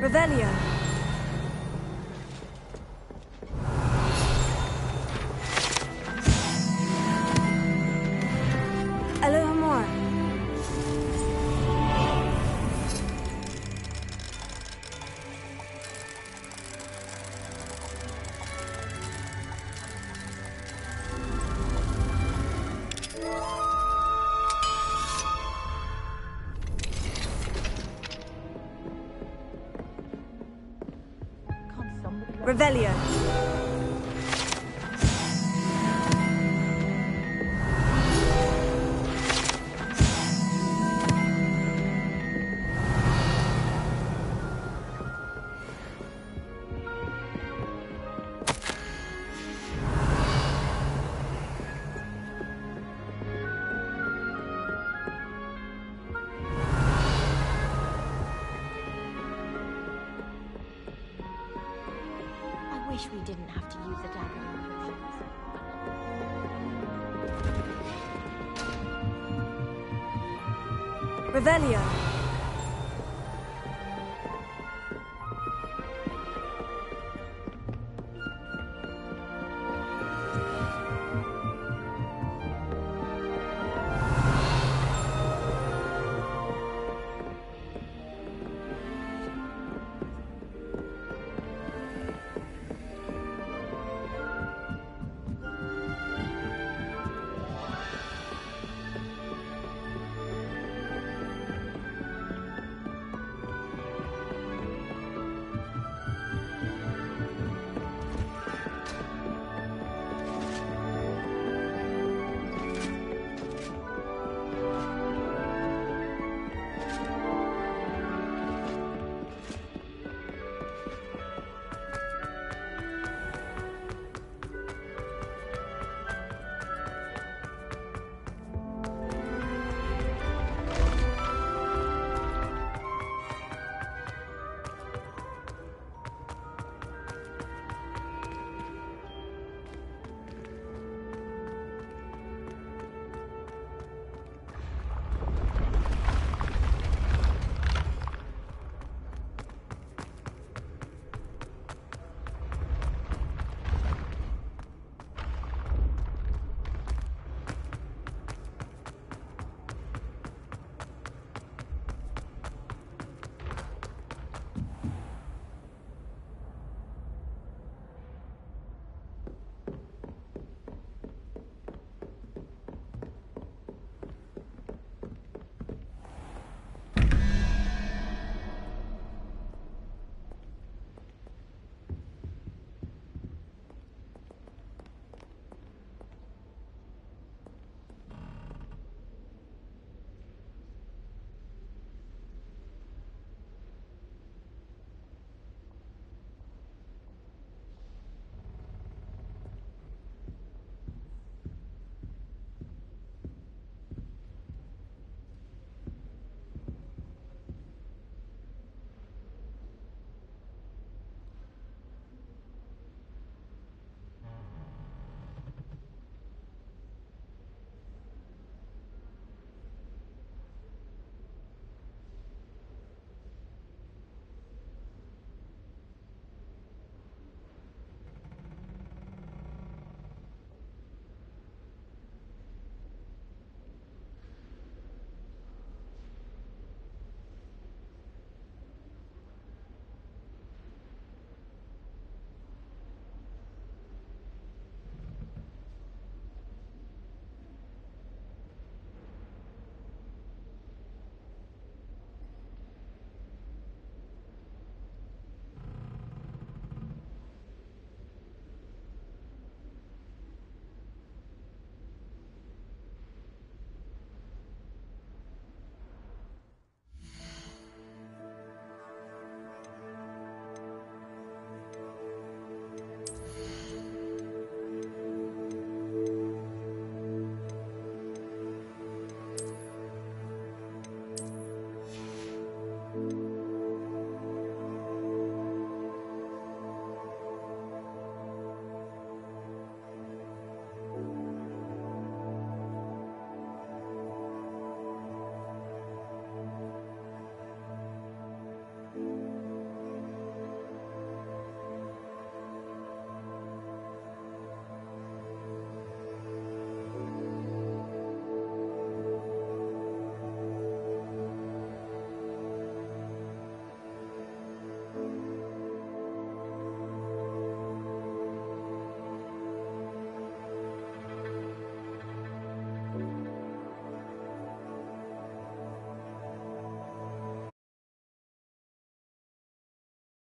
Revelio. Alohomora. Revelio. I wish we didn't have to use the dagger Revelio.